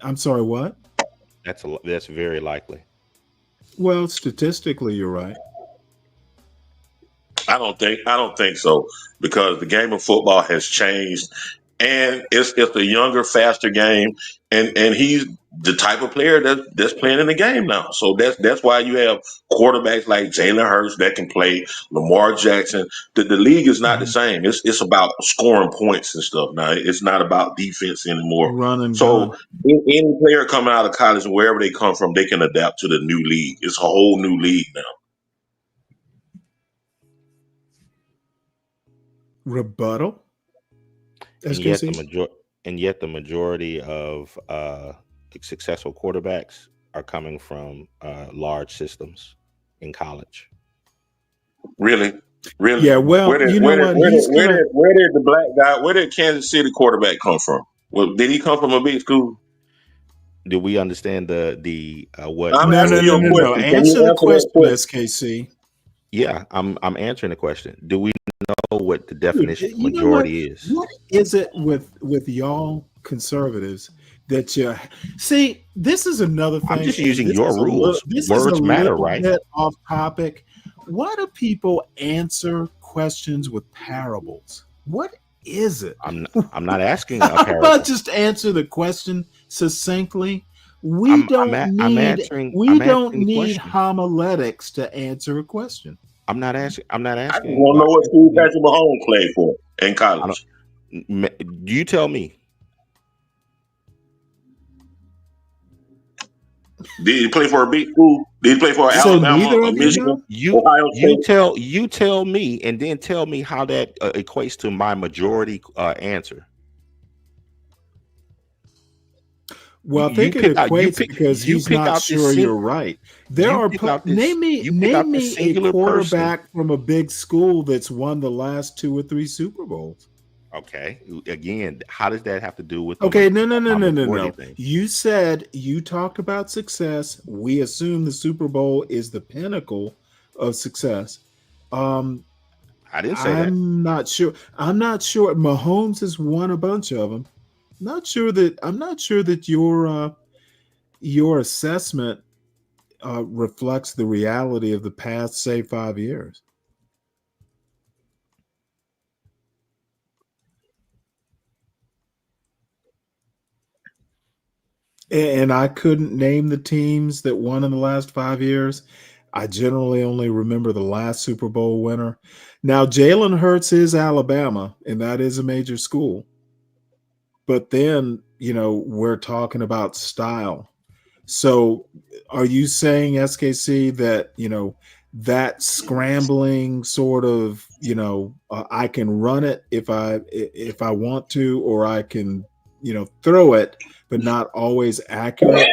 I'm sorry, what? That's very likely. Well, statistically, you're right. I don't think so, because the game of football has changed, and it's a younger, faster game, and he's the type of player that's playing in the game now. So that's why you have quarterbacks like Jalen Hurts that can play, Lamar Jackson. The league is not the same. It's about scoring points and stuff now. It's not about defense anymore. Run and gun. So any player coming out of college and wherever they come from, they can adapt to the new league. It's a whole new league now. Rebuttal? And yet SKC? the majority of successful quarterbacks are coming from large systems in college. Really? Yeah, well, Where did you know what? He's gonna. where did the black guy? Where did Kansas City quarterback come from? Well, did he come from a big school? Do we understand the what? I'm No, asking you a no. question. Can Answer you the answer that question, question? SKC. Yeah, I'm answering the question. Do we know what the Dude, definition of you know what? majority is? What is it with y'all conservatives that you see? This is another thing. I'm just and using this your is a little- rules. This is Words a matter, little right? bit off topic. Why do people answer questions with parables? What is it? I'm not asking a How parable. about just answer the question succinctly? We I'm don't I'm need answering the need question. homiletics to answer a question. I'm not asking. I just want to know what school Patrick Mahomes played for in college. You tell me. Did he play for a big school? Did he play for So Alabama neither or of you Michigan, know? Ohio State? You tell me, and then tell me how that equates to my majority answer. Well, I think it equates because he's not sure you're right. There are name me a singular quarterback from a big school that's won the last 2 or 3 Super Bowls. Okay. Again, how does that have to do with? Okay, no. majority thing? You said you talked about success. We assume the Super Bowl is the pinnacle of success. I didn't say that. I'm not sure. Mahomes has won a bunch of them. I'm not sure that your assessment reflects the reality of the past, say, 5 years. And I couldn't name the teams that won in the last 5 years. I generally only remember the last Super Bowl winner. Now, Jalen Hurts is Alabama, and that is a major school. But then, we're talking about style. So are you saying, SKC, that, that scrambling sort of, I can run it if I want to, or I can, throw it, but not always accurate?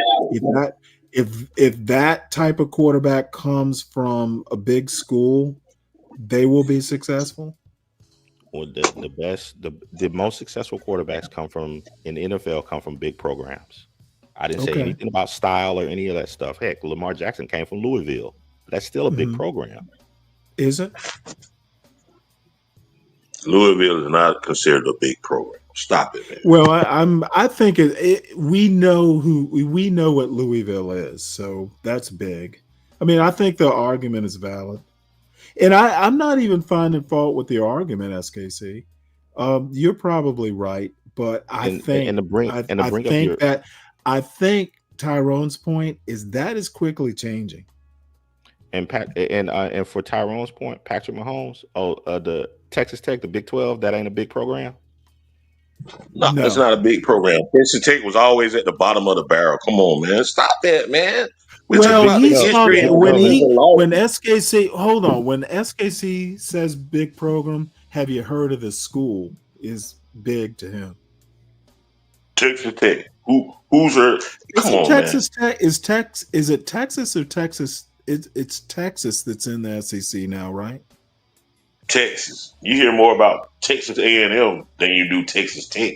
If that type of quarterback comes from a big school, they will be successful? Well, the most successful quarterbacks in the NFL come from big programs. I didn't say anything about style or any of that stuff. Heck, Lamar Jackson came from Louisville. That's still a big program. Is it? Louisville is not considered a big program. Stop it, man. Well, I think we know what Louisville is, so that's big. I mean, I think the argument is valid. And I'm not even finding fault with the argument, SKC. You're probably right, but I think Tyrone's point is that is quickly changing. And for Tyrone's point, Patrick Mahomes, the Texas Tech, the Big 12, that ain't a big program. No, it's not a big program. Texas Tech was always at the bottom of the barrel. Come on, man. Stop that, man. We talking Well, about the he's history talking and the law. when SKC. Hold on, when SKC says big program, have you heard of the school? Is big to him. Texas Tech. Who's her? Come Isn't on, man. Texas Tech? Is it Texas or Texas? It's Texas that's in the SEC now, right? Texas. You hear more about Texas A&M than you do Texas Tech.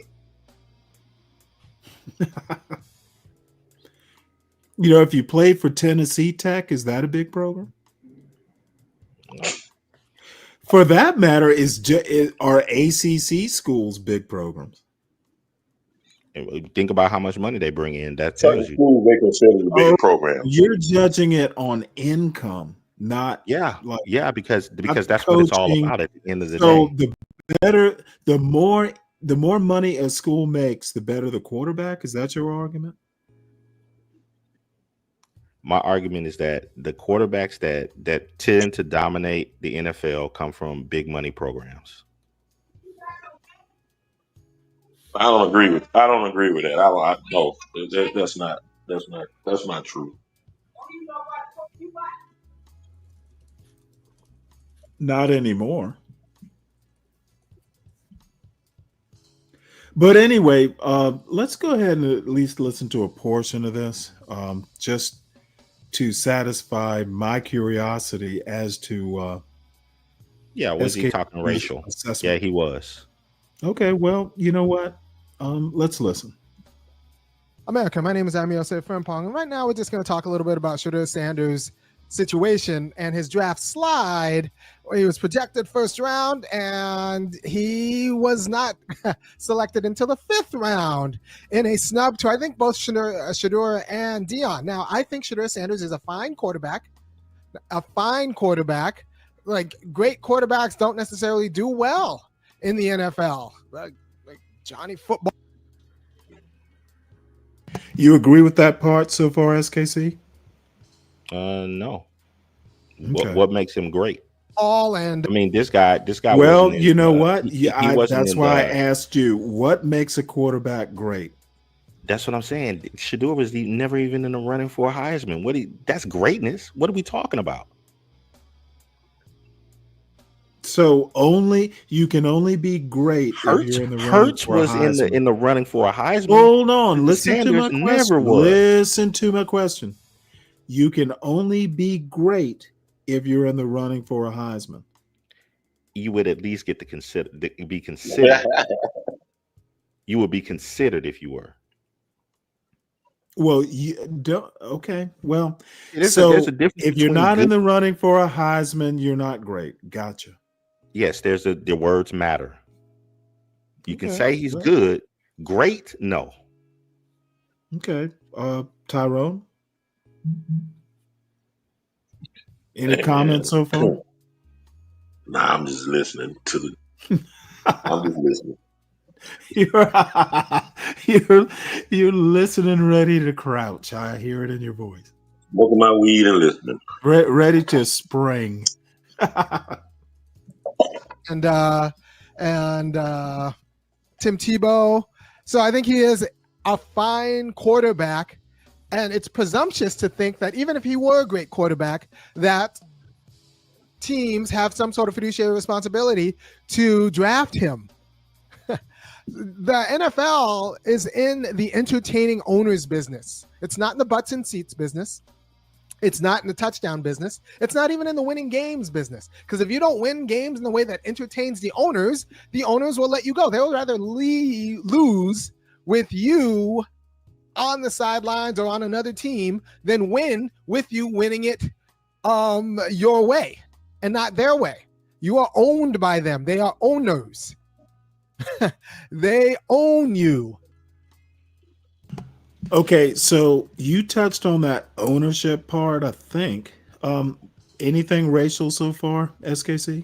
You know, if you played for Tennessee Tech, is that a big program? For that matter, are ACC schools big programs? And think about how much money they bring in. That Certain tells you. schools they consider the big Oh, programs. you're judging it on income, not Yeah, like yeah, because not that's what it's all coaching. about at the end of the So day. the more money a school makes, the better the quarterback. Is that your argument? My argument is that the quarterbacks that tend to dominate the NFL come from big money programs. I don't agree with that. No, that's not true. Not anymore. But anyway, let's go ahead and at least listen to a portion of this, just to satisfy my curiosity as to Yeah, was he talking SK's racial? Yeah, assessment. he was. Okay, well, you know what? Let's listen. America, my name is Amiel Frimpong, and right now we're just going to talk a little bit about Shedeur Sanders' situation and his draft slide. He was projected first round, and he was not selected until the 5th round in a snub to, I think, both Shedeur and Dion. Now, I think Shedeur Sanders is a fine quarterback. Like, great quarterbacks don't necessarily do well in the NFL. Like Johnny Football. You agree with that part so far, SKC? No. Okay. What makes him great? And I mean, this guy. Well, wasn't in you know the- what? he wasn't That's in why I the- asked you, what makes a quarterback great? That's what I'm saying. Shedeur was never even in the running for a Heisman. That's greatness. What are we talking about? So you can only be great if you're in the running Hurts for a was Heisman. in the running for a Heisman. Hold on, and listen to my Sanders never question. was. Listen to my question. You can only be great if you're in the running for a Heisman. You would at least get to be considered. You would be considered if you were. Well, you don't. Okay. Well, There's so a difference if you're between not in good- the running for a Heisman, you're not great. Gotcha. Yes, the words matter. You can Okay, say he's well. good. Great? No. Okay. Tyrone? Any comments so far? Nah, I'm just listening to the. I'm just listening. You're listening, ready to crouch. I hear it in your voice. Smoking my weed and listening. Ready to spring. and Tim Tebow. So I think he is a fine quarterback, and it's presumptuous to think that even if he were a great quarterback, that teams have some sort of fiduciary responsibility to draft him. The NFL is in the entertaining owners business. It's not in the butts and seats business. It's not in the touchdown business. It's not even in the winning games business. Because if you don't win games in the way that entertains the owners will let you go. They'll rather lose with you on the sidelines or on another team than win with you winning it your way and not their way. You are owned by them. They are owners. They own you. Okay, so you touched on that ownership part, I think. Anything racial so far, SKC?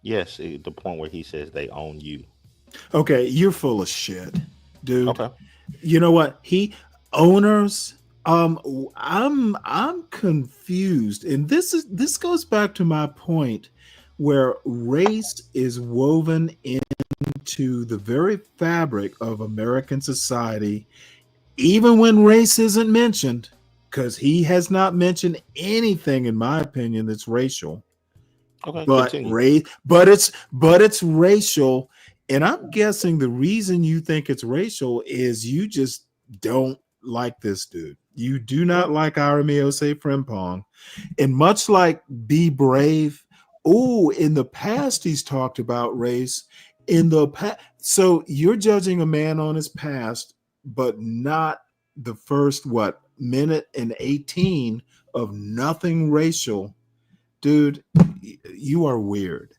Yes, the point where he says they own you. Okay, you're full of shit, dude. Okay. You know what? Owners. I'm confused, and this goes back to my point where race is woven into the very fabric of American society, even when race isn't mentioned. because he has not mentioned anything, in my opinion, that's racial. Okay, But continue. but it's racial, and I'm guessing the reason you think it's racial is you just don't like this dude. You do not like Aramiose Frimpong, and much like Be Brave. Oh, in the past he's talked about race. In the past, so you're judging a man on his past, but not the first minute and 18 of nothing racial. Dude, you are weird.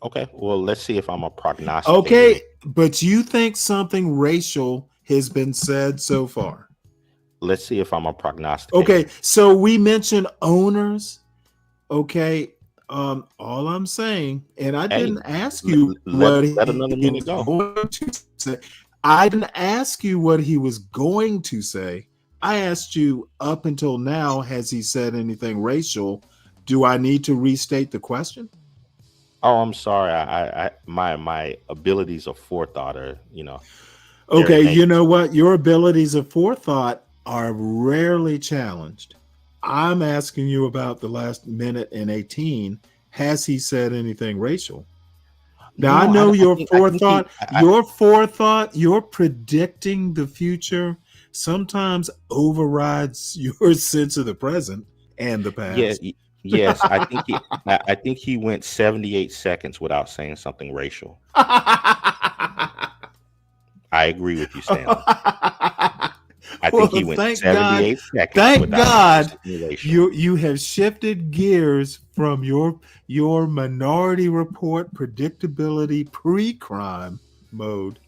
Okay, well, let's see if I'm a prognosticator. Okay, but you think something racial has been said so far. Let's see if I'm a prognosticator. Okay, so we mentioned owners. Okay, all I'm saying, and I didn't ask you let another minute go. Going to say. I didn't ask you what he was going to say. I asked you up until now, has he said anything racial? Do I need to restate the question? Oh, I'm sorry. My abilities of forethought are, Okay, you know what? Your abilities of forethought are rarely challenged. I'm asking you about the last minute and 18. Has he said anything racial? Now, I know your forethought, your predicting the future sometimes overrides your sense of the present and the past. Yes, I think he went 78 seconds without saying something racial. I agree with you, Stanley. I think he went 78 seconds. Thank God you have shifted gears from your Minority Report predictability pre-crime mode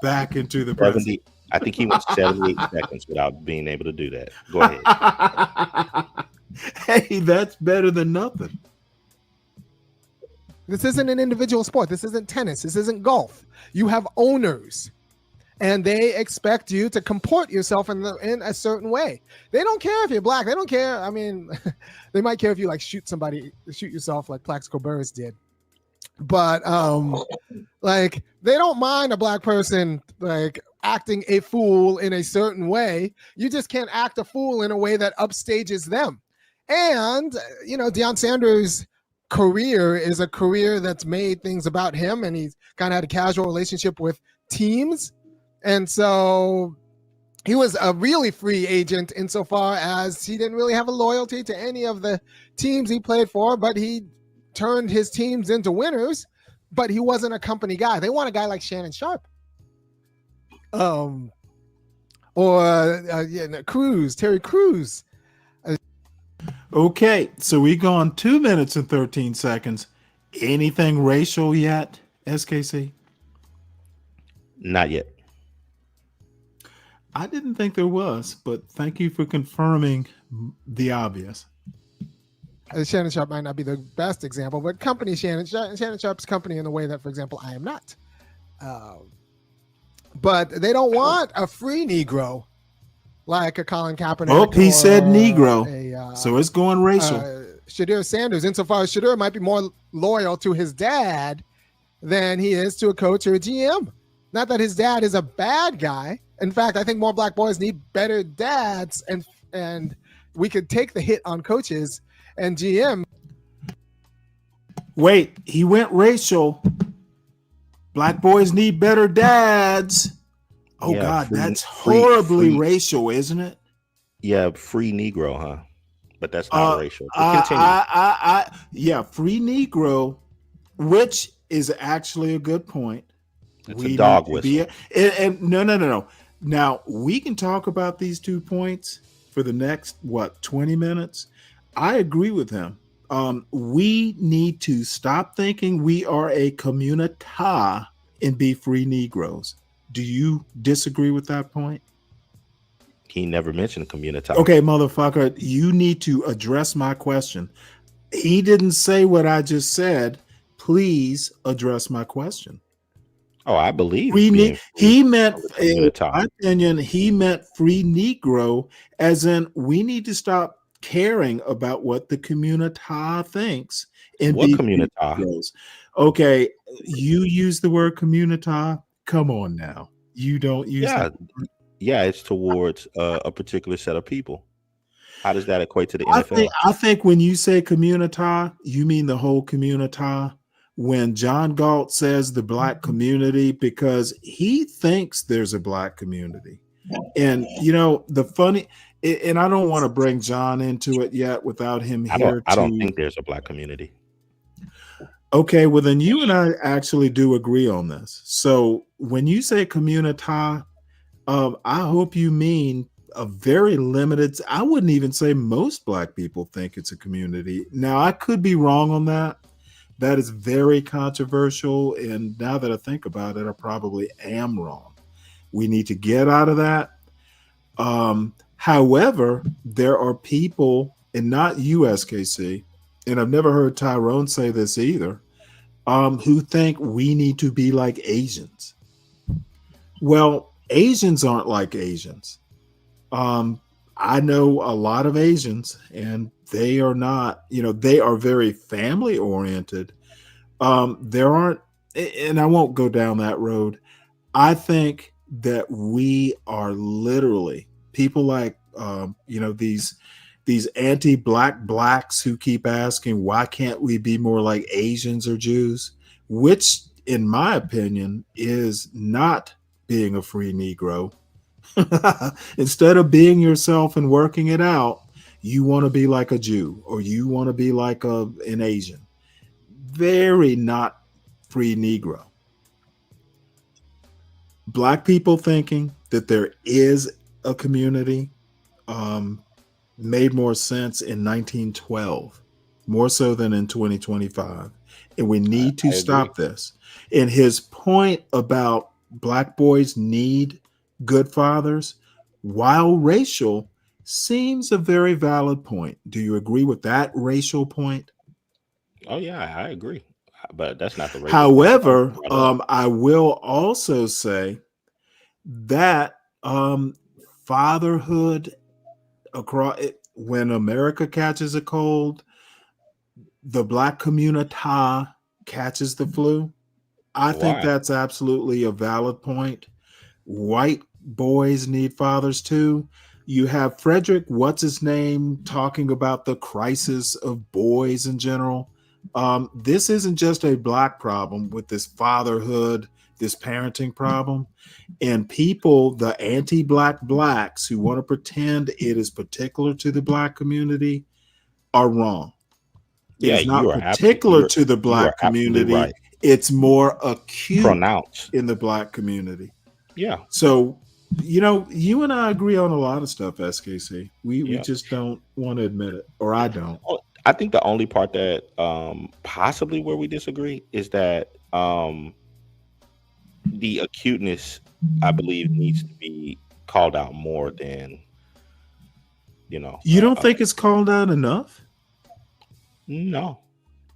back into the present. I think he went 78 seconds without being able to do that. Go ahead. Hey, that's better than nothing. This isn't an individual sport. This isn't tennis. This isn't golf. You have owners, and they expect you to comport yourself in a certain way. They don't care if you're black. They don't care. I mean, they might care if you shoot yourself like Plaxico Burress did. But they don't mind a black person acting a fool in a certain way. You just can't act a fool in a way that upstages them. And Deion Sanders' career is a career that's made things about him, and he's kind of had a casual relationship with teams. And so he was a really free agent insofar as he didn't really have a loyalty to any of the teams he played for, but he turned his teams into winners, but he wasn't a company guy. They want a guy like Shannon Sharp. Terry Crews. Okay, so we gone 2 minutes and 13 seconds. Anything racial yet, SKC? Not yet. I didn't think there was, but thank you for confirming the obvious. Shannon Sharp might not be the best example, but company Shannon Sharp's company in the way that, for example, I am not. But they don't want a free Negro like a Colin Kaepernick. Oh, he said Negro, so it's going racial. Shadir Sanders, insofar as Shadir might be more loyal to his dad than he is to a coach or a GM. Not that his dad is a bad guy. In fact, I think more black boys need better dads, and we could take the hit on coaches and GM. Wait, he went racial. Black boys need better dads. Oh God, that's horribly racial, isn't it? Yeah, free Negro, huh? But that's not racial. Continue. Yeah, free Negro, which is actually a good point. It's a dog whistle. No. Now we can talk about these 2 points for the next 20 minutes. I agree with him. We need to stop thinking we are a community and be free Negroes. Do you disagree with that point? He never mentioned community. Okay, motherfucker, you need to address my question. He didn't say what I just said. Please address my question. Oh, I believe he meant, in my opinion, he meant free Negro, as in we need to stop caring about what the community thinks. And what community? Okay, you use the word community. Come on now. You don't use that. Yeah, it's towards a particular set of people. How does that equate to the I NFL? think when you say community, you mean the whole community. When John Galt says the black community, because he thinks there's a black community. And the funny, and I don't want to bring John into it yet without him here I don't to. think there's a black community. Okay, well then you and I actually do agree on this. So when you say community, I hope you mean a very limited. I wouldn't even say most black people think it's a community. Now I could be wrong on that. That is very controversial, and now that I think about it, I probably am wrong. We need to get out of that. However, there are people, and not you, SKC, and I've never heard Tyrone say this either, who think we need to be like Asians. Well, Asians aren't like Asians. I know a lot of Asians, and they are not, they are very family oriented. There aren't, and I won't go down that road. I think that we are literally people like, these anti-black blacks who keep asking, why can't we be more like Asians or Jews? Which, in my opinion, is not being a free Negro. Instead of being yourself and working it out, you want to be like a Jew or you want to be like an Asian. Very not free Negro. Black people thinking that there is a community made more sense in 1912, more so than in 2025. And we need to stop this. And his point about black boys need good fathers, while racial, seems a very valid point. Do you agree with that racial point? Oh yeah, I agree, but that's not the racial However, point. I will also say that fatherhood across when America catches a cold, the black community catches the flu. I think that's absolutely a valid point. White boys need fathers too. You have Frederick, what's his name, talking about the crisis of boys in general. This isn't just a black problem with this fatherhood, this parenting problem. And people, the anti-black blacks who want to pretend it is particular to the black community are wrong. It is not particular to the black community. Right. It's more acute pronounced in the black community. Yeah. So, you and I agree on a lot of stuff, SKC. We just don't want to admit it, or I don't. I think the only part that possibly where we disagree is that the acuteness, I believe, needs to be called out more than, You don't think it's called out enough? No,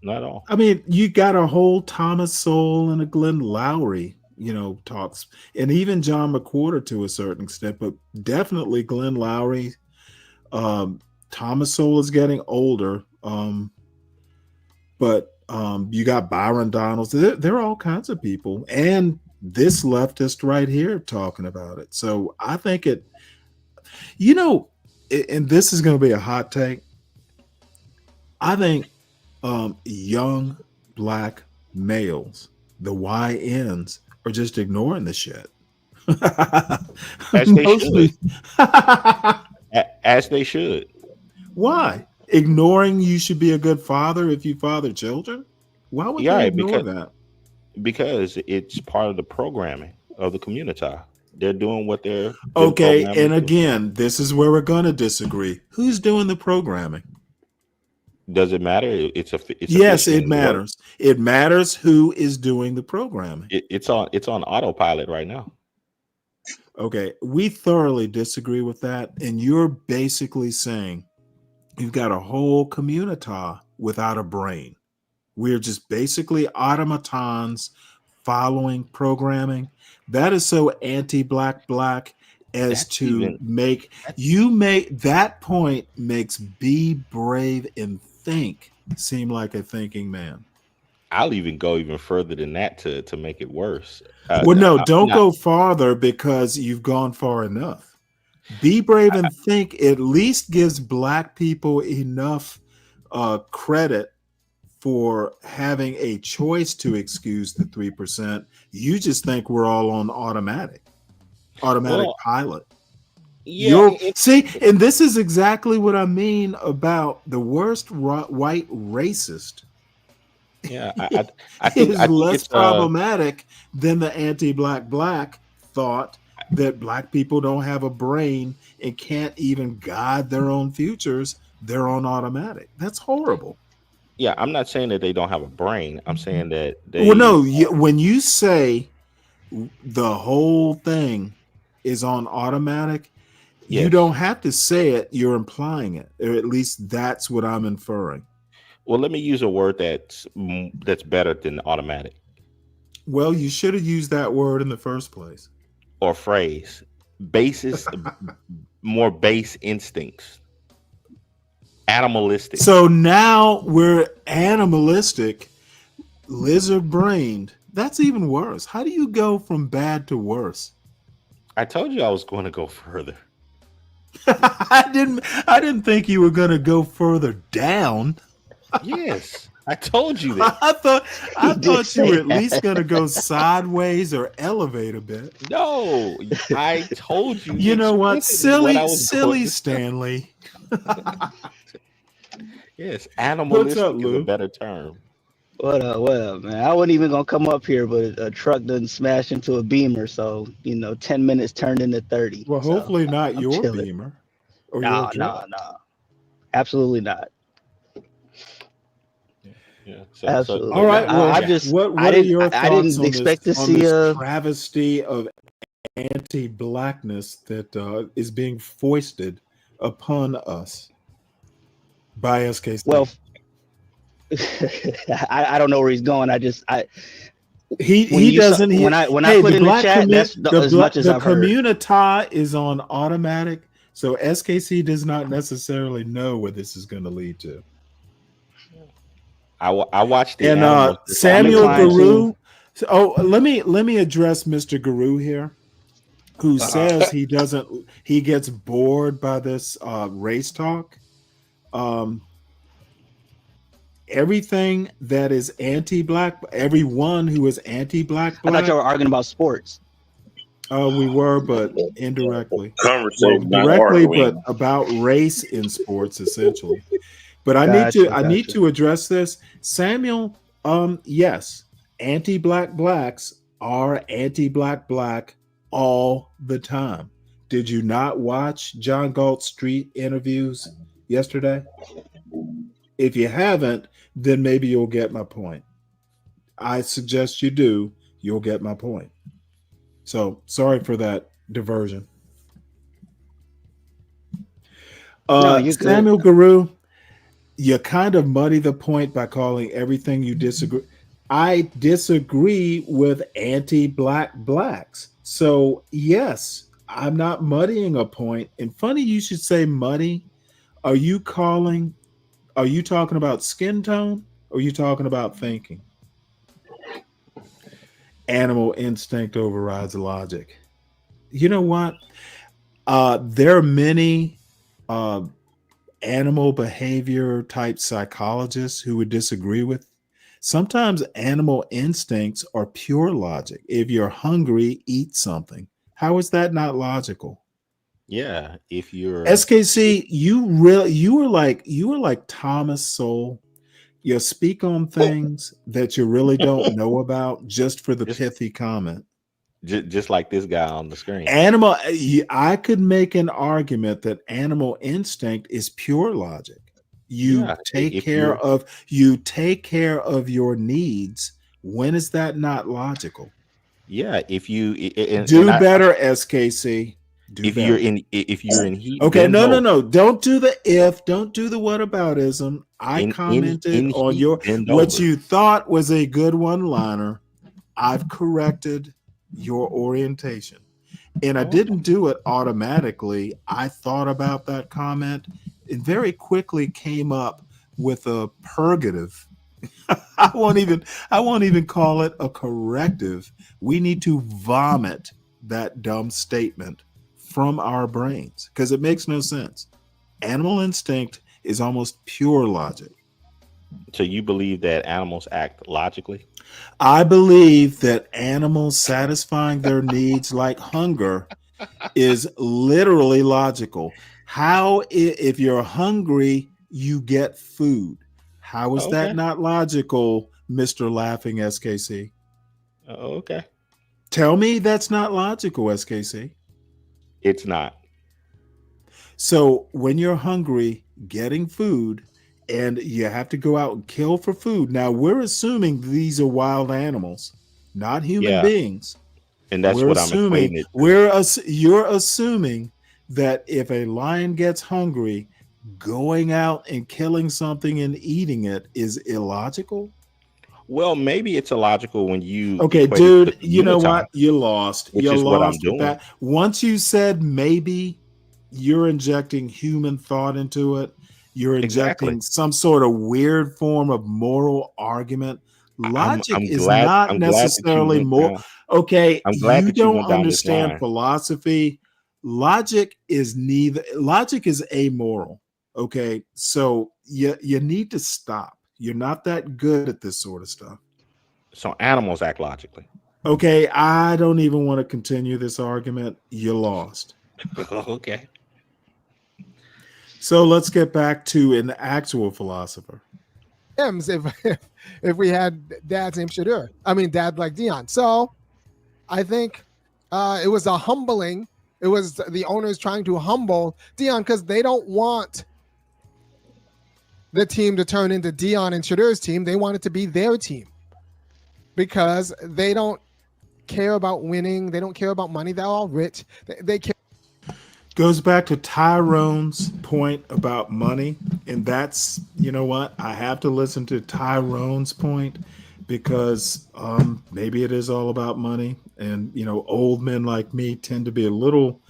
not at all. I mean, you got a whole Thomas Sowell and a Glenn Lowry, talks, and even John McWhorter to a certain extent, but definitely Glenn Lowry. Thomas Sowell is getting older, but you got Byron Donalds. There are all kinds of people, and this leftist right here talking about it. So I think it, and this is going to be a hot take. I think young black males, the YNs, are just ignoring the shit. As they should. As they should. Why? Ignoring you should be a good father if you father children? Why would they ignore that? Because it's part of the programming of the community. They're doing what they're okay. And again, this is where we're going to disagree. Who's doing the programming? Does it matter? Yes, it matters. It matters who is doing the programming. It's on autopilot right now. Okay, we thoroughly disagree with that, and you're basically saying you've got a whole community without a brain. We're just basically automatons following programming. That is so anti-black as to make that point makes be brave and think seem like a thinking man. I'll even go even further than that to make it worse. Well, no, don't go farther because you've gone far enough. Be brave and think at least gives black people enough credit for having a choice to excuse the 3%. You just think we're all on automatic Well, pilot. yeah, See, and this is exactly what I mean about the worst white racist yeah. I think is less it's problematic than the anti-black thought that black people don't have a brain and can't even guide their own futures. They're on automatic. That's horrible. yeah. I'm not saying that they don't have a brain. I'm saying that Well, no, they when you say the whole thing is on automatic, you yes. don't have to say it. You're implying it, or at least that's what I'm inferring. Well, let me use a word that's better than automatic Well, you should have used that word in the first place. or phrase. Basis, more base instincts, animalistic. So now we're animalistic, lizard brained. That's even worse. How do you go from bad to worse? I told you I was going to go further. I didn't think you were going to go further down. Yes, I told you that. I thought you were at least going to go sideways or elevate a bit. No, I told you. You know what? explicitly I Silly was Stanley. Yes, What's animalistic up, is a Lou? better term. What up, man? I wasn't even gonna come up here, but a truck done smash into a Beamer, so 10 minutes turned into 30. Well, So hopefully not I'm your chilling. Beamer or your truck. No, absolutely not. Yeah. Absolutely. All right. Well, what are your I thoughts didn't on expect this to see travesty of anti-blackness that is being foisted upon us by SKC? Well, I don't know where he's going. He doesn't. When I put in the chat, that's as much as the I've heard. community is on automatic, so SKC does not necessarily know where this is going to lead to. I watched the And animals. Samuel Guru. Oh, let me address Mr. Guru here, who says he doesn't. He gets bored by this race talk. Everything that is anti-black, everyone who is anti-black, I thought you were arguing about sports. We were, but indirectly. Conversation, not directly, arguing. but about race in sports, essentially. But I Gotcha. need to address this. Samuel, yes, anti-black blacks are anti-black all the time. Did you not watch John Galt Street interviews yesterday? If you haven't, then maybe you'll get my point. I suggest you do. You'll get my point. So sorry for that diversion. No, you're Samuel good. Guru, you kind of muddy the point by calling everything you disagree. I disagree with anti-black blacks. So yes, I'm not muddying a point. And funny you should say muddy. Are you talking about skin tone or are you talking about thinking? Animal instinct overrides logic. You know what? There are many animal behavior type psychologists who would disagree with. Sometimes animal instincts are pure logic. If you're hungry, eat something. How is that not logical? Yeah, if you're SKC, you were like Thomas Sowell. You speak on things that you really don't know about just for the pithy comment. Just like this guy on the screen. I could make an argument that animal instinct is pure logic. You take care of your needs. When is that not logical? Yeah, if you do better, SKC. If you're in heat. Okay, no. Don't do the if. Don't do the whataboutism. I commented on what you thought was a good one-liner. I've corrected your orientation, and I didn't do it automatically. I thought about that comment and very quickly came up with a purgative. I won't even call it a corrective. We need to vomit that dumb statement from our brains because it makes no sense. Animal instinct is almost pure logic. So you believe that animals act logically? I believe that animals satisfying their needs like hunger is literally logical. How, if you're hungry, you get food. How is that Okay. not logical, Mr. Laughing SKC? Okay. Tell me that's not logical, SKC. It's not. So when you're hungry, getting food, and you have to go out and kill for food. Now, we're assuming these are wild animals, not human Yeah. beings. And that's We're what I'm assuming equating it to. you're assuming that if a lion gets hungry, going out and killing something and eating it is illogical. Well, maybe it's illogical when you Okay, equate it to dude, the you know phenotype, what? You lost. which You is what I'm lost with doing. that. Once you said maybe, you're injecting human thought into it. You're Exactly. injecting some sort of weird form of moral argument. Logic I'm is glad. not I'm glad that you necessarily went more. down. Okay, I'm glad you that you don't went down this understand line. philosophy. Logic is neither. Logic is amoral. Okay, so you need to stop. You're not that good at this sort of stuff. So animals act logically. Okay, I don't even want to continue this argument. You lost. Okay. So let's get back to an actual philosopher. If we had dads named Shadur. I mean, dad like Dion. So I think it was a humbling. It was the owners trying to humble Dion because they don't want the team to turn into Dion and Shadur's team. They want it to be their team because they don't care about winning. They don't care about money. They're all rich. They care. Goes back to Tyrone's point about money. And that's, you know what? I have to listen to Tyrone's point because maybe it is all about money. And, you know, old men like me tend to be a little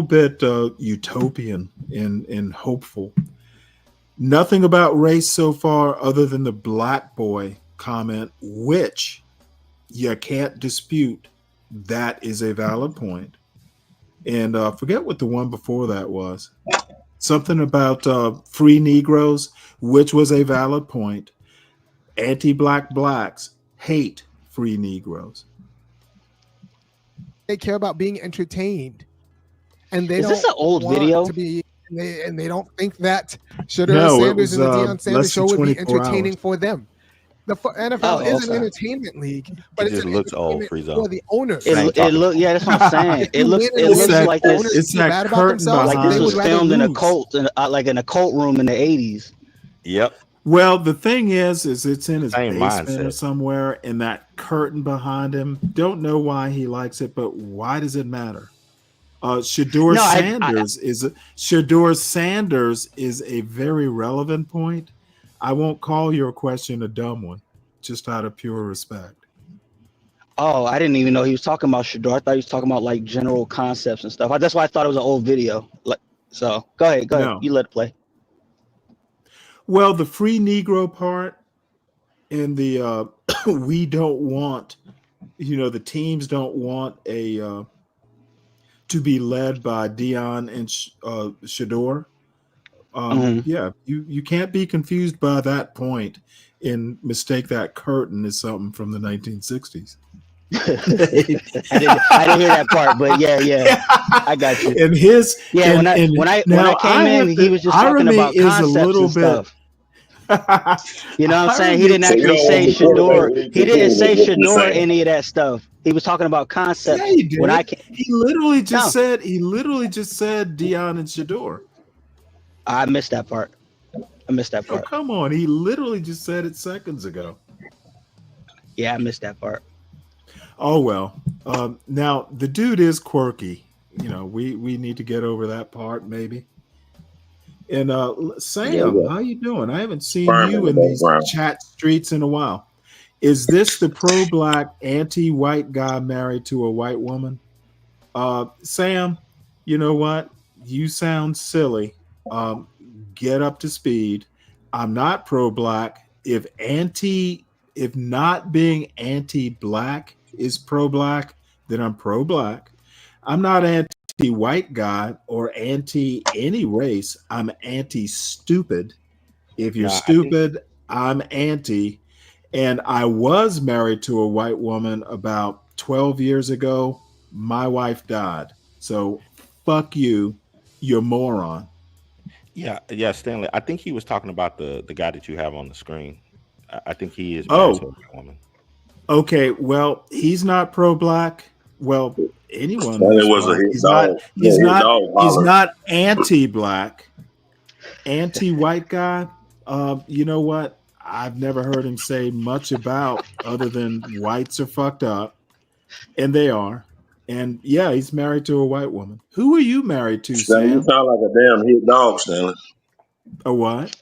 bit utopian and hopeful. Nothing about race so far other than the black boy comment, which you can't dispute. That is a valid point. And forget what the one before that was. Something about free Negroes, which was a valid point. Anti-black blacks hate free Negroes. They care about being entertained, and they Is don't this an old want video? to be. And they don't think that Shadur No, it Sanders was and the Deion Sanders less show than would be 24 entertaining hours. for them. The NFL Oh, is an okay. entertainment league, but It it's just an looks old, entertainment Friezo. for the owners. It look yeah, that's what I'm saying. If you win and It win looks and like the this. owners It's feel that bad about curtain themselves, Like behind this they was would rather filmed in a lose. cult, like in a cult room in the 80s. Yep. Well, the thing is it's in his Same basement or mindset. somewhere, and that curtain behind him. Don't know why he likes it, but why does it matter? Shadur No, Sanders is a very relevant point. I won't call your question a dumb one, just out of pure respect. Oh, I didn't even know he was talking about Shador. I thought he was talking about like general concepts and stuff. That's why I thought it was an old video. Like, so go ahead. No. You let it play. Well, the free Negro part and the we don't want, the teams don't want a to be led by Dion and Shador. Yeah, you can't be confused by that point and mistake that curtain as something from the 1960s. I didn't hear that part, but yeah, I got you. And his when I came in, he was just talking about concepts and stuff. You know what I'm saying? He didn't So you actually don't say want the quarterback Shador. really He didn't say what you're Shador saying. any of that stuff. He was talking about concepts. Yeah, he did. When I came, he literally just said Dion and Shador. I missed that part. Oh, come on. He literally just said it seconds ago. Yeah, I missed that part. Oh, well. Now, the dude is quirky. We need to get over that part, maybe. And Sam, how you doing? I haven't seen you in these chat streets in a while. Is this the pro-black, anti-white guy married to a white woman? Sam, you know what? You sound silly. Get up to speed. I'm not pro-black. If not being anti-black is pro-black, then I'm pro-black. I'm not anti-white guy or anti any race. I'm anti-stupid. If you're Nah, I think stupid, I'm anti. And I was married to a white woman about 12 years ago. My wife died. So fuck you, you moron. yeah, Stanley. I think he was talking about the guy that you have on the screen. I think he is married to a Oh, white woman. okay. Well, he's not pro-black. Well, anyone Stanley who's was a black. hit He's not. dog. He's Yeah, hit not. dog He's holler. not anti-black. Anti-white guy. You know what? I've never heard him say much about other than whites are fucked up, and they are. And yeah, he's married to a white woman. Who are you married to, Stanley, you Sam? sound like a damn hit dog, Stanley. A what?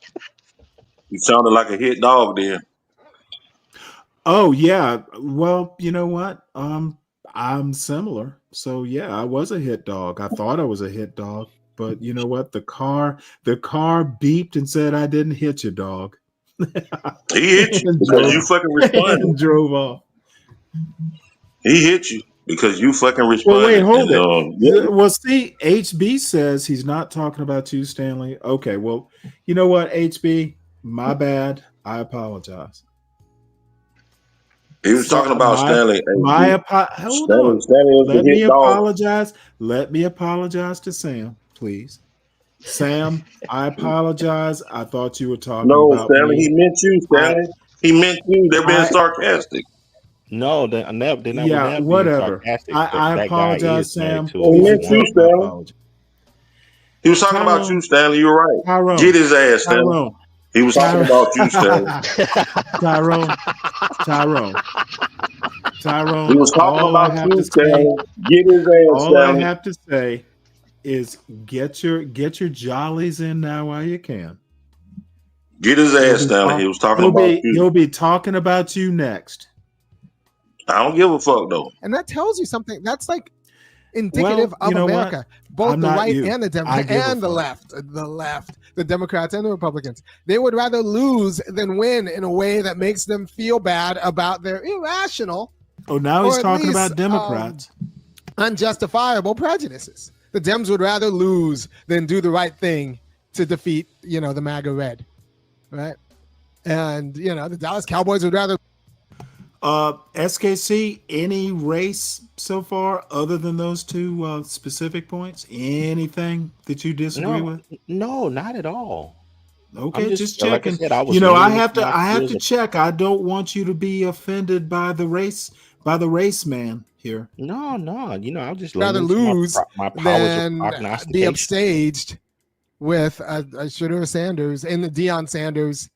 You sounded like a hit dog there. Oh yeah. Well, you know what? I'm similar. So yeah, I was a hit dog. I thought I was a hit dog, but you know what? The car beeped and said I didn't hit you, dog. He hit you and because drove you fucking responded. and drove off. He hit you because you fucking Well, wait, responded. hold And it. yeah, Well, see, HB says he's not talking about you, Stanley. Okay, well, you know what, HB? My bad. I apologize. he was talking about Stanley. Hold on. Stanley was the Let me hit dog. apologize. Let me apologize to Sam, please. Sam, I apologize. I thought you were talking No, about Stanley, me. he meant you, Stanley. He meant you. They're being I sarcastic. No, they're not yeah, being whatever. sarcastic. I That guy apologize, is married Sam. to a He Please white meant you, accept woman. my Stanley. apology. He was talking about you, Tyrone, Stanley. You're right. Get Tyrone, his ass, Stanley. Tyrone, He was talking about you, Stanley. Tyrone, Tyrone, He Tyrone. was talking All I about have you, to say, Stanley. Get his ass, all I Stanley. have to say is get your jollies in now while you can. Get his He'll ass, be Stanley. talk, He was talking about you. he'll be talking about you next. I don't give a fuck though. And that tells you something. That's like indicative Well, you of know America, what? both I'm the not right you. and the I give a and the fuck. left, the Democrats and the Republicans. They would rather lose than win in a way that makes them feel bad about their irrational, Oh, now he's or at talking least, about Democrats. unjustifiable prejudices. The Dems would rather lose than do the right thing to defeat, the MAGA red, right? And the Dallas Cowboys would rather. SKC, any race so far other than those two specific points? Anything that you disagree with? No, not at all. Okay, just like I checking. said, I was I leaning have into my to skills of- check. I don't want you to be offended by the race man here. No. I'll just rather lean into lose my powers of than be prognostication. upstaged with a Shooter Sanders and the Deion Sanders,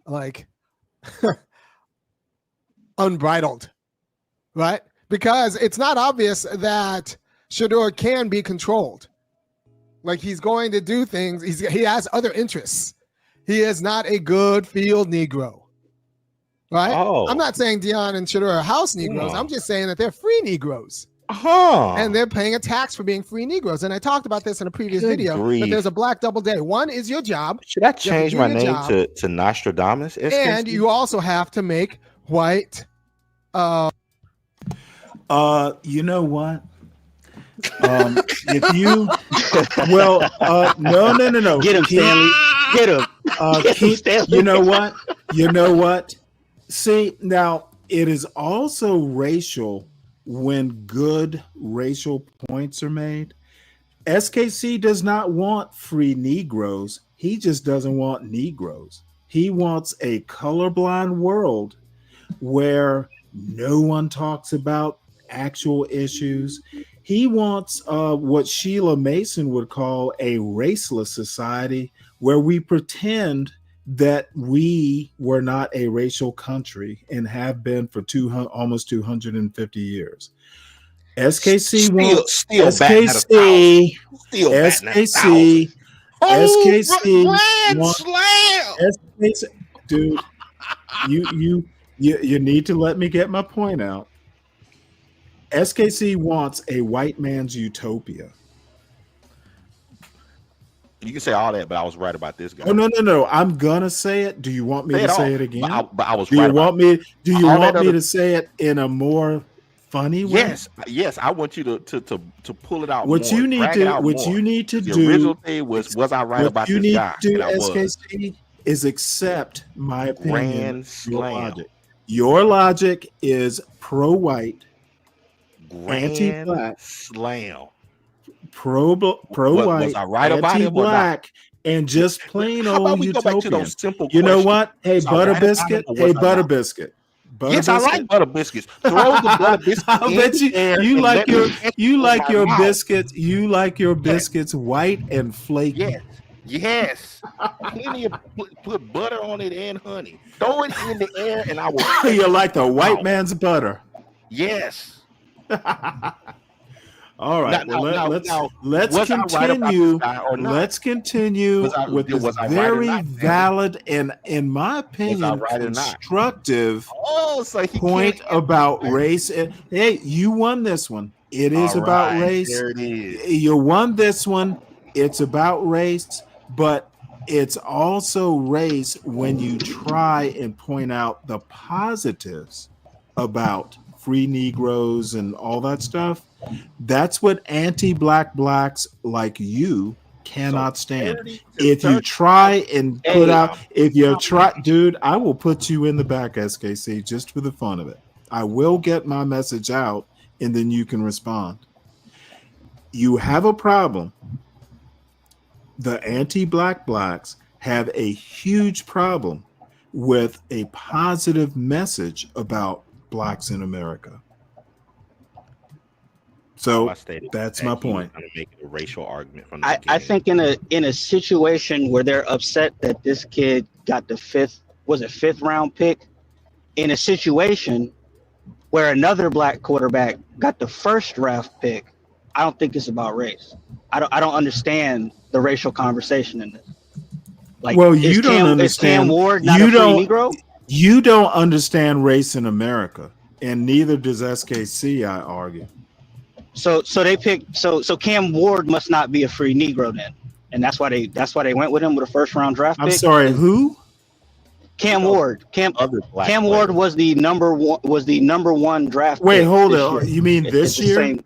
like unbridled, right? Because it's not obvious that Shador can be controlled. Like he's going to do things. He has other interests. He is not a good field Negro, right? Oh. I'm not saying Deion and Shador are house Negroes. Yeah. I'm just saying that they're free Negroes. Huh. And they're paying a tax for being free Negroes. And I talked about this in a previous Good video, grief. that there's a black double day. One is your job. Should I You have to change do my your name job, to Nostradamus? and you also have to make white. You know what? If you no. Get him, Stanley. Get him. Get him, Stanley. You know what? See, now it is also racial when good racial points are made. SKC does not want free Negroes. He just doesn't want Negroes. He wants a colorblind world where no one talks about actual issues. He wants what Sheila Mason would call a raceless society where we pretend that we were not a racial country and have been for almost 250 years. SKC wants SKC dude, you need to let me get my point out. SKC wants a white man's utopia. You can say all that, but I was right about this guy. Oh no! I'm gonna say it. Do you want me to say it again? But I was Do right you about want me? Do you all want that me other- to say it in a more funny way? Yes. I want you to pull it out What more, you need drag it to out what more. you need to The do original thing was I right what about you this need guy? to do, And I was. SKC, is accept my opinion, Grand your slam. logic. Your logic is pro-white, Grand anti-black, slam. Was pro-white, I right about him or not? anti-black, and just plain How about old we go back to utopian. those simple You know questions? what? Hey, Was I right about him Butterbiscuit. or Hey, was I not? Butterbiscuit. Yes, I like Butterbiscuit. butter biscuits. Throw the butter biscuit I in bet the air you and like let me catch it in my mouth. biscuits. You like your Yes, biscuits white and flaky. yes. Plenty of put butter on it and honey. Throw it in the air and I will catch You it like the in my white mouth. man's butter. Yes. All right. Now, Let's was I right about this continue. guy or not? Let's continue with this Was I right or very not, Stanley? valid and, in my Was I opinion, right or not? constructive Oh, so he point can't answer about my race. Hey, you won this one. It is All about right, race. there it is. You won this one. It's about race, but it's also race when you try and point out the positives about free Negroes and all that stuff. That's what anti-black blacks like you cannot stand. 30 to If you 30. try and put Hey, out, if you try, dude, I will put you in the back, SKC, just for the fun of it. I will get my message out and then you can respond. You have a problem. The anti-black blacks have a huge problem with a positive message about blacks in America. So I stated that's that my he was point. going to make a racial argument from the I beginning. think in a situation where they're upset that this kid got the fifth round pick, in a situation where another black quarterback got the first draft pick, I don't think it's about race. I don't understand the racial conversation in this. Like, Well, you don't Cam understand. Ward not a free Negro? You don't understand race in America, and neither does SKC, I argue. So they picked so Cam Ward must not be a free Negro then, and that's why they went with him with a first round draft pick. I'm sorry, who? Cam Ward. Cam Ward was the number one draft. Wait, pick hold this it. year. You mean this year?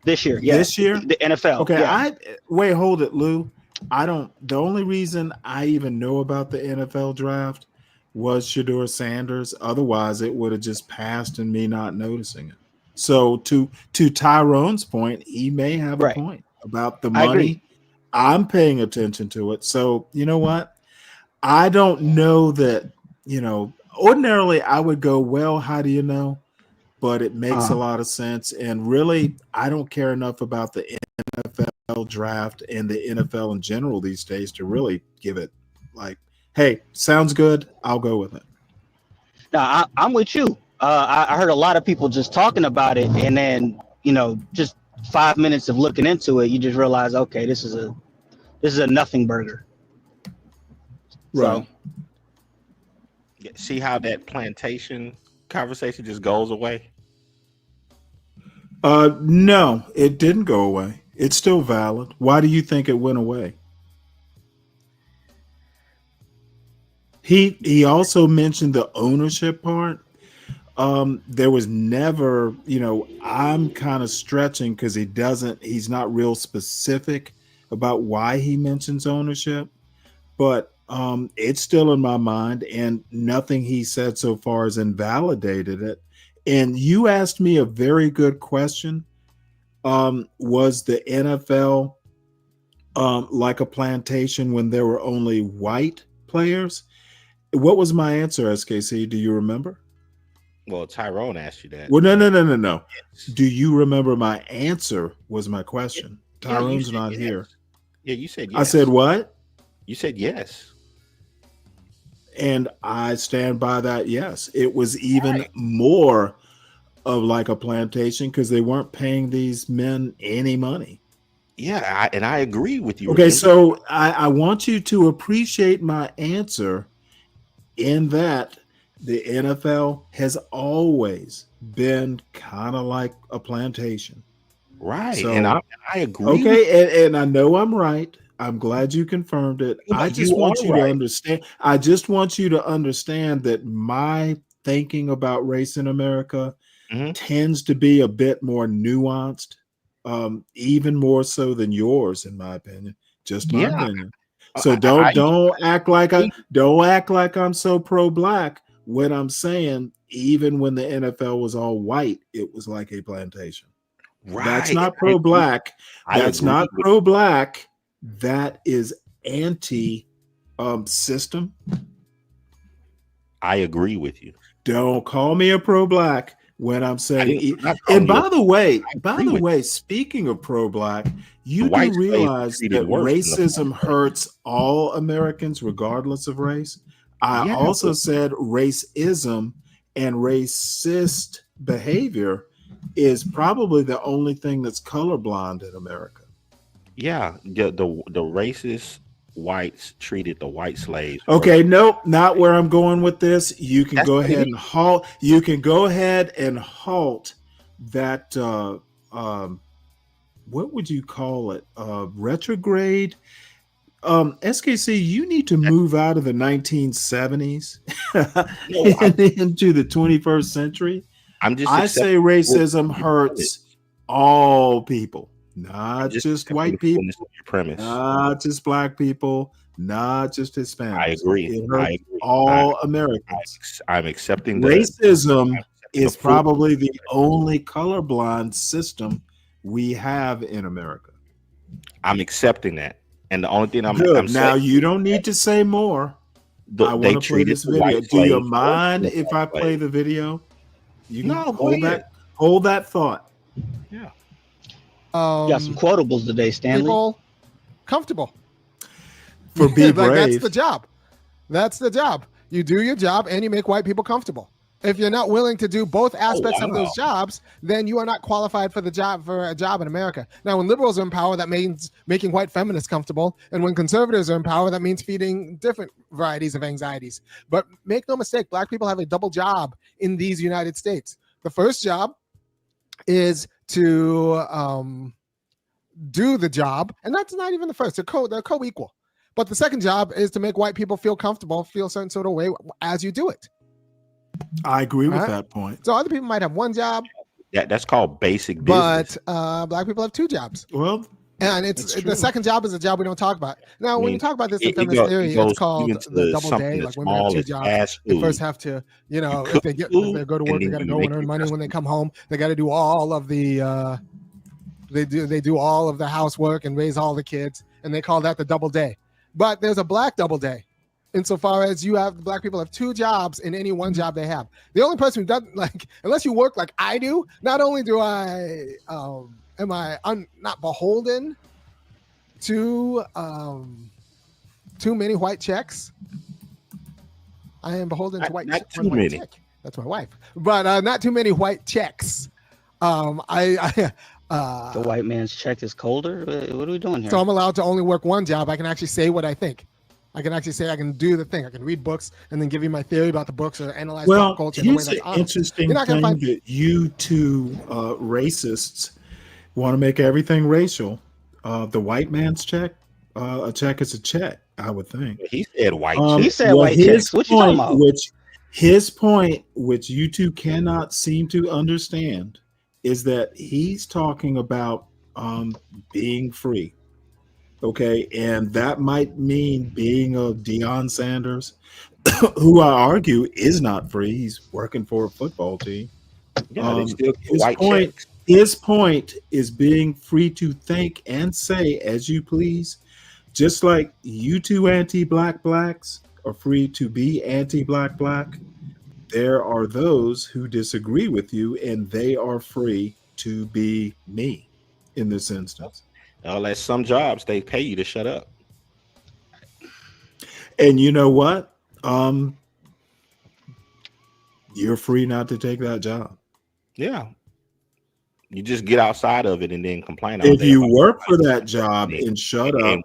This year, yeah. This year, the NFL. Okay, yeah. wait, hold it, Lou. The only reason I even know about the NFL draft was Shedeur Sanders. Otherwise, it would have just passed and me not noticing it. So to Tyrone's point, he may have a point about the money. I'm paying attention to it. So you know what? I don't know that, ordinarily I would go, well, how do you know? But it makes a lot of sense. And really, I don't care enough about the NFL draft and the NFL in general these days to really give it like, hey, sounds good. I'll go with it. No, I'm with you. I heard a lot of people just talking about it, and then just 5 minutes of looking into it, you just realize, okay, this is a nothing burger. Right. So, see how that plantation conversation just goes away? No, it didn't go away. It's still valid. Why do you think it went away? He also mentioned the ownership part. There was never, I'm kind of stretching because he's not real specific about why he mentions ownership, but it's still in my mind, and nothing he said so far has invalidated it. And you asked me a very good question. Was the NFL like a plantation when there were only white players? What was my answer, SKC? Do you remember? Well, Tyrone asked you that. Well, no. Do you remember my answer was my question? Yeah, Tyrone's not yes. here. Yeah, you said yes. I said what? You said yes. And I stand by that. Yes, it was even more of like a plantation because they weren't paying these men any money. Yeah, I agree with you. Okay, Remember? so I want you to appreciate my answer in that the NFL has always been kind of like a plantation. Right. So, and I agree. Okay, and I know I'm right. I'm glad you confirmed it. Yeah, I just want you right. to understand. I just want you to understand that my thinking about race in America tends to be a bit more nuanced, even more so than yours, in my opinion. Just my opinion. So don't act like I'm so pro-black when I'm saying even when the NFL was all white, it was like a plantation. Right. That's not pro-black. That's not pro-black. That is anti system. I agree with you. Don't call me a pro-black when I'm saying. And by the way, speaking of pro-black, you do realize that racism hurts all Americans regardless of race. I also said racism and racist behavior is probably the only thing that's colorblind in America. Yeah, the racist whites treated the white slaves. Okay, nope, not where I'm going with this. You can go ahead and halt. You can go ahead and halt that. What would you call it? Retrograde. SKC, you need to move out of the 1970s and into the 21st century. I say racism hurts all people, not just white people, not just black people, not just Hispanics. I agree. It hurts all Americans. I'm accepting racism is probably the only colorblind system we have in America. I'm accepting that. And the only thing I'm now saying, you don't need to say more. I want to play this video. Do you mind if I play the video? You can hold that thought. Yeah. You got some quotables today, Stanley. People comfortable. For be brave. That's the job. That's the job. You do your job and you make white people comfortable. If you're not willing to do both aspects of those jobs, then you are not qualified for a job in America. Now, when liberals are in power, that means making white feminists comfortable. And when conservatives are in power, that means feeding different varieties of anxieties. But make no mistake, black people have a double job in these United States. The first job is to do the job. And that's not even the first. They're co-equal. But the second job is to make white people feel comfortable, feel a certain sort of way as you do it. I agree with that point. So other people might have one job. Yeah, that's called basic business. But black people have two jobs. Well, and it's the second job is a job we don't talk about. Now, when you talk about this in feminist theory, it's called the double day. Like women have two jobs. They first have to, if they go to work, they got to go and earn money. When they come home, they got to do all of the they do all of the housework and raise all the kids, and they call that the double day. But there's a black double day. Insofar as black people have two jobs in any one job they have. The only person who doesn't unless you work like I do, not only do I am I not beholden to too many white checks. I am beholden to white checks. Too many. Check. That's my wife, but not too many white checks. The white man's check is colder. What are we doing here? So I'm allowed to only work one job. I can actually say what I think. I can actually say I can do the thing. I can read books and then give you my theory about the books or analyze pop culture. Here's an interesting thing that you two racists want to make everything racial. The white man's check, a check is a check, I would think. He said white check. He said white checks. What you talking about? His point, which you two cannot seem to understand, is that he's talking about being free. Okay, and that might mean being a Deion Sanders, who I argue is not free. He's working for a football team. Yeah, his point is being free to think and say as you please, just like you two anti-black blacks are free to be anti-black black. There are those who disagree with you, and they are free to be me in this instance. At some jobs they pay you to shut up. And you know what? You're free not to take that job. Yeah. You just get outside of it and then complain. If you work for that job and shut up,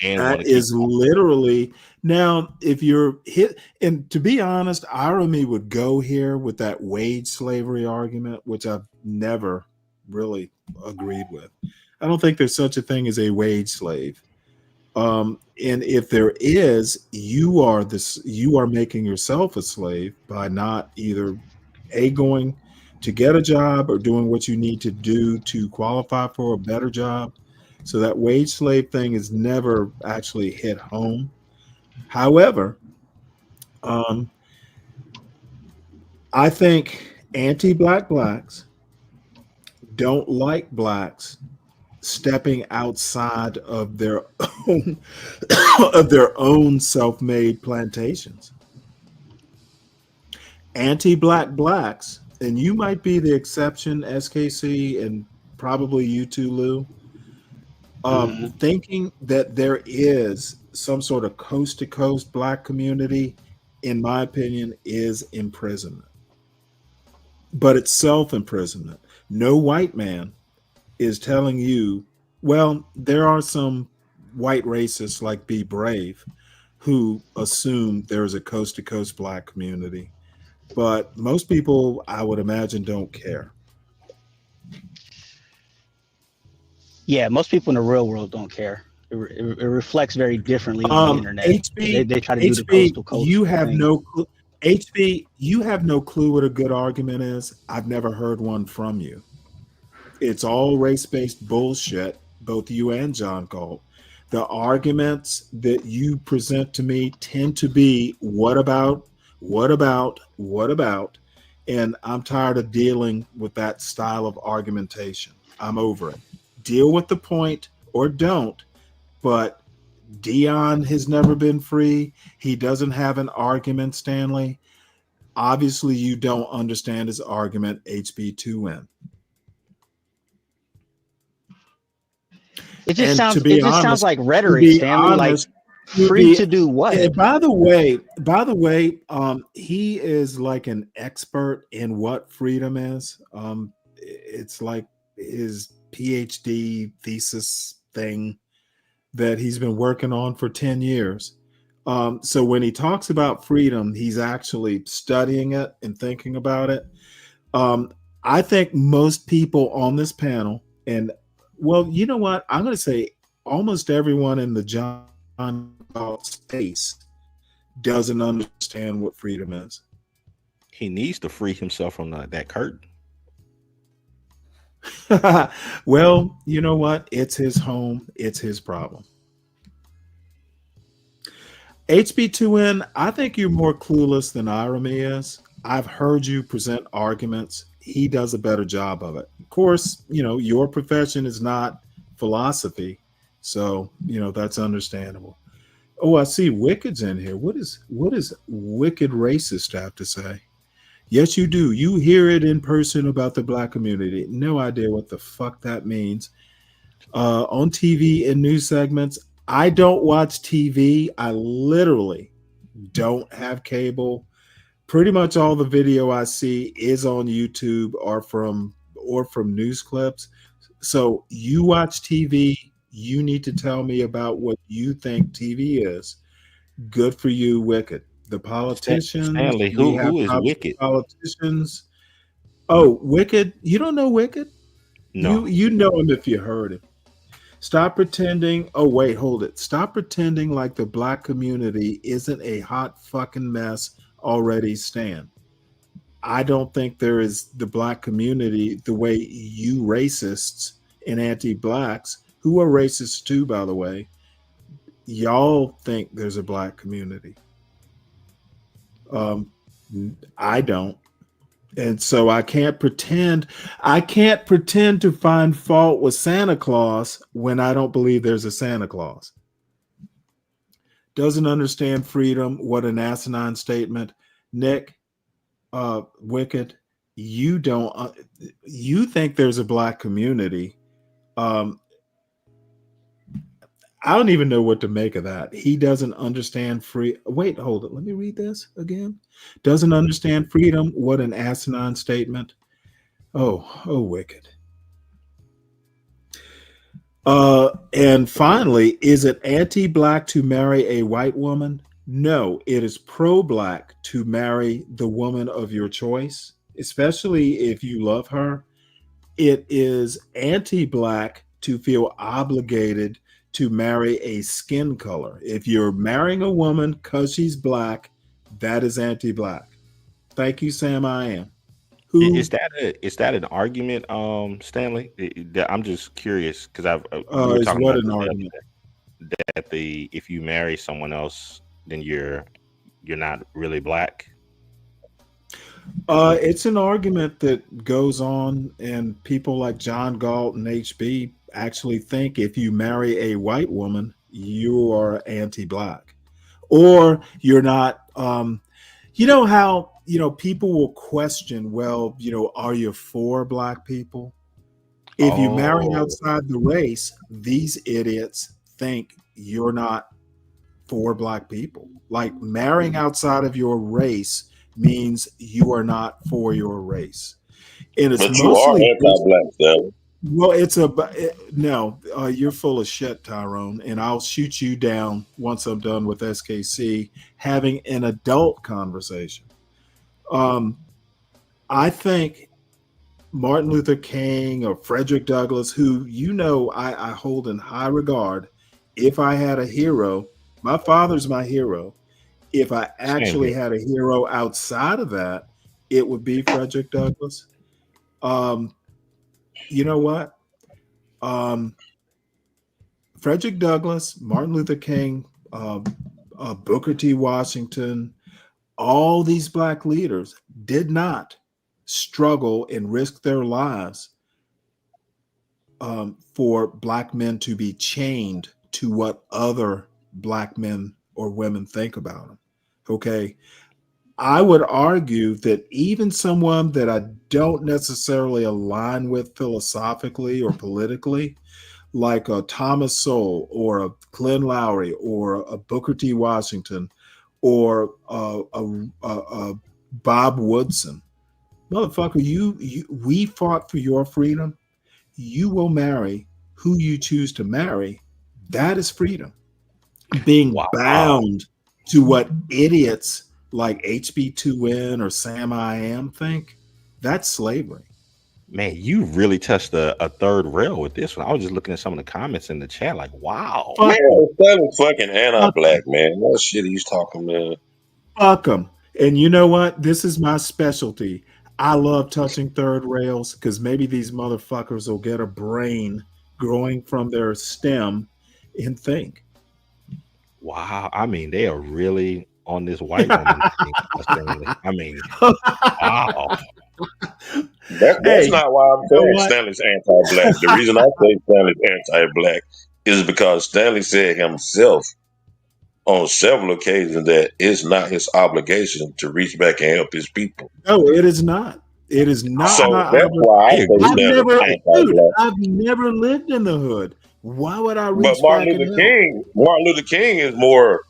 that is literally now. If you're hit, and to be honest, Irony would go here with that wage slavery argument, which I've never really agreed with. I don't think there's such a thing as a wage slave. And if there is, you are making yourself a slave by not either going to get a job or doing what you need to do to qualify for a better job. So that wage slave thing is never actually hit home. However, I think anti-black blacks don't like blacks stepping outside of their own of their own self-made plantations. Anti-black blacks, and you might be the exception, SKC, and probably you too, Lou, thinking that there is some sort of coast-to-coast black community, in my opinion, is imprisonment. But it's self-imprisonment. No white man is telling you, well, there are some white racists like Be Brave who assume there's a coast-to-coast black community. But most people, I would imagine, don't care. Yeah, most people in the real world don't care. It reflects very differently on the internet. They try to do the coastal coast you have thing. no clue. HB, you have no clue what a good argument is. I've never heard one from you. It's all race-based bullshit, both you and John Galt. The arguments that you present to me tend to be what about, and I'm tired of dealing with that style of argumentation. I'm over it. Deal with the point or don't, but Dion has never been free. He doesn't have an argument, Stanley. Obviously, you don't understand his argument, HB2N. It just sounds like rhetoric, Stanley. Like free to do what? By the way, he is like an expert in what freedom is. It's like his PhD thesis thing that he's been working on for 10 years. So when he talks about freedom, he's actually studying it and thinking about it. I think most people on this panel, and well, you know what? I'm going to say almost everyone in the John Galt space doesn't understand what freedom is. He needs to free himself from that curtain. Well, you know what? It's his home. It's his problem. HB2N, I think you're more clueless than Irami is. I've heard you present arguments. He does a better job of it. Of course, you know, your profession is not philosophy. So, you know, that's understandable. Oh, I see Wicked's in here. What is Wicked Racist have to say? Yes, you do. You hear it in person about the black community. No idea what the fuck that means. On TV and news segments, I don't watch TV. I literally don't have cable. Pretty much all the video I see is on YouTube or from news clips. So you watch TV, you need to tell me about what you think TV is. Good for you, Wicked. The politicians. Stanley, who is Wicked? Politicians. Oh, Wicked. You don't know Wicked? No. You know him if you heard him. Stop pretending. Oh, wait, hold it. Stop pretending like the black community isn't a hot fucking mess already, Stan. I don't think there is the black community the way you racists and anti-blacks, who are racist too, by the way, y'all think there's a black community. I don't. And so I can't pretend to find fault with Santa Claus when I don't believe there's a Santa Claus. Doesn't understand freedom. What an asinine statement. Nick, Wicked, you don't, you think there's a black community. I don't even know what to make of that. He doesn't understand Wait, hold it. Let me read this again. Doesn't understand freedom. What an asinine statement. Oh, Wicked. And finally, is it anti-black to marry a white woman? No, it is pro-black to marry the woman of your choice, especially if you love her. It is anti-black to feel obligated to marry a skin color. If you're marrying a woman because she's black, that is anti-black. Thank you, Sam I Am. who Is that an argument, Stanley? I'm just curious because we were is talking what about an this the other argument. day, that if you marry someone else, then you're not really black. It's an argument that goes on, and people like John Galt and HB actually think if you marry a white woman, you are anti-black, or you're not. You know how people will question, well, are you for black people? If you marry Oh, outside the race, these idiots think you're not for black people. Like marrying outside of your race means you are not for your race. And it's But you are mostly based, anti-black, Stanley. well, no, you're full of shit, Tyrone, and I'll shoot you down once I'm done with SKC having an adult conversation. Um, I think Martin Luther King or Frederick Douglass, who I hold in high regard. If I had a hero, my father's my hero. If I same actually here. had a hero outside of that, it would be Frederick Douglass. You know what? Frederick Douglass, Martin Luther King, Booker T. Washington, all these black leaders did not struggle and risk their lives for black men to be chained to what other black men or women think about them. Okay. I would argue that even someone that I don't necessarily align with philosophically or politically, like a Thomas Sowell or a Glenn Lowry or a Booker T. Washington or a Bob Woodson, motherfucker, we fought for your freedom. You will marry who you choose to marry. That is freedom. Being Wow. bound to what idiots like HB2N or Sam I Am think, that's slavery. Man, you really touched a third rail with this one. I was just looking at some of the comments in the chat, like, wow. Fuck Man, them. Stanley's fucking Fuck anti-black, them. man. That shit he's talking, man. Fuck them. And you know what? This is my specialty. I love touching third rails because maybe these motherfuckers will get a brain growing from their stem and think. Wow. I mean, they are really on this white woman thing, Stanley. I mean, wow. That's Hey, not why I'm you know saying what? Stanley's anti-black. The reason I say Stanley's anti-black is because Stanley said himself on several occasions that it's not his obligation to reach back and help his people. No, it is not. It is not my So that's why I obligation. say Stanley's anti-black. I've never lived in the hood. Why would I But reach back and help? Martin Luther King is more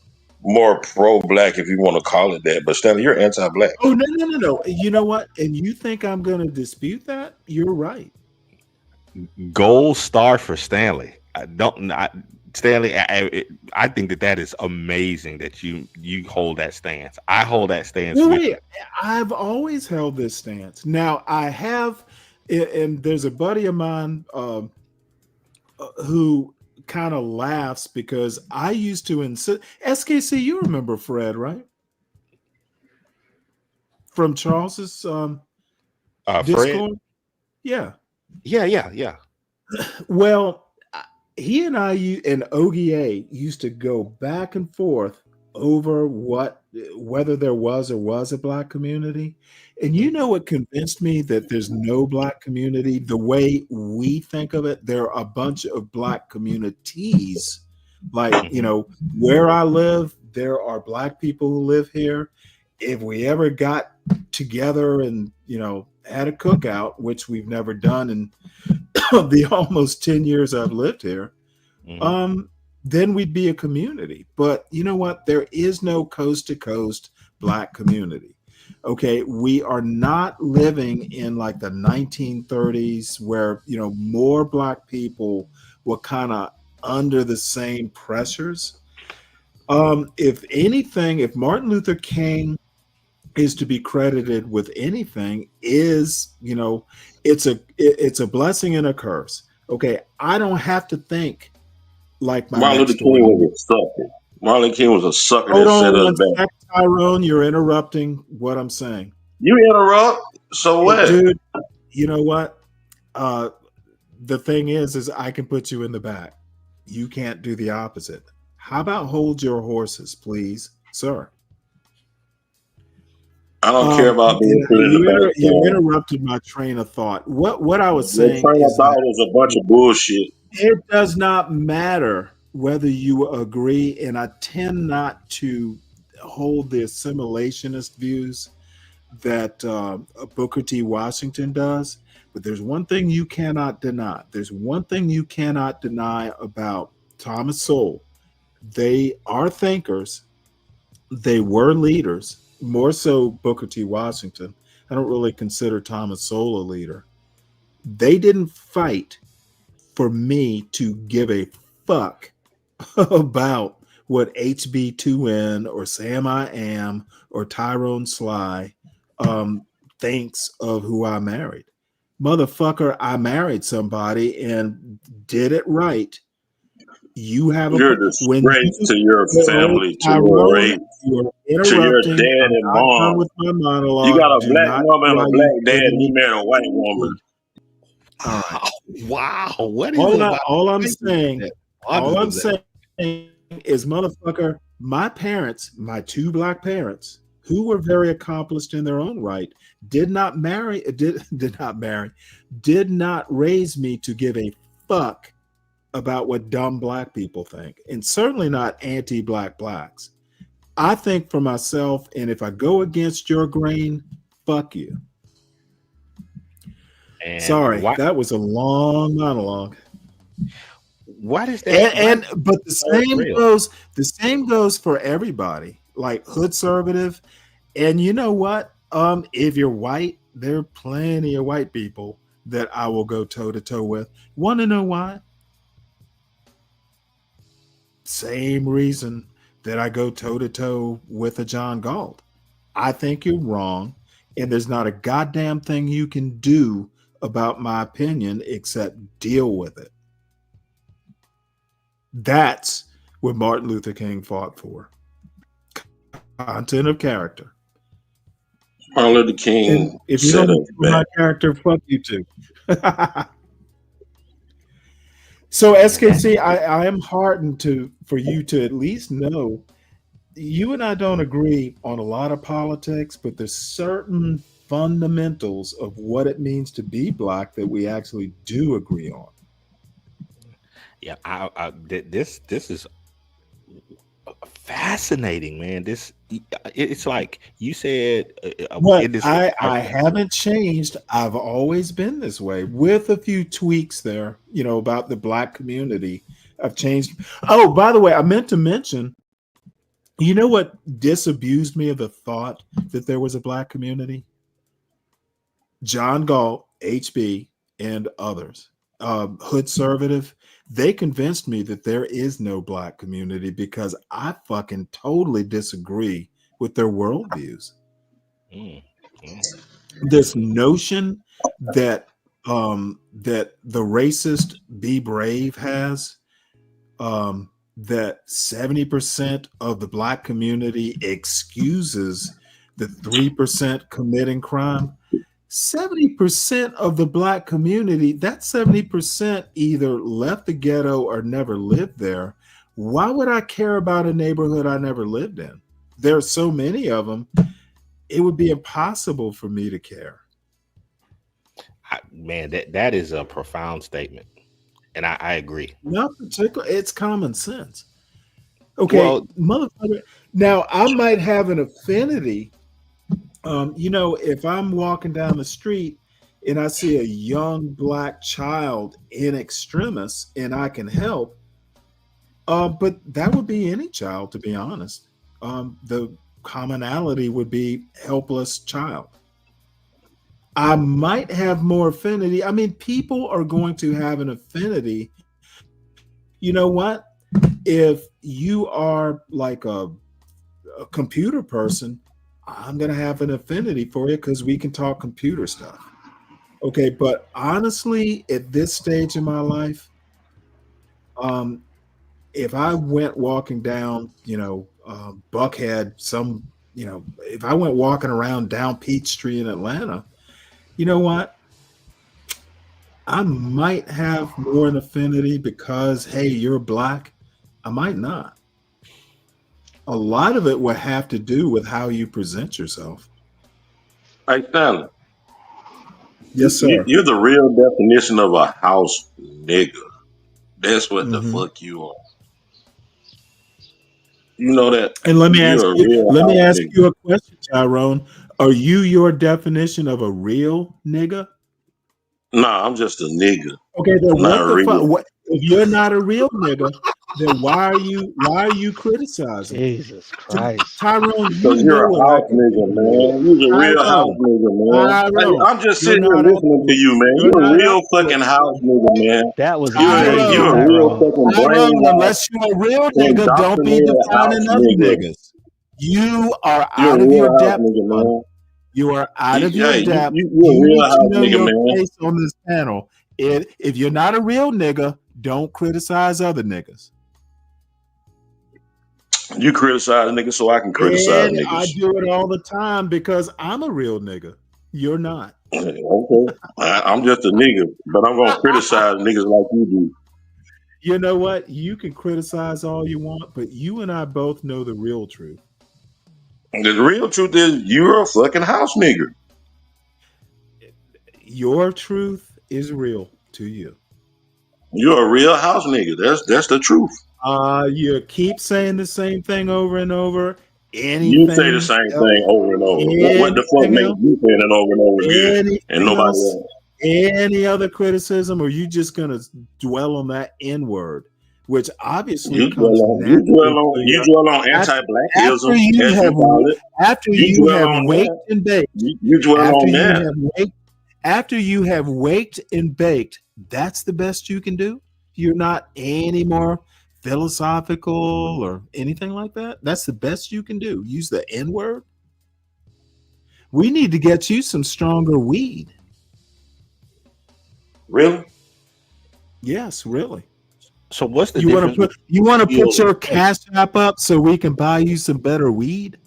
pro-black, if you want to call it that. But Stanley, you're anti-black. Oh, no. You know what? And you think I'm going to dispute that? You're right. Gold star for Stanley. Stanley, I think that is amazing that you hold that stance. I hold that stance. Wait, I've always held this stance. Now I have, and there's a buddy of mine who kind of laughs because I used to insist. SKC, you remember Fred, right? From Charles's Fred? Discord? Yeah. Well, he and I and Ogie used to go back and forth over whether there was or was a black community. And you know what convinced me that there's no black community the way we think of it? There are a bunch of black communities. Like, where I live, there are black people who live here. If we ever got together and, had a cookout, which we've never done in the almost 10 years I've lived here, then we'd be a community. But you know what? There is no coast to coast black community. Okay. We are not living in like the 1930s where, more black people were kind of under the same pressures. If anything, if Martin Luther King is to be credited with anything, it's a blessing and a curse. Okay, I don't have to think like my Martin Luther next door King neighbor. was a sucker. Martin Luther King was a sucker Hold that set on us one back. sec, Tyrone. You're interrupting what I'm saying. You interrupt. So what? Dude, you know what? The thing is I can put you in the back. You can't do the opposite. How about hold your horses, please, sir? I don't care about being put in the back. You interrupted my train of thought. What I was Your saying train of is thought that is a bunch of bullshit. it does not matter whether you agree, and I tend not to hold the assimilationist views that Booker T. Washington does. But there's one thing you cannot deny. There's one thing you cannot deny about Thomas Sowell. They are thinkers. They were leaders, more so Booker T. Washington. I don't really consider Thomas Sowell a leader. They didn't fight for me to give a fuck about what HB2N or Sam I Am or Tyrone Sly thinks of who I married. Motherfucker, I married somebody and did it right. You have You're a disgrace to your family, to your Tyrone, race, you are to your interrupting. dad I'm and not done mom. with my monologue. You got a Do black not mom and a why black you dad, and you me. married a white woman. All right. Wow. What is All I'm saying that is, motherfucker, my parents, my two black parents, who were very accomplished in their own right, did not raise me to give a fuck about what dumb black people think, and certainly not anti-black blacks. I think for myself, and if I go against your grain, fuck you. And Sorry, that was a long monologue. Why does that? But the same goes for everybody, like hood-servative. And you know what? If you're white, there are plenty of white people that I will go toe-to-toe with. Want to know why? Same reason that I go toe-to-toe with a John Galt. I think you're wrong, and there's not a goddamn thing you can do about my opinion except deal with it. That's what Martin Luther King fought for. Content of character. Martin Luther King And if you said don't it, know my character, fuck you too. So SKC, I am heartened for you to at least know you and I don't agree on a lot of politics, but there's certain fundamentals of what it means to be black that we actually do agree on. Yeah, this is fascinating, man. It's like you said. I haven't changed. I've always been this way, with a few tweaks there. About the black community. I've changed. Oh, by the way, I meant to mention. You know what disabused me of the thought that there was a black community? John Galt, HB, and others, hood-servative. They convinced me that there is no black community because I fucking totally disagree with their worldviews. This notion that that the racist Be Brave has, that 70% of the black community excuses the 3% committing crime. 70% of the black community, that 70% either left the ghetto or never lived there. Why would I care about a neighborhood I never lived in? There are so many of them, it would be impossible for me to care. Man, that is a profound statement. And I agree. Not particularly, it's common sense. Okay, well, motherfucker. Now, I might have an affinity. If I'm walking down the street and I see a young black child in extremis and I can help, but that would be any child, to be honest. The commonality would be helpless child. I might have more affinity. I mean, people are going to have an affinity. You know what? If you are like a computer person, I'm going to have an affinity for you because we can talk computer stuff. Okay, but honestly, at this stage in my life, if I went walking down, Buckhead, if I went walking around down Peachtree in Atlanta, You know what? I might have more an affinity because, hey, you're black. I might not. A lot of it will have to do with how you present yourself. Hey, Stanley. Yes, sir. You're the real definition of a house nigga. That's what the fuck you are. You know that? And let me ask You're a you. real Let me house ask nigga. you a question, Tyrone. Are you your definition of a real nigga? Nah, I'm just a nigga. Okay, then I'm not what the fuck? real. What if you're not a real nigga? Then why are you criticizing? Jesus Christ. Tyrone, you Because know you're a what I house can nigga, do. man. You're a real house Tyrone, nigga, man. Hey, Tyrone, I'm just you're sitting here not up listening to to it. you, man. You're You're a not up real to it. fucking house nigga, man. That was You're amazing, a Tyrone, real Tyrone. fucking Tyrone, brainwashed, unless you're a real nigga, don't be indoctrinated house defining other nigga. niggas. You are You're out a of your real house depth, nigga, son. man. You are out of your Hey, depth. you're a You real need to house know nigga, your man. place on this panel. If you're not a real nigga, don't criticize other niggas. You criticize niggas so I can criticize And I niggas. do it all the time because I'm a real nigga. You're not. Okay. I'm just a nigga, but I'm going to criticize niggas like you do. You know what? You can criticize all you want, but you and I both know the real truth. The real truth is you're a fucking house nigga. Your truth is real to you. You're a real house nigga. That's the truth. You keep saying the same thing over and over. You say the Anything same else? thing over and over. What the fuck Anything makes else? you saying it over and over again and Anything nobody else? else? Any other criticism, or you just gonna dwell on that N word, which obviously You dwell comes on naturally to you you dwell on after anti-blackism, you as have you call it. after You you dwell have on waked that. and baked. You dwell After on you that. have waked, after you have waked and baked, that's the best you can do. You're not any more philosophical or anything like that. That's the best you can do. Use the N word. We need to get you some stronger weed. Really? Yes, really. So what's the You want difference to put Yo, your cash app up so we can buy you some better weed?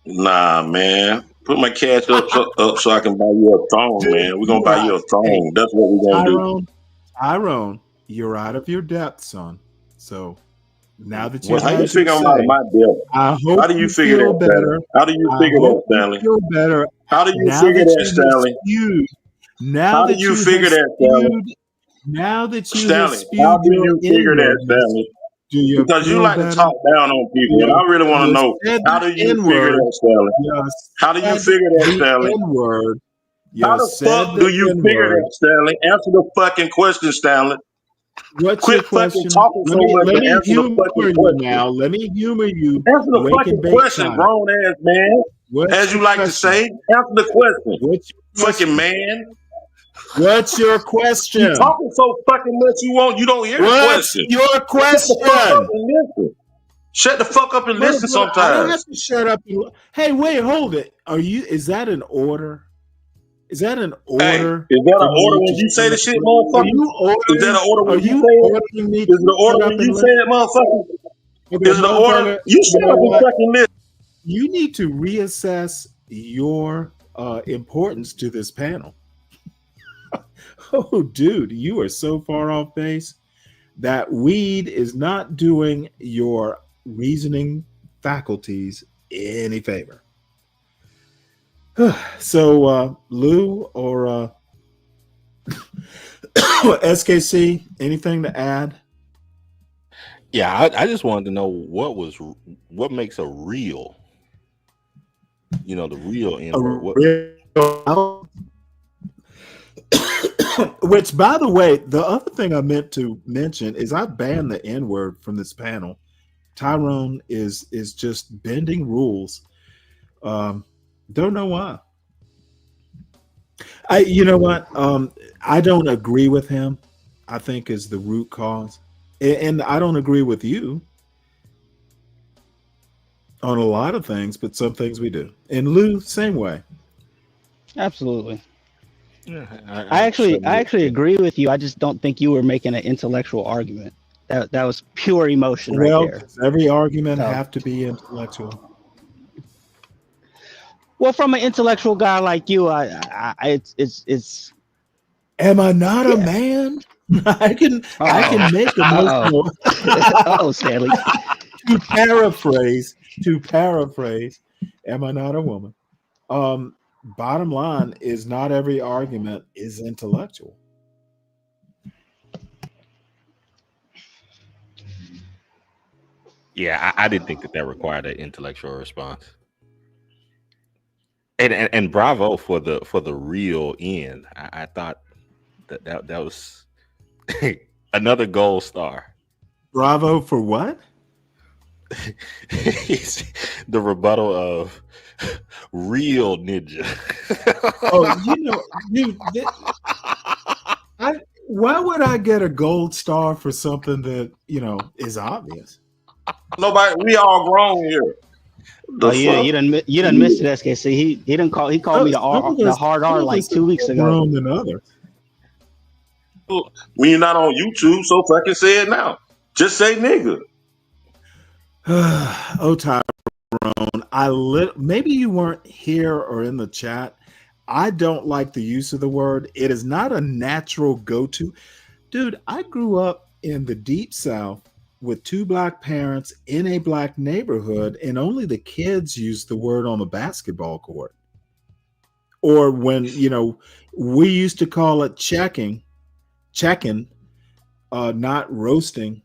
nah, man. Put my cash up so I can buy you a thong, Dude, man. We're you gonna buy are. you a Hey, thong. That's what we're gonna do. Tyrone, you're out of your depth, son. So now that you've How you had your figure I'm out of say, my depth? I How hope do you you figure feel that, Stanley? better. How do you I figure that, hope you Stanley? feel better How do you now figure that that, you have Stanley? spewed. Now How do that you you have figure that, Stanley? spewed. Now that you have Stanley, how spewed do your you figure that, N-wordness, Stanley? do you Because you feel like to better? talk down on people, and I really want to You know, said how the do you figure N-word. that, Stanley? You How do you said figure that, the Stanley? N-word. How You the said fuck the do you figure N-word. that, Stanley? Answer the fucking question, Stanley. What's your Quit fucking question? talking so much Let and me answer the humor fucking you question. now. Let me humor you. Answer the Wake and fucking bake question, time. grown ass man. What's As your you like to question? say, answer the question. What's your Fucking question? man. What's your You question? talking so fucking much you don't hear the What's question. your Shut the fuck up question? and listen. Shut the fuck up and listen Brother, I don't have sometimes. to shut up. Hey, wait, hold it. Is that an order? Is that an Hey, order is that for an order me when to you shut say the up? shit, Are motherfucker? Is that an order when you say it? ordering me Is to it an order shut up when and you say listen? it, motherfucker? Okay, Is it an order? motherfucker, You you shut know up and what? fucking listen. You need to reassess your importance to this panel. Oh, dude, you are so far off base. That weed is not doing your reasoning faculties any favor. So, Lou or SKC, anything to add? Yeah, I just wanted to know what makes a real, the real N-word. Which, by the way, the other thing I meant to mention is I banned the N-word from this panel. Tyrone is just bending rules. Don't know why. You know what? I don't agree with him. I think is the root cause, and I don't agree with you on a lot of things, but some things we do. And Lou, same way. Absolutely. Yeah, I actually agree with you. I just don't think you were making an intellectual argument. That was pure emotion right Well, there. does every argument So, have to be intellectual? Well, from an intellectual guy like you, it's. Am I not a Yeah. man? I can make Uh-oh. emotional. Uh-oh, Stanley. to paraphrase, am I not a woman? Bottom line is not every argument is intellectual. Yeah, I didn't think that required an intellectual response. And bravo for the real end. I thought that was another gold star. Bravo for what? The rebuttal of real ninja. Why would I get a gold star for something that is obvious? Nobody, we all grown here. You done missed it, SKC. He called me the hard R like 2 weeks ago. Grown than others. When you're not on YouTube, so fucking say it now. Just say nigga. Oh, Tyrone, maybe you weren't here or in the chat. I don't like the use of the word. It is not a natural go-to. Dude, I grew up in the deep South with 2 black parents in a black neighborhood, and only the kids used the word on the basketball court. Or when, we used to call it checking, not roasting.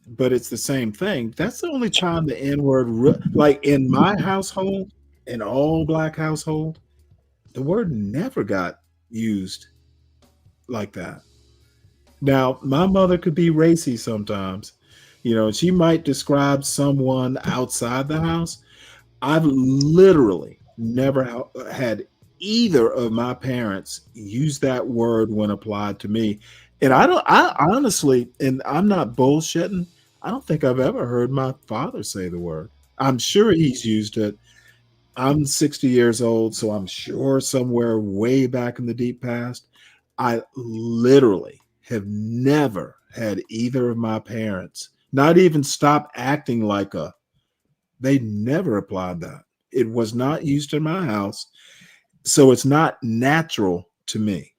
But it's the same thing. That's the only time the N-word, like in my household, an all black household, the word never got used like that. Now, my mother could be racy sometimes. She might describe someone outside the house. I've literally never had either of my parents use that word when applied to me. And I honestly, and I'm not bullshitting, I don't think I've ever heard my father say the word. I'm sure he's used it. I'm 60 years old, so I'm sure somewhere way back in the deep past, I literally have never had either of my parents not even stop acting like they never applied that. It was not used in my house. So it's not natural to me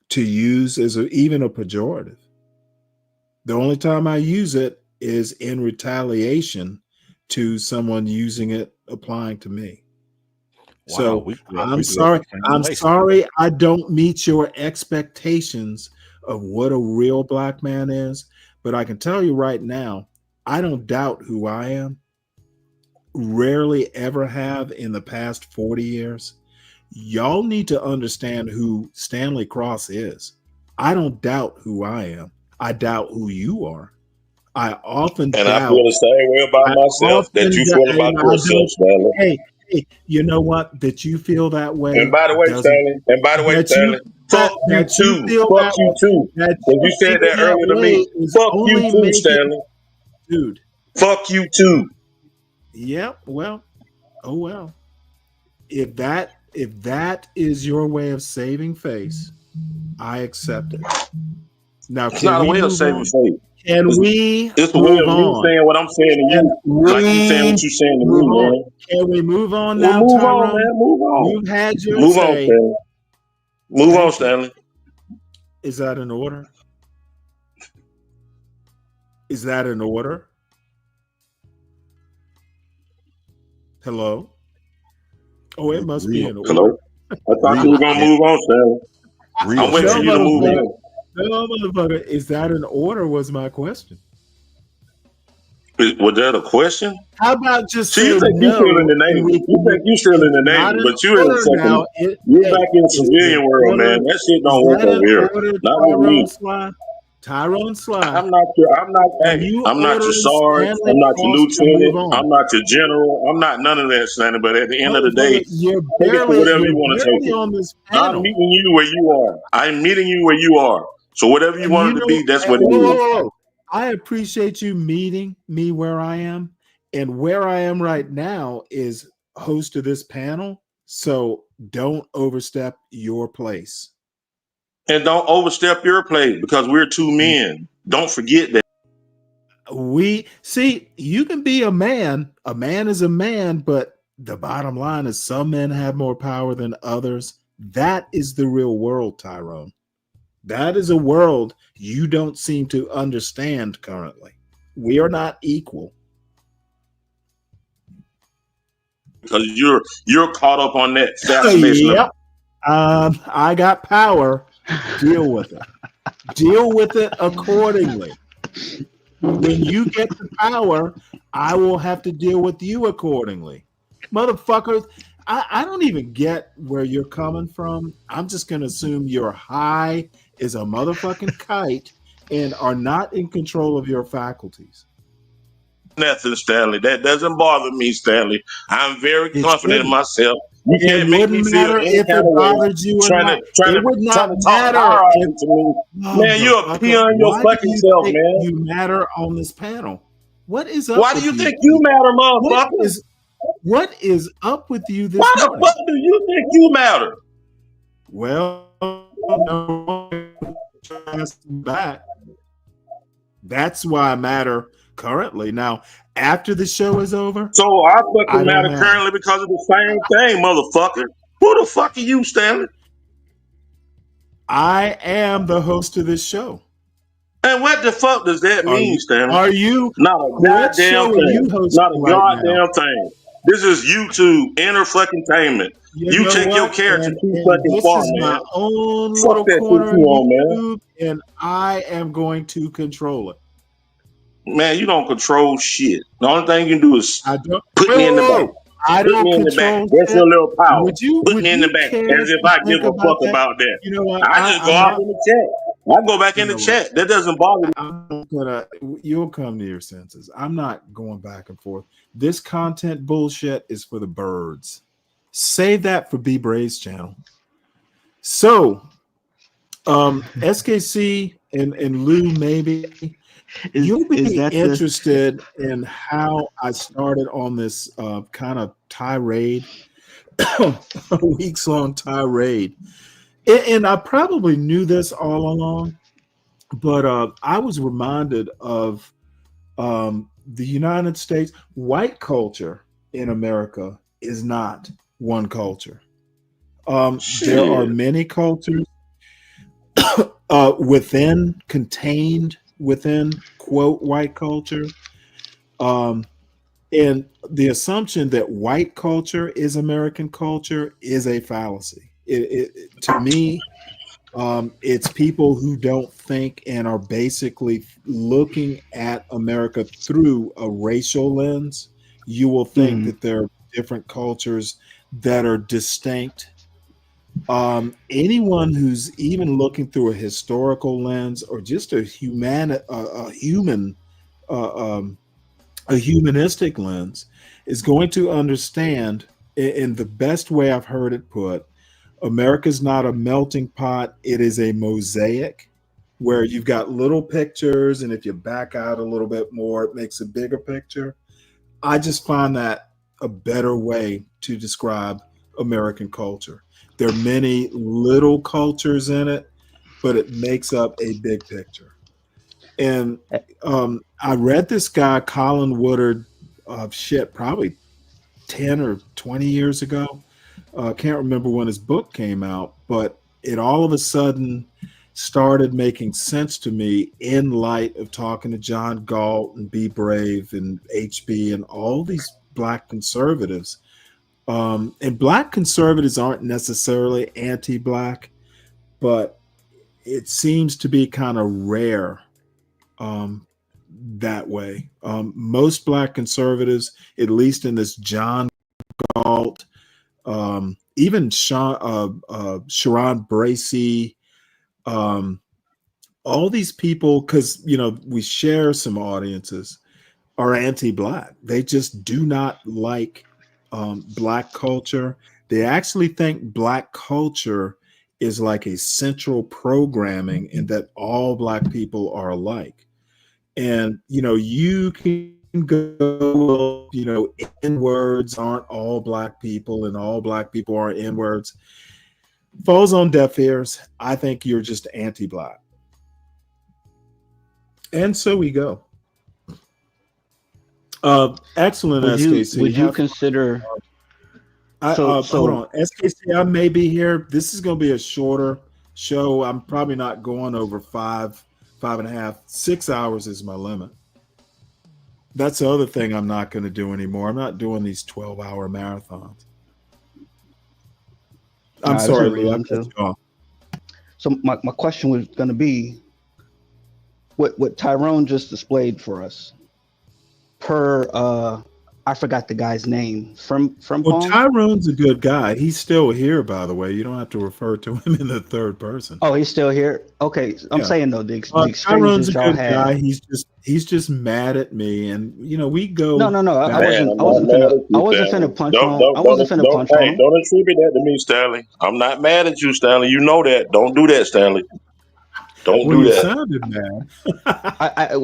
to use as even a pejorative. The only time I use it is in retaliation to someone using it, applying to me. Wow, So I'm sorry. I don't meet your expectations of what a real black man is, but I can tell you right now, I don't doubt who I am. Rarely ever have in the past 40 years. Y'all need to understand who Stanley Cross is. I don't doubt who I am. I doubt who you are. I often And doubt. I feel the same way about myself that you feel about yourself, Stanley. Hey, you know what? That you feel that way. And by the way, Stanley, fuck you too. Fuck you too. Because you said that earlier to me. Fuck you too, Stanley. Dude. Fuck you too. Yeah, well, oh well. If that is your way of saving face, I accept it. Now, it's not a way of saving face. It's a way of me saying what I'm saying to you, like you saying what you saying to me, man. Can we move on now, move Tyrone? on, man. Move on. You've had your move say. on, Stanley. Move on, Stanley. Is that an order? Is that an order? Hello? Oh, it must be an order. Hello? I thought you were going to move on, Stanley. I'm waiting for you to move on. No, motherfucker. Is that an order was my question. Was that a question? How about just you think no, you still in the Navy? You think you still in the Navy, but you're in the second. You're back in the civilian world, man. That shit don't work over here. Not with me. Tyrone Sly. I'm not your sergeant. I'm not your lieutenant. I'm not your general. I'm not none of that, Stanley. But at the end of the day, take it for whatever you want to take it. I'm meeting you where you are. I'm meeting you where you are. So whatever you want it to be, that's what it is. I appreciate you meeting me where I am. And where I am right now is host of this panel. So don't overstep your place. And don't overstep your place because we're 2 men. Don't forget that. You can be a man. A man is a man, but the bottom line is some men have more power than others. That is the real world, Tyrone. That is a world you don't seem to understand currently. We are not equal. Because you're caught up on that fascination. Yep. I got power. Deal with it. Deal with it accordingly. When you get the power, I will have to deal with you accordingly. Motherfuckers, I don't even get where you're coming from. I'm just going to assume you're high as a motherfucking kite and are not in control of your faculties. Nothing, Stanley. That doesn't bother me, Stanley. I'm very It confident in shouldn't. myself. You It can't make me wouldn't feel matter any if kind it of way. bothered you or Trying not. to trying It to would trying not to talk matter hierarchy if, to me. Man, you're a motherfucker, peon your why do fucking you self, think man. you matter on this panel? What is up Why do with you you? think you matter, motherfucker? What is up with you this Why the morning? fuck do you think you matter? Well, no back. That's why I matter currently. Now, after the show is over, So I fucking I don't matter matter. currently because of the same thing, motherfucker. Who the fuck are you, Stanley? I am the host of this show. And what the fuck does that mean, Stanley? Are you? Not a What goddamn show are you thing. hosting Not a right now? goddamn thing. This is YouTube inner fucking tainment. You You know take your what? character And too fucking this far, is my man. own Fuck little that shit corner you of on, man. YouTube, and I am going to control it. Man, you don't control shit. The only thing you can do is I don't. put me in the back. I Put don't me in the back. control That's your shit. little power. Put Would me in the you back. care As if to I give think a about fuck that? about that. You know what? I just go I'm out not. in the chat. I go back in You the know chat. That doesn't bother me. I'm gonna. You'll come to your senses. I'm not going back and forth. This content bullshit is for the birds. Save that for B Brave's channel. So, SKC and Lou, maybe you'll Is be that the interested in how I started on this kind of tirade, a weeks long tirade. And I probably knew this all along, but I was reminded of the United States. White culture in America is not one culture. There are many cultures contained within, quote, white culture. And the assumption that white culture is American culture is a fallacy. To me, it's people who don't think and are basically looking at America through a racial lens. You will think that there are different cultures that are distinct. Anyone who's even looking through a historical lens or just a humanistic lens is going to understand, in the best way I've heard it put, America's not a melting pot. It is a mosaic where you've got little pictures, and if you back out a little bit more, it makes a bigger picture. I just find that a better way to describe American culture. There are many little cultures in it, but it makes up a big picture. And I read this guy, Colin Woodard, probably 10 or 20 years ago. Can't remember when his book came out, but it all of a sudden started making sense to me in light of talking to John Galt and Be Brave and HB and all these Black conservatives. And Black conservatives aren't necessarily anti-Black, but it seems to be kind of rare that way. Most Black conservatives, at least in this John Galt, even Sharon Bracey, all these people, because we share some audiences, are anti-Black. They just do not like Black culture. They actually think Black culture is like a central programming and that all Black people are alike. And you can go, N-words aren't all Black people and all Black people are N-words. Falls on deaf ears. I think you're just anti-Black. And so we go. Excellent, SKC. Would you consider Hold on. SKC, I may be here. This is going to be a shorter show. I'm probably not going over 5.5, 6 hours is my limit. That's the other thing I'm not going to do anymore. I'm not doing these 12-hour marathons. I'm sorry, Lou. I cut you off. So my question was going to be, what Tyrone just displayed for us, per I forgot the guy's name from Well, Tyrone's a good guy. He's still here, by the way. You don't have to refer to him in the third person. Oh, he's still here. Okay, I'm saying though the exchanges Tyrone's a y'all good had. guy. He's just mad at me, and we go. No. I wasn't finna punch Don't on. I wasn't finna punch on him. don't attribute that to me, Stanley. I'm not mad at you, Stanley. You know that. Don't do that, Stanley. Don't Well, do you that. sounded mad.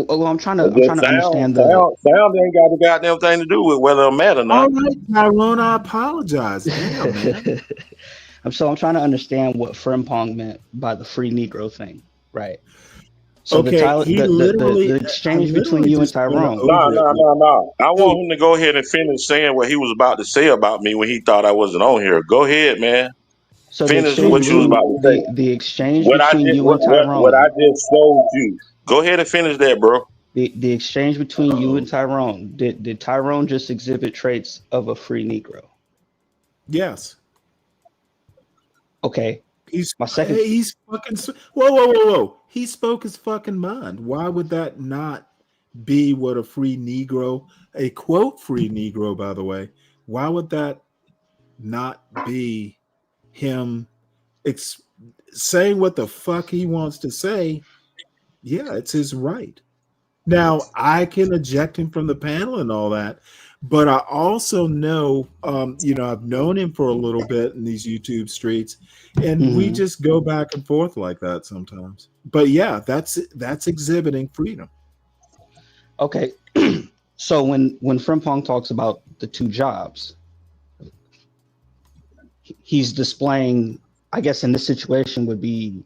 I'm trying to understand the. Sound ain't got the goddamn thing to do with whether I'm mad or not. All right, Tyrone, I apologize. Damn, man. I'm trying to understand what Frimpong meant by the free Negro thing, right? So Okay, the exchange between you and Tyrone. No. I want him to go ahead and finish saying what he was about to say about me when he thought I wasn't on here. Go ahead, man. So finish what you was about to say. The exchange What between you and Tyrone. What I just showed you. Go ahead and finish that, bro. The exchange between you and Tyrone. Did Tyrone just exhibit traits of a free Negro? Yes. Okay. He's fucking. Whoa. He spoke his fucking mind. Why would that not be what a free Negro, a quote free Negro, by the way, why would that not be him saying what the fuck he wants to say? Yeah, it's his right. Now, I can eject him from the panel and all that, but I also know, I've known him for a little bit in these YouTube streets, and we just go back and forth like that sometimes. But yeah, that's exhibiting freedom. Okay. So when Frimpong talks about the two jobs, he's displaying, I guess in this situation would be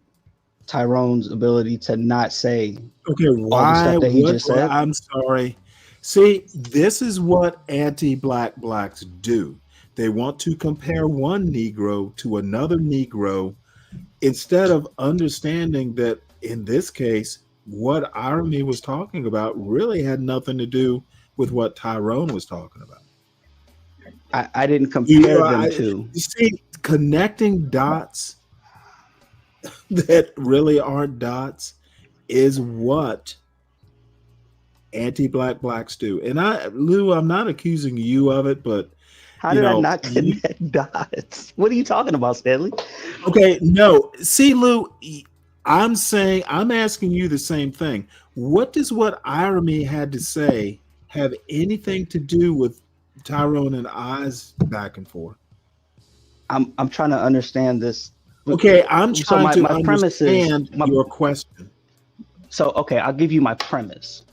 Tyrone's ability to not say all the stuff that he just said. I'm sorry. See, this is what anti-black blacks do. They want to compare one Negro to another Negro instead of understanding that in this case, what Irony was talking about really had nothing to do with what Tyrone was talking about. I didn't compare them to. You see, connecting dots that really aren't dots is what anti-black blacks do. And Lou, I'm not accusing you of it, but how did I not connect dots? What are you talking about, Stanley? Okay, no. See, Lou, I'm asking you the same thing. What does what Irony had to say have anything to do with Tyrone and I's back and forth? I'm trying to understand this. Okay, I'm trying to understand your question. So, okay, I'll give you my premise.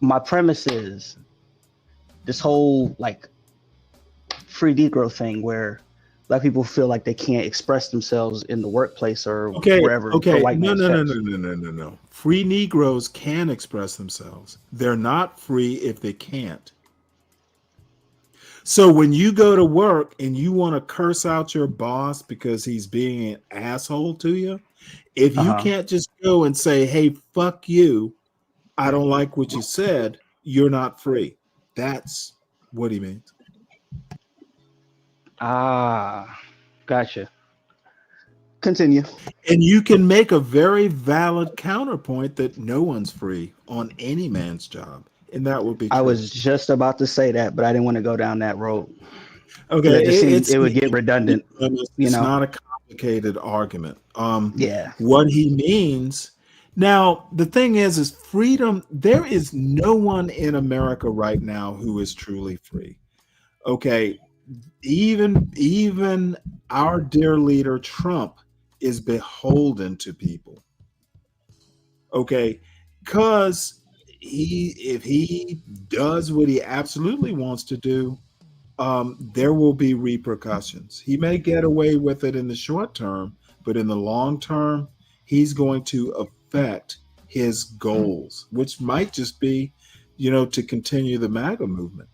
My premise is this whole like free Negro thing where black people feel like they can't express themselves in the workplace or wherever. Okay, no. Free Negroes can express themselves. They're not free if they can't. So when you go to work and you want to curse out your boss because he's being an asshole to you, if you can't just go and say, hey, fuck you, I don't like what you said, you're not free. That's what he means. Ah, gotcha. Continue. And you can make a very valid counterpoint that no one's free on any man's job. And that would be true. I was just about to say that, but I didn't want to go down that road. Okay, it would get redundant. It's not a complicated argument. Yeah. What he means. Now, the thing is freedom. There is no one in America right now who is truly free. Okay, even our dear leader Trump is beholden to people. Okay, because if he does what he absolutely wants to do, there will be repercussions. He may get away with it in the short term, but in the long term, he's going to affect his goals, which might just be, to continue the MAGA movement.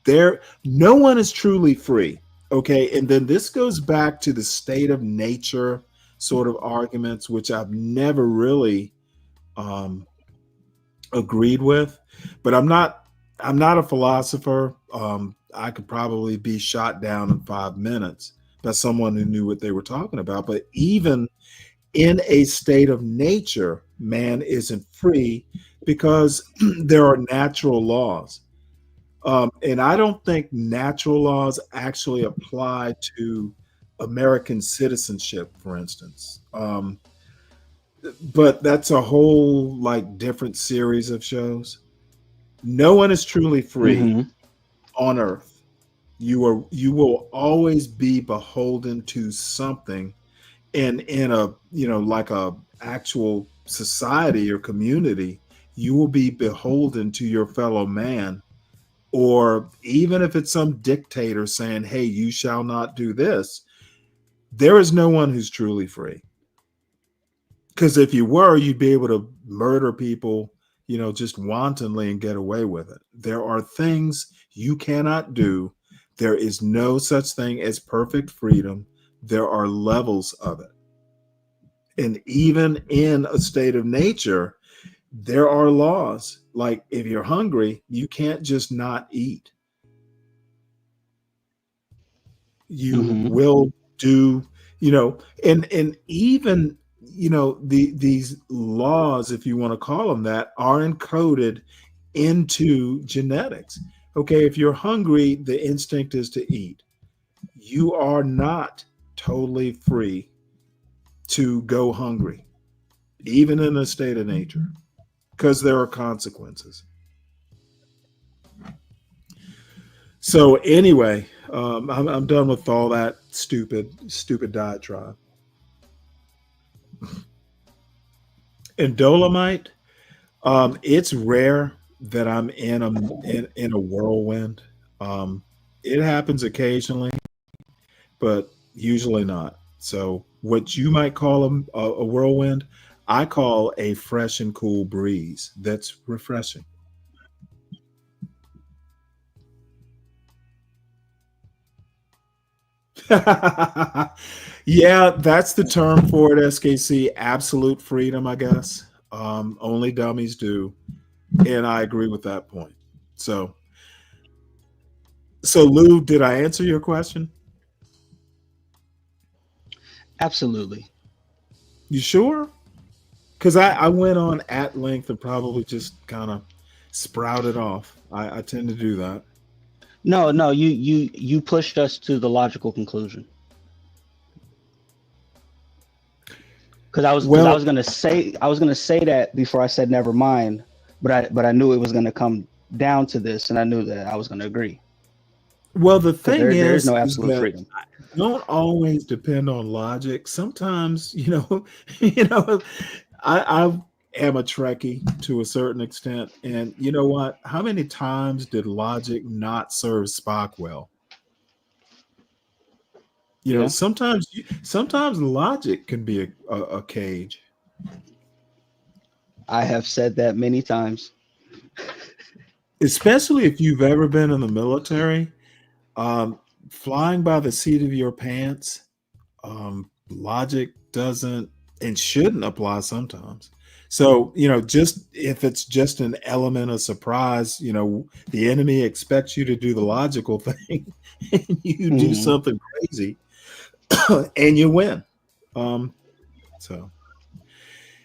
No one is truly free. Okay. And then this goes back to the state of nature sort of arguments, which I've never really agreed with, but I'm not a philosopher. I could probably be shot down in 5 minutes by someone who knew what they were talking about. But even in a state of nature, man isn't free because there are natural laws. And I don't think natural laws actually apply to American citizenship, for instance. But that's a whole like different series of shows. No one is truly free on earth. You will always be beholden to something in a, like a actual society or community. You will be beholden to your fellow man, or even if it's some dictator saying, hey, you shall not do this, there is no one who's truly free. Because if you were, you'd be able to murder people, just wantonly and get away with it. There are things you cannot do. There is no such thing as perfect freedom. There are levels of it. And even in a state of nature, there are laws. Like if you're hungry, you can't just not eat. You will do, and even, these laws, if you want to call them that, are encoded into genetics. Okay, if you're hungry, the instinct is to eat. You are not totally free to go hungry, even in a state of nature, because there are consequences. So anyway, I'm done with all that stupid diatribe. And Dolomite, it's rare that I'm in a whirlwind. It happens occasionally, but usually not. So what you might call a whirlwind, I call a fresh and cool breeze that's refreshing. Yeah, that's the term for it, SKC. Absolute freedom, I guess. Only dummies do. And I agree with that point. So Lou, did I answer your question? Absolutely. You sure? Because I went on at length and probably just kind of sprouted off. I tend to do that. No, you pushed us to the logical conclusion. Because I was gonna say that before I said never mind, but I knew it was gonna come down to this, and I knew that I was gonna agree. Well, the thing there is is no absolute freedom. Don't always depend on logic. Sometimes, I am a Trekkie to a certain extent, and you know what? How many times did logic not serve Spock well? Sometimes logic can be a cage. I have said that many times. Especially if you've ever been in the military, flying by the seat of your pants, logic doesn't and shouldn't apply sometimes. So, just if it's just an element of surprise, the enemy expects you to do the logical thing and you do something crazy and you win. So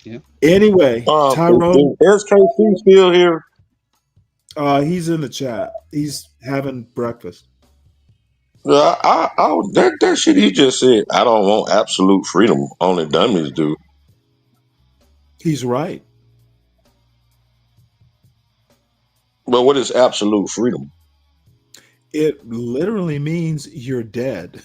yeah. Anyway, Tyrone, is SKC still here? He's in the chat. He's having breakfast. That shit he just said. I don't want absolute freedom. Only dummies do. He's right. But what is absolute freedom? It literally means you're dead.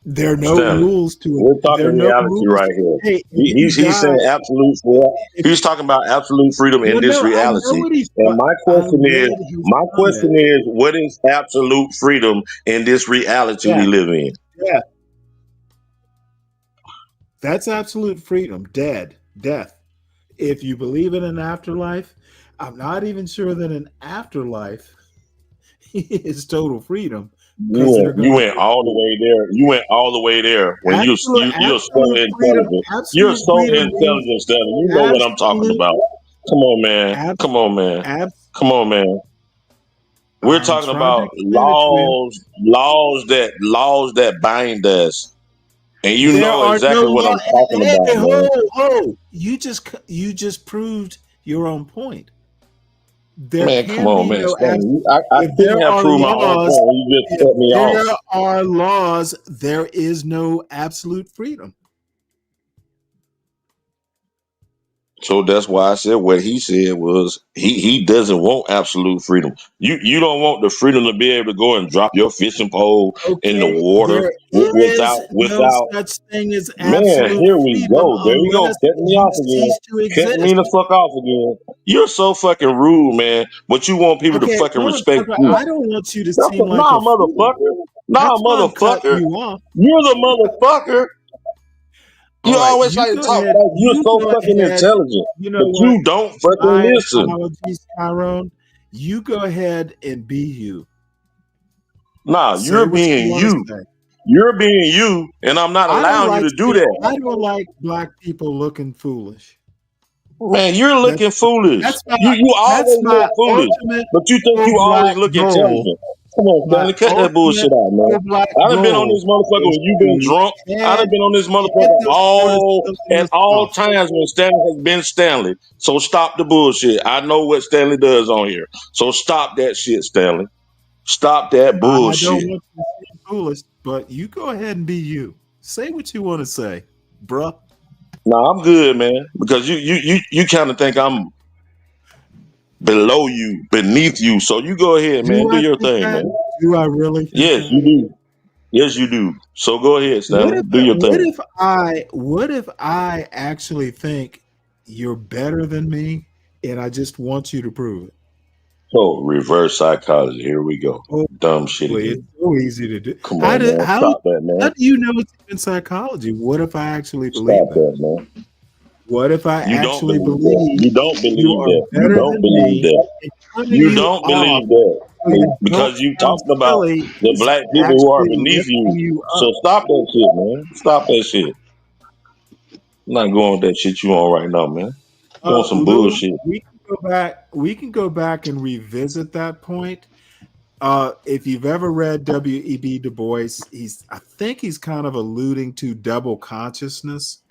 There are no Stanley, rules to it. we're talking There are no reality rules. right here. Hey, He's saying absolute. He's talking about absolute freedom in this I know reality. what he's. And my question read his comment. is, what is absolute freedom in this reality we live in? Yeah, that's absolute freedom. Death. if you believe in an afterlife, I'm not even sure that an afterlife is total freedom because they're You going went all the way there. You went all the way there when you're so absolute freedom. intelligent. You're Absolute so freedom means intelligent, Stanley. You know what I'm talking absolute, about. Come on, man. abs, Come on, man. abs. Come on, man. We're I'm talking trying to about explain it to you. laws that bind us, and you There know are no exactly what law. I'm talking Hey, about, man. ho! You just proved your own point. There Man, come can on, be man. no Stanley, absolute. I If couldn't there have are proved my own laws, point when you just if cut me off. there are laws, there is no absolute freedom. So that's why I said what he said was he doesn't want absolute freedom. You don't want the freedom to be able to go and drop your fishing pole in the Okay, water there is no without such thing as man. absolute Here we freedom go. There you go. unless Cutting me you off again. cease to Cutting me the exist. fuck off again. You're so fucking rude, man. But you want people to Okay, fucking respect motherfucker, you. I don't want you to That's seem like nah, a fool. motherfucker. Nah, That's why I'm cutting motherfucker. you off. You're the motherfucker. You All right, always you like to go talk ahead. like you're You so go fucking ahead. intelligent, You know but what? you don't fucking My listen. apologies, Tyrone. You go ahead and be you. Nah, Say you're what you being want to you. say. You're being you, and I'm not allowing you to do that. I don't like black people looking foolish. Man, you're That's looking foolish. that's my You that's always look my foolish, ultimate but you think you always pro-black look goal. intelligent. Come on, My Stanley, cut that bullshit ultimate out, man. pro-black I done been on goal this motherfucker is when you've been to drunk. I done been on this head motherfucker this court as quickly at as all possible. times when Stanley has been Stanley. So stop the bullshit. I know what Stanley does on here. So stop that shit, Stanley. Stop that I don't bullshit. want you to seem foolish, but you go ahead and be you. Say what you want to say, bruh. Nah, I'm good, man. Because you kind of think I'm below you, beneath you. So you go ahead, man. Do Do I your think thing, that? man. Do I really think Yes, that? you do. Yes, you do. So go ahead, What Stanley. if Do your thing. what if I actually think you're better than me and I just want you to prove it? So reverse psychology. Here we go. Oh Dumb shit boy, it's again. so easy to do. Come on, man. How Stop that, how man. do you know it's even psychology? What if I actually believe Stop that? that, man. What if I You don't actually believe that. believe You don't you believe are that. You better don't than believe me that. and turning You you don't off believe that. so you don't Because you sound talking about silly the is black people who are actually beneath lifting you. you So up? stop that shit, man. Stop that shit. I'm not going with that shit you on right now, man. You want some Lou, bullshit. we can go back and revisit that point. If you've ever read W.E.B. Du Bois, I think he's kind of alluding to double consciousness,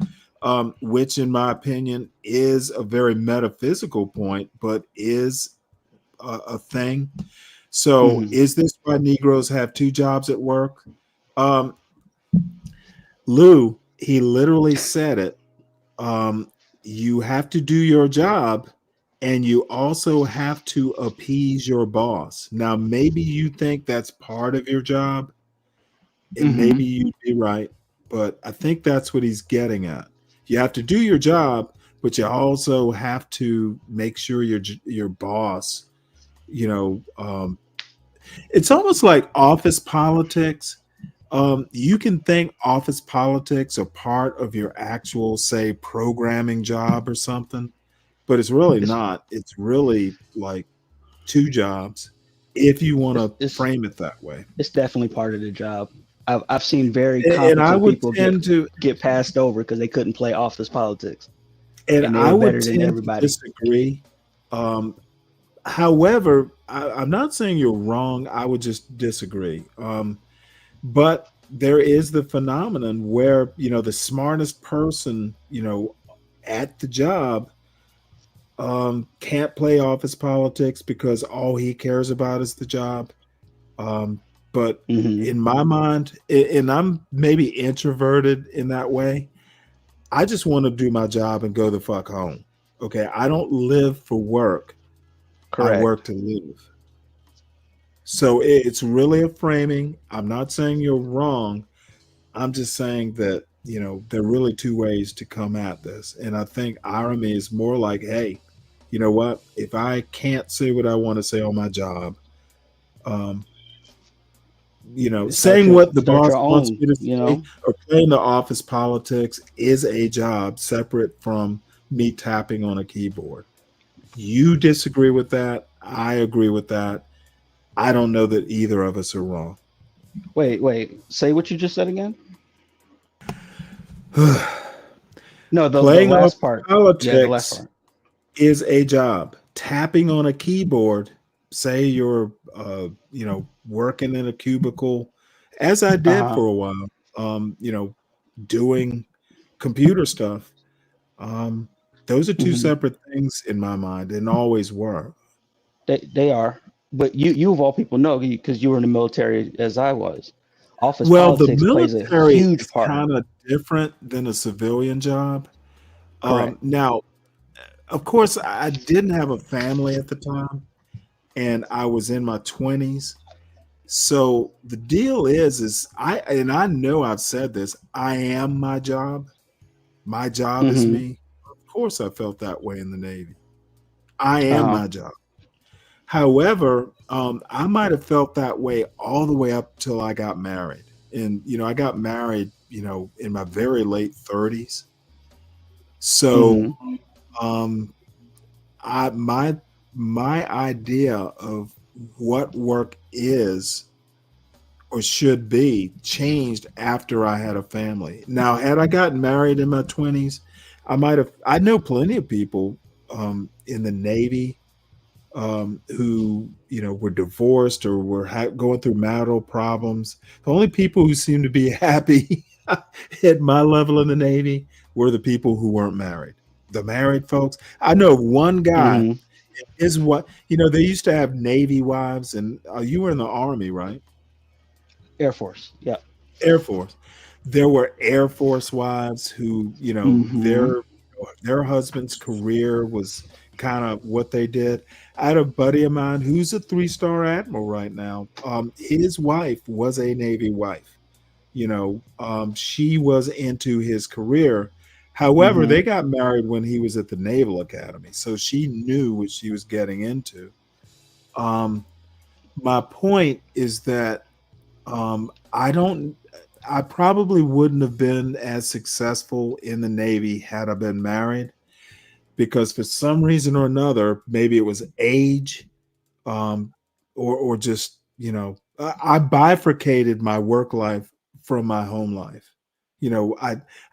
which in my opinion is a very metaphysical point, but is a thing. So is this why Negroes have two jobs at work? Um, Lou, he literally said it. Um, you have to do your job and you also have to appease your boss. Now, maybe you think that's part of your job, and maybe you'd be right, but I think that's what he's getting at. You have to do your job, but you also have to make sure your boss, it's almost like office politics. You can think office politics are part of your actual, say, programming job or something, but it's really not. It's really like two jobs if you want to It's frame it that way. it's definitely part of the job. I've seen very And I competent would people tend to get passed over because they couldn't play office politics, and and they I were would better than tend to everybody. disagree. However, I'm not saying you're wrong. I would just disagree. But there is the phenomenon where the smartest person at the job can't play office politics because all he cares about is the job. But in my mind, and I'm maybe introverted in that way, I just want to do my job and go the fuck home. Okay, I don't live for work. I work Correct. to live. So it's really a framing. I'm not saying you're wrong. I'm just saying that, there are really two ways to come at this. And I think irony is more like, hey, you know what? If I can't say what I want to say on my job, um, saying what the Start boss your wants own. me to You say know. or playing the office politics is a job separate from me tapping on a keyboard. You disagree with that. I agree with that. I don't know that either of us are wrong. Wait. Say what you just said again. No, the Playing off last part. Yeah, the last politics part. is a job. Tapping on a keyboard, say you're working in a cubicle, as I did Uh-huh. for a while, doing computer stuff. Those are two Mhm. separate things in my mind and always were. They are, but you of all people know because you were in the military as I was. Office Well, the politics plays a military huge is part. kind of different than a civilian job. Correct. Now, of course, I didn't have a family at the time, and I was in my 20s. So the deal is I know I've said this, I am my job. My job is Mm-hmm. me. Of course, I felt that way in the Navy. I am Uh-huh. my job. However, I might have felt that way all the way up till I got married. And, I got married, in my very late 30s. So, Mm-hmm. um, my idea of what work is or should be changed after I had a family. Now, had I gotten married in my 20s, I know plenty of people in the Navy who were divorced or were going through marital problems. The only people who seemed to be happy at my level in the Navy were the people who weren't married. The married folks. I know one guy. Mm-hmm. Is what they used to have Navy wives, and you were in the Army, right? Air Force. Yeah. Air Force. There were Air Force wives who, Mm-hmm. their husband's career was kind of what they did. I had a buddy of mine who's a 3-star admiral right now. His wife was a Navy wife. She was into his career. However, Mm-hmm. they got married when he was at the Naval Academy, so she knew what she was getting into. My point is that I probably wouldn't have been as successful in the Navy had I been married, because for some reason or another, maybe it was age, or just I bifurcated my work life from my home life.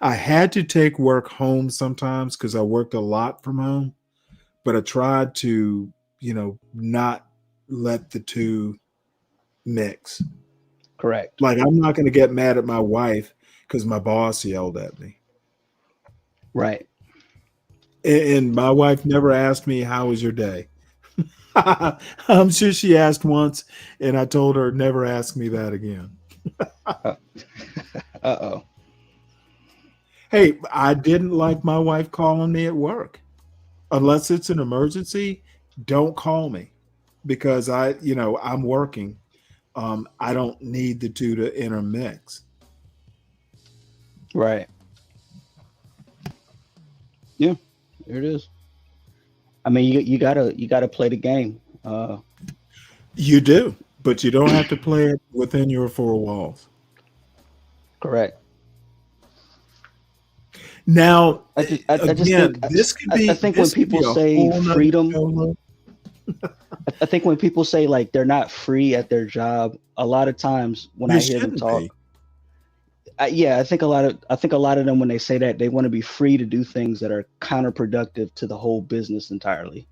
I had to take work home sometimes because I worked a lot from home, but I tried to not let the two mix. Correct. Like, I'm not going to get mad at my wife because my boss yelled at me. Right. And my wife never asked me, how was your day? I'm sure she asked once, and I told her, never ask me that again. Uh-oh. Hey, I didn't like my wife calling me at work. Unless it's an emergency, don't call me, because I'm working. I don't need the two to intermix. Right. Yeah. There it is. I mean, you gotta play the game. You do, but you don't have to play it within your four walls. Correct. Now, I just again, think this could be. I think when This could people be a say whole nother freedom, show. I think when people say like they're not free at their job, a lot of times when They I hear them shouldn't talk, be. I think a lot of them when they say that they want to be free to do things that are counterproductive to the whole business entirely.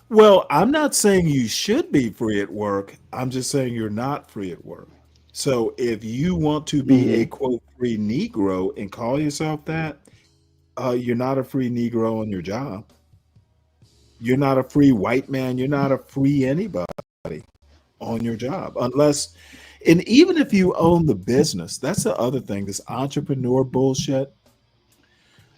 Well, I'm not saying you should be free at work. I'm just saying you're not free at work. So if you want to be a Mm-hmm. quote free Negro and call yourself that, you're not a free Negro on your job. You're not a free white man. You're not a free anybody on your job, unless, and even if you own the business, that's the other thing, this entrepreneur bullshit.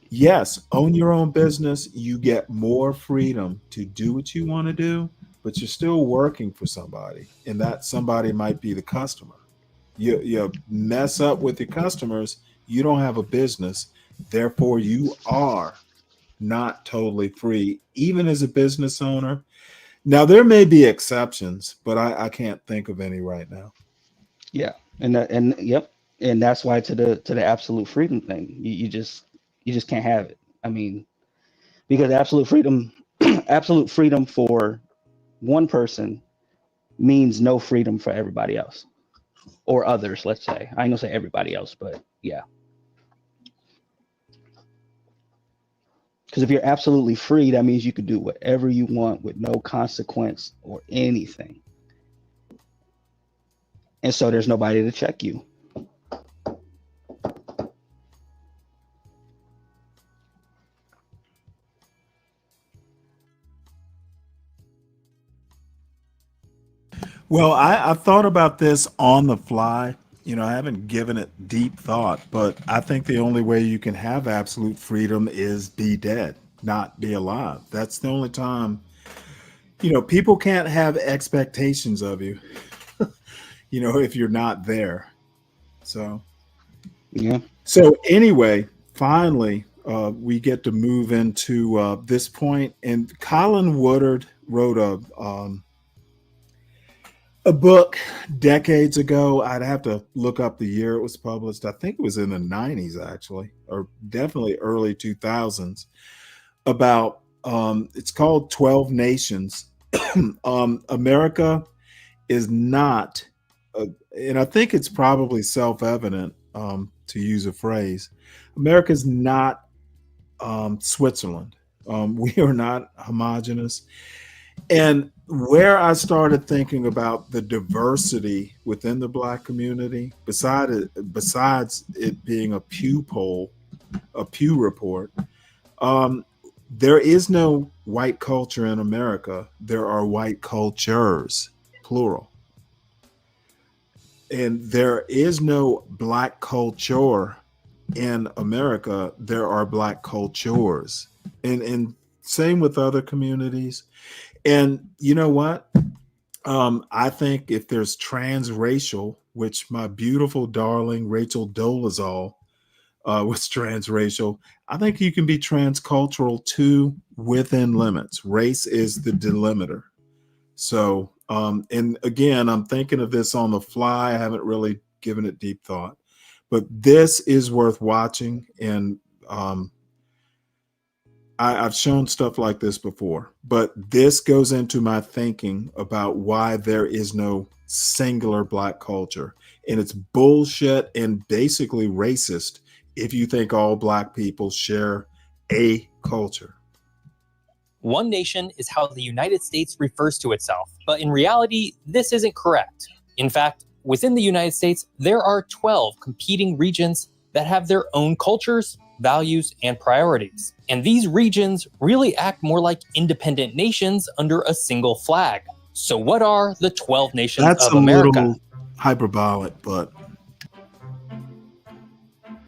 Yes, own your own business. You get more freedom to do what you want to do, but you're still working for somebody, and that somebody might be the customer. You mess up with your customers, you don't have a business. Therefore, you are not totally free, even as a business owner. Now, there may be exceptions, but I can't think of any right now. Yeah, and yep, and that's why to the absolute freedom thing, you just can't have it. I mean, because absolute freedom, absolute freedom for one person means no freedom for everybody else or others, let's say. I ain't gonna say everybody else, but yeah. Because if you're absolutely free, that means you can do whatever you want with no consequence or anything. And so there's nobody to check you. Well, I thought about this on the fly. You know, I haven't given it deep thought, but I think the only way you can have absolute freedom is be dead, not be alive. That's the only time, you know, people can't have expectations of you, you know, if you're not there. So, yeah. So anyway, finally, we get to move into this point, and Colin Woodard wrote a book decades ago. I'd have to look up the year it was published. I think it was in the 90s, actually, or definitely early 2000s, about it's called 12 Nations. America is not, and I think it's probably self-evident, to use a phrase, America is not Switzerland. We are not homogenous. And where I started thinking about the diversity within the Black community, besides it being a Pew poll, a Pew report, there is no white culture in America. There are white cultures, plural. And there is no Black culture in America. There are Black cultures. And same with other communities. And you know what? I think if there's transracial, which my beautiful darling Rachel Dolezal was transracial, I think you can be transcultural too within limits. Race is the delimiter. So, and again, I'm thinking of this on the fly. I haven't really given it deep thought, but this is worth watching. And I've shown stuff like this before, but this goes into my thinking about why there is no singular Black culture. And it's bullshit and basically racist if you think all Black people share a culture. One nation is how the United States refers to itself, but in reality, this isn't correct. In fact, within the United States, there are 12 competing regions that have their own cultures, values, and priorities. And these regions really act more like independent nations under a single flag. So what are the 12 nations of America? That's a little hyperbolic, but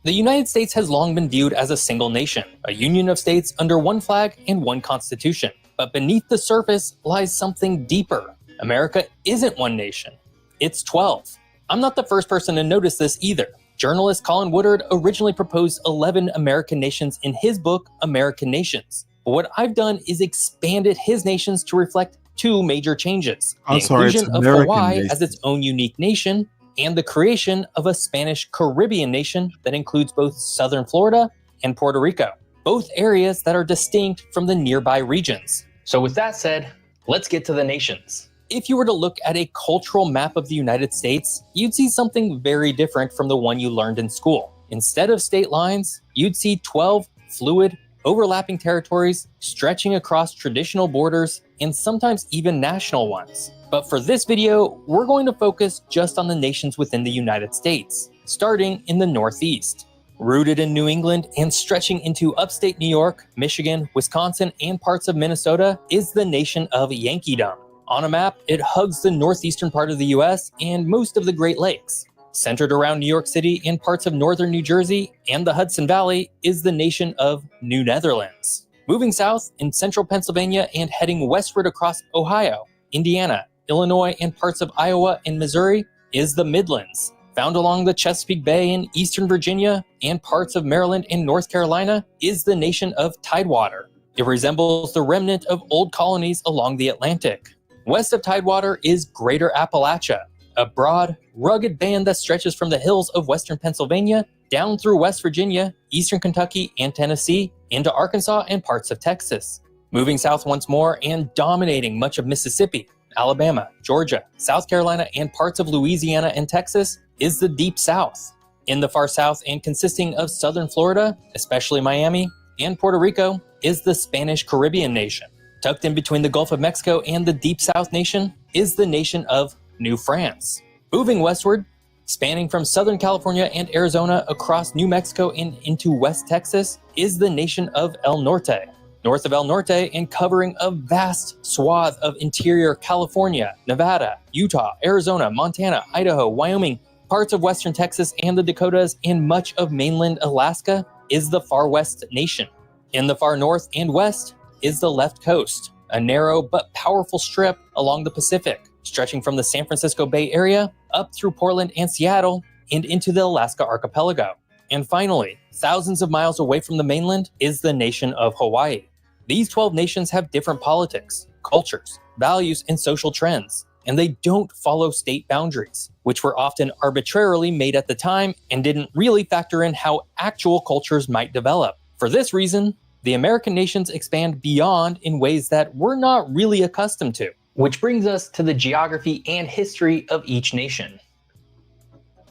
the United States has long been viewed as a single nation, a union of states under one flag and one constitution. But beneath the surface lies something deeper. America isn't one nation. It's 12. I'm not the first person to notice this either. Journalist Colin Woodard originally proposed 11 American nations in his book, American Nations. But what I've done is expanded his nations to reflect two major changes. The inclusion of Hawaii as its own unique nation, and the creation of a Spanish Caribbean nation that includes both southern Florida and Puerto Rico, both areas that are distinct from the nearby regions. So with that said, let's get to the nations. If you were to look at a cultural map of the United States, you'd see something very different from the one you learned in school. Instead of state lines, you'd see 12 fluid, overlapping territories stretching across traditional borders and sometimes even national ones. But for this video, we're going to focus just on the nations within the United States, starting in the Northeast. Rooted in New England and stretching into upstate New York, Michigan, Wisconsin, and parts of Minnesota is the nation of Yankeedom. On a map, it hugs the northeastern part of the US and most of the Great Lakes. Centered around New York City and parts of northern New Jersey and the Hudson Valley is the nation of New Netherlands. Moving south in central Pennsylvania and heading westward across Ohio, Indiana, Illinois, and parts of Iowa and Missouri is the Midlands. Found along the Chesapeake Bay in eastern Virginia and parts of Maryland and North Carolina is the nation of Tidewater. It resembles the remnant of old colonies along the Atlantic. West of Tidewater is Greater Appalachia, a broad, rugged band that stretches from the hills of western Pennsylvania down through West Virginia, eastern Kentucky and Tennessee, into Arkansas and parts of Texas. Moving south once more and dominating much of Mississippi, Alabama, Georgia, South Carolina, and parts of Louisiana and Texas is the Deep South. In the far south and consisting of southern Florida, especially Miami, and Puerto Rico, is the Spanish Caribbean nation. Tucked in between the Gulf of Mexico and the Deep South nation is the nation of New France. Moving westward, spanning from Southern California and Arizona across New Mexico and into West Texas, is the nation of El Norte. North of El Norte and covering a vast swath of interior California, Nevada, Utah, Arizona, Montana, Idaho, Wyoming, parts of western Texas and the Dakotas, and much of mainland Alaska is the Far West nation. In the far north and west is the left coast, a narrow but powerful strip along the Pacific, stretching from the San Francisco Bay Area up through Portland and Seattle and into the Alaska archipelago. And finally, thousands of miles away from the mainland is the nation of Hawaii. These 12 nations have different politics, cultures, values, and social trends, and they don't follow state boundaries, which were often arbitrarily made at the time and didn't really factor in how actual cultures might develop. For this reason, the American nations expand beyond in ways that we're not really accustomed to. Which brings us to the geography and history of each nation.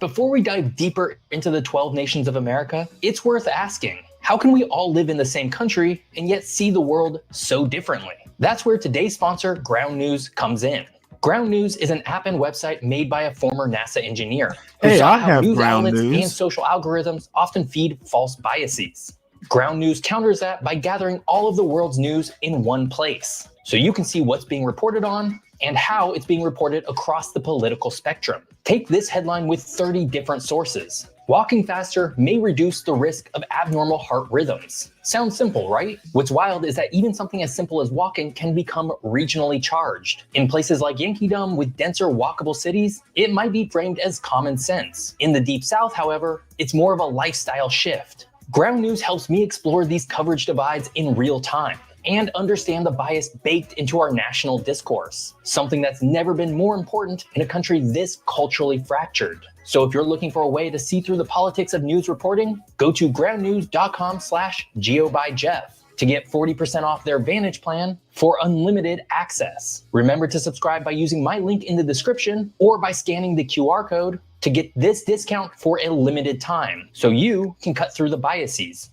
Before we dive deeper into the 12 nations of America, it's worth asking, how can we all live in the same country and yet see the world so differently? That's where today's sponsor, Ground News, comes in. Ground News is an app and website made by a former NASA engineer who Hey, saw I how have news Ground outlets News. and social algorithms often feed false biases. Ground News counters that by gathering all of the world's news in one place, so you can see what's being reported on and how it's being reported across the political spectrum. Take this headline with 30 different sources. Walking faster may reduce the risk of abnormal heart rhythms. Sounds simple, right? What's wild is that even something as simple as walking can become regionally charged. In places like Yankeedom with denser walkable cities, it might be framed as common sense. In the Deep South, however, it's more of a lifestyle shift. Ground News helps me explore these coverage divides in real time and understand the bias baked into our national discourse, something that's never been more important in a country this culturally fractured. So if you're looking for a way to see through the politics of news reporting, go to groundnews.com/geobyjeff to get 40% off their Vantage plan for unlimited access. Remember to subscribe by using my link in the description or by scanning the QR code to get this discount for a limited time, so you can cut through the biases.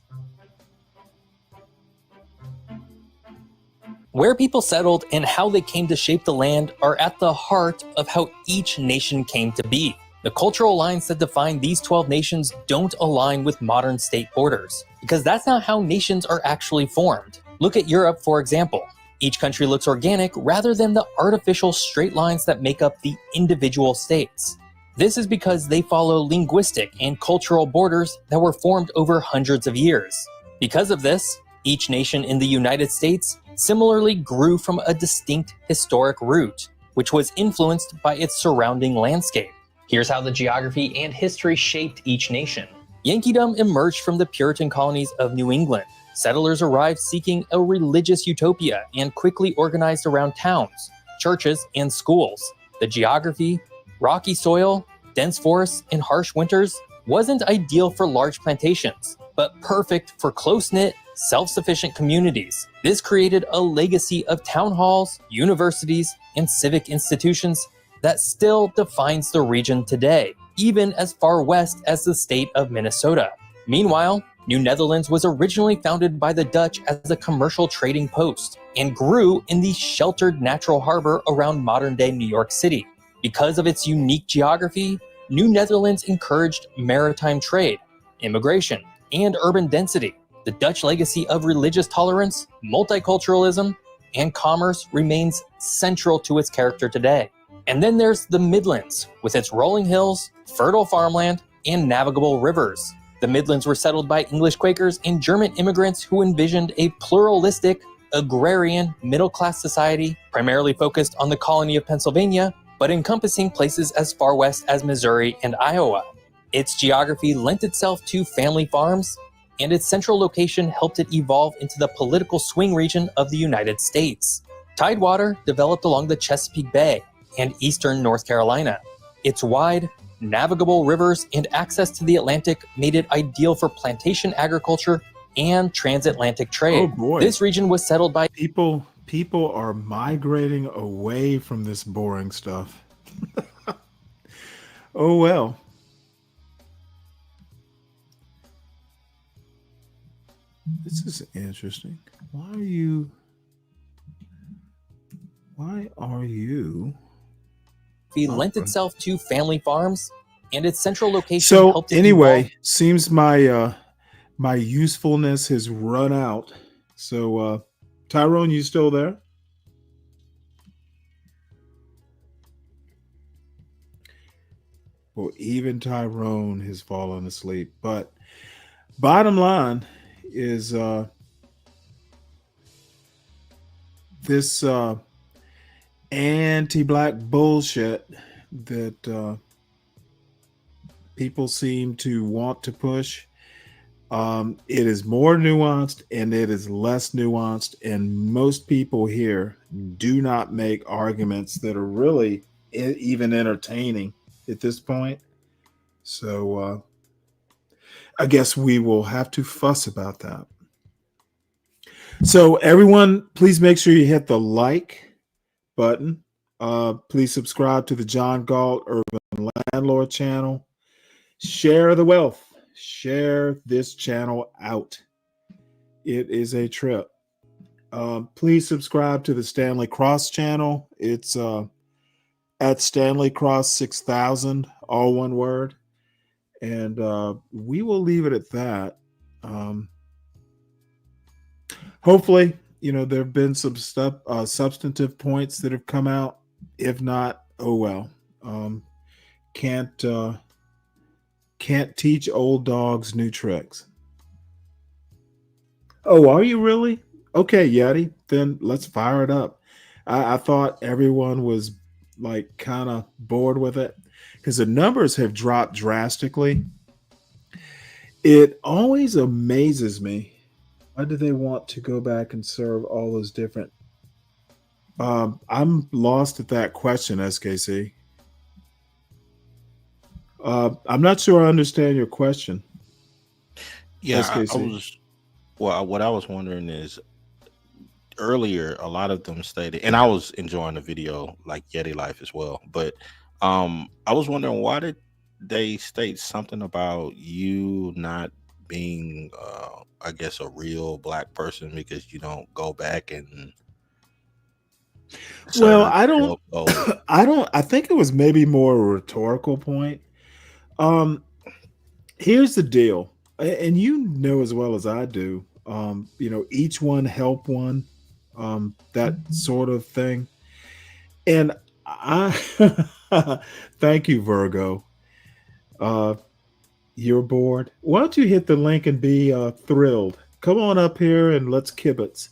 Where people settled and how they came to shape the land are at the heart of how each nation came to be. The cultural lines that define these 12 nations don't align with modern state borders, because that's not how nations are actually formed. Look at Europe, for example. Each country looks organic rather than the artificial straight lines that make up the individual states. This is because they follow linguistic and cultural borders that were formed over hundreds of years. Because of this, each nation in the United States similarly grew from a distinct historic root, which was influenced by its surrounding landscape. Here's how the geography and history shaped each nation. Yankeedom emerged from the Puritan colonies of New England. Settlers arrived seeking a religious utopia and quickly organized around towns, churches, and schools. The geography, rocky soil, dense forests, and harsh winters wasn't ideal for large plantations, but perfect for close-knit, self-sufficient communities. This created a legacy of town halls, universities, and civic institutions that still defines the region today, even as far west as the state of Minnesota. Meanwhile, New Netherlands was originally founded by the Dutch as a commercial trading post and grew in the sheltered natural harbor around modern-day New York City. Because of its unique geography, New Netherlands encouraged maritime trade, immigration, and urban density. The Dutch legacy of religious tolerance, multiculturalism, and commerce remains central to its character today. And then there's the Midlands, with its rolling hills, fertile farmland, and navigable rivers. The Midlands were settled by English Quakers and German immigrants who envisioned a pluralistic, agrarian, middle-class society, primarily focused on the colony of Pennsylvania, but encompassing places as far west as Missouri and Iowa. Its geography lent itself to family farms, and its central location helped it evolve into the political swing region of the United States. Tidewater developed along the Chesapeake Bay and eastern North Carolina. Its wide, Navigable rivers and access to the Atlantic made it ideal for plantation agriculture and transatlantic trade. Oh boy. This region was settled by People are migrating away from this boring stuff. Oh well. This is interesting. Why are you lent itself to family farms, and its central location So helped it anyway, evolve. seems my usefulness has run out. So Tyrone, you still there? Well, even Tyrone has fallen asleep. But bottom line is this anti-black bullshit that people seem to want to push. It is more nuanced and it is less nuanced, and most people here do not make arguments that are really even entertaining at this point. So I guess we will have to fuss about that. So everyone, please make sure you hit the like button. Please subscribe to the John Galt Urban Landlord channel. Share the wealth. Share this channel out. It is a trip. Please subscribe to the Stanley Cross channel. It's at Stanley Cross 6000, all one word. And we will leave it at that. Hopefully, there have been some substantive points that have come out. If not, oh well. Can't teach old dogs new tricks. Oh, are you really? Okay, Yeti. Then let's fire it up. I thought everyone was like kind of bored with it because the numbers have dropped drastically. It always amazes me. Why do they want to go back and serve all those different? I'm lost at that question, SKC. I'm not sure I understand your question. Yeah, I SKC. was. Well, what I was wondering is earlier, a lot of them stated, and I was enjoying the video like Yeti Life as well. But I was wondering, why did they state something about you not being, I guess, a real black person because you don't go back and Well, serve I don't. those? I think it was maybe more a rhetorical point. Here's the deal, and you know as well as I do. Each one help one, that sort of thing. And I thank you, Virgo. You're bored. Why don't you hit the link and be thrilled? Come on up here and let's kibitz.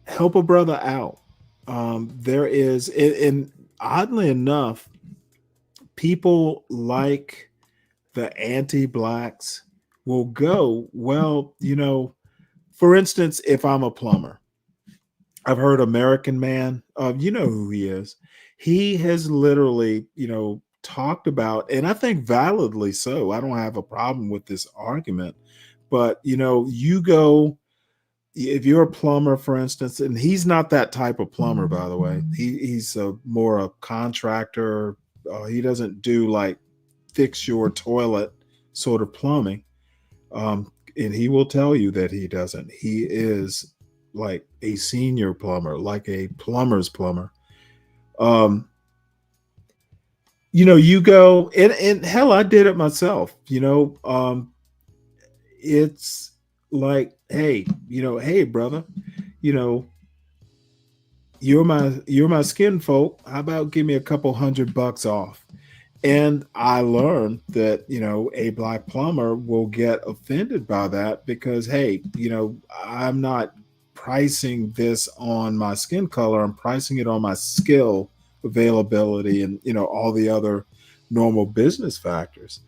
Help a brother out. There is, and oddly enough, people like the anti-blacks will go, well, for instance, if I'm a plumber, I've heard American Man, you know who he is. He has literally, talked about, and I think validly so. I don't have a problem with this argument, but you go, if you're a plumber, for instance, and he's not that type of plumber, by the way. He's more a contractor. He doesn't do like fix your toilet sort of plumbing. And he will tell you that he doesn't. He is like a senior plumber, like a plumber's plumber. You go, and hell, I did it myself. It's like, hey, hey, brother, you're my skin folk. How about give me a couple $100 off? And I learned that, a black plumber will get offended by that because, hey, I'm not pricing this on my skin color. I'm pricing it on my skill, availability, and, all the other normal business factors.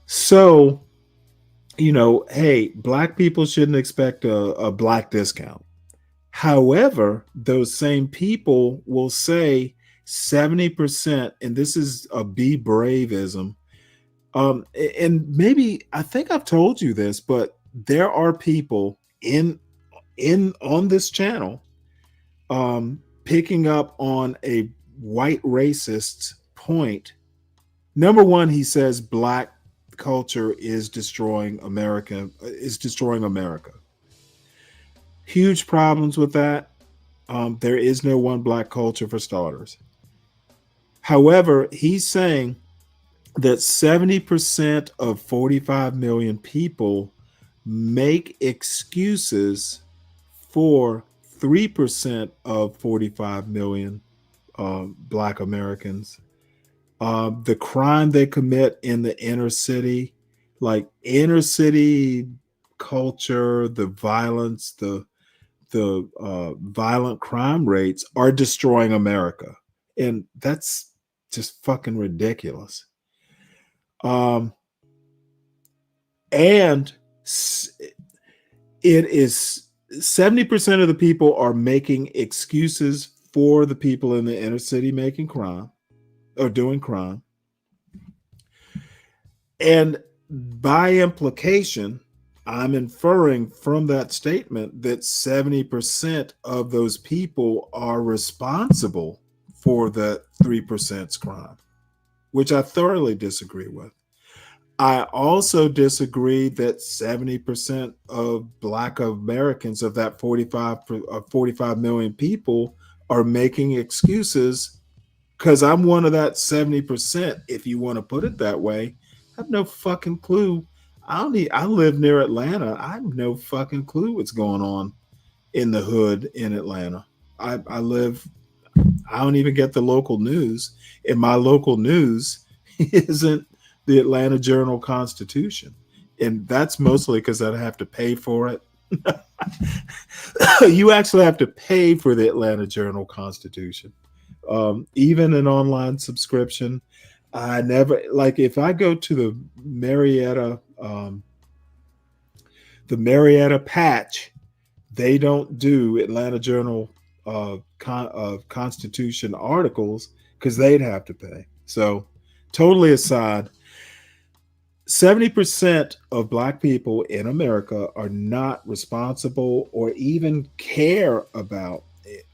So, hey, black people shouldn't expect a black discount. However, those same people will say 70%, and this is a be braveism. And maybe I think I've told you this, but there are people in on this channel picking up on a white racist's point. Number one, he says black culture is destroying America. Huge problems with that. There is no one black culture for starters. However, he's saying that 70% of 45 million people make excuses for 3% of 45 million black Americans. The crime they commit in the inner city, like inner city culture, the violence, the violent crime rates are destroying America. And that's just fucking ridiculous. And it is 70% of the people are making excuses for the people in the inner city making crime or doing crime. And by implication, I'm inferring from that statement that 70% of those people are responsible for the 3%'s crime, which I thoroughly disagree with. I also disagree that 70% of black Americans, of that 45 million people, are making excuses, because I'm one of that 70%, if you want to put it that way. I have no fucking clue. I live near Atlanta. I have no fucking clue what's going on in the hood in Atlanta. I don't even get the local news. And my local news isn't the Atlanta Journal-Constitution. And that's mostly because I'd have to pay for it. You actually have to pay for the Atlanta Journal-Constitution. Even an online subscription. I never, like, if I go to the Marietta patch, they don't do Atlanta Journal Constitution articles because they'd have to pay. So totally aside, 70% of black people in America are not responsible or even care about it,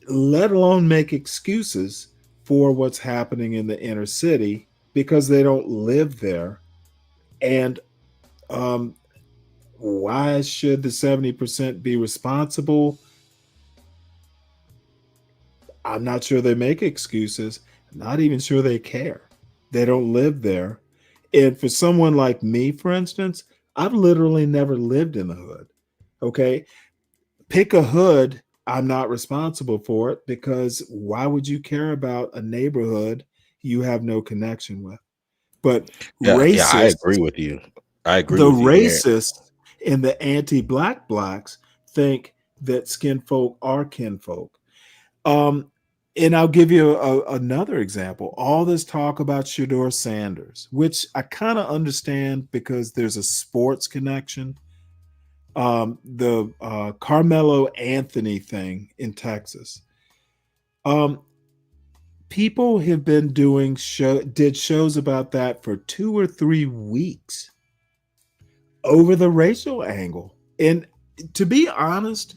let alone make excuses for what's happening in the inner city, because they don't live there. And why should the 70% be responsible? I'm not sure they make excuses. Not even sure they care. They don't live there. And for someone like me, for instance, I've literally never lived in the hood. Okay. Pick a hood. I'm not responsible for it, because why would you care about a neighborhood you have no connection with? But Yeah, I agree with you. The racists and the anti-black blacks think that skin folk are kinfolk. And I'll give you another example. All this talk about Shedeur Sanders, which I kind of understand because there's a sports connection. The Carmelo Anthony thing in Texas. People have been did shows about that for 2 or 3 weeks over the racial angle. And to be honest,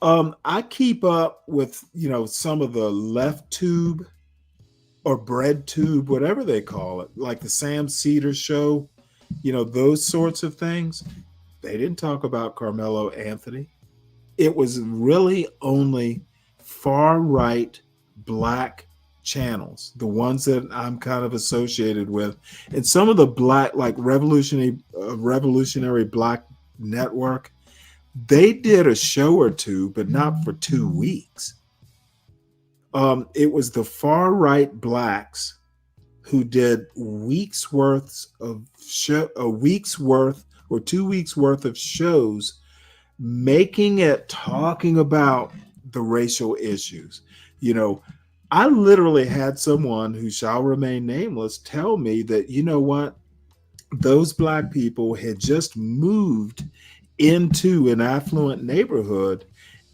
I keep up with, some of the left tube or bread tube, whatever they call it, like the Sam Cedar show, those sorts of things. They didn't talk about Carmelo Anthony. It was really only far right black channels, the ones that I'm kind of associated with, and some of the black, like Revolutionary Black Network. They did a show or two, but not for 2 weeks. It was the far right blacks who did a week's worth or 2 weeks worth of shows, making it, talking about the racial issues. I literally had someone who shall remain nameless tell me that, you know what, those black people had just moved into an affluent neighborhood,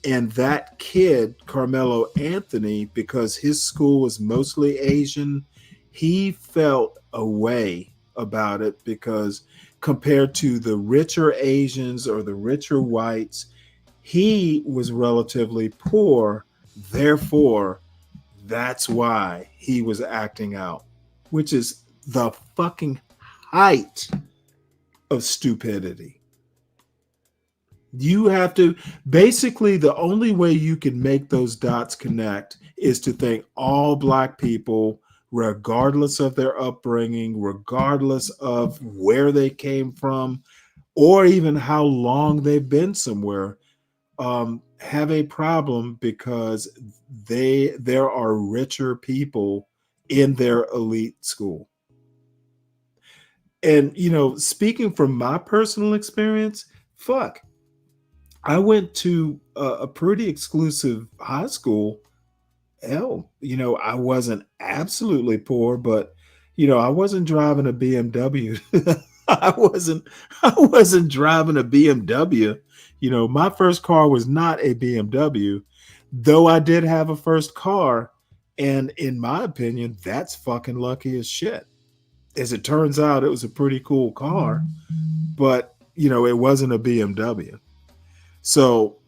And that kid, Carmelo Anthony, because his school was mostly Asian, he felt a way about it because compared to the richer Asians or the richer whites, he was relatively poor. Therefore, that's why he was acting out, which is the fucking height of stupidity. You have to basically, the only way you can make those dots connect is to think all Black people, regardless of their upbringing, regardless of where they came from, or even how long they've been somewhere, have a problem because there are richer people in their elite school. And, you know, speaking from my personal experience, fuck, I went to a pretty exclusive high school. Hell, you know, I wasn't absolutely poor, but you know, I wasn't driving a BMW. I wasn't driving a BMW. You know, my first car was not a BMW, though I did have a first car. And in my opinion, that's fucking lucky as shit. As it turns out, it was a pretty cool car, but you know, it wasn't a BMW. So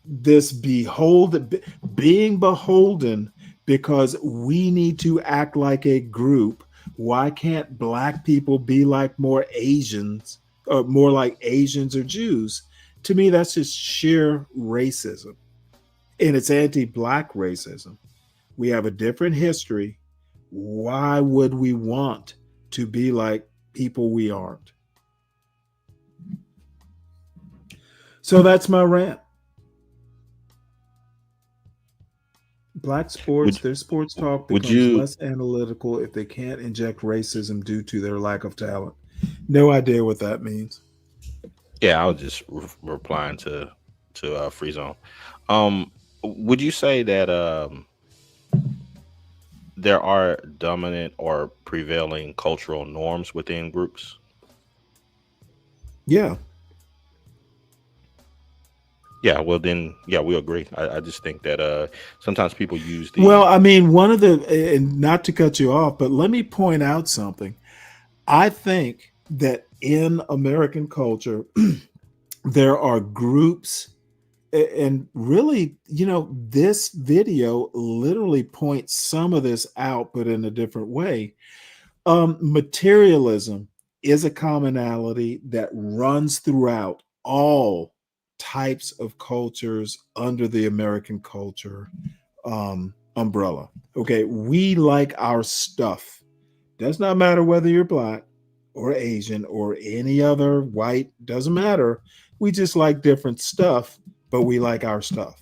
this being beholden because we need to act like a group. Why can't Black people be like more Asians, or more like Asians or Jews? To me, that's just sheer racism, and it's anti-Black racism. We have a different history. Why would we want to be like people we aren't? So that's my rant. Black sports, their sports talk becomes less analytical if they can't inject racism due to their lack of talent. No idea what that means. Yeah, I was just replying to Free Zone. Would you say that there are dominant or prevailing cultural norms within groups? Yeah. Yeah, well then, yeah, we agree. I just think that sometimes people use the Well, I mean, one of the, and not to cut you off, but let me point out something. I think that in American culture, there are groups, and really, you know, this video literally points some of this out, but in a different way. Materialism is a commonality that runs throughout all types of cultures under the American culture umbrella. Okay, we like our stuff. Does not matter whether you're Black or Asian or any other white, doesn't matter. We just like different stuff, but we like our stuff.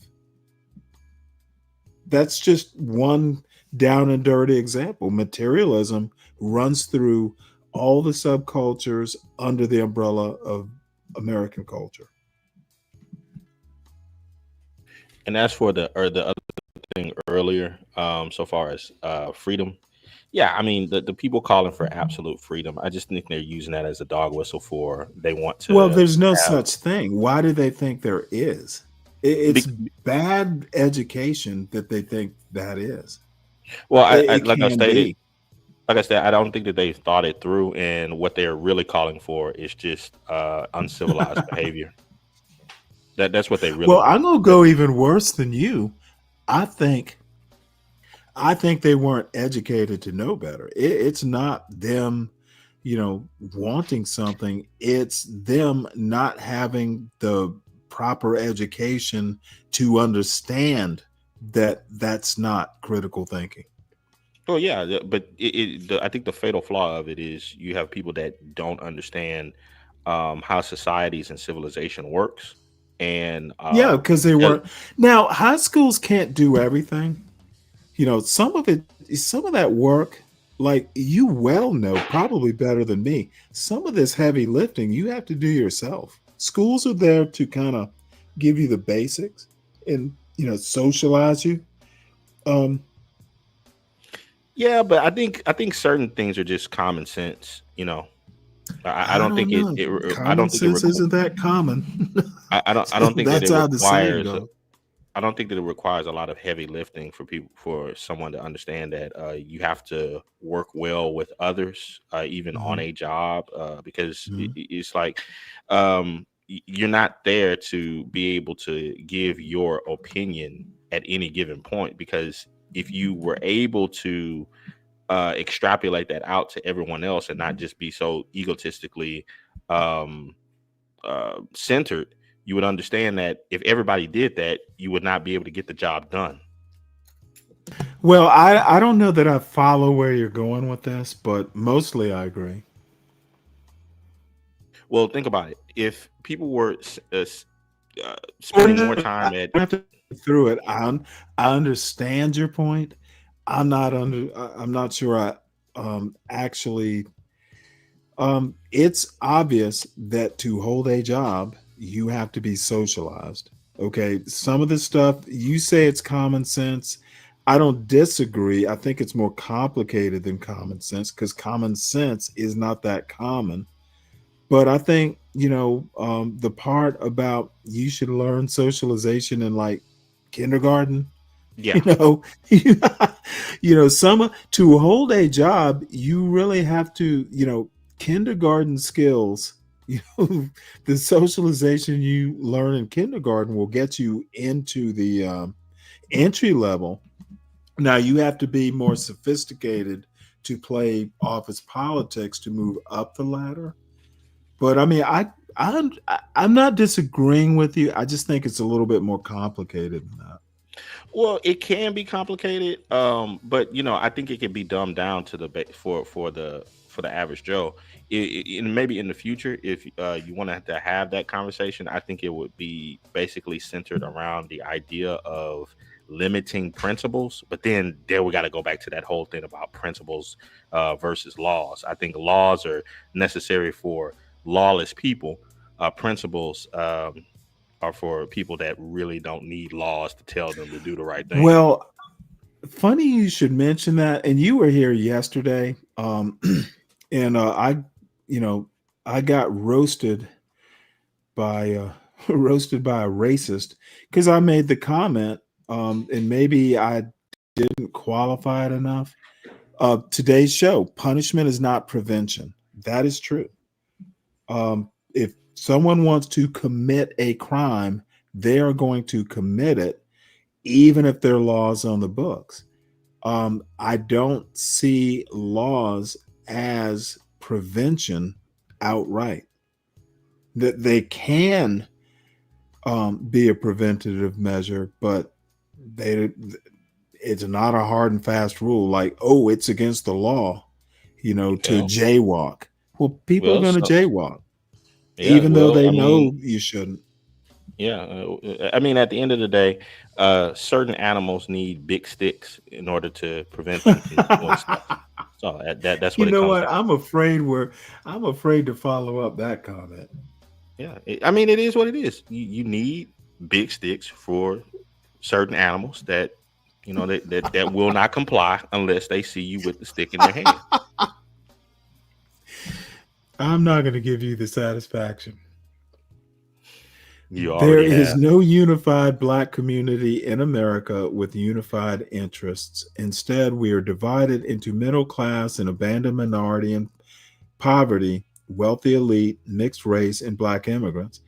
That's just one down and dirty example. Materialism runs through all the subcultures under the umbrella of American culture. And as for the other thing earlier, so far as freedom, yeah, I mean the people calling for absolute freedom, I just think they're using that as a dog whistle for they want to. Well, there's no such thing. Why do they think there is? It's bad education that they think that is. Well, like I said, I don't think that they've thought it through, and what they're really calling for is just uncivilized behavior. That's what they really. Well, I'm gonna go even worse than you. I think they weren't educated to know better. It's not them, you know, wanting something. It's them not having the proper education to understand that that's not critical thinking. Oh yeah, but I think the fatal flaw of it is you have people that don't understand how societies and civilization works, and yeah, because they weren't. Now, high schools can't do everything. You know, some of that work, like you well know, probably better than me. Some of this heavy lifting you have to do yourself. Schools are there to kind of give you the basics and, you know, socialize you. Yeah, but I think certain things are just common sense, you know. I don't think know. I Common don't think it sense isn't that common. I don't think that That's it how the saying requires goes. I don't think that it requires a lot of heavy lifting for someone to understand that you have to work well with others, even on Mhm. a job, because Mhm. it's like you're not there to be able to give your opinion at any given point. Because if you were able to extrapolate that out to everyone else and not just be so egotistically um, centered, you would understand that if everybody did that, you would not be able to get the job done. Well, I don't know that I follow where you're going with this, but mostly I agree. Well, think about it. If people were Well, spending more no, I time at have to think through it. I understand your point. I'm not sure I actually it's obvious that to hold a job, you have to be socialized. Okay. Some of the stuff you say it's common sense. I don't disagree. I think it's more complicated than common sense because common sense is not that common. But I think, the part about you should learn socialization in like kindergarten, you yeah. know, some to hold a job, you really have to, kindergarten skills, the socialization you learn in kindergarten will get you into the entry level. Now you have to be more sophisticated to play office politics to move up the ladder. But I mean, I'm not disagreeing with you. I just think it's a little bit more complicated than that. Well, it can be complicated, but I think it can be dumbed down to for the average Joe. And maybe in the future, if you want to have that conversation, I think it would be basically centered around the idea of limiting principles. But then there we got to go back to that whole thing about principles versus laws. I think laws are necessary for lawless people. Principles are for people that really don't need laws to tell them to do the right thing. Well, funny you should mention that. And you were here yesterday, and you know, I got roasted by roasted by a racist because I made the comment, and maybe I didn't qualify it enough. Today's show, punishment is not prevention. That is true. If someone wants to commit a crime, they are going to commit it, even if there are laws on the books. I don't see laws as prevention outright. That they can be a preventative measure, but they it's not a hard and fast rule. Like, oh, it's against the law, to Well, jaywalk. Well, people are well, going to so, jaywalk, yeah. even though Well, they I know mean, you shouldn't. yeah. I mean, at the end of the day, certain animals need big sticks in order to prevent them from doing stuff. So that's You what it know comes what? down to. I'm afraid to follow up that comment. Yeah. I mean, it is what it is. You need big sticks for certain animals that that will not comply unless they see you with the stick in their hand. I'm not going to give you the satisfaction. You There already is have. no unified Black community in America with unified interests. Instead, we are divided into middle class and abandoned minority and poverty, wealthy elite, mixed race, and Black immigrants.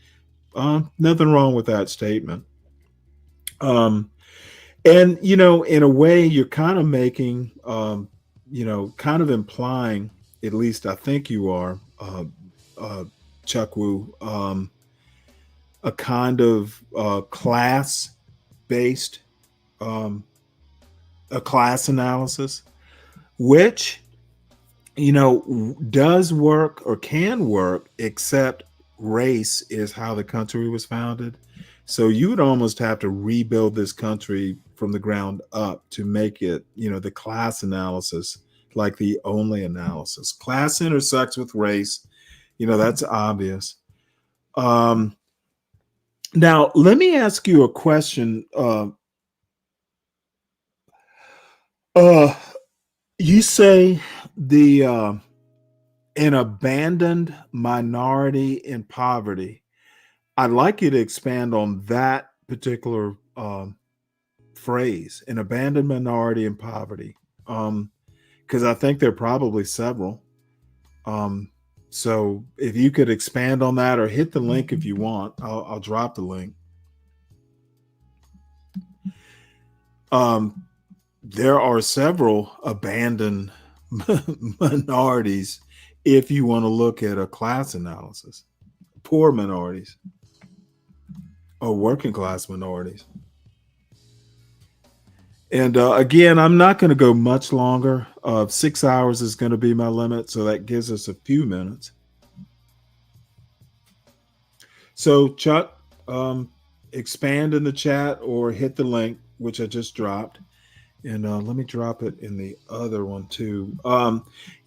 Nothing wrong with that statement. And, in a way, you're kind of making, kind of implying, at least I think you are, Chuck Wu, a kind of class based, um, a class analysis, which, does work or can work, except race is how the country was founded. So you would almost have to rebuild this country from the ground up to make it, the class analysis like the only analysis. Class intersects with race, that's obvious. Now, let me ask you a question. Uh, you say the an abandoned minority in poverty. I'd like you to expand on that particular phrase, an abandoned minority in poverty, because I think there are probably several. So if you could expand on that or hit the link if you want, I'll drop the link. There are several abandoned minorities if you want to look at a class analysis. Poor minorities or working class minorities. And again, I'm not going to go much longer. 6 hours is going to be my limit, so that gives us a few minutes. So Chuck, expand in the chat or hit the link, which I just dropped. And let me drop it in the other one too.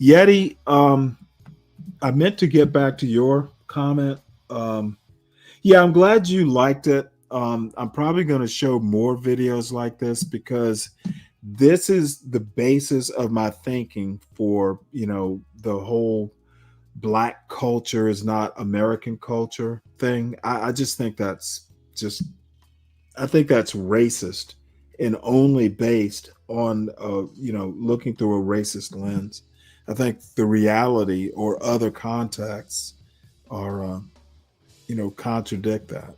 Yeti, I meant to get back to your comment. Yeah, I'm glad you liked it. I'm probably going to show more videos like this because this is the basis of my thinking for, the whole Black culture is not American culture thing. I just think that's racist and only based on, looking through a racist lens. I think the reality or other contexts are, contradict that.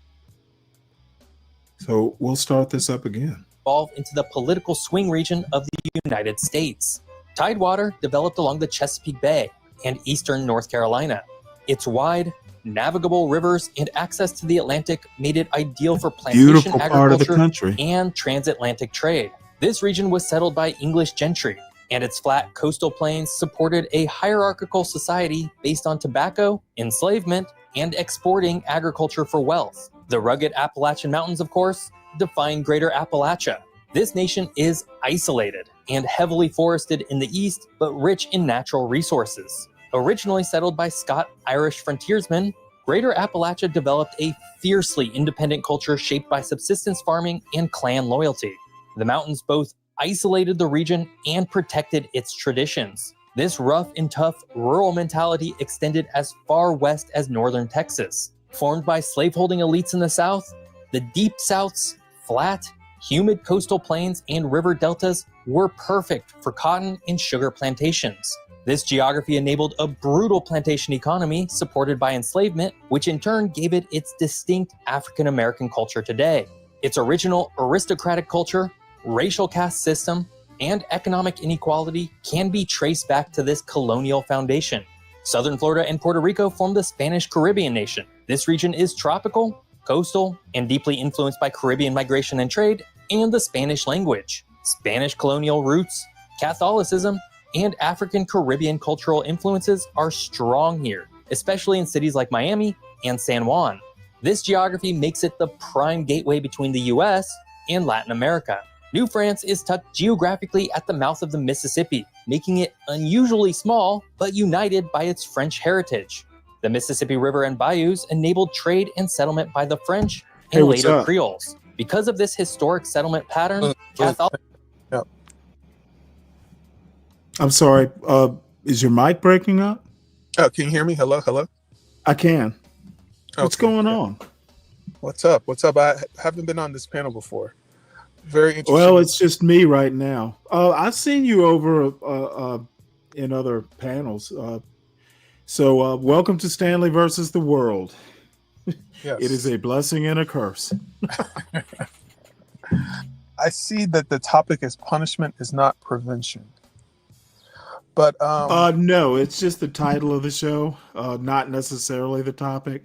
So we'll start this up again. Evolve into the political swing region of the United States. Tidewater developed along the Chesapeake Bay and eastern North Carolina. Its wide, navigable rivers and access to the Atlantic made it ideal for plantation Beautiful part of the agriculture country. and transatlantic trade. This region was settled by English gentry, and its flat coastal plains supported a hierarchical society based on tobacco, enslavement, and exporting agriculture for wealth. The rugged Appalachian Mountains, of course, define Greater Appalachia. This nation is isolated and heavily forested in the east, but rich in natural resources. Originally settled by Scot-Irish frontiersmen, Greater Appalachia developed a fiercely independent culture shaped by subsistence farming and clan loyalty. The mountains both isolated the region and protected its traditions. This rough and tough rural mentality extended as far west as northern Texas. Formed by slaveholding elites in the South, the Deep South's flat, humid coastal plains and river deltas were perfect for cotton and sugar plantations. This geography enabled a brutal plantation economy supported by enslavement, which in turn gave it its distinct African-American culture today. Its original aristocratic culture, racial caste system, and economic inequality can be traced back to this colonial foundation. Southern Florida and Puerto Rico form the Spanish Caribbean nation. This region is tropical, coastal, and deeply influenced by Caribbean migration and trade and the Spanish language. Spanish colonial roots, Catholicism, and African Caribbean cultural influences are strong here, especially in cities like Miami and San Juan. This geography makes it the prime gateway between the US and Latin America. New France is tucked geographically at the mouth of the Mississippi, making it unusually small, but united by its French heritage. The Mississippi River and bayous enabled trade and settlement by the French and later up? Creoles. Because of this historic settlement pattern, Catholic I'm sorry. Is your mic breaking up? Oh, can you hear me? Hello, hello. I can. What's going on? What's up? What's up? I haven't been on this panel before. Very interesting. Well, it's just me right now. I've seen you over in other panels. So welcome to Stanley versus the World. Yes. It is a blessing and a curse. I see that the topic is punishment is not prevention. But no, it's just the title of the show, not necessarily the topic.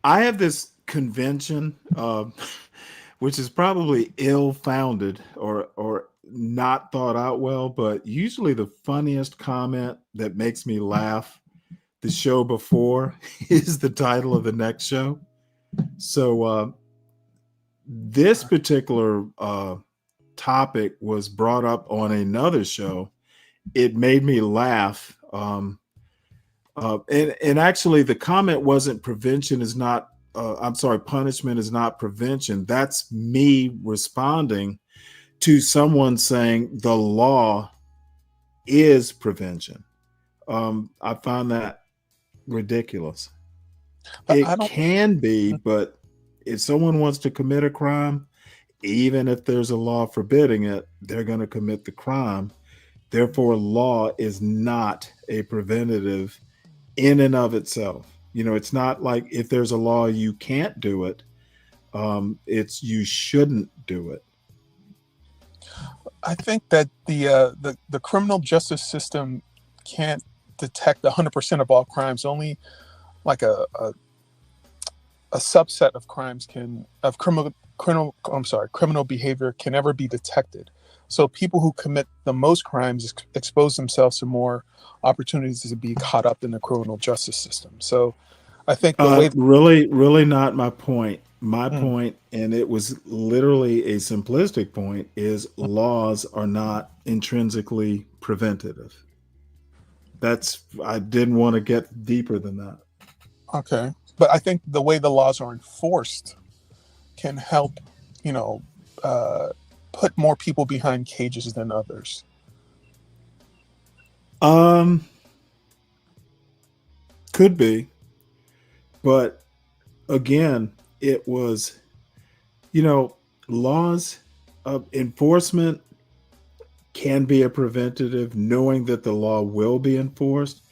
I have this convention, which is probably ill-founded or not thought out well, but usually the funniest comment that makes me laugh the show before is the title of the next show. So this particular topic was brought up on another show. It made me laugh. And actually the comment wasn't punishment is not prevention. That's me responding to someone saying the law is prevention. I find that ridiculous. But It I don't. can be, but if someone wants to commit a crime, even if there's a law forbidding it, they're going to commit the crime. Therefore, law is not a preventative in and of itself. It's not like if there's a law you can't do it. It's you shouldn't do it. I think that the criminal justice system can't detect 100% of all crimes. Only like a subset of crimes criminal behavior can ever be detected. So people who commit the most crimes expose themselves to more opportunities to be caught up in the criminal justice system. So I think the way really not my point. My point, and it was literally a simplistic point, is laws are not intrinsically preventative. I didn't want to get deeper than that. Okay. But I think the way the laws are enforced can help, put more people behind cages than others. Could be. But again, it was, laws of enforcement can be a preventative, knowing that the law will be enforced.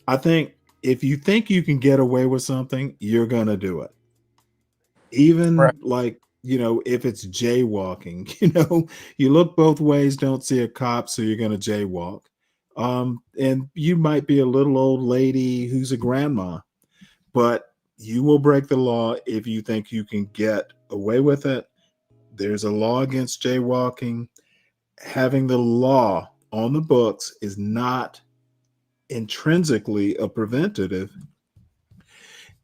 I think if you think you can get away with something, you're going to do it. Even right. If it's jaywalking, you look both ways, don't see a cop, so you're going to jaywalk. And you might be a little old lady who's a grandma, but you will break the law if you think you can get away with it. There's a law against jaywalking. Having the law on the books is not intrinsically a preventative.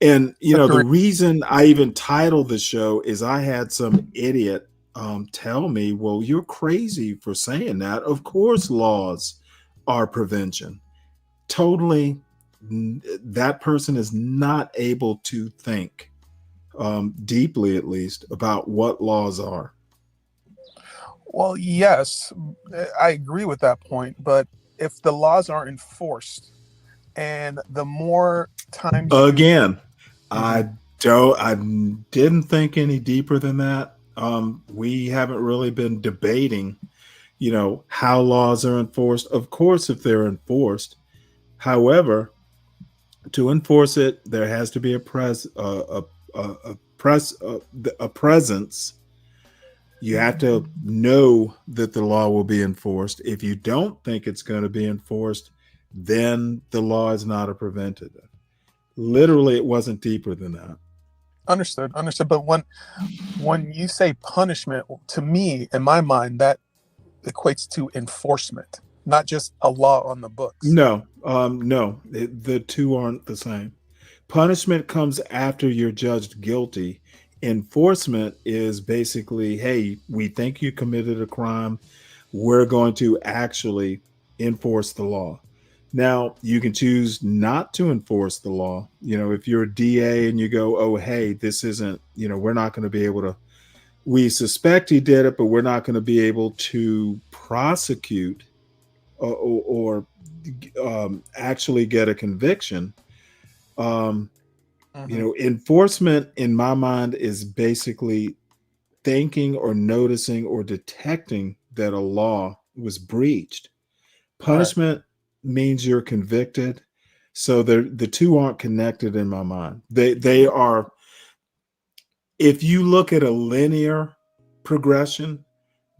And, the reason I even titled the show is I had some idiot tell me, well, you're crazy for saying that. Of course, laws are prevention. Totally. That person is not able to think deeply, at least, about what laws are. Well, yes, I agree with that point. But if the laws are enforced and the more times again, I didn't think any deeper than that. We haven't really been debating, how laws are enforced. Of course, if they're enforced. However, to enforce it, there has to be a presence. You have to know that the law will be enforced. If you don't think it's going to be enforced, then the law is not a preventative. Literally, it wasn't deeper than that. Understood. But when you say punishment, to me, in my mind, that equates to enforcement, not just a law on the books. No, the two aren't the same. Punishment comes after you're judged guilty. Enforcement is basically, hey, we think you committed a crime. We're going to actually enforce the law. Now, you can choose not to enforce the law. If you're a DA and you go, oh, hey, this isn't, we're not going to be able to, we suspect he did it, but we're not going to be able to prosecute or actually get a conviction. Enforcement in my mind is basically thinking or noticing or detecting that a law was breached. Punishment means you're convicted. So the two aren't connected in my mind. They are, if you look at a linear progression,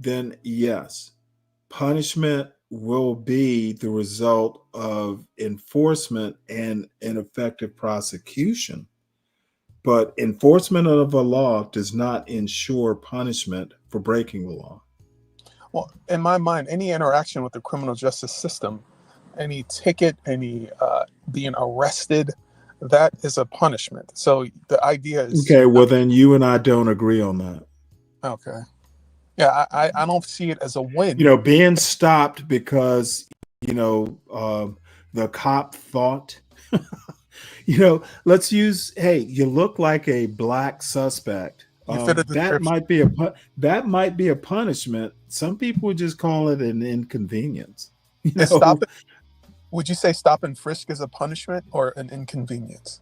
then yes, punishment will be the result of enforcement and an effective prosecution. But enforcement of a law does not ensure punishment for breaking the law. Well, in my mind, any interaction with the criminal justice system, any ticket, any being arrested, that is a punishment. So the idea is... Okay, well, then you and I don't agree on that. Okay. Yeah, I don't see it as a win. Being stopped because, the cop thought, let's use, hey, you look like a black suspect. That might be a punishment. Some people would just call it an inconvenience. Would you say stop and frisk is a punishment or an inconvenience?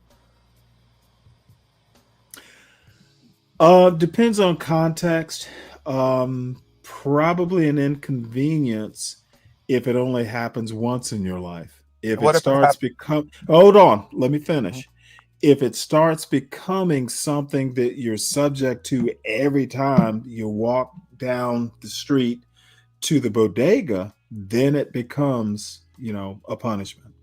Depends on context. Probably an inconvenience if it only happens once in your life. If What it if it starts happens? hold on, let me finish. If it starts becoming something that you're subject to every time you walk down the street to the bodega, then it becomes, a punishment.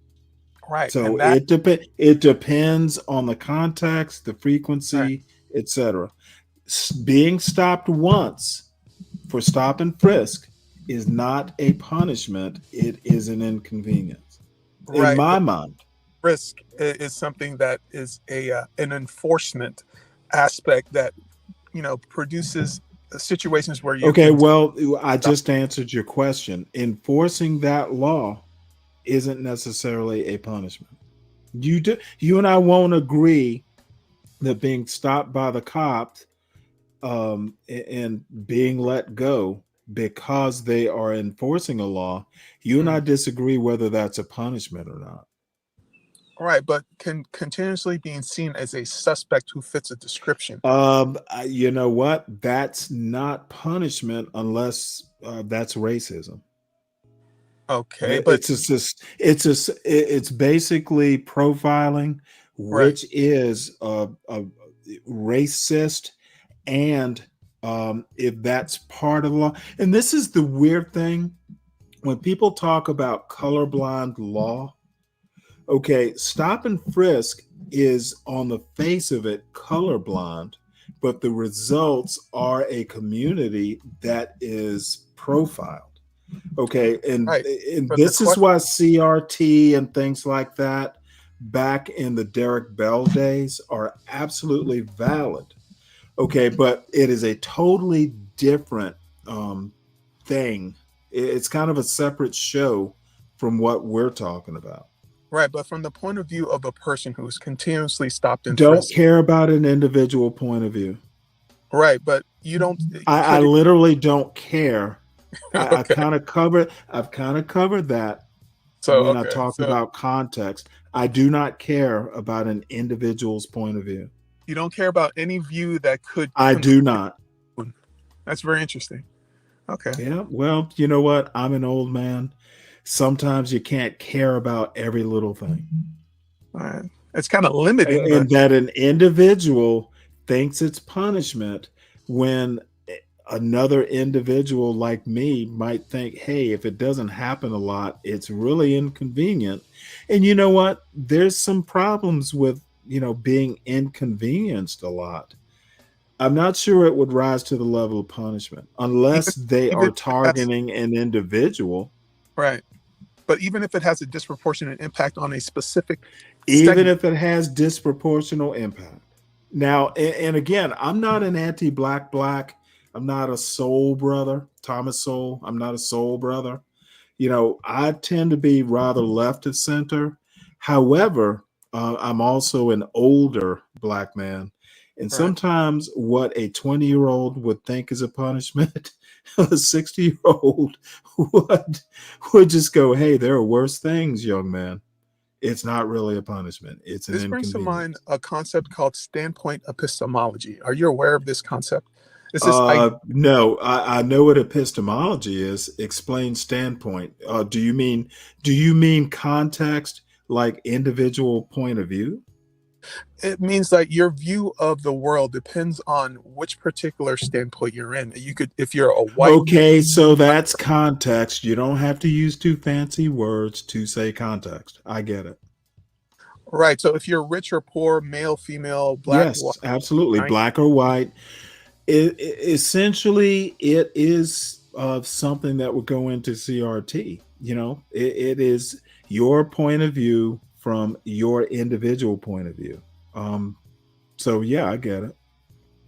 Right. So And that, it depends on the context, the frequency, etc. Being stopped once for stop and frisk is not a punishment. It is an inconvenience in right. my But mind. risk is something that is an enforcement aspect that, produces situations where you Okay, can well, I stop. just answered your question. Enforcing that law isn't necessarily a punishment. You and I won't agree that being stopped by the cops and being let go because they are enforcing a law, you and I disagree whether that's a punishment or not. Right. But continuously being seen as a suspect who fits a description. You know what? That's not punishment unless that's racism. Okay. But It's basically profiling, right. which is a racist, and if that's part of the law. And this is the weird thing when people talk about colorblind law. Okay, stop and frisk is on the face of it colorblind, but the results are a community that is profiled. Okay, and Right. But the this is question, why CRT and things like that back in the Derek Bell days are absolutely valid. Okay, but it is a totally different thing. It's kind of a separate show from what we're talking about. right. But from the point of view of a person who's continuously stopped and Don't frisked. care about an individual point of view. Right. But you don't, I could it, literally don't care. I've okay. kind of covered that So, when I okay. talk So about context. I do not care about an individual's point of view. you don't care about any view that could I do not. That's very interesting. Okay. Yeah, well, you know what? I'm an old man. Sometimes you can't care about every little thing. All right. It's kind of limiting, but And that an individual thinks it's punishment when another individual like me might think, hey, if it doesn't happen a lot, it's really inconvenient. And you know what? There's some problems with, being inconvenienced a lot. I'm not sure it would rise to the level of punishment unless even they even are if it has, targeting an individual. right. But even if it has a disproportionate impact on a specific Even segment, if it has disproportional impact. Now, and again, I'm not an anti-black. I'm not a soul brother, Thomas Sowell. I'm not a soul brother. I tend to be rather left of center. However, I'm also an older black man. And right. sometimes what a 20-year-old would think is a punishment, a 60-year-old would just go, hey, there are worse things, young man. It's not really a punishment. It's an This brings to mind inconvenience. a concept called standpoint epistemology. Are you aware of this concept? It's this idea. No, I know what epistemology is. Explain standpoint. Do you mean context, like individual point of view? It means that your view of the world depends on which particular standpoint you're in. You could, if you're a white, Okay, so that's context. You don't have to use too fancy words to say context. I get it. right. So if you're rich or poor, male, female, black, white, Yes, absolutely. right? Black or white. Essentially, it is something that would go into CRT. It is your point of view from your individual point of view. So yeah, I get it.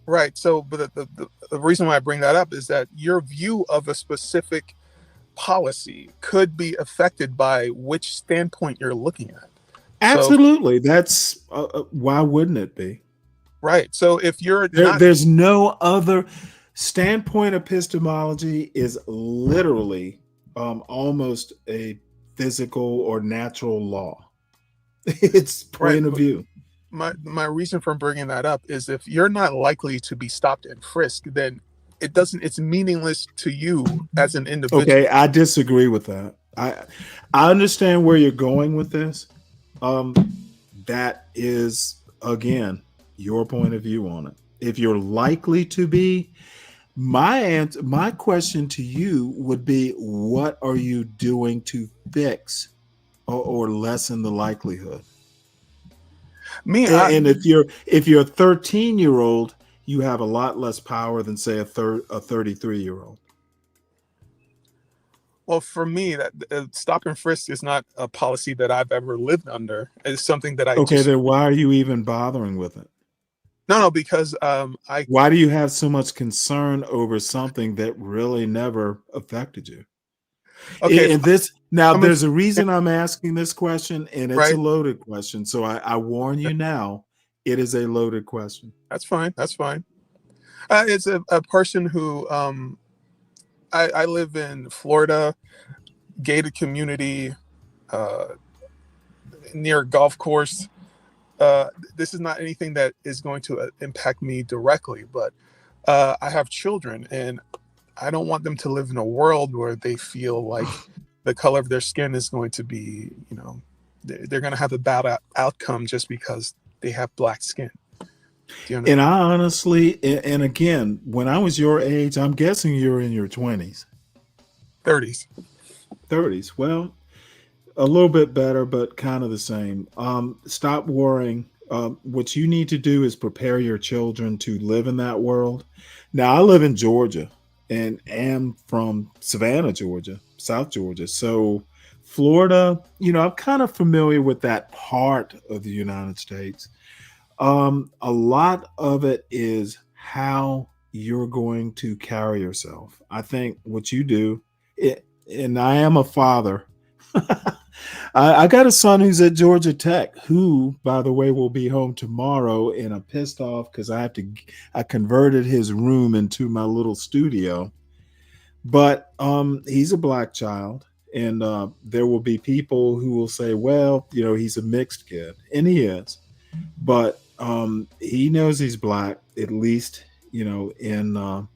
Right. So, but the reason why I bring that up is that your view of a specific policy could be affected by which standpoint you're looking at. So, Absolutely. That's why wouldn't it be? right. So if you're not, There's no other standpoint. Epistemology is literally almost a physical or natural law. It's point of view. My reason for bringing that up is if you're not likely to be stopped and frisked, then it's meaningless to you as an individual. Okay, I disagree with that. I understand where you're going with this. That is, again, your point of view on it. If you're likely to be, my question to you would be, what are you doing to fix or lessen the likelihood? And if you're a 13-year-old, you have a lot less power than, say, a 33-year-old. Well, for me, that stop and frisk is not a policy that I've ever lived under. It's something that I Okay, then why are you even bothering with it? No, because Why do you have so much concern over something that really never affected you? Okay, and there's a reason I'm asking this question, and it's a loaded question. So I warn you now, it is a loaded question. That's fine. That's fine. It's a person who I live in Florida, gated community, near a golf course. This is not anything that is going to impact me directly, but I have children, and I don't want them to live in a world where they feel like the color of their skin is going to be, they're going to have a bad outcome just because they have black skin. And I honestly, and again, when I was your age, I'm guessing you're in your 20s. 30s. 30s. Well, a little bit better, but kind of the same. Stop worrying. What you need to do is prepare your children to live in that world. Now, I live in Georgia and am from Savannah, Georgia, South Georgia. So Florida, I'm kind of familiar with that part of the United States. A lot of it is how you're going to carry yourself. I think what you do, and I am a father. I got a son who's at Georgia Tech, who, by the way, will be home tomorrow, and I'm pissed off because I converted his room into my little studio. But he's a black child, and there will be people who will say, well, he's a mixed kid, and he is. But he knows he's black, at least, in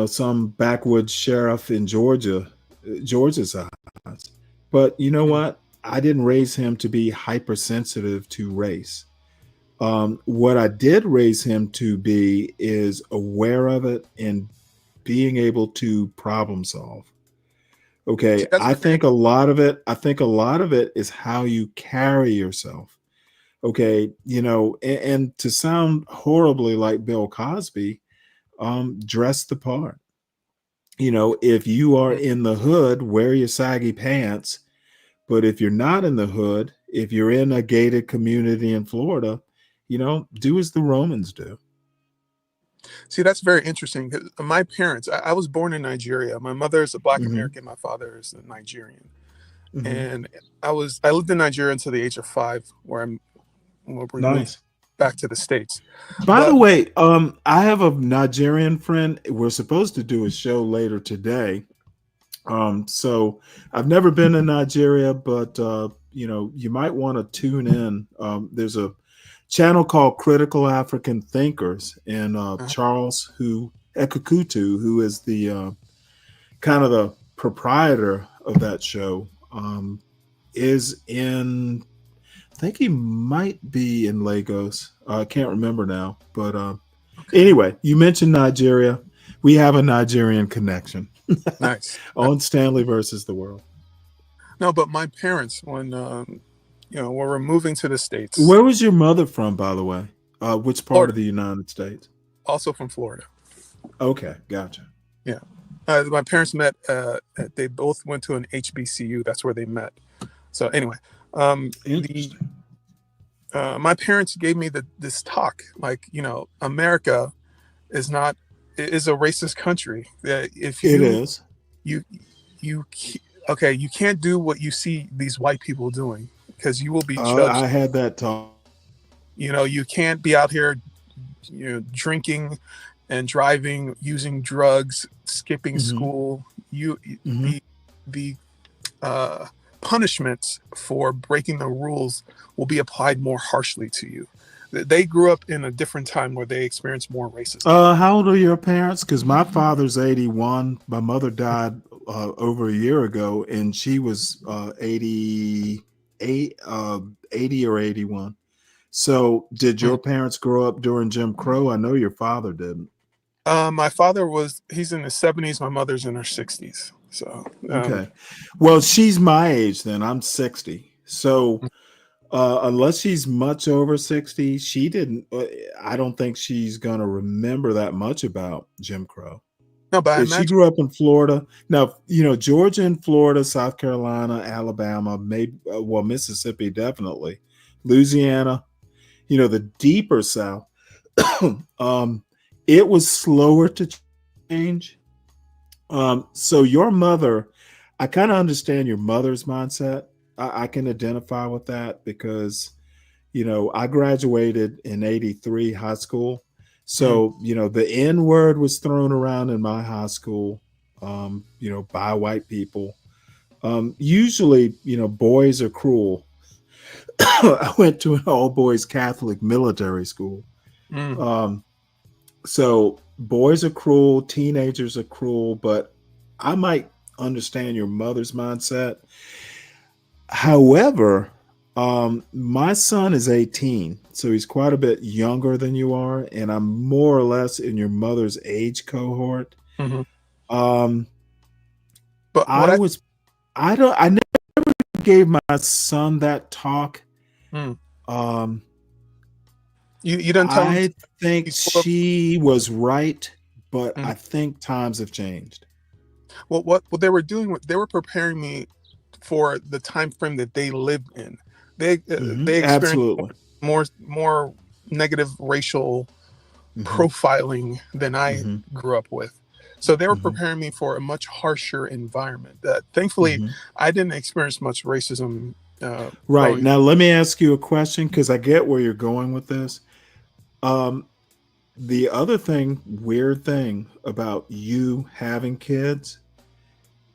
some backwoods sheriff in Georgia's eyes. But you know what? I didn't raise him to be hypersensitive to race. What I did raise him to be is aware of it and being able to problem solve. Okay, I think a lot of it is how you carry yourself. Okay, and to sound horribly like Bill Cosby, dress the part. If you are in the hood, wear your saggy pants. But if you're not in the hood, if you're in a gated community in Florida, do as the Romans do. See, that's very interesting. 'Cause my parents, I was born in Nigeria. My mother is a Black Mhm. American. My father is a Nigerian. Mhm. And I lived in Nigeria until the age of 5, where we moved Nice. back to the States. By the way, I have a Nigerian friend. We're supposed to do a show later today. So I've never been to Nigeria, but you might want to tune in. There's a channel called Critical African Thinkers, and Charles Ekukutu, who is the kind of the proprietor of that show, is in, I think he might be in Lagos. I can't remember now, but anyway, you mentioned Nigeria. We have a Nigerian connection. Nice. On Stanley versus the World. No, but my parents, when when we're moving to the States, Where was your mother from, by the way? Which part Florida. of the United States? Also from Florida. Okay, gotcha. Yeah. My parents met, they both went to an HBCU. That's where they met. So anyway, my parents gave me this talk, like, America is a racist country. If It is. You can't do what you see these white people doing, because you will be judged. I had that talk. You can't be out here, drinking and driving, using drugs, skipping school. the punishments for breaking the rules will be applied more harshly to you. They grew up in a different time where they experienced more racism. How old are your parents? Because my father's 81. My mother died over a year ago, and she was 80 or 81. So did your parents grow up during Jim Crow? I know your father didn't. My father he's in his 70s. My mother's in her 60s. So, Okay. Well, she's my age then. I'm 60. So unless she's much over 60, she didn't, I don't think she's going to remember that much about Jim Crow. No, but I She imagine, grew up in Florida. Now, Georgia and Florida, South Carolina, Alabama, maybe, Mississippi, definitely, Louisiana, the deeper South. It was slower to change. So your mother, I kind of understand your mother's mindset. I can identify with that because, I graduated in 83 high school. So, the N word was thrown around in my high school, by white people. Usually, boys are cruel. I went to an all boys Catholic military school. So boys are cruel, teenagers are cruel, but I might understand your mother's mindset. However, my son is 18, so he's quite a bit younger than you are, and I'm more or less in your mother's age cohort. but I never gave my son that talk. You didn't tell him. I think she was right, but I think times have changed. Well, what they were doing, they were preparing me for the time frame that they lived in. They experienced Absolutely. more negative racial profiling than I grew up with. So they were preparing me for a much harsher environment. Thankfully, I didn't experience much racism. Right. Now, let me ask you a question because I get where you're going with this. The other weird thing about you having kids,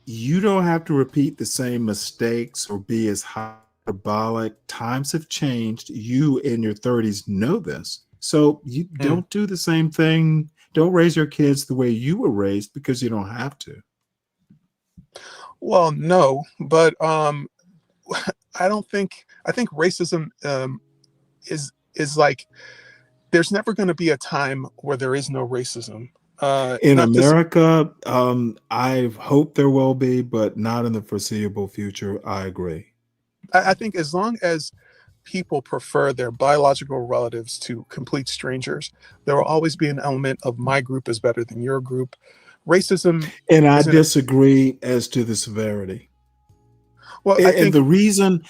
you don't have to repeat the same mistakes or be as hyperbolic. Times have changed. You in your 30s know this. So you don't do the same thing. Don't raise your kids the way you were raised because you don't have to. Well, no, but I think racism is like, there's never going to be a time where there is no racism. In America, I hope there will be, but not in the foreseeable future. I agree. I think as long as people prefer their biological relatives to complete strangers, there will always be an element of my group is better than your group. Racism. And I disagree as to the severity. Well, I think the reason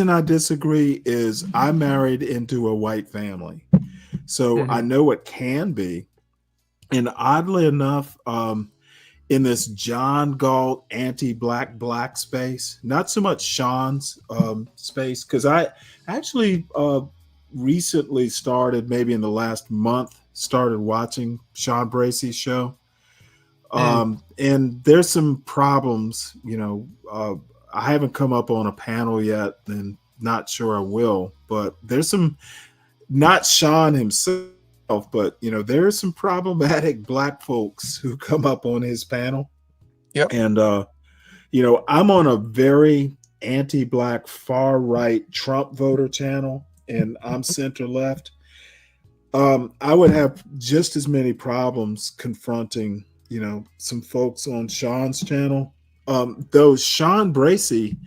I disagree is I married into a white family. So I know it can be. And oddly enough, in this John Galt anti-black space, not so much Sean's space, because I actually recently started, maybe in the last month, started watching Sean Bracey's show. And there's some problems, I haven't come up on a panel yet and not sure I will, but there's some, not Sean himself, but there are some problematic black folks who come up on his panel. Yep. And I'm on a very anti-black far right Trump voter channel, and I'm center left. I would have just as many problems confronting some folks on Sean's channel. Though Sean Bracey,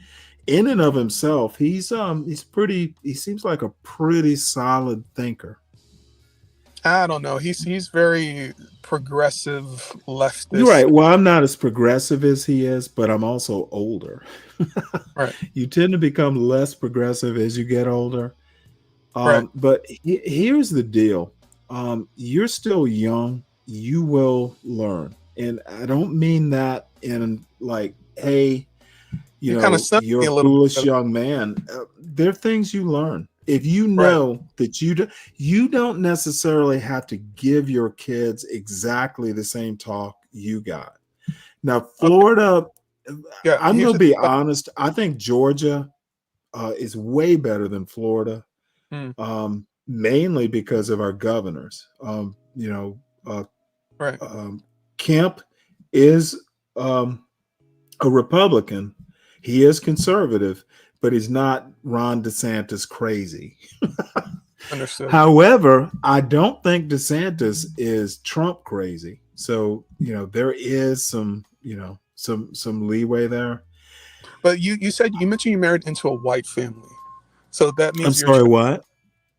in and of himself, he seems like a pretty solid thinker. I don't know. He's very progressive leftist. You're right. Well, I'm not as progressive as he is, but I'm also older. Right. You tend to become less progressive as you get older. Right. But here's the deal. You're still young. You will learn. And I don't mean that in like, hey, you're a foolish young man. There are things you learn. If you know that you don't necessarily have to give your kids exactly the same talk you got. Now, Florida Yeah, I'm here's gonna the be thing honest. I think Georgia is way better than Florida, mainly because of our governors. right. Kemp is a Republican. He is conservative, but he's not Ron DeSantis crazy. Understood. However, I don't think DeSantis is Trump crazy. So, there is some leeway there. But you mentioned you married into a white family, so that I'm means sorry, what?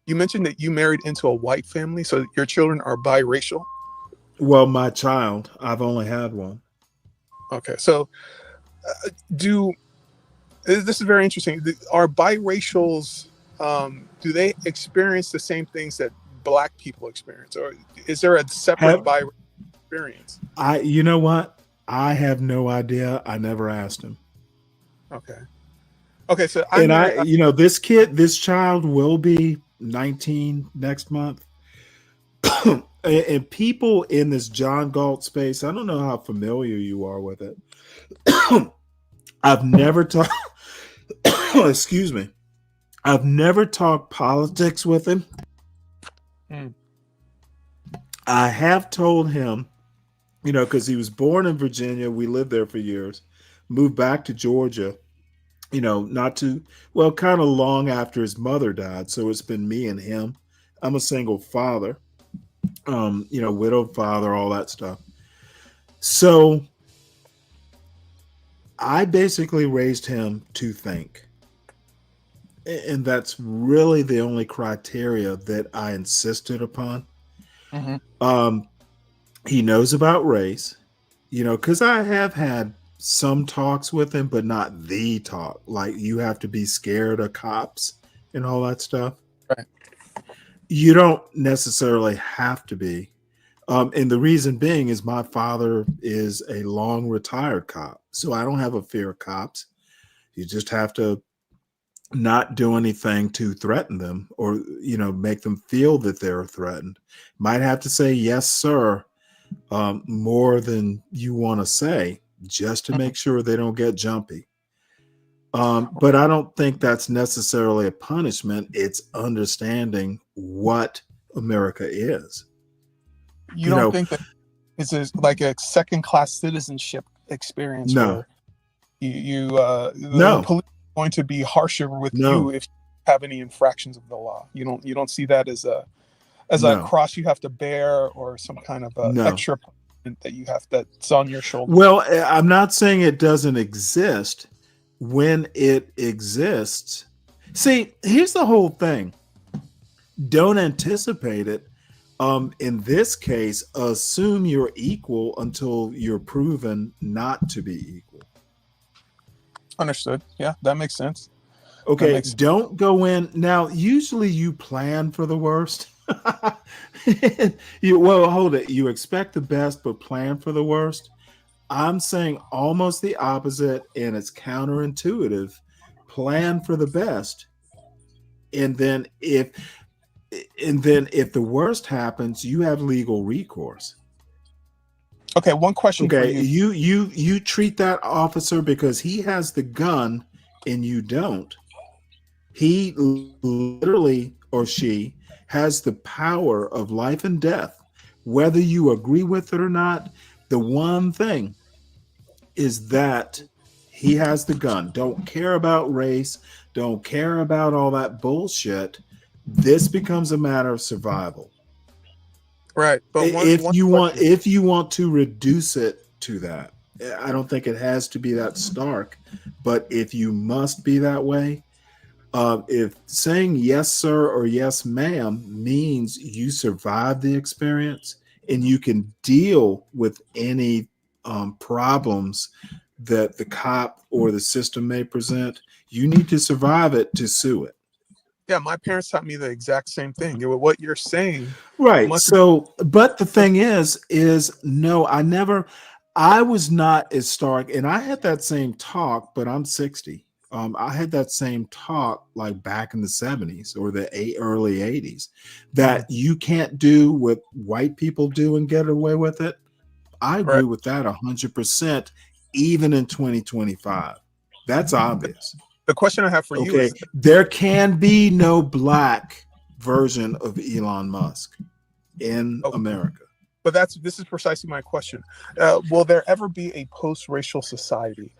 you mentioned that you married into a white family, so your children are biracial. Well, my child, I've only had one. Okay, so do this is very interesting. Are biracials do they experience the same things that Black people experience, or is there a separate biracial experience? You know what? I have no idea. I never asked him. Okay, so this child will be 19 next month. And people in this John Galt space, I don't know how familiar you are with it. I've never talked, excuse me. I've never talked politics with him. I have told him, because he was born in Virginia. We lived there for years, moved back to Georgia, not too, well, kind of long after his mother died. So it's been me and him. I'm a single father, widowed father, all that stuff. So I basically raised him to think. And that's really the only criteria that I insisted upon. He knows about race, because I have had some talks with him, but not the talk. Like, you have to be scared of cops and all that stuff. Right. You don't necessarily have to be. And the reason being is my father is a long retired cop. So I don't have a fear of cops. You just have to not do anything to threaten them or, make them feel that they're threatened. Might have to say, yes, sir, more than you want to say, just to make sure they don't get jumpy. But I don't think that's necessarily a punishment. It's understanding what America is. You don't think that it's like a second-class citizenship experience No. where No. the police are going to be harsher with No. you if you have any infractions of the law? You don't see that as a No. cross you have to bear, or some kind of No. extra punishment that you have that's on your shoulder? Well, I'm not saying it doesn't exist. When it exists, see, here's the whole thing. Don't anticipate it. In this case, assume you're equal until you're proven not to be equal. Understood. Yeah, that makes sense. Okay, don't go in. Now, usually you plan for the worst. Hold it. You expect the best, but plan for the worst. I'm saying almost the opposite, and it's counterintuitive. Plan for the best. And then if the worst happens, you have legal recourse. Okay, one question for you. You treat that officer because he has the gun and you don't. He literally, or she, has the power of life and death. Whether you agree with it or not, the one thing is that he has the gun. Don't care about race. Don't care about all that bullshit. This becomes a matter of survival. Right. But if you want to reduce it to that, I don't think it has to be that stark. But if you must be that way, if saying yes, sir, or yes, ma'am means you survive the experience and you can deal with any problems that the cop or the system may present, you need to survive it to sue it. Yeah, my parents taught me the exact same thing. What you're saying, right? So, but the thing is no, I was not as stark, and I had that same talk, but I'm 60. I had that same talk like back in the 70s or the early 80s that you can't do what white people do and get away with it. I agree with that 100%. even in 2025. That's obvious. The question I have for you Okay, is, there can be no black version of Elon Musk in America. but this is precisely my question. Will there ever be a post-racial society?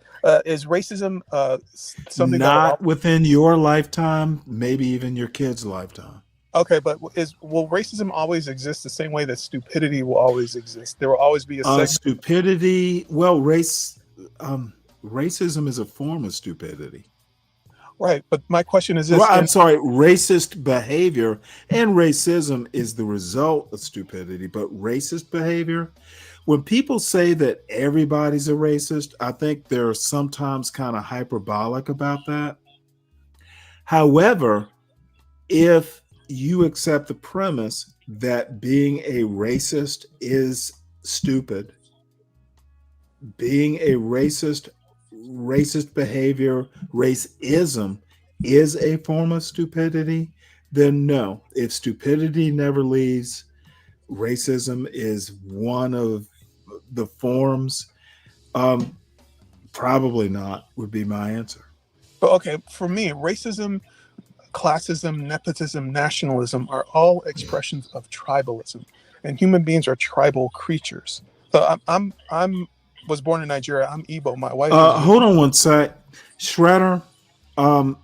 Is racism something that Not within your lifetime, maybe even your kids' lifetime. okay, but will racism always exist the same way that stupidity will always exist? There will always be a segment. Stupidity. Well, racism is a form of stupidity. Right, but my question is this. Well, I'm sorry, racist behavior and racism is the result of stupidity, but racist behavior, when people say that everybody's a racist, I think they're sometimes kind of hyperbolic about that. However, if you accept the premise that being a racist is stupid, being a racist behavior, racism is a form of stupidity, then no. If stupidity never leaves, racism is one of the forms. Probably not would be my answer. But okay, for me, racism, classism, nepotism, nationalism are all expressions of tribalism, and human beings are tribal creatures. So I'm was born in Nigeria. I'm Igbo. My wife. Hold on one sec, Shredder. I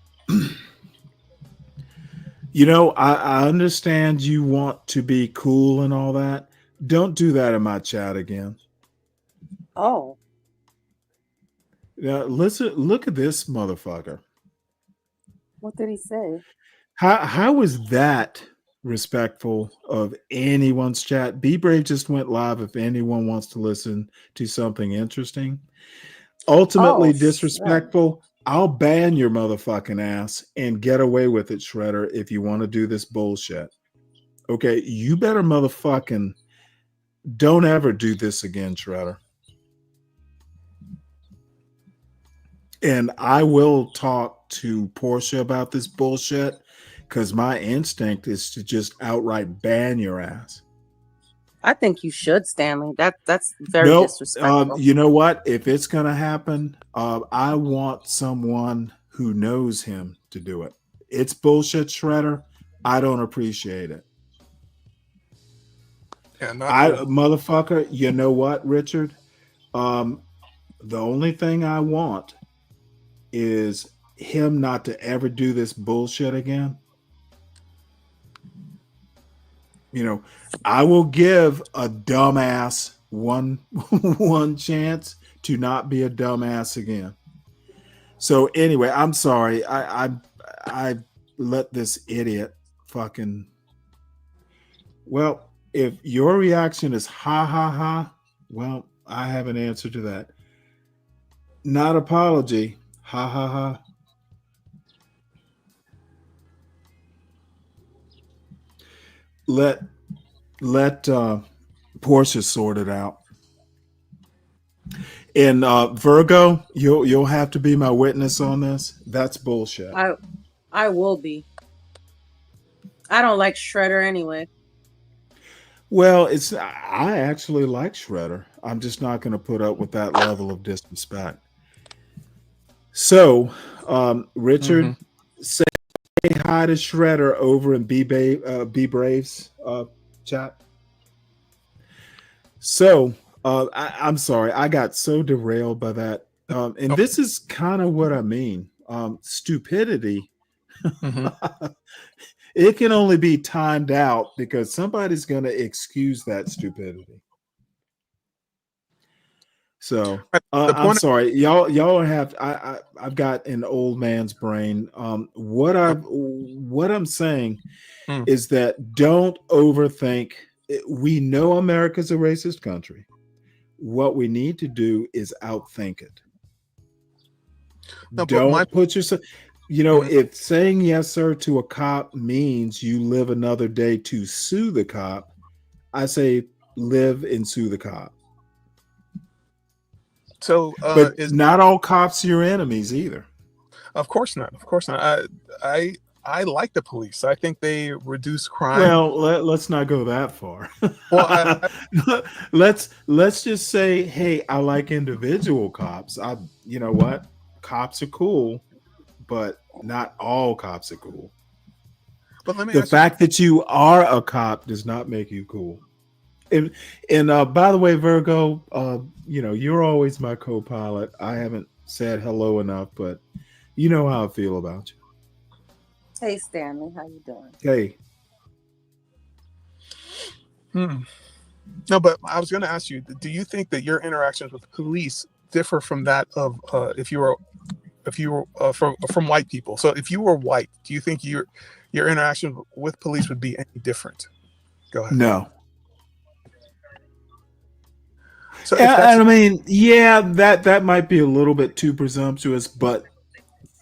understand you want to be cool and all that. Don't do that in my chat again. Oh. Now, listen, look at this motherfucker. What did he say? How is that respectful of anyone's chat? Be Brave just went live if anyone wants to listen to something interesting. Ultimately disrespectful. I'll ban your motherfucking ass and get away with it, Shredder, if you want to do this bullshit. Okay, you better motherfucking don't ever do this again, Shredder. And I will talk to Portia about this bullshit because my instinct is to just outright ban your ass. I think you should, Stanley. That's very disrespectful. You know what? If it's gonna happen, I want someone who knows him to do it. It's bullshit, Shredder. I don't appreciate it. Yeah, motherfucker. You know what, Richard? The only thing I want is him not to ever do this bullshit again. I will give a dumbass one chance to not be a dumbass again. So anyway, I'm sorry. I let this idiot fucking. Well, if your reaction is ha ha ha, well, I have an answer to that. Not apology. Ha ha ha. Let Portia sort it out. And Virgo, you'll have to be my witness on this. That's bullshit. I will be. I don't like Shredder anyway. Well, I actually like Shredder. I'm just not going to put up with that level of disrespect. So, Richard, say hi to Shredder over in Be Brave's chat. So, I'm sorry, I got so derailed by that. And this is kind of what I mean. Stupidity. It can only be timed out because somebody's going to excuse that stupidity. So I'm sorry, y'all have. I've got an old man's brain. What I'm saying is that don't overthink. We know America's a racist country. What we need to do is outthink it. Don't put yourself. If saying yes, sir, to a cop means you live another day to sue the cop, I say live and sue the cop. So, but not all cops are your enemies either. Of course not. Of course not. I I like the police. I think they reduce crime. Well, let's not go that far. Well, let's just say, hey, I like individual cops. You know what? Cops are cool, but not all cops are cool. But let me The ask you, fact that you are a cop does not make you cool. And by the way, Virgo, you're always my co-pilot. I haven't said hello enough, but you know how I feel about you. Hey Stanley, how you doing? Hey. No, but I was going to ask you, do you think that your interactions with police differ from that of if you were from white people? So if you were white, do you think your interaction with police would be any different? Go ahead. No. So And I mean, yeah, that might be a little bit too presumptuous, but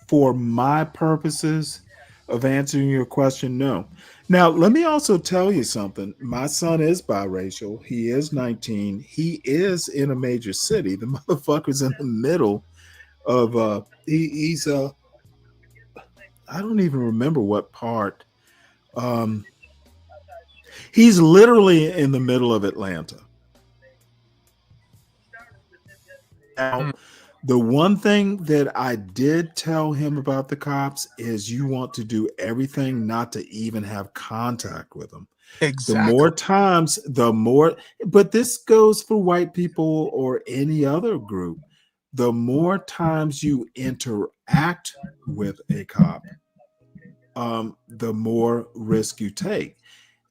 for my purposes of answering your question, no. Now, let me also tell you something. My son is biracial. He is 19. He is in a major city. The motherfucker's in the middle of he's I don't even remember what part. He's literally in the middle of Atlanta. Now, the one thing that I did tell him about the cops is you want to do everything not to even have contact with them. Exactly. The more times, the more, but this goes for white people or any other group. The more times you interact with a cop, the more risk you take.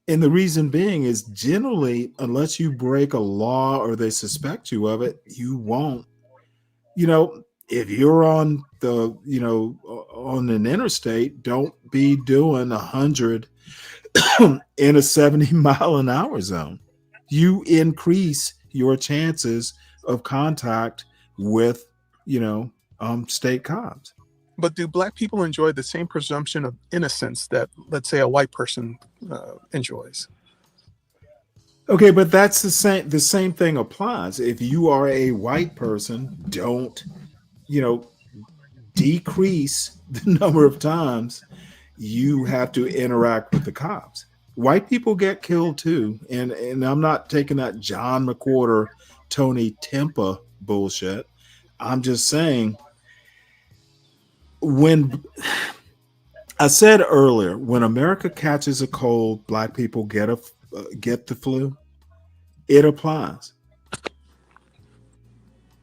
And the reason being is generally, unless you break a law or they suspect you of it, you won't. If you're on on an interstate, don't be doing 100 in a 70-mile-an-hour zone. You increase your chances of contact with, state cops. But do black people enjoy the same presumption of innocence that, let's say, a white person enjoys? Okay, but that's the same thing applies. If you are a white person, don't, decrease the number of times you have to interact with the cops. White people get killed too. And I'm not taking that John McWhorter, Tony Timpa bullshit. I'm just saying, when I said earlier, when America catches a cold, black people get the flu. It applies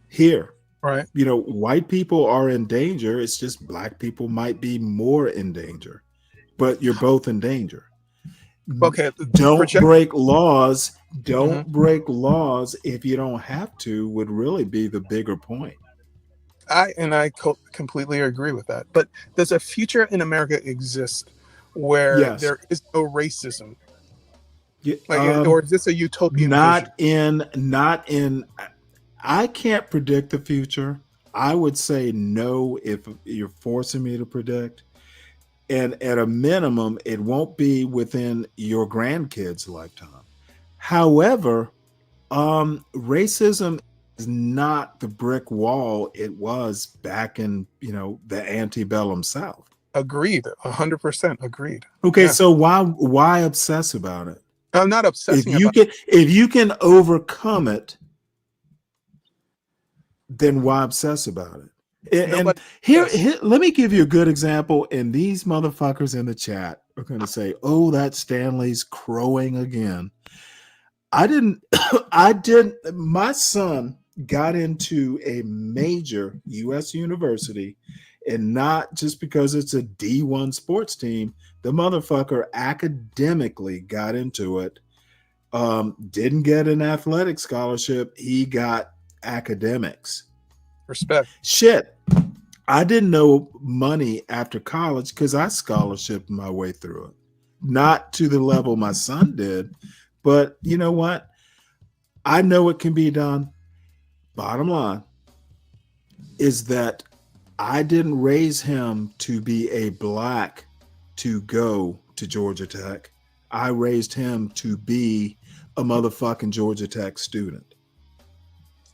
here. Right. White people are in danger. It's just black people might be more in danger, but you're both in danger. Okay. Don't break laws. Don't break laws if you don't have to would really be the bigger point. I completely agree with that. But does a future in America exist where there is no racism? Or is this a utopian vision? Not in. I can't predict the future. I would say no if you're forcing me to predict. And at a minimum, it won't be within your grandkids' lifetime. However, racism is not the brick wall it was back in, the antebellum South. Agreed. 100% agreed. Okay, so why obsess about it? I'm not obsessing about it. If you can overcome it, then why obsess about it? And here, let me give you a good example. And these motherfuckers in the chat are going to say, "Oh, that Stanley's crowing again." I didn't. My son got into a major U.S. university, and not just because it's a D1 sports team. The motherfucker academically got into it. Didn't get an athletic scholarship. He got academics. Respect. Shit. I didn't know money after college because I scholarshiped my way through it. Not to the level my son did, but you know what? I know it can be done. Bottom line is that I didn't raise him to be a black to go to Georgia Tech. I raised him to be a motherfucking Georgia Tech student.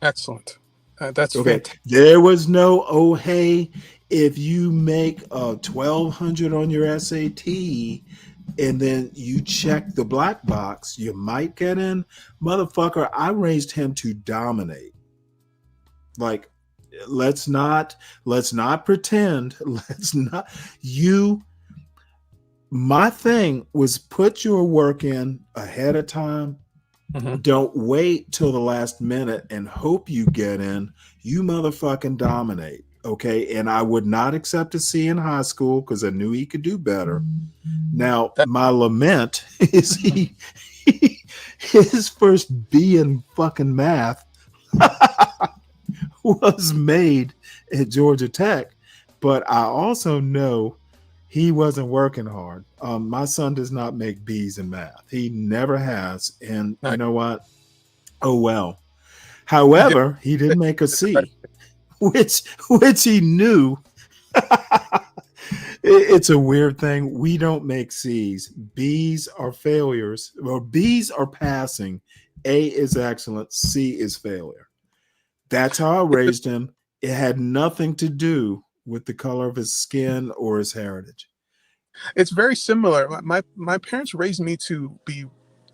Excellent. That's okay. fantastic. There was no, oh, hey, if you make 1,200 on your SAT and then you check the black box, you might get in. Motherfucker, I raised him to dominate. Like, let's not pretend. Let's not. My thing was put your work in ahead of time. Don't wait till the last minute and hope you get in. You motherfucking dominate. Okay. And I would not accept a C in high school because I knew he could do better. Now, my lament is his first B in fucking math was made at Georgia Tech. But I also know he wasn't working hard. My son does not make B's in math. He never has. And you know what? Oh, well. However, he did make a C, which he knew. It's a weird thing. We don't make C's. B's are failures. Well, B's are passing. A is excellent. C is failure. That's how I raised him. It had nothing to do with the color of his skin or his heritage. It's very similar. My parents raised me to be,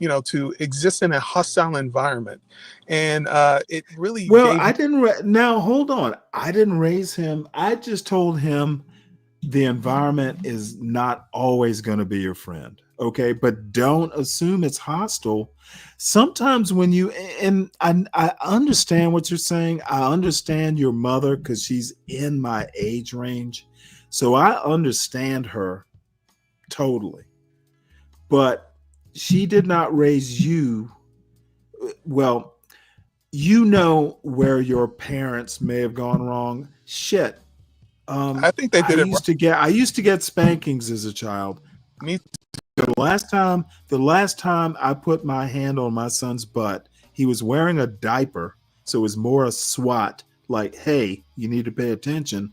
to exist in a hostile environment, and it really. Well, I didn't. Now hold on. I didn't raise him. I just told him the environment is not always going to be your friend. Okay, but don't assume it's hostile. Sometimes when you and I understand what you're saying. I understand your mother because she's in my age range, so I understand her totally. But she did not raise you. Well, you know where your parents may have gone wrong. Shit. I think they did it. I used to get spankings as a child. Me too. The last time I put my hand on my son's butt, he was wearing a diaper, so it was more a swat, like, hey, you need to pay attention.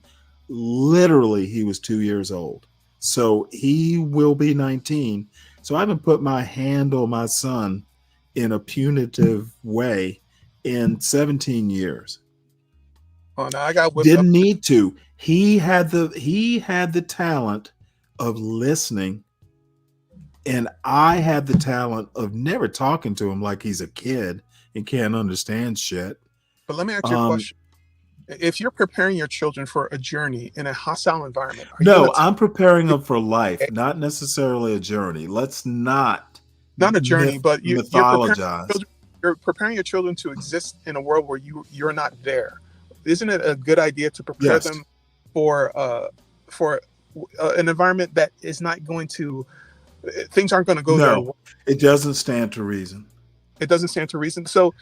Literally, he was 2 years old. So he will be 19. So I haven't put my hand on my son in a punitive way in 17 years. Oh, no, I got didn't need to. He had the talent of listening, and I had the talent of never talking to him like he's a kid and can't understand shit. But let me ask you a question. If you're preparing your children for a journey in a hostile environment, I'm preparing them for life, not necessarily a journey. Let's not a journey, but mythologize. You're preparing your children to exist in a world where you're not there. Isn't it a good idea to prepare them for an environment that is not going to, things aren't going to go there? No, it doesn't stand to reason. It doesn't stand to reason. So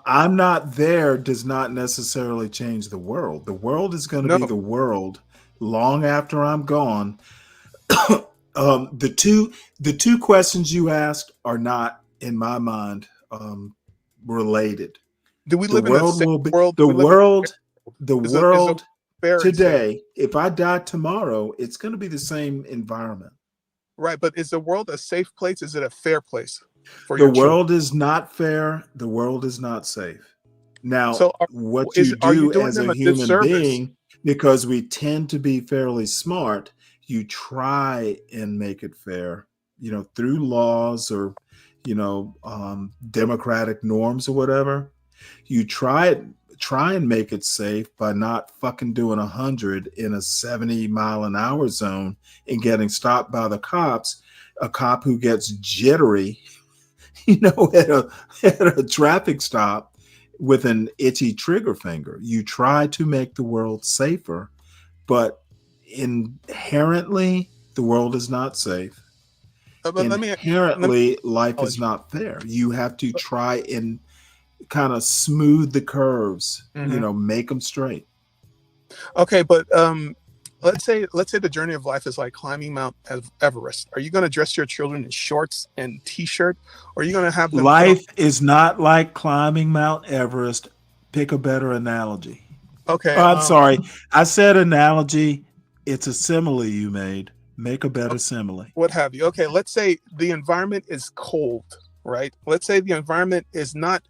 I'm not there does not necessarily change the world. The world is going to be the world long after I'm gone. The two questions you asked are not, in my mind, related. Do we live in a safe world? The world today, if I die tomorrow, it's going to be the same environment. Right, but is the world a safe place? Is it a fair place? The world is not fair. The world is not safe. Now, what you do as a human being, because we tend to be fairly smart, you try and make it fair, through laws or, democratic norms or whatever. You try and make it safe by not fucking doing 100 in a 70-mile-an-hour zone and getting stopped by the cops, a cop who gets jittery at a traffic stop with an itchy trigger finger. You try to make the world safer, but inherently, the world is not safe. Inherently, life is not fair. You have to try and kind of smooth the curves, make them straight. Okay, but let's say the journey of life is like climbing Mount Everest. Are you going to dress your children in shorts and t-shirt, or are you going to have them? Life is not like climbing Mount Everest. Pick a better analogy. Okay. I'm sorry. I said analogy. It's a simile you made. Make a better simile. What have you? Okay, let's say the environment is cold, right? Let's say the environment is not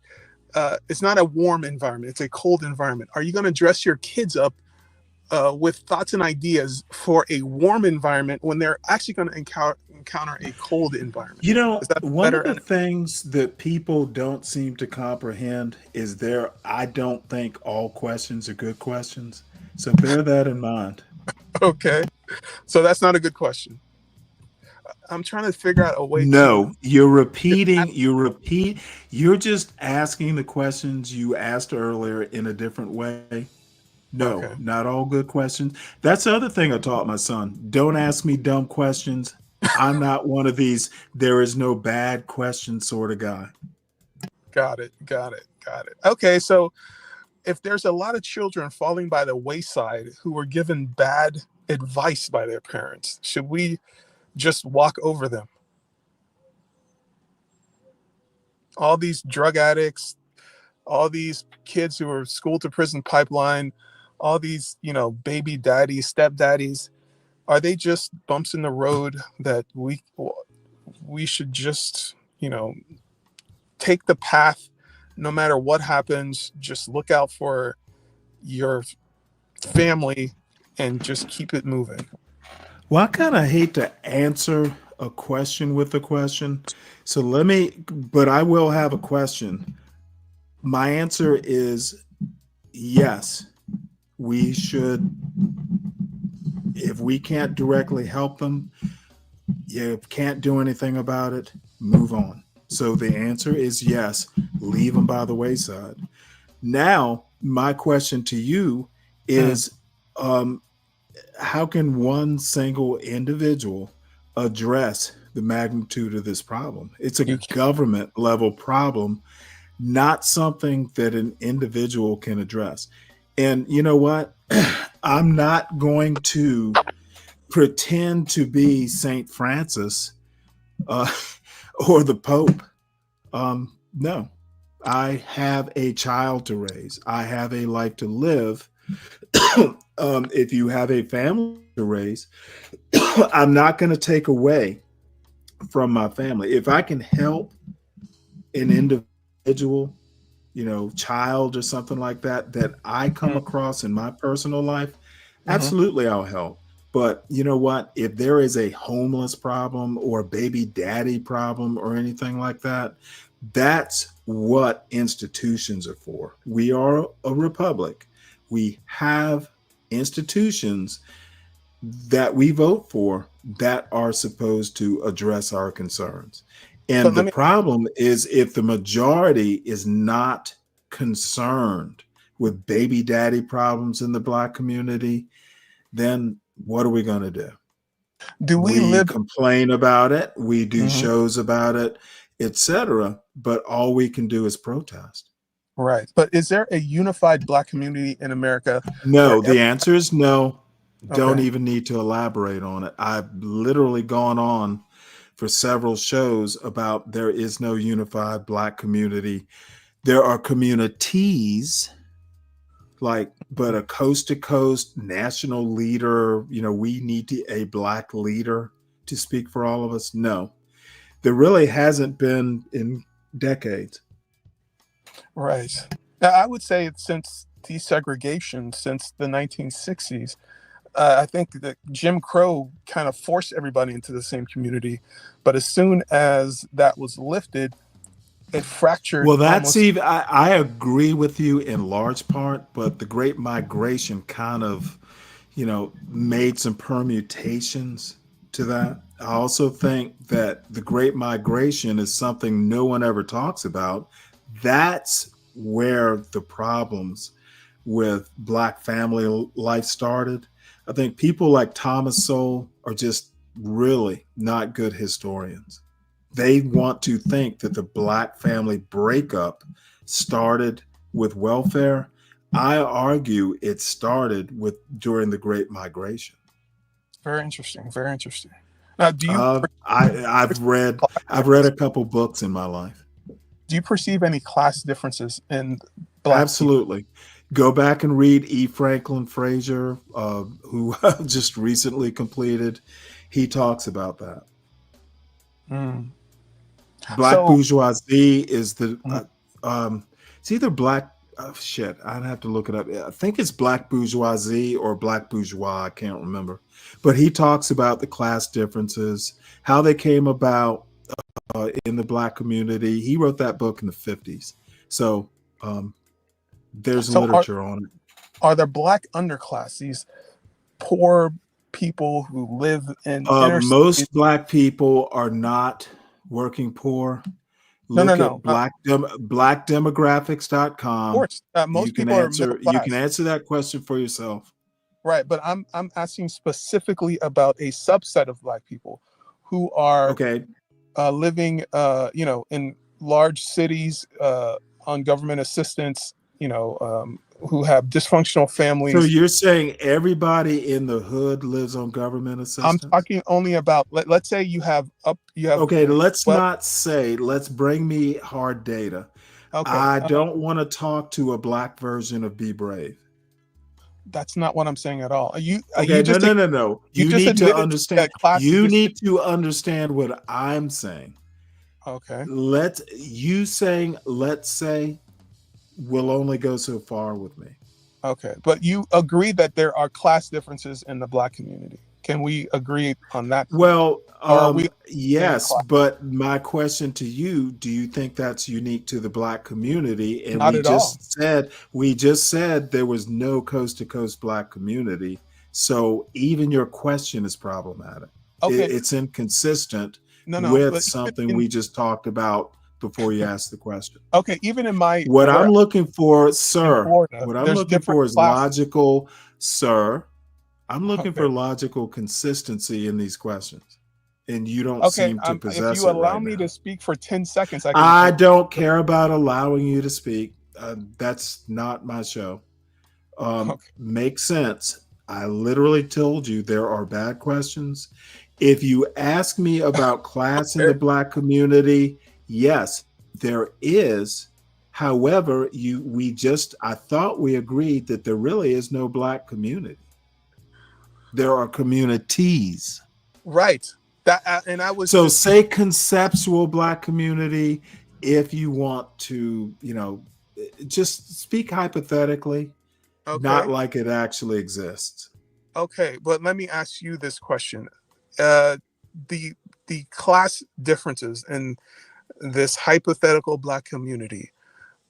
it's not a warm environment. It's a cold environment. Are you going to dress your kids up with thoughts and ideas for a warm environment when they're actually going to encounter a cold environment. You know, Is that one of better? the things that people don't seem to comprehend is I don't think all questions are good questions. So bear that in mind. Okay. So that's not a good question. I'm trying to figure out a way to. No, you're just asking the questions you asked earlier in a different way. No, Okay. not all good questions. That's the other thing I taught my son. Don't ask me dumb questions. I'm not one of these there is no bad question sort of guy. Got it. Okay. So if there's a lot of children falling by the wayside who were given bad advice by their parents, should we just walk over them? All these drug addicts, all these kids who are school to prison pipeline, all these, baby daddies, step daddies, are they just bumps in the road that we should just, take the path no matter what happens, just look out for your family and just keep it moving? Well, I kind of hate to answer a question with a question. So but I will have a question. My answer is yes, we should, if we can't directly help them, you can't do anything about it, move on. So the answer is yes, leave them by the wayside. Now, my question to you is, how can one single individual address the magnitude of this problem? It's a government level problem, not something that an individual can address. And you know what? I'm not going to pretend to be St. Francis or the Pope. No, I have a child to raise. I have a life to live. If you have a family to raise, I'm not going to take away from my family. If I can help an individual, child or something like that I come across in my personal life, absolutely I'll help. But you know what? If there is a homeless problem or a baby daddy problem or anything like that, that's what institutions are for. We are a republic. We have institutions that we vote for that are supposed to address our concerns. And the problem is if the majority is not concerned with baby daddy problems in the Black community, then what are we going to do? We complain about it, we do shows about it, etc., but all we can do is protest. Right. But is there a unified Black community in America? No, the answer is no. Don't even need to elaborate on it. I've literally gone on for several shows about there is no unified Black community. There are communities, but a coast to coast national leader, we need a Black leader to speak for all of us. No, there really hasn't been in decades. Right. I would say since desegregation, since the 1960s, I think that Jim Crow kind of forced everybody into the same community. But as soon as that was lifted, it fractured. Well, I agree with you in large part, but the Great Migration kind of, made some permutations to that. I also think that the Great Migration is something no one ever talks about. That's where the problems with Black family life started. I think people like Thomas Sowell are just really not good historians. They want to think that the Black family breakup started with welfare. I argue it started during the Great Migration. Very interesting. Very interesting. Now, do you? I've read a couple books in my life. Do you perceive any class differences in Black Absolutely. people? Go back and read E. Franklin Frazier, who just recently completed. He talks about that. Black bourgeoisie is it's either Black. Shit, I'd have to look it up. I think it's Black Bourgeoisie or Black Bourgeois. I can't remember. But he talks about the class differences, how they came about in the Black community. He wrote that book in the 50s. So there's So literature on it. are there Black underclass, these poor people who live in inner Most cities? Black people are not working poor. No, Look no. at blackdemographics.com. Of course, most people are middle You can class. answer that question for yourself. Right, but I'm asking specifically about a subset of Black people who are Okay. living, in large cities on government assistance. Who have dysfunctional So families. you're saying everybody in the hood lives on government I'm assistance? talking only about. Let's say you have Okay, let's well, not say, let's bring me hard data. okay. I don't want to talk to a Black version of Be Brave. That's not what I'm saying at all. You Okay, just no. you You just need to admitted understand. that class You is need to understand what I'm saying. okay. Let's say will only go so far with me. Okay, but you agree that there are class differences in the Black community. Can we agree on that? Well, Or are we yes, but my question to you, do you think that's unique to the Black community? And Not at all. we just said there was no coast to coast Black community. So even your question is problematic. Okay. It's inconsistent No, with but something we just talked about before you asked the question. Okay, even in my What where I'm looking for, in sir, Florida, what I'm there's looking different for is classes. logical, sir. I'm looking Okay. for logical consistency in these questions. And you don't Okay, seem to if possess you it allow right me now. to speak for 10 seconds, I I can. don't care about allowing you to speak. That's not my show. Okay. Makes sense. I literally told you there are bad questions. If you ask me about class in the Black community, yes, there is. However, I thought we agreed that there really is no Black community. There are communities. Right. That and I was So just say conceptual Black community if you want to, just speak hypothetically, not okay. like it actually exists. Okay, but let me ask you this question. The class differences in this hypothetical Black community,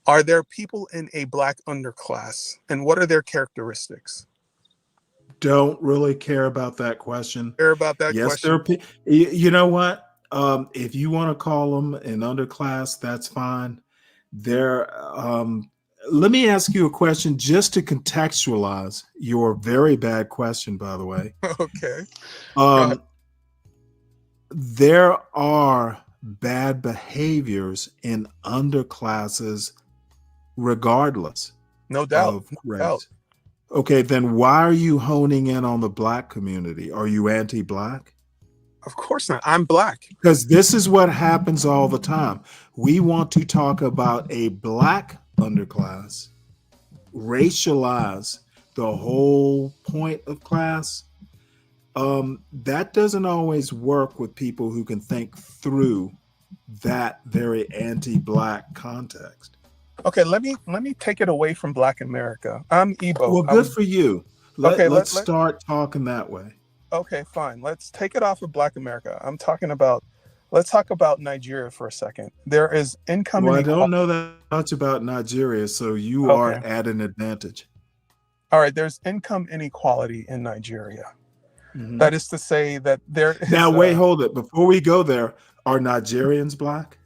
are there people in a Black underclass, and what are their characteristics? Don't really care about that question. Care about that Yes, there question? are you know what? If you want to call them an underclass, that's fine. There let me ask you a question just to contextualize your very bad question, by the way. Okay. Go ahead. There are bad behaviors in underclasses regardless No doubt. of No doubt. race. Okay, then why are you honing in on the Black community? Are you anti-Black? Of course not. I'm Black. Because this is what happens all the time. We want to talk about a Black underclass, racialize the whole point of class. That doesn't always work with people who can think through that very anti-Black context. Okay, let me take it away from Black America. I'm Igbo. Well, good for you. Let's let- start talking that way. Okay, fine. Let's take it off of Black America. Let's talk about Nigeria for a second. There is income Well, I inequality. don't know that much about Nigeria, so you are at an advantage. All right, there's income inequality in Nigeria. Mhm. That is to say that there is Now, wait, hold it. Before we go there, are Nigerians Black?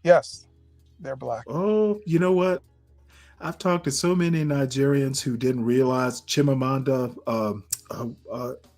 Yes, they're Black. Oh, you know what? I've talked to so many Nigerians who didn't realize Chimamanda.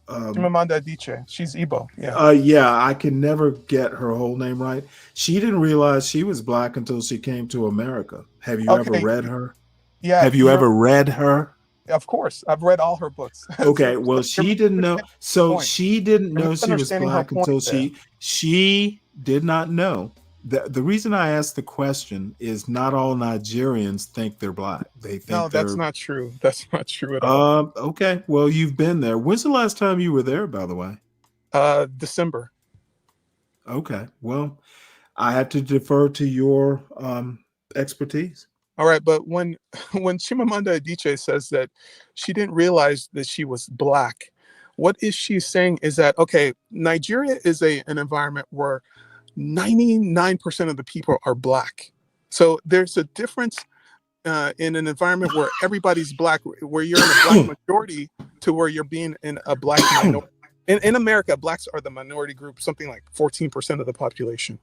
Chimamanda Adichie. She's Igbo. Yeah. Yeah, I can never get her whole name right. She didn't realize she was Black until she came to America. Have you ever read her? Yeah. Have you ever read her? Of course, I've read all her books. Okay, well, she didn't know. So she didn't know she was misunderstanding her Black point until there. she did not know. The reason I asked the question is not all Nigerians think they're Black. They think No, they're that's not true. That's not true at all. Okay, well, you've been there. When's the last time you were there, by the way? December. Okay, well, I have to defer to your expertise. All right, but when when Chimamanda Adichie says that she didn't realize that she was black, what is she saying is that, okay, Nigeria is an environment where 99% of the people are black. So there's a difference in an environment where everybody's black, where you're in a black majority, to where you're being in a black minority. In America, blacks are the minority group, something like 14% of the population,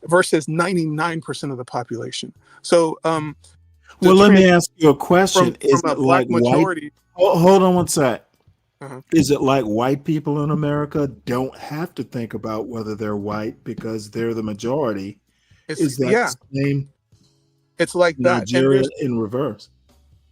versus 99% of the population. So, well, let me ask you a question. Is from a it black like white? majority. Hold on one sec. Uh-huh. Is it like white people in America don't have to think about whether they're white because they're the majority? Is that Yeah, the same it's like that, and Nigeria in reverse?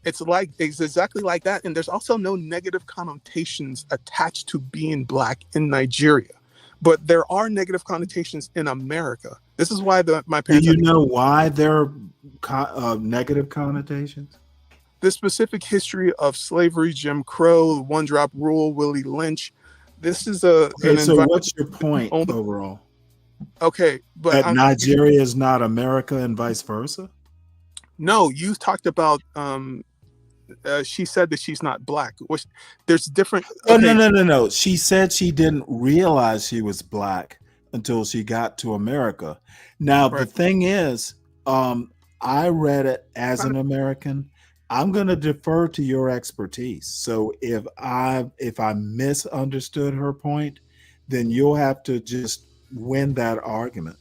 it's exactly like that, and there's also no negative connotations attached to being black in Nigeria, but there are negative connotations in America. This is why my Do parents. you know why there are negative connotations? The specific history of slavery, Jim Crow, one drop rule, Willie Lynch. This is Okay, so what's your point overall? Okay, but That Nigeria is not America and vice versa? No, you talked about she said that she's not black. There's different. Oh, okay. no. She said she didn't realize she was black until she got to America. Now, the thing is, I read it as an American. I'm going to defer to your expertise. So if I misunderstood her point, then you'll have to just win that argument.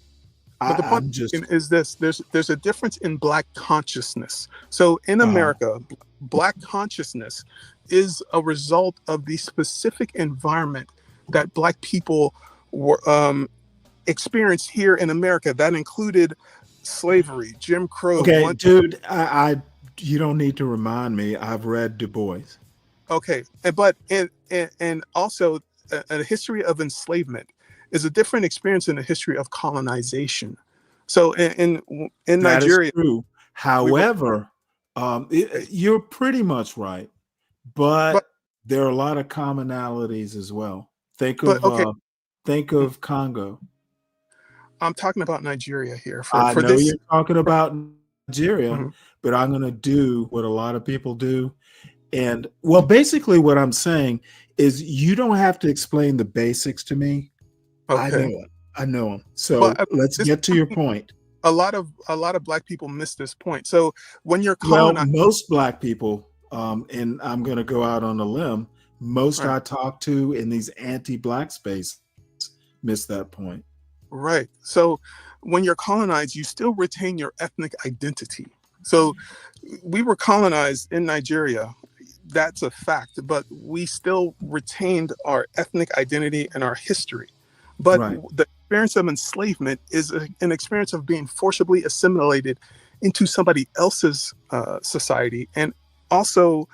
But the point is this: there's a difference in black consciousness. So in America, black consciousness is a result of the specific environment that black people were experienced here in America. That included slavery, Jim Crow. Okay, dude, you don't need to remind me. I've read Du Bois. Okay, but also a history of enslavement is a different experience than a history of colonization. So in Nigeria, that is true. However, you're pretty much right, but there are a lot of commonalities as well. Think of Congo. I'm talking about Nigeria here. I know you're talking about Nigeria, but I'm going to do what a lot of people do. And well, basically what I'm saying is you don't have to explain the basics to me. Okay. I know them. So let's get to your point. A lot of black people miss this point. So when you're colonized, most black people, and I'm going to go out on a limb, most I talk to in these anti-black spaces miss that point. Right. So when you're colonized, you still retain your ethnic identity. So we were colonized in Nigeria. That's a fact, but we still retained our ethnic identity and our history. But the experience of enslavement is an experience of being forcibly assimilated into somebody else's society, and also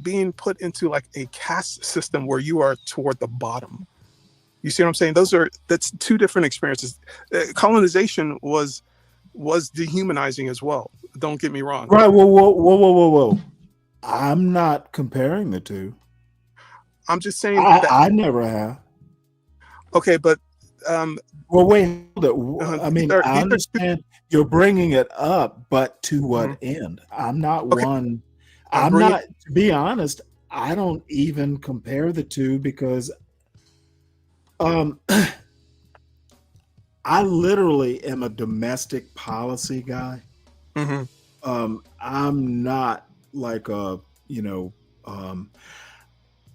being put into like a caste system where you are toward the bottom. You see what I'm saying? That's two different experiences. Colonization was dehumanizing as well. Don't get me wrong. Right. Whoa. I'm not comparing the two. I'm just saying I never have. Okay, but well, wait. I mean, I understand you're bringing it up, but to what end? I'm not one. I'm not. To be honest, I don't even compare the two because I literally am a domestic policy guy. I'm not like I know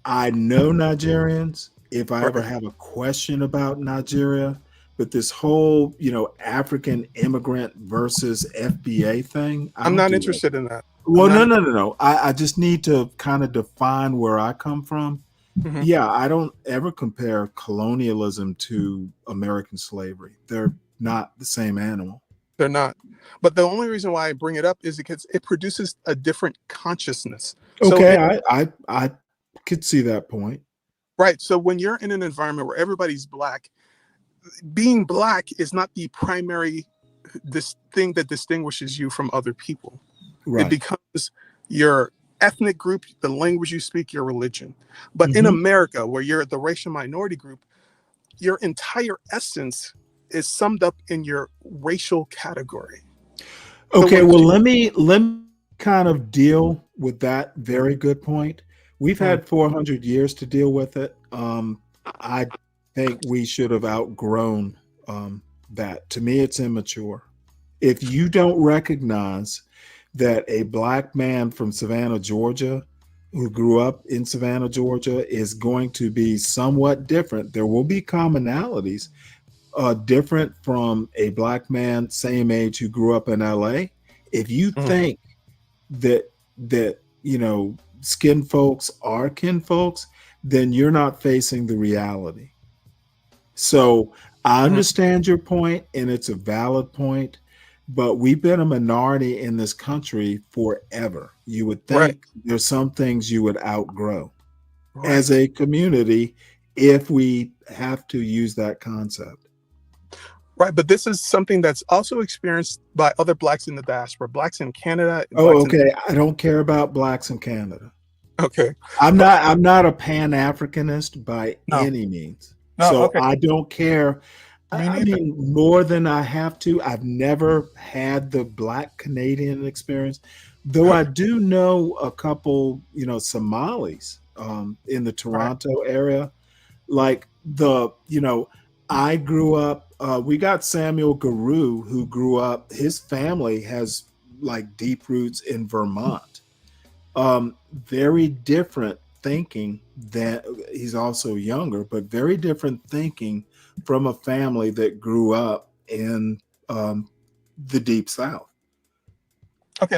Nigerians. If I ever have a question about Nigeria, but this whole, African immigrant versus FBA thing, I'm not interested in that. Well, no. I just need to kind of define where I come from. Yeah, I don't ever compare colonialism to American slavery. They're not the same animal. They're not. But the only reason why I bring it up is because it produces a different consciousness. Okay, I could see that point. Right. So when you're in an environment where everybody's black, being black is not the primary thing that distinguishes you from other people. It becomes your ethnic group, the language you speak, your religion. But in America, where you're the racial minority group, your entire essence is summed up in your racial category. Okay, well, let me kind of deal with that very good point. We've had 400 years to deal with it. I think we should have outgrown that. To me, it's immature. If you don't recognize that a black man from Savannah, Georgia, who grew up in Savannah, Georgia, is going to be somewhat different, there will be commonalities, different from a black man same age who grew up in LA. If you think that skin folks are kin folks, then you're not facing the reality. So I understand your point, and it's a valid point, but we've been a minority in this country forever. You would think there's some things you would outgrow as a community if we have to use that concept. Right, but this is something that's also experienced by other blacks in the diaspora, blacks in Canada. Oh, okay. I don't care about blacks in Canada. Okay. I'm not a Pan-Africanist by any means. So I don't care. I mean, more than I have to. I've never had the Black Canadian experience, though I do know a couple, Somalis in the Toronto area. Like I grew up, we got Samuel Guru, who grew up, his family has like deep roots in Vermont. Very different thinking, that he's also younger, but very different thinking from a family that grew up in the Deep South. Okay,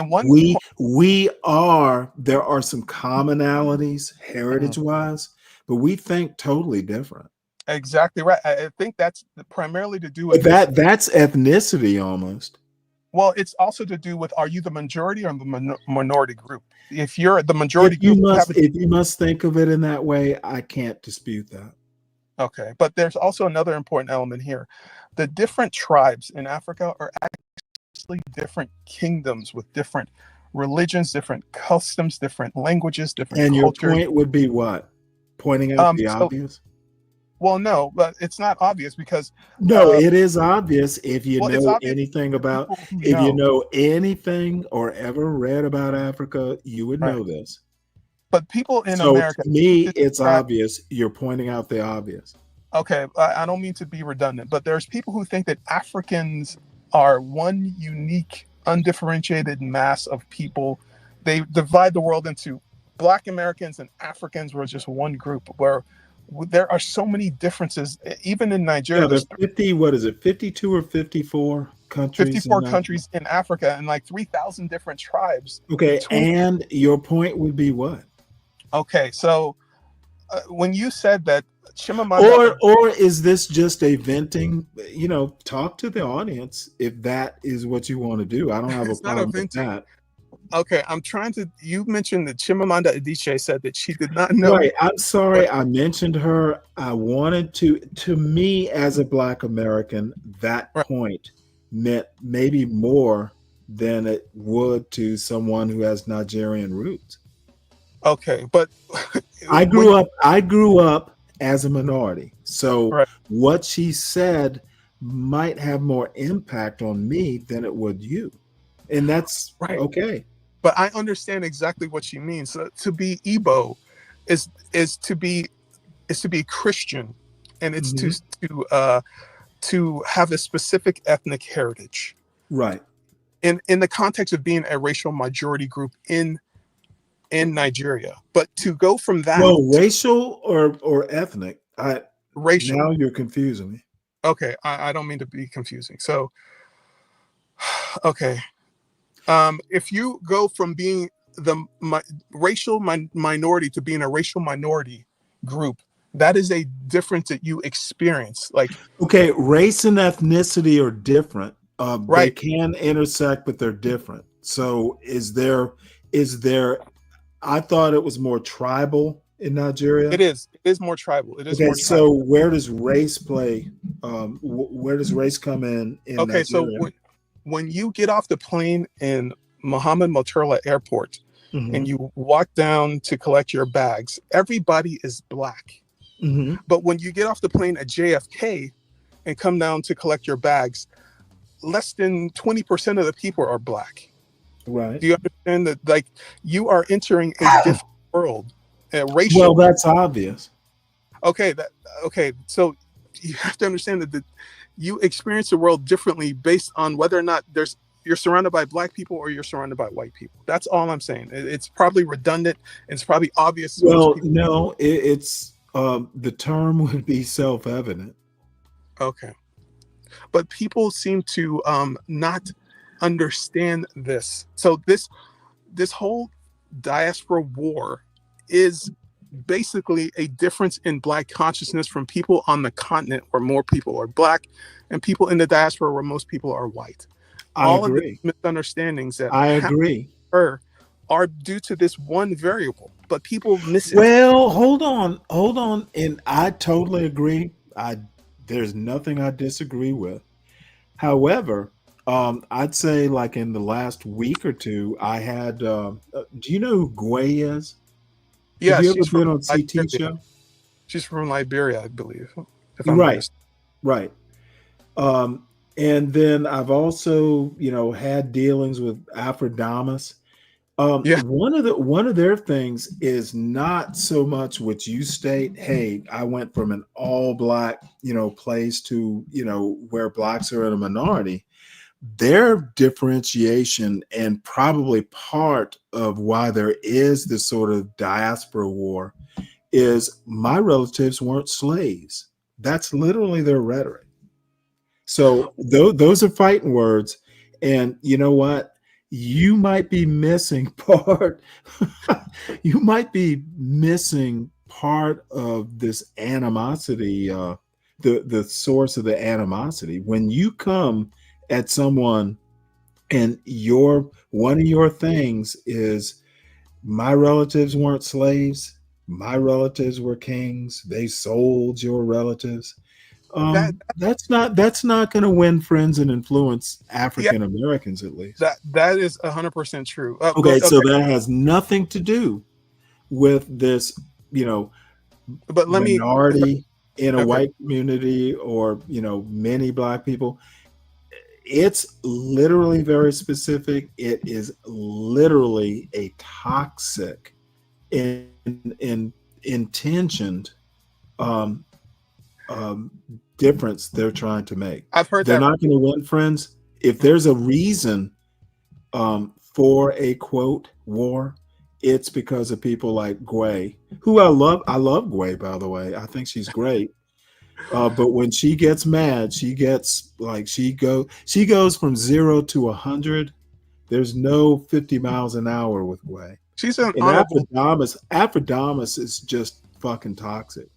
there are some commonalities heritage-wise, but we think totally different. Exactly right. I think that's primarily to do with that's ethnicity almost. Well, it's also to do with, are you the majority or the minority group? If you're the majority group, if you must think of it in that way, I can't dispute that. Okay, but there's also another important element here. The different tribes in Africa are actually different kingdoms with different religions, different customs, different languages, different and cultures. Your point would be what? Pointing out the obvious? Well, no, but it's not obvious because it is obvious if you know anything about, you know anything or ever read about Africa, you would know this. But people in so America, to me, it's obvious. You're pointing out the obvious. Okay, I don't mean to be redundant, but there's people who think that Africans are one unique, undifferentiated mass of people. They divide the world into Black Americans and Africans were just one group, where there are so many differences, even in Nigeria. Yeah, there's 52 or 54 countries? 54 countries in Africa and like 3,000 different tribes. Okay, and your point would be what? Okay, so when you said that Chimamanda... Or is this just a venting, talk to the audience if that is what you want to do. I don't have a problem with that. Okay, you mentioned that Chimamanda Adichie said that she did not know. Right, I'm sorry I mentioned her. I wanted to me as a Black American, that point meant maybe more than it would to someone who has Nigerian roots. Okay, but I grew up as a minority. So what she said might have more impact on me than it would you. And that's okay. But I understand exactly what she means. So to be Igbo is to be Christian, and it's to have a specific ethnic heritage. Right. In the context of being a racial majority group in Nigeria. But to go from that racial or ethnic? Racial. Now you're confusing me. Okay, I don't mean to be confusing. So okay. If you go from being the racial minority to being a racial minority group, that is a difference that you experience. Like, okay, race and ethnicity are different. They can intersect, but they're different. So is there? I thought it was more tribal in Nigeria. It is more tribal. It is okay, more tribal. So where does race play? Where does race come in okay, Nigeria? So when you get off the plane in Mohammed Motorola Airport and you walk down to collect your bags, everybody is Black. But when you get off the plane at JFK and come down to collect your bags, less than 20% of the people are black. Right. Do you understand that? Like, you are entering a different world, racially. Well, that's obvious. Okay, so you have to understand that you experience the world differently based on whether or not you're surrounded by black people or you're surrounded by white people. That's all I'm saying. It's probably redundant. It's probably obvious to Well, most people. no, it's the term would be self-evident. Okay, but people seem to not understand this. So this whole diaspora war is basically a difference in black consciousness from people on the continent where more people are black and people in the diaspora where most people are white. All of the misunderstandings that occur are due to this one variable, but people miss it. Well, hold on, and I totally agree. There's nothing I disagree with. However, I'd say like in the last week or two, I had. Do you know who Gway is? Yeah, Have you ever she's been from on CT Liberia. show? She's from Liberia, I believe. If I'm Right, not right. And then I've also, had dealings with Afrodamus. One of their things is not so much what you state. Hey, I went from an all black, place to, where blacks are in a minority. Their differentiation, and probably part of why there is this sort of diaspora war, is my relatives weren't slaves. That's literally their rhetoric. So those are fighting words. And you know what? You might be missing part. You might be missing part of this animosity, the source of the animosity. When you come at someone and one of your things is, my relatives weren't slaves, my relatives were kings, they sold your relatives. That's not going to win friends and influence African Americans, at least. That is 100% true. Okay, so that has nothing to do with this, but minority in a white community, or many black people. It's literally very specific. It is literally a toxic and intentioned difference they're trying to make. I've heard they're that. Not going to win friends. If there's a reason for a quote war, it's because of people like Gway, who I love. I love Gway, by the way. I think she's great. But when she gets mad, she gets like she goes from 0 to 100. There's no 50 miles an hour with Gway. She's an honorable. Afrodamus is just fucking toxic.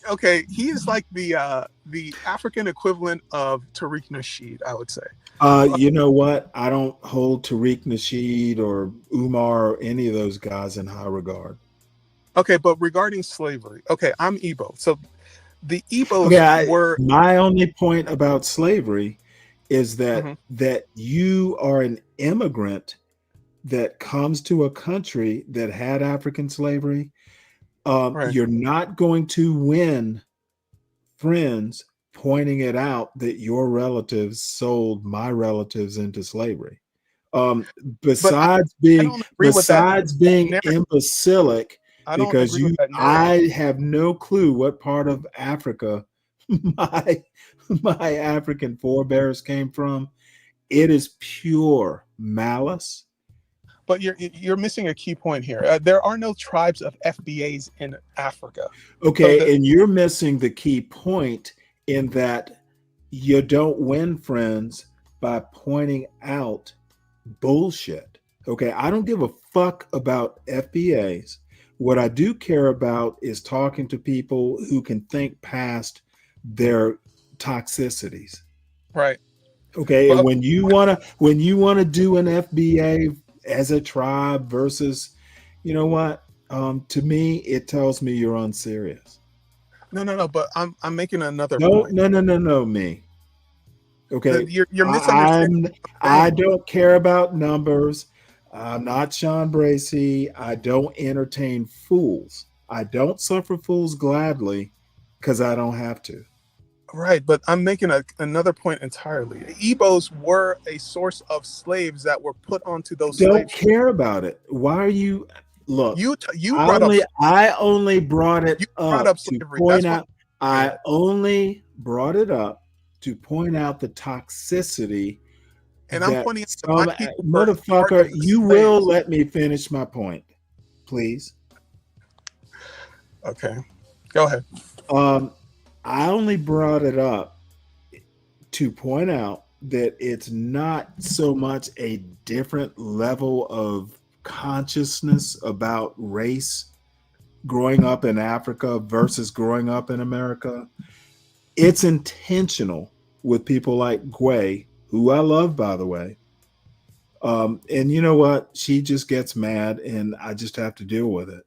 Okay, he is like the African equivalent of Tariq Nasheed, I would say. You know what? I don't hold Tariq Nasheed or Umar or any of those guys in high regard. Okay, but regarding slavery, okay, I'm Igbo. So the Igbos were... My only point about slavery is that that you are an immigrant that comes to a country that had African slavery. You're not going to win friends pointing it out that your relatives sold my relatives into slavery. Besides being imbecilic, because I have no clue what part of Africa my African forebears came from. It is pure malice. But you're missing a key point here. There are no tribes of FBAs in Africa. Okay, so and you're missing the key point in that you don't win friends by pointing out bullshit. Okay, I don't give a fuck about FBAs. What I do care about is talking to people who can think past their toxicities. Right. Okay, and when you wanna do an FBA as a tribe versus, you know what? To me, it tells me you're unserious. No. But I'm making another point. No, me. Okay, you're misunderstanding. I don't care about numbers. I'm not Sean Bracey. I don't entertain fools. I don't suffer fools gladly because I don't have to. Right, but I'm making another point entirely. Igbos were a source of slaves that were put onto those Don't slave ships. care about it. Why are you? Look, You brought up I only brought it brought up up to slavery. point That's what. out. I only brought it up to point out the toxicity And I'm that pointing out that some my people were part motherfucker. of the You slaves. will let me finish my point, please. Okay, go ahead. I only brought it up to point out that it's not so much a different level of consciousness about race growing up in Africa versus growing up in America. It's intentional with people like Gway, who I love, by the way. And you know what? She just gets mad, and I just have to deal with it.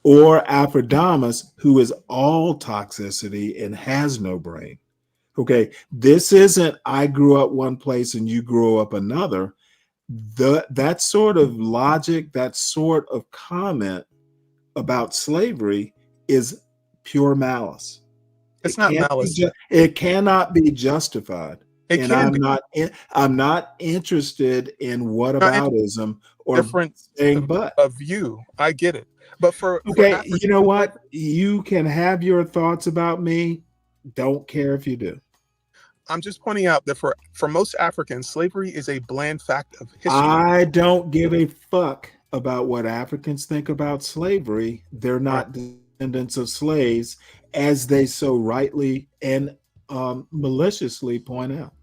Or Aphrodamus, who is all toxicity and has no brain. Okay, this isn't I grew up one place and you grew up another. That sort of logic, that sort of comment about slavery is pure malice. It's not malice. It cannot be justified. It And can be. I'm not interested in whataboutism or different saying but. of you. I get it. But for You know what? You can have your thoughts about me. Don't care if you do. I'm just pointing out that for most Africans, slavery is a bland fact of history. I don't give a fuck about what Africans think about slavery. They're not descendants of slaves, as they so rightly and maliciously point out.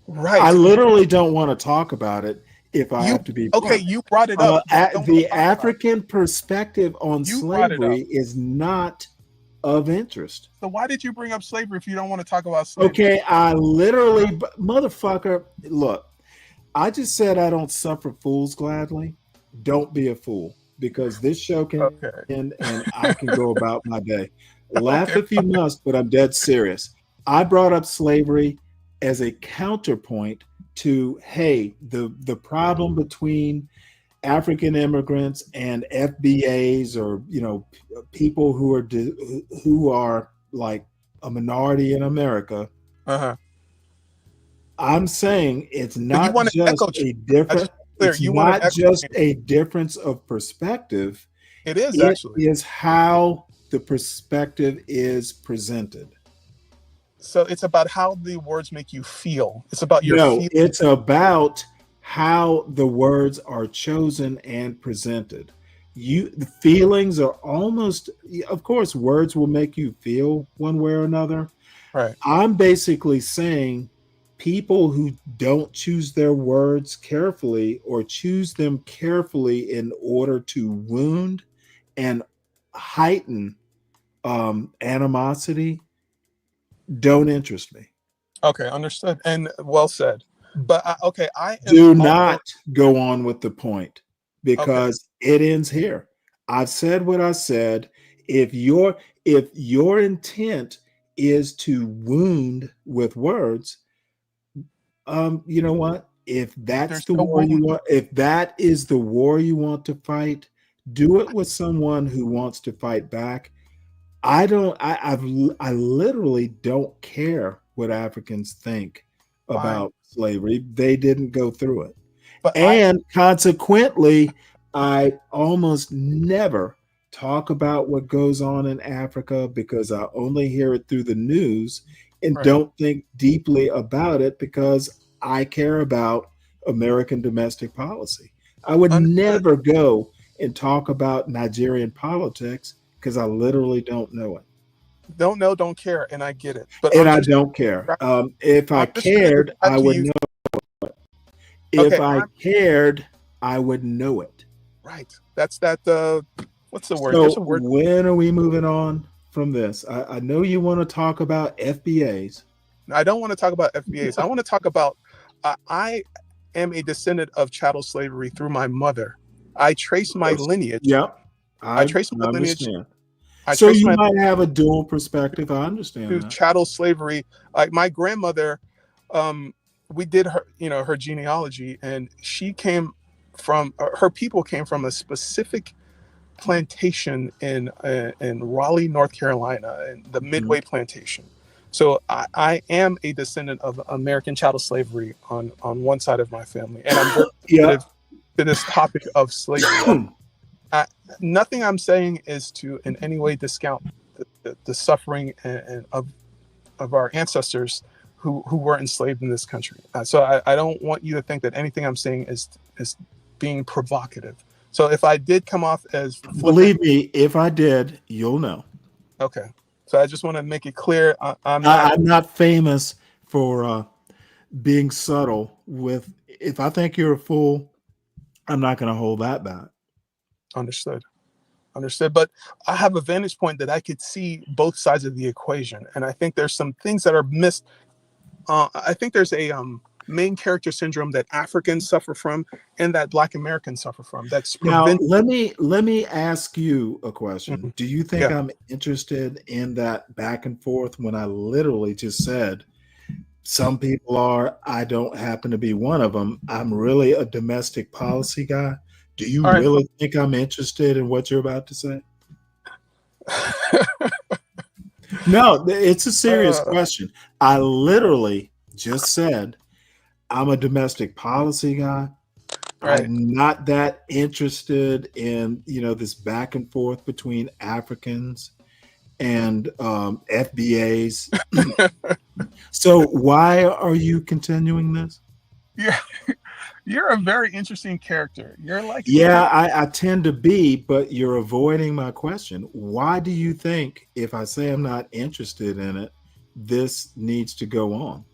Right. I literally don't want to talk about it if I have to be. Okay, you brought it up. The African perspective on slavery is not of interest. So why did you bring up slavery if you don't want to talk about slavery? Okay, I literally, motherfucker, look, I just said I don't suffer fools gladly. Don't be a fool, because this show can end and I can go about my day. Laugh if you must, but I'm dead serious. I brought up slavery as a counterpoint to, hey, the problem between African immigrants and FBAs, or people who are like a minority in America. I'm saying it's not just a different. It's not just a difference of perspective. It is actually. It is how the perspective is presented. So it's about how the words make you feel. It's about your feelings. It's about how the words are chosen and presented. The feelings are almost, of course, words will make you feel one way or another. Right. I'm basically saying people who don't choose their words carefully, or choose them carefully in order to wound and heighten animosity, don't interest me. Okay, understood and well said. But I do not go on with the point, because it ends here. I've said what I said. If your intent is to wound with words, you know what? If that's the war you want, if that is the war you want to fight, do it with someone who wants to fight back. I literally don't care what Africans think about slavery. They didn't go through it. Consequently, I almost never talk about what goes on in Africa, because I only hear it through the news and don't think deeply about it, because I care about American domestic policy. I would never go and talk about Nigerian politics, because I literally don't know it. Don't know, don't care, and I get it. I don't care. If I cared, I would know it. If I cared, I would know it. Right. That's what's the word? So There's a word. When are we moving on from this? I know you want to talk about FBAs. I don't want to talk about FBAs. I want to talk about, I am a descendant of chattel slavery through my mother. I trace my lineage. Yep. I trace my lineage. So you might have a dual perspective. I understand through that. Chattel slavery. Like my grandmother, we did her, her genealogy, and she came from, her people came from a specific plantation in Raleigh, North Carolina, in the Midway Plantation. So I am a descendant of American chattel slavery on one side of my family, and I'm very sensitive to this topic of slavery. Nothing I'm saying is to in any way discount the suffering and of our ancestors who were enslaved in this country. So I don't want you to think that anything I'm saying is being provocative. So if I did come off as flippant, believe me, if I did, you'll know. Okay. So I just want to make it clear. I'm not famous for being subtle with, if I think you're a fool, I'm not going to hold that back. Understood. But I have a vantage point that I could see both sides of the equation. And I think there's some things that are missed. I think there's a main character syndrome that Africans suffer from and that Black Americans suffer from. That's Now, let me ask you a question. Do you think Yeah. I'm interested in that back and forth when I literally just said some people are, I don't happen to be one of them. I'm really a domestic policy guy. Do you All right. really think I'm interested in what you're about to say? No, it's a serious question. I literally just said I'm a domestic policy guy. Right. I'm not that interested in, this back and forth between Africans and FBAs. So why are you continuing this? Yeah. You're a very interesting character. You're like, Yeah, I tend to be, but you're avoiding my question. Why do you think if I say I'm not interested in it, this needs to go on?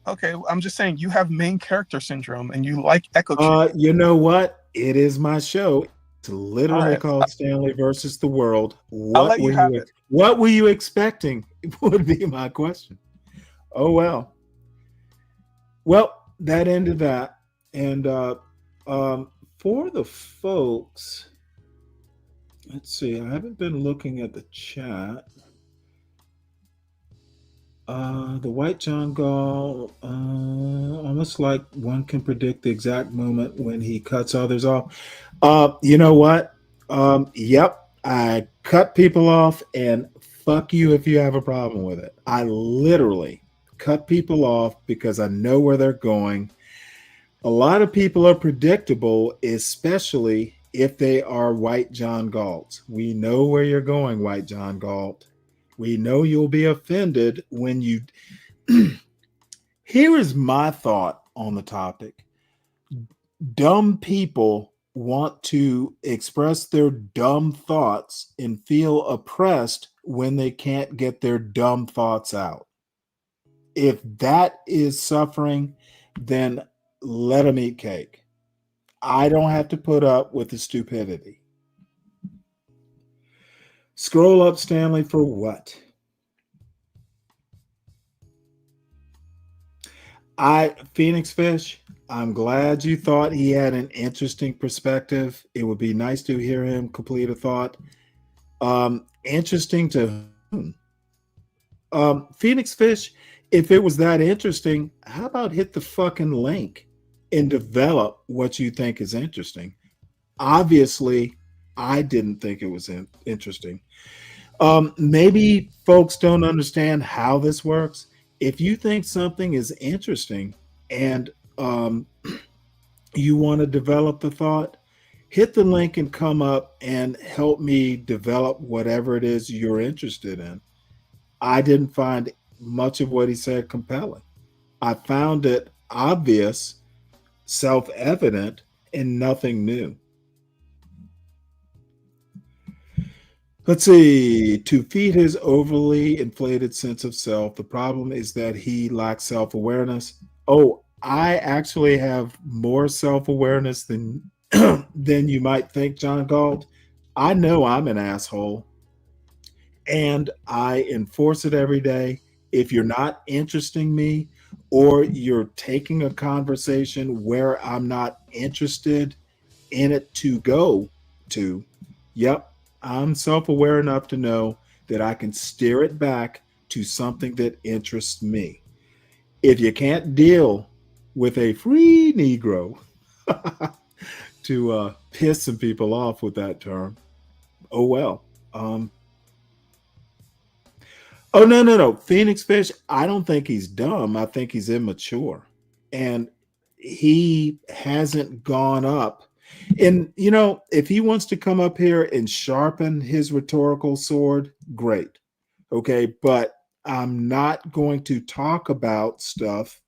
Okay, I'm just saying you have main character syndrome and you like echo chambers. You know what? It is my show. It's literally All right. called Stanley versus the World. I'll let you have it. What were you expecting? Would be my question. Oh well. Well, that ended that. And for the folks, let's see. I haven't been looking at the chat. The white John Gall, almost like one can predict the exact moment when he cuts others off. You know what? Yep, I cut people off, and fuck you if you have a problem with it. I literally cut people off because I know where they're going. A lot of people are predictable, especially if they are white John Galts. We know where you're going, white John Galt. We know you'll be offended when you. Here is my thought on the topic. Dumb people want to express their dumb thoughts and feel oppressed when they can't get their dumb thoughts out. If that is suffering, then let them eat cake. I don't have to put up with the stupidity. Scroll up, Stanley, for what? Phoenix Fish, I'm glad you thought he had an interesting perspective. It would be nice to hear him complete a thought. Interesting to whom? Phoenix Fish, if it was that interesting, how about hit the fucking link and develop what you think is interesting? Obviously, I didn't think it was interesting. Maybe folks don't understand how this works. If you think something is interesting and you want to develop the thought, hit the link and come up and help me develop whatever it is you're interested in. I didn't find much of what he said compelling. I found it obvious, self-evident, and nothing new. Let's see. To feed his overly inflated sense of self, the problem is that he lacks self-awareness. Oh, I actually have more self-awareness than you might think, John Galt. I know I'm an asshole, and I enforce it every day. If you're not interesting me, or you're taking a conversation where I'm not interested in it to go to, yep, I'm self-aware enough to know that I can steer it back to something that interests me. If you can't deal with a free Negro, to piss some people off with that term, Oh well. Oh no. Phoenix Fish, I don't think he's dumb. I think he's immature. And he hasn't gone up. And if he wants to come up here and sharpen his rhetorical sword, great. Okay, but I'm not going to talk about stuff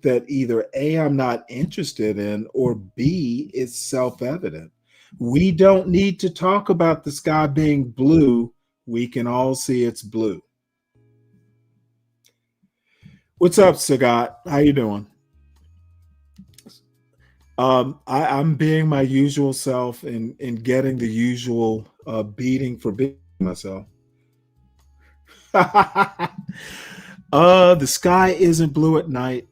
that either A, I'm not interested in, or B, it's self-evident. We don't need to talk about the sky being blue. We can all see it's blue. What's up, Sagat? How you doing? I'm being my usual self and getting the usual beating for being myself. The sky isn't blue at night.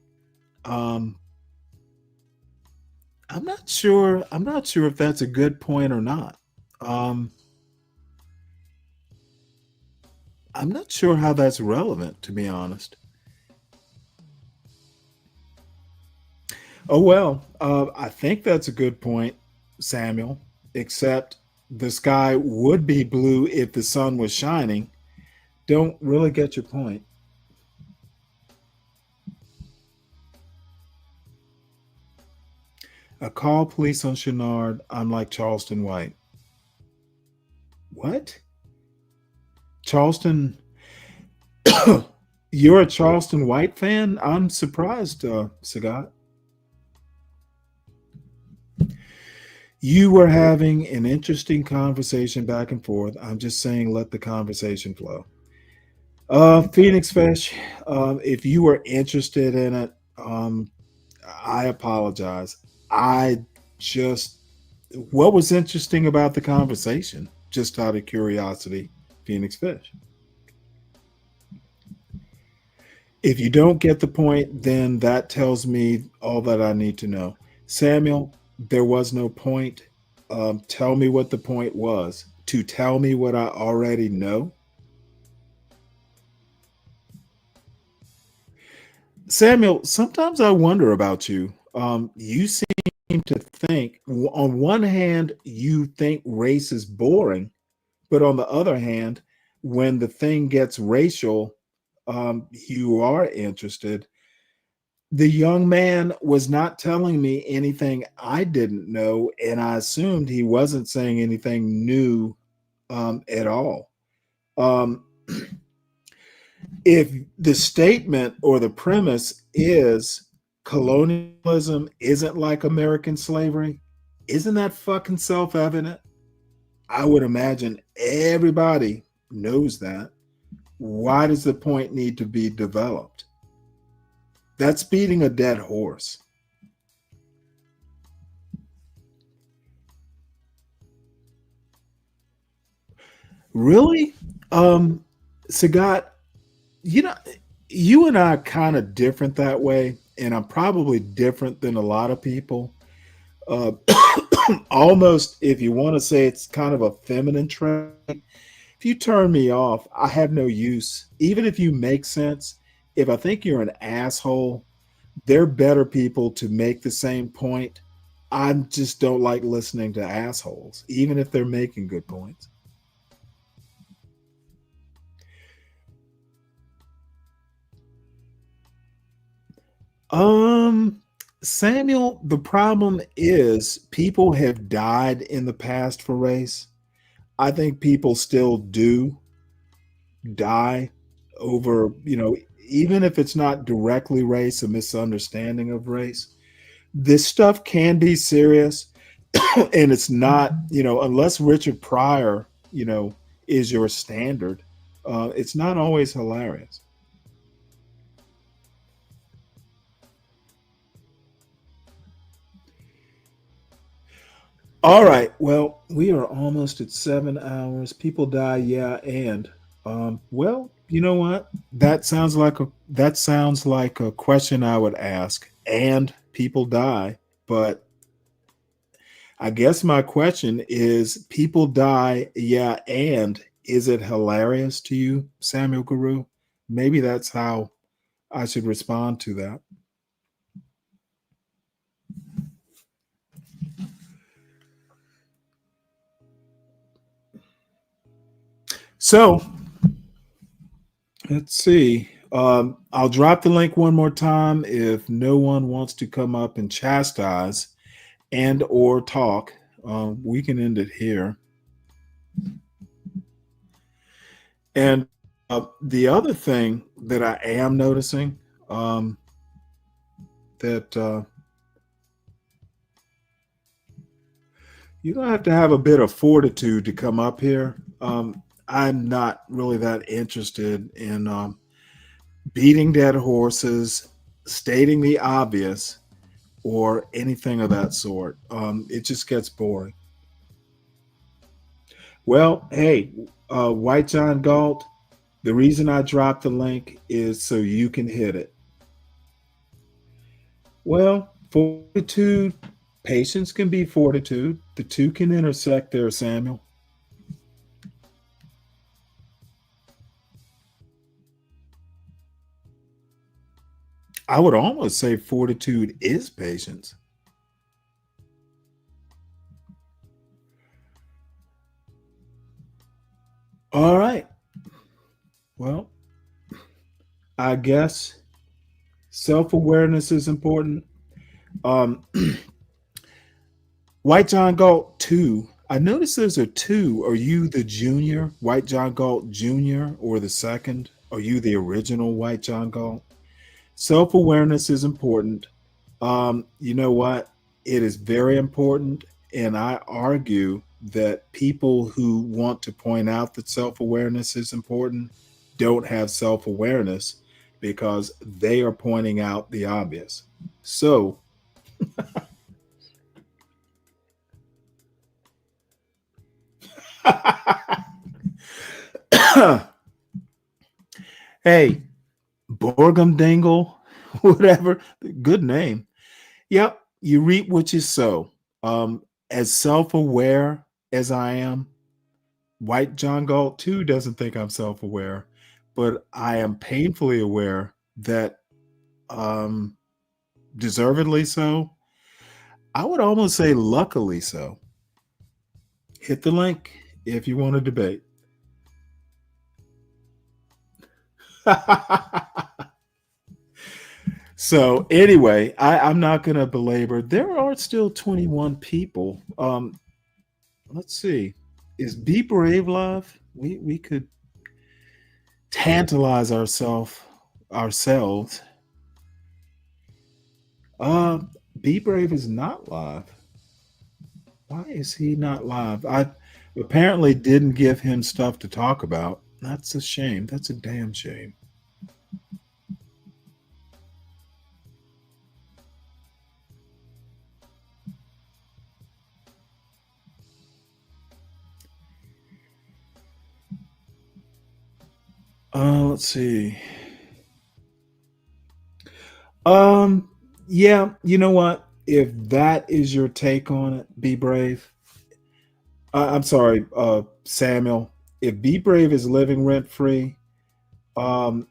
I'm not sure. I'm not sure if that's a good point or not. I'm not sure how that's relevant, to be honest. Oh well, I think that's a good point, Samuel. Except the sky would be blue if the sun was shining. Don't really get your point. I call police on Chenard, unlike Charleston White. What? Charleston? You're a Charleston White fan? I'm surprised, Sagat. You were having an interesting conversation back and forth. I'm just saying, let the conversation flow. Phoenix Fish, if you were interested in it, I apologize. I just, what was interesting about the conversation? Just out of curiosity, Phoenix Fish. If you don't get the point, then that tells me all that I need to know. Samuel, there was no point. Tell me what the point was. To tell me what I already know? Samuel, sometimes I wonder about you. You seem to think, on one hand, you think race is boring, but on the other hand, when the thing gets racial, you are interested. The young man was not telling me anything I didn't know, and I assumed he wasn't saying anything new at all. Um, if the statement or the premise is colonialism isn't like American slavery, isn't that fucking self-evident? I would imagine everybody knows that. Why does the point need to be developed? That's beating a dead horse. Really? Sagat, you know, you and I are kind of different that way, and I'm probably different than a lot of people. Uh, Almost, if you want to say it's kind of a feminine trait. If you turn me off, I have no use. Even if you make sense, if I think you're an asshole, they're better people to make the same point. I just don't like listening to assholes, even if they're making good points. Um, Samuel, the problem is people have died in the past for race. I think people still do die over, even if it's not directly race, a misunderstanding of race. This stuff can be serious, and it's not, unless Richard Pryor, is your standard, it's not always hilarious. All right. Well, we are almost at 7 hours. People die, yeah, and well, you know what? That sounds like a question I would ask. And people die, but I guess my question is: people die, yeah, and is it hilarious to you, Samuel Guru? Maybe that's how I should respond to that. So let's see. I'll drop the link one more time. If no one wants to come up and chastise and or talk, we can end it here. And the other thing that I am noticing that you don't have to have a bit of fortitude to come up here. I'm not really that interested in beating dead horses, stating the obvious, or anything of that sort. It just gets boring. Well, hey, White John Galt, the reason I dropped the link is so you can hit it. Well, fortitude, patience can be fortitude. The two can intersect there, Samuel. I would almost say fortitude is patience. All right. Well, I guess self-awareness is important. White John Galt 2. I noticed there's a 2. Are you the junior White John Galt Jr. or the second? Are you the original White John Galt? Self-awareness is important. You know what? It is very important. And I argue that people who want to point out that self-awareness is important don't have self-awareness because they are pointing out the obvious. So, hey, Borgum Dingle, whatever, good name. Yep, you reap what you sow. As self-aware as I am, White John Galt too doesn't think I'm self-aware, but I am painfully aware that deservedly so. I would almost say luckily so. Hit the link if you want to debate. So anyway, I'm not going to belabor. There are still 21 people. Let's see. Is Be Brave live? We could tantalize ourselves. Be Brave is not live. Why is he not live? I apparently didn't give him stuff to talk about. That's a shame. That's a damn shame. Let's see. Yeah, you know what? If that is your take on it, Be Brave. I'm sorry, Samuel. If Be Brave is living rent free, I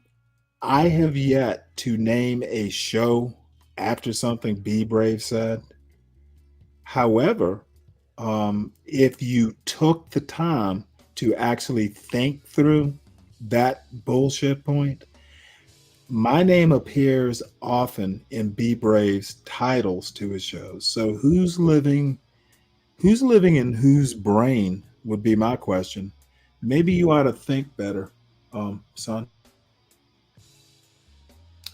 have yet to name a show after something Be Brave said. However, if you took the time to actually think through that bullshit point, my name appears often in Be Brave's titles to his shows. So who's living in whose brain would be my question. Maybe you ought to think better, son.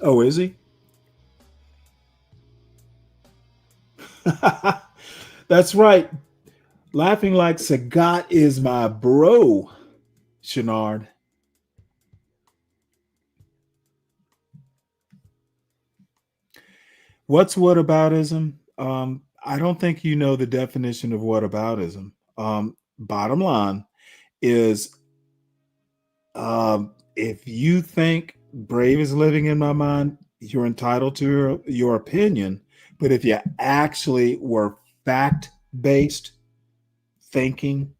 Oh, is he? That's right. Laughing like Sagat is my bro, Shenard. What's whataboutism? I don't think you know the definition of whataboutism. Bottom line is, if you think Brave is living in my mind, you're entitled to your opinion. But if you actually were fact-based thinking,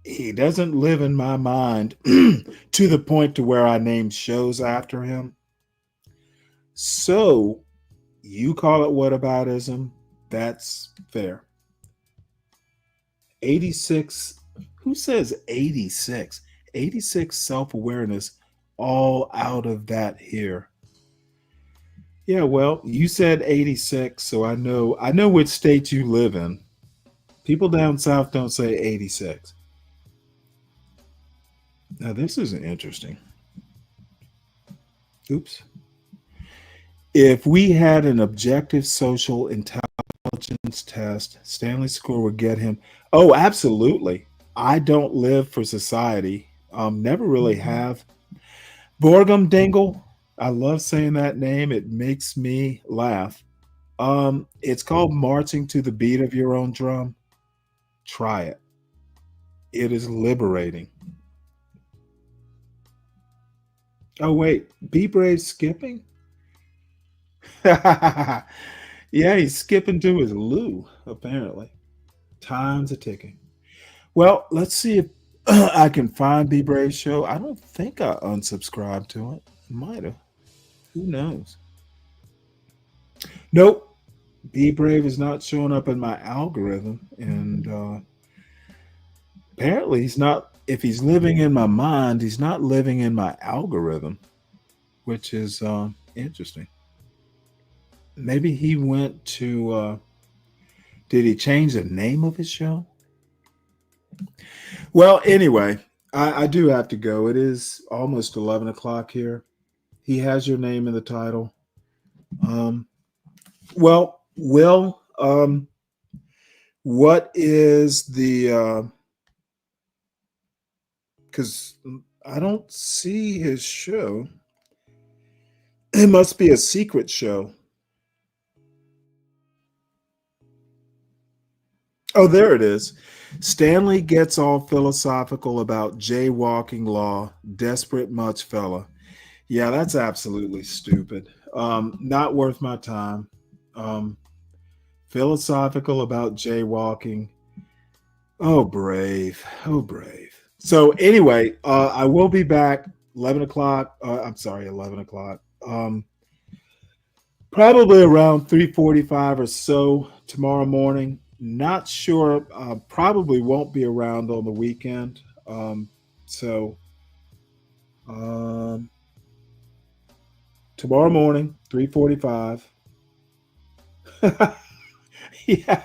he doesn't live in my mind to the point to where I named shows after him. So you call it whataboutism. That's fair. 86 Who says 86? 86 self-awareness, all out of that here. Yeah, well, you said 86, so I know which state you live in. People down south don't say 86. Now this is interesting. Oops. If we had an objective social intelligence test, Stanley's score would get him. Oh, absolutely. I don't live for society. Never really have. Borgum Dingle. I love saying that name. It makes me laugh. It's called Marching to the Beat of Your Own Drum. Try it. It is liberating. Oh, wait. Be Brave skipping? Yeah, he's skipping to his loo, apparently. Time's a ticking. Well, let's see if I can find Be Brave show. I don't think I unsubscribed to it. Might have. Who knows? Nope. Be Brave is not showing up in my algorithm. And apparently he's not, if he's living in my mind, he's not living in my algorithm, which is interesting. Maybe he went to, did he change the name of his show? Well, anyway, I do have to go. It is almost 11 o'clock here. He has your name in the title. Well, Will, what is the, because I don't see his show. It must be a secret show. Oh, there it is. Stanley gets all philosophical about jaywalking law. Desperate much fella. Yeah, that's absolutely stupid. Not worth my time. Philosophical about jaywalking. Oh, brave. Oh, brave. So anyway, I will be back 11 o'clock. I'm sorry, 11 o'clock. Probably around 3:45 or so tomorrow morning. Not sure. Probably won't be around on the weekend. Tomorrow morning, 3:45. Yeah.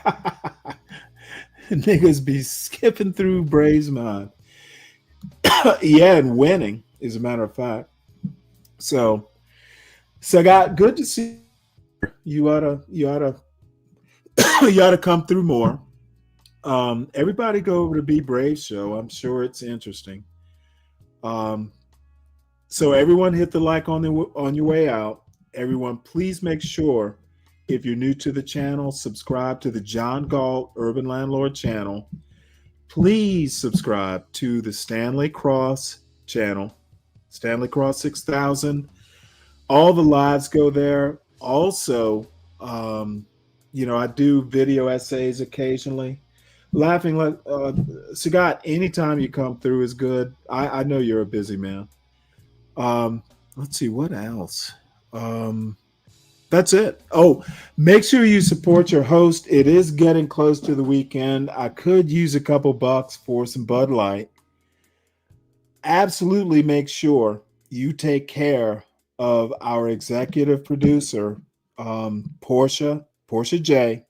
Niggas be skipping through Bray's mind. Yeah, and winning, as a matter of fact. So got good to see you. You oughta come through more. Everybody go over to Be Brave show. I'm sure it's interesting. So everyone hit the like on your way out. Everyone, please make sure, if you're new to the channel, subscribe to the John Galt Urban Landlord channel. Please subscribe to the Stanley Cross channel, Stanley Cross 6000. All the lives go there. Also, I do video essays occasionally. Laughing like Sagat, anytime you come through is good. I know you're a busy man. Let's see what else. That's it. Oh, make sure you support your host. It is getting close to the weekend. I could use a couple bucks for some Bud Light. Absolutely make sure you take care of our executive producer, Portia J.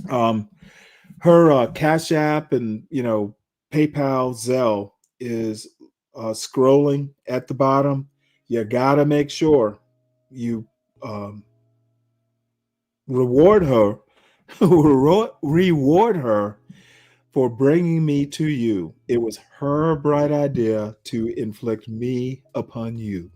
Her Cash App and PayPal Zelle is scrolling at the bottom. You gotta make sure you reward her for bringing me to you. It was her bright idea to inflict me upon you.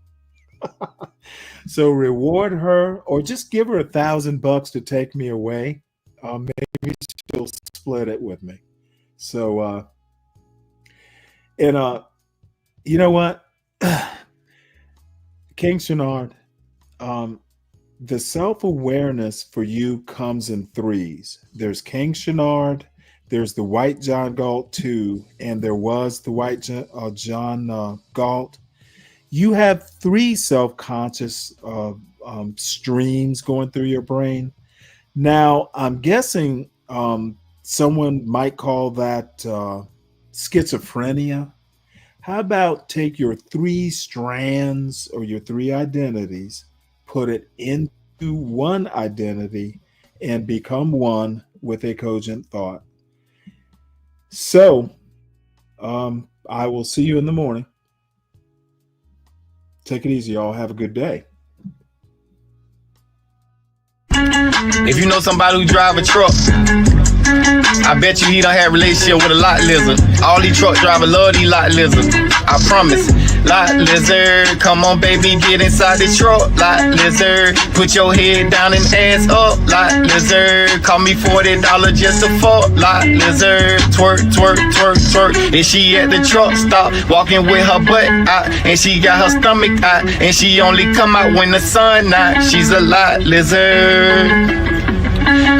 So reward her, or just give her $1,000 to take me away. Maybe she'll split it with me. So, you know what? King Shenard, the self-awareness for you comes in threes. There's King Shenard, there's the White John Galt 2, and there was the White John Galt. You have three self-conscious streams going through your brain. Now, I'm guessing someone might call that schizophrenia? How about take your 3 strands or your 3 identities, put it into one identity, and become one with a cogent thought? So, I will see you in the morning. Take it easy, y'all. Have a good day. If you know somebody who drive a truck, I bet you he done had a relationship with a lot lizard. All these truck drivers love these lot lizards. I promise. Lot lizard, come on baby, get inside the truck. Lot lizard, put your head down and ass up. Lot lizard, call me $40 just to fuck. Lot lizard, twerk, twerk, twerk, twerk. And she at the truck stop, walking with her butt out, and she got her stomach out, and she only come out when the sun out. She's a lot lizard.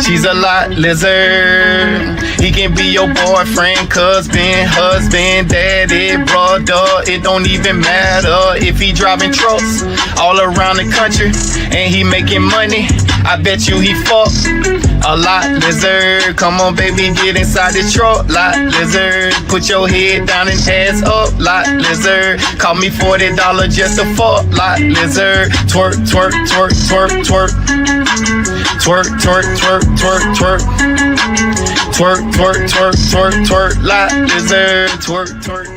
She's a lot lizard. He can be your boyfriend, cousin, husband, daddy, brother. It don't even matter if he driving trucks all around the country and he making money. I bet you he fuck a lot lizard. Come on, baby, get inside the truck. Lot lizard, put your head down and ass up. Lot lizard, call me $40 just to fuck. Lot lizard, twerk, twerk, twerk, twerk, twerk. Twerk, twerk, twerk, twerk, twerk. Twerk, twerk, twerk, twerk, twerk. Lot lizard, twerk, twerk.